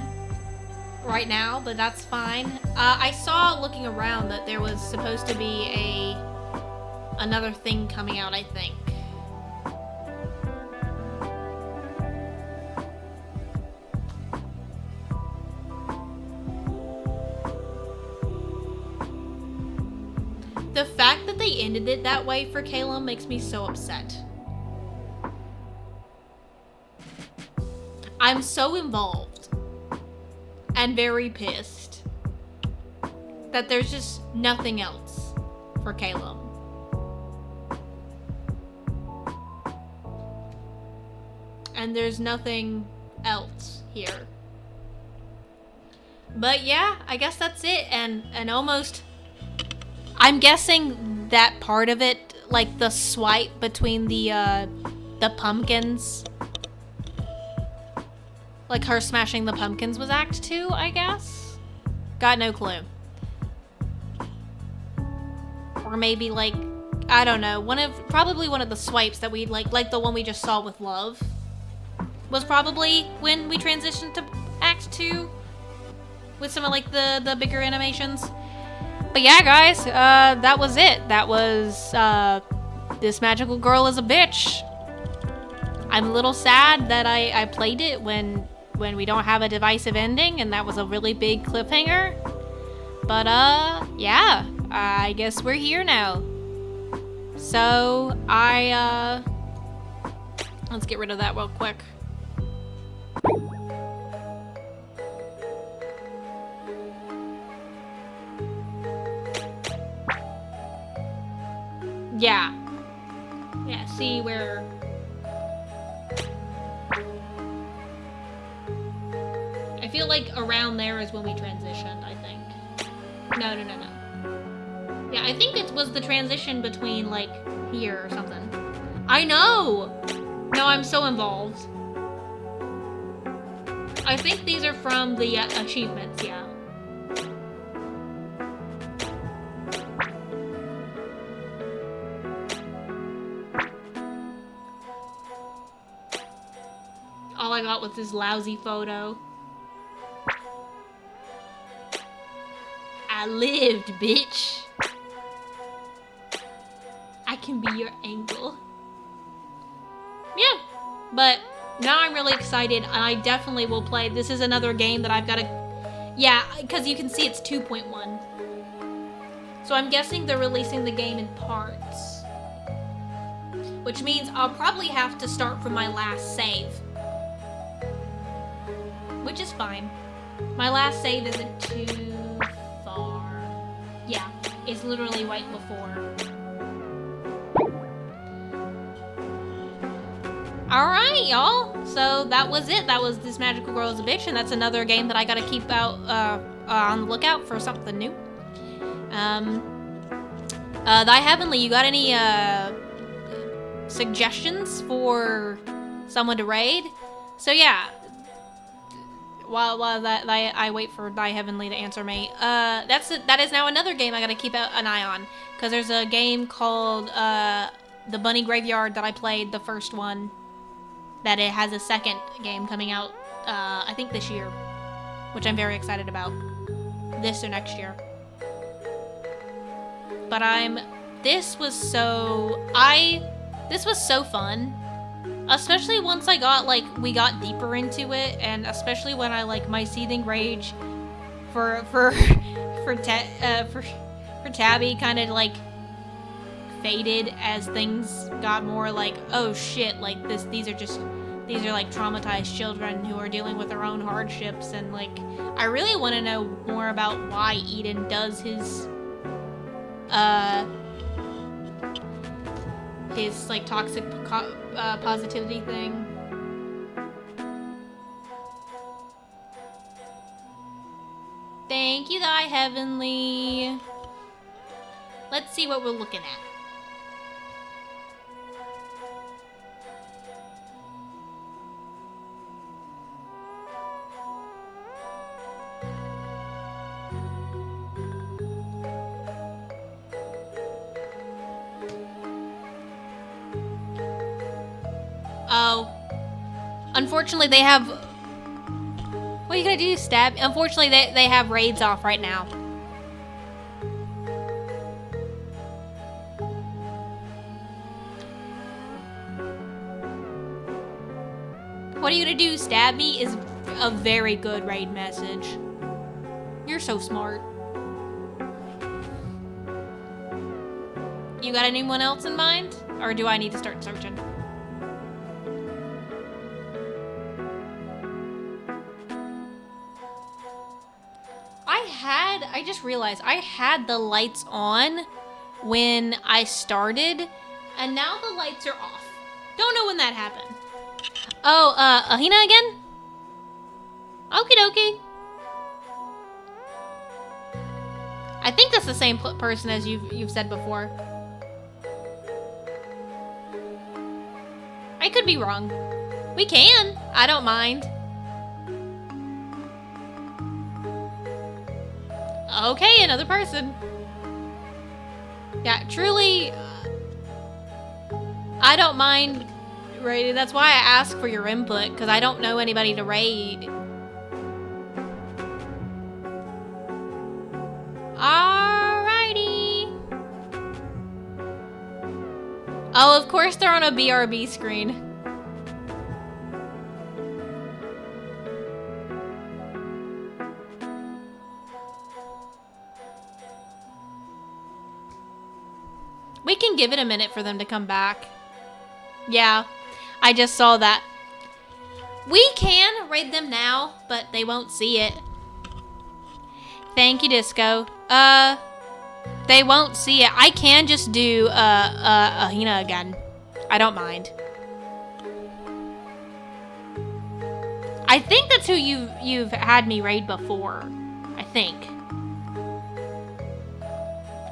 right now, but that's fine. I saw, looking around, that there was supposed to be another thing coming out, I think. The fact that they ended it that way for Caleb makes me so upset. I'm so involved and very pissed that there's just nothing else for Caleb. And there's nothing else here. But yeah, I guess that's it. And almost, I'm guessing that part of it, like the swipe between the pumpkins, like her smashing the pumpkins, was Act 2, I guess? Got no clue. Or maybe like, I don't know, probably one of the swipes that we like the one we just saw with Love, was probably when we transitioned to Act 2 with some of like the bigger animations. But yeah, guys, that was it. That was This Magical Girl is a Bitch. I'm a little sad that I played it when we don't have a divisive ending, and that was a really big cliffhanger. But yeah, I guess we're here now. So let's get rid of that real quick. Yeah, see where... I feel like around there is when we transitioned, I think. No. Yeah, I think it was the transition between, like, here or something. I know! No, I'm so involved. I think these are from the achievements, yeah. All I got was this lousy photo. I lived, bitch. I can be your angle. Yeah, but now I'm really excited, and I definitely will play. This is another game that I've got to... Yeah, because you can see it's 2.1. So I'm guessing they're releasing the game in parts. Which means I'll probably have to start from my last save. Which is fine. My last save isn't too far. Yeah, it's literally right before. Alright, y'all. So that was it. That was This Magical Girl is a Bitch, and that's another game that I gotta keep out on the lookout for something new. Thy Heavenly, you got any suggestions for someone to raid? So yeah, while I wait for Thy Heavenly to answer me, that is now another game I gotta keep an eye on, because there's a game called The Bunny Graveyard that I played, the first one, that it has a second game coming out, I think this year, which I'm very excited about, this or next year. But this was so fun. Especially once we got deeper into it, and especially when I, my seething rage for Tabby kind of, faded as things got more oh shit, these are traumatized children who are dealing with their own hardships, and, I really want to know more about why Eden does his toxic positivity thing. Thank you, Thy Heavenly. Let's see what we're looking at. Oh. Unfortunately, they have... What are you gonna do, Stab? Unfortunately, they have raids off right now. What are you gonna do, Stab me? Is a very good raid message. You're so smart. You got anyone else in mind? Or do I need to start searching? I just realized I had the lights on when I started, and now the lights are off. Don't know when that happened. Oh, Ahina again? Okie dokie. I think that's the same person as you've said before. I could be wrong. We can. I don't mind. Okay, another person. Yeah, truly, I don't mind raiding. That's why I ask for your input, because I don't know anybody to raid. Alrighty. Oh, of course they're on a BRB screen. We can give it a minute for them to come back. Yeah, I just saw that. We can raid them now, but they won't see it. Thank you, Disco. They won't see it. I can just do, Ahina again. I don't mind. I think that's who you've had me raid before. I think.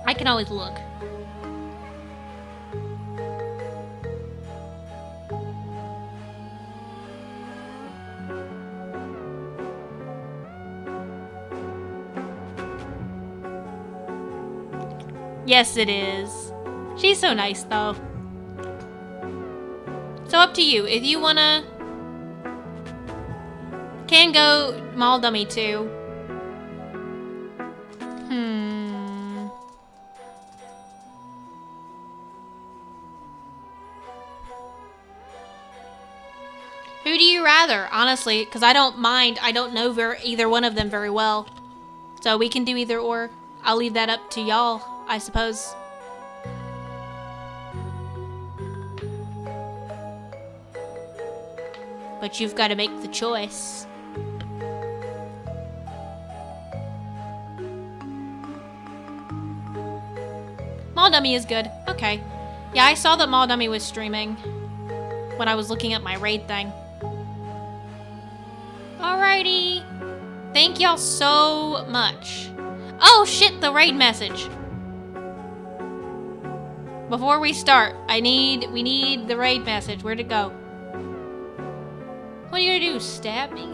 I can always look. Yes, it is. She's so nice, though. So up to you. If you wanna... Can go Mall Dummy, too. Who do you rather? Honestly, because I don't mind. I don't know either one of them very well. So we can do either or. I'll leave that up to y'all, I suppose. But you've got to make the choice. Mall Dummy is good. Okay. Yeah, I saw that Mall Dummy was streaming when I was looking at my raid thing. Alrighty. Thank y'all so much. Oh shit, the raid message. Before we start, we need the raid message. Where'd it go? What are you gonna do, stab me?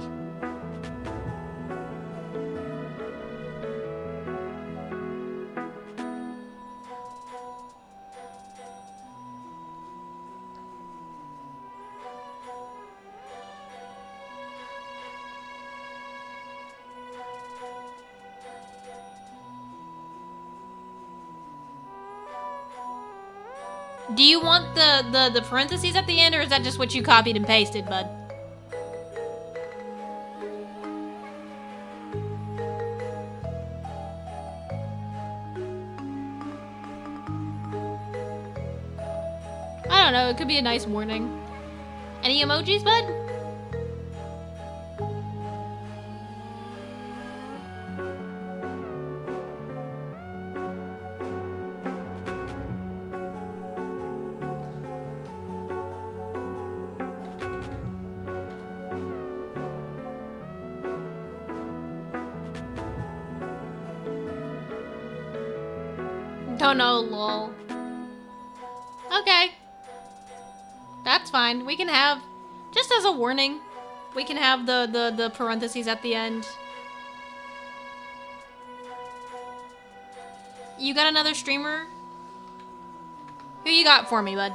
Do you want the parentheses at the end, or is that just what you copied and pasted, bud? I don't know, it could be a nice morning. Any emojis, bud? Don't know, lol. Okay. That's fine. We can have, just as a warning, we can have the parentheses at the end. You got another streamer? Who you got for me, bud?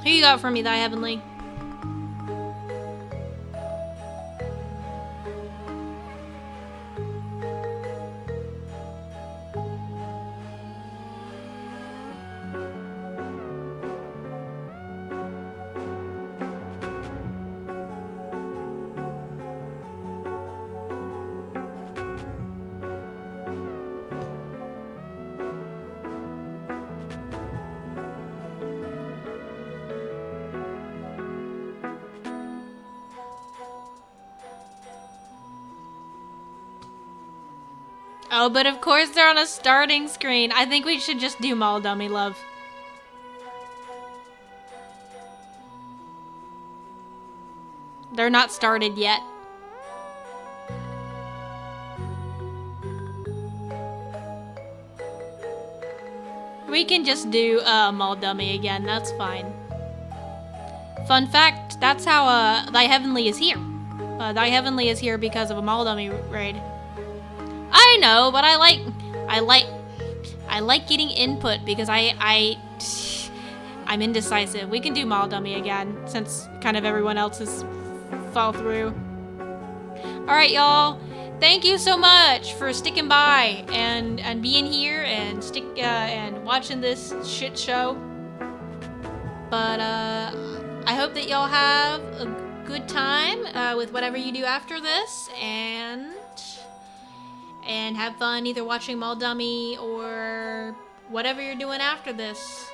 Who you got for me, Thy Heavenly? Oh, but of course they're on a starting screen. I think we should just do Mall Dummy Love. They're not started yet. We can just do Mall Dummy again, that's fine. Fun fact, that's how Thy Heavenly is here. Thy Heavenly is here because of a Mall Dummy raid. I know, but I like getting input because I'm indecisive. We can do Mall Dummy again since kind of everyone else has fall through. All right, y'all. Thank you so much for sticking by and being here and and watching this shit show. But I hope that y'all have a good time with whatever you do after this, and have fun either watching Mall Dummy or whatever you're doing after this.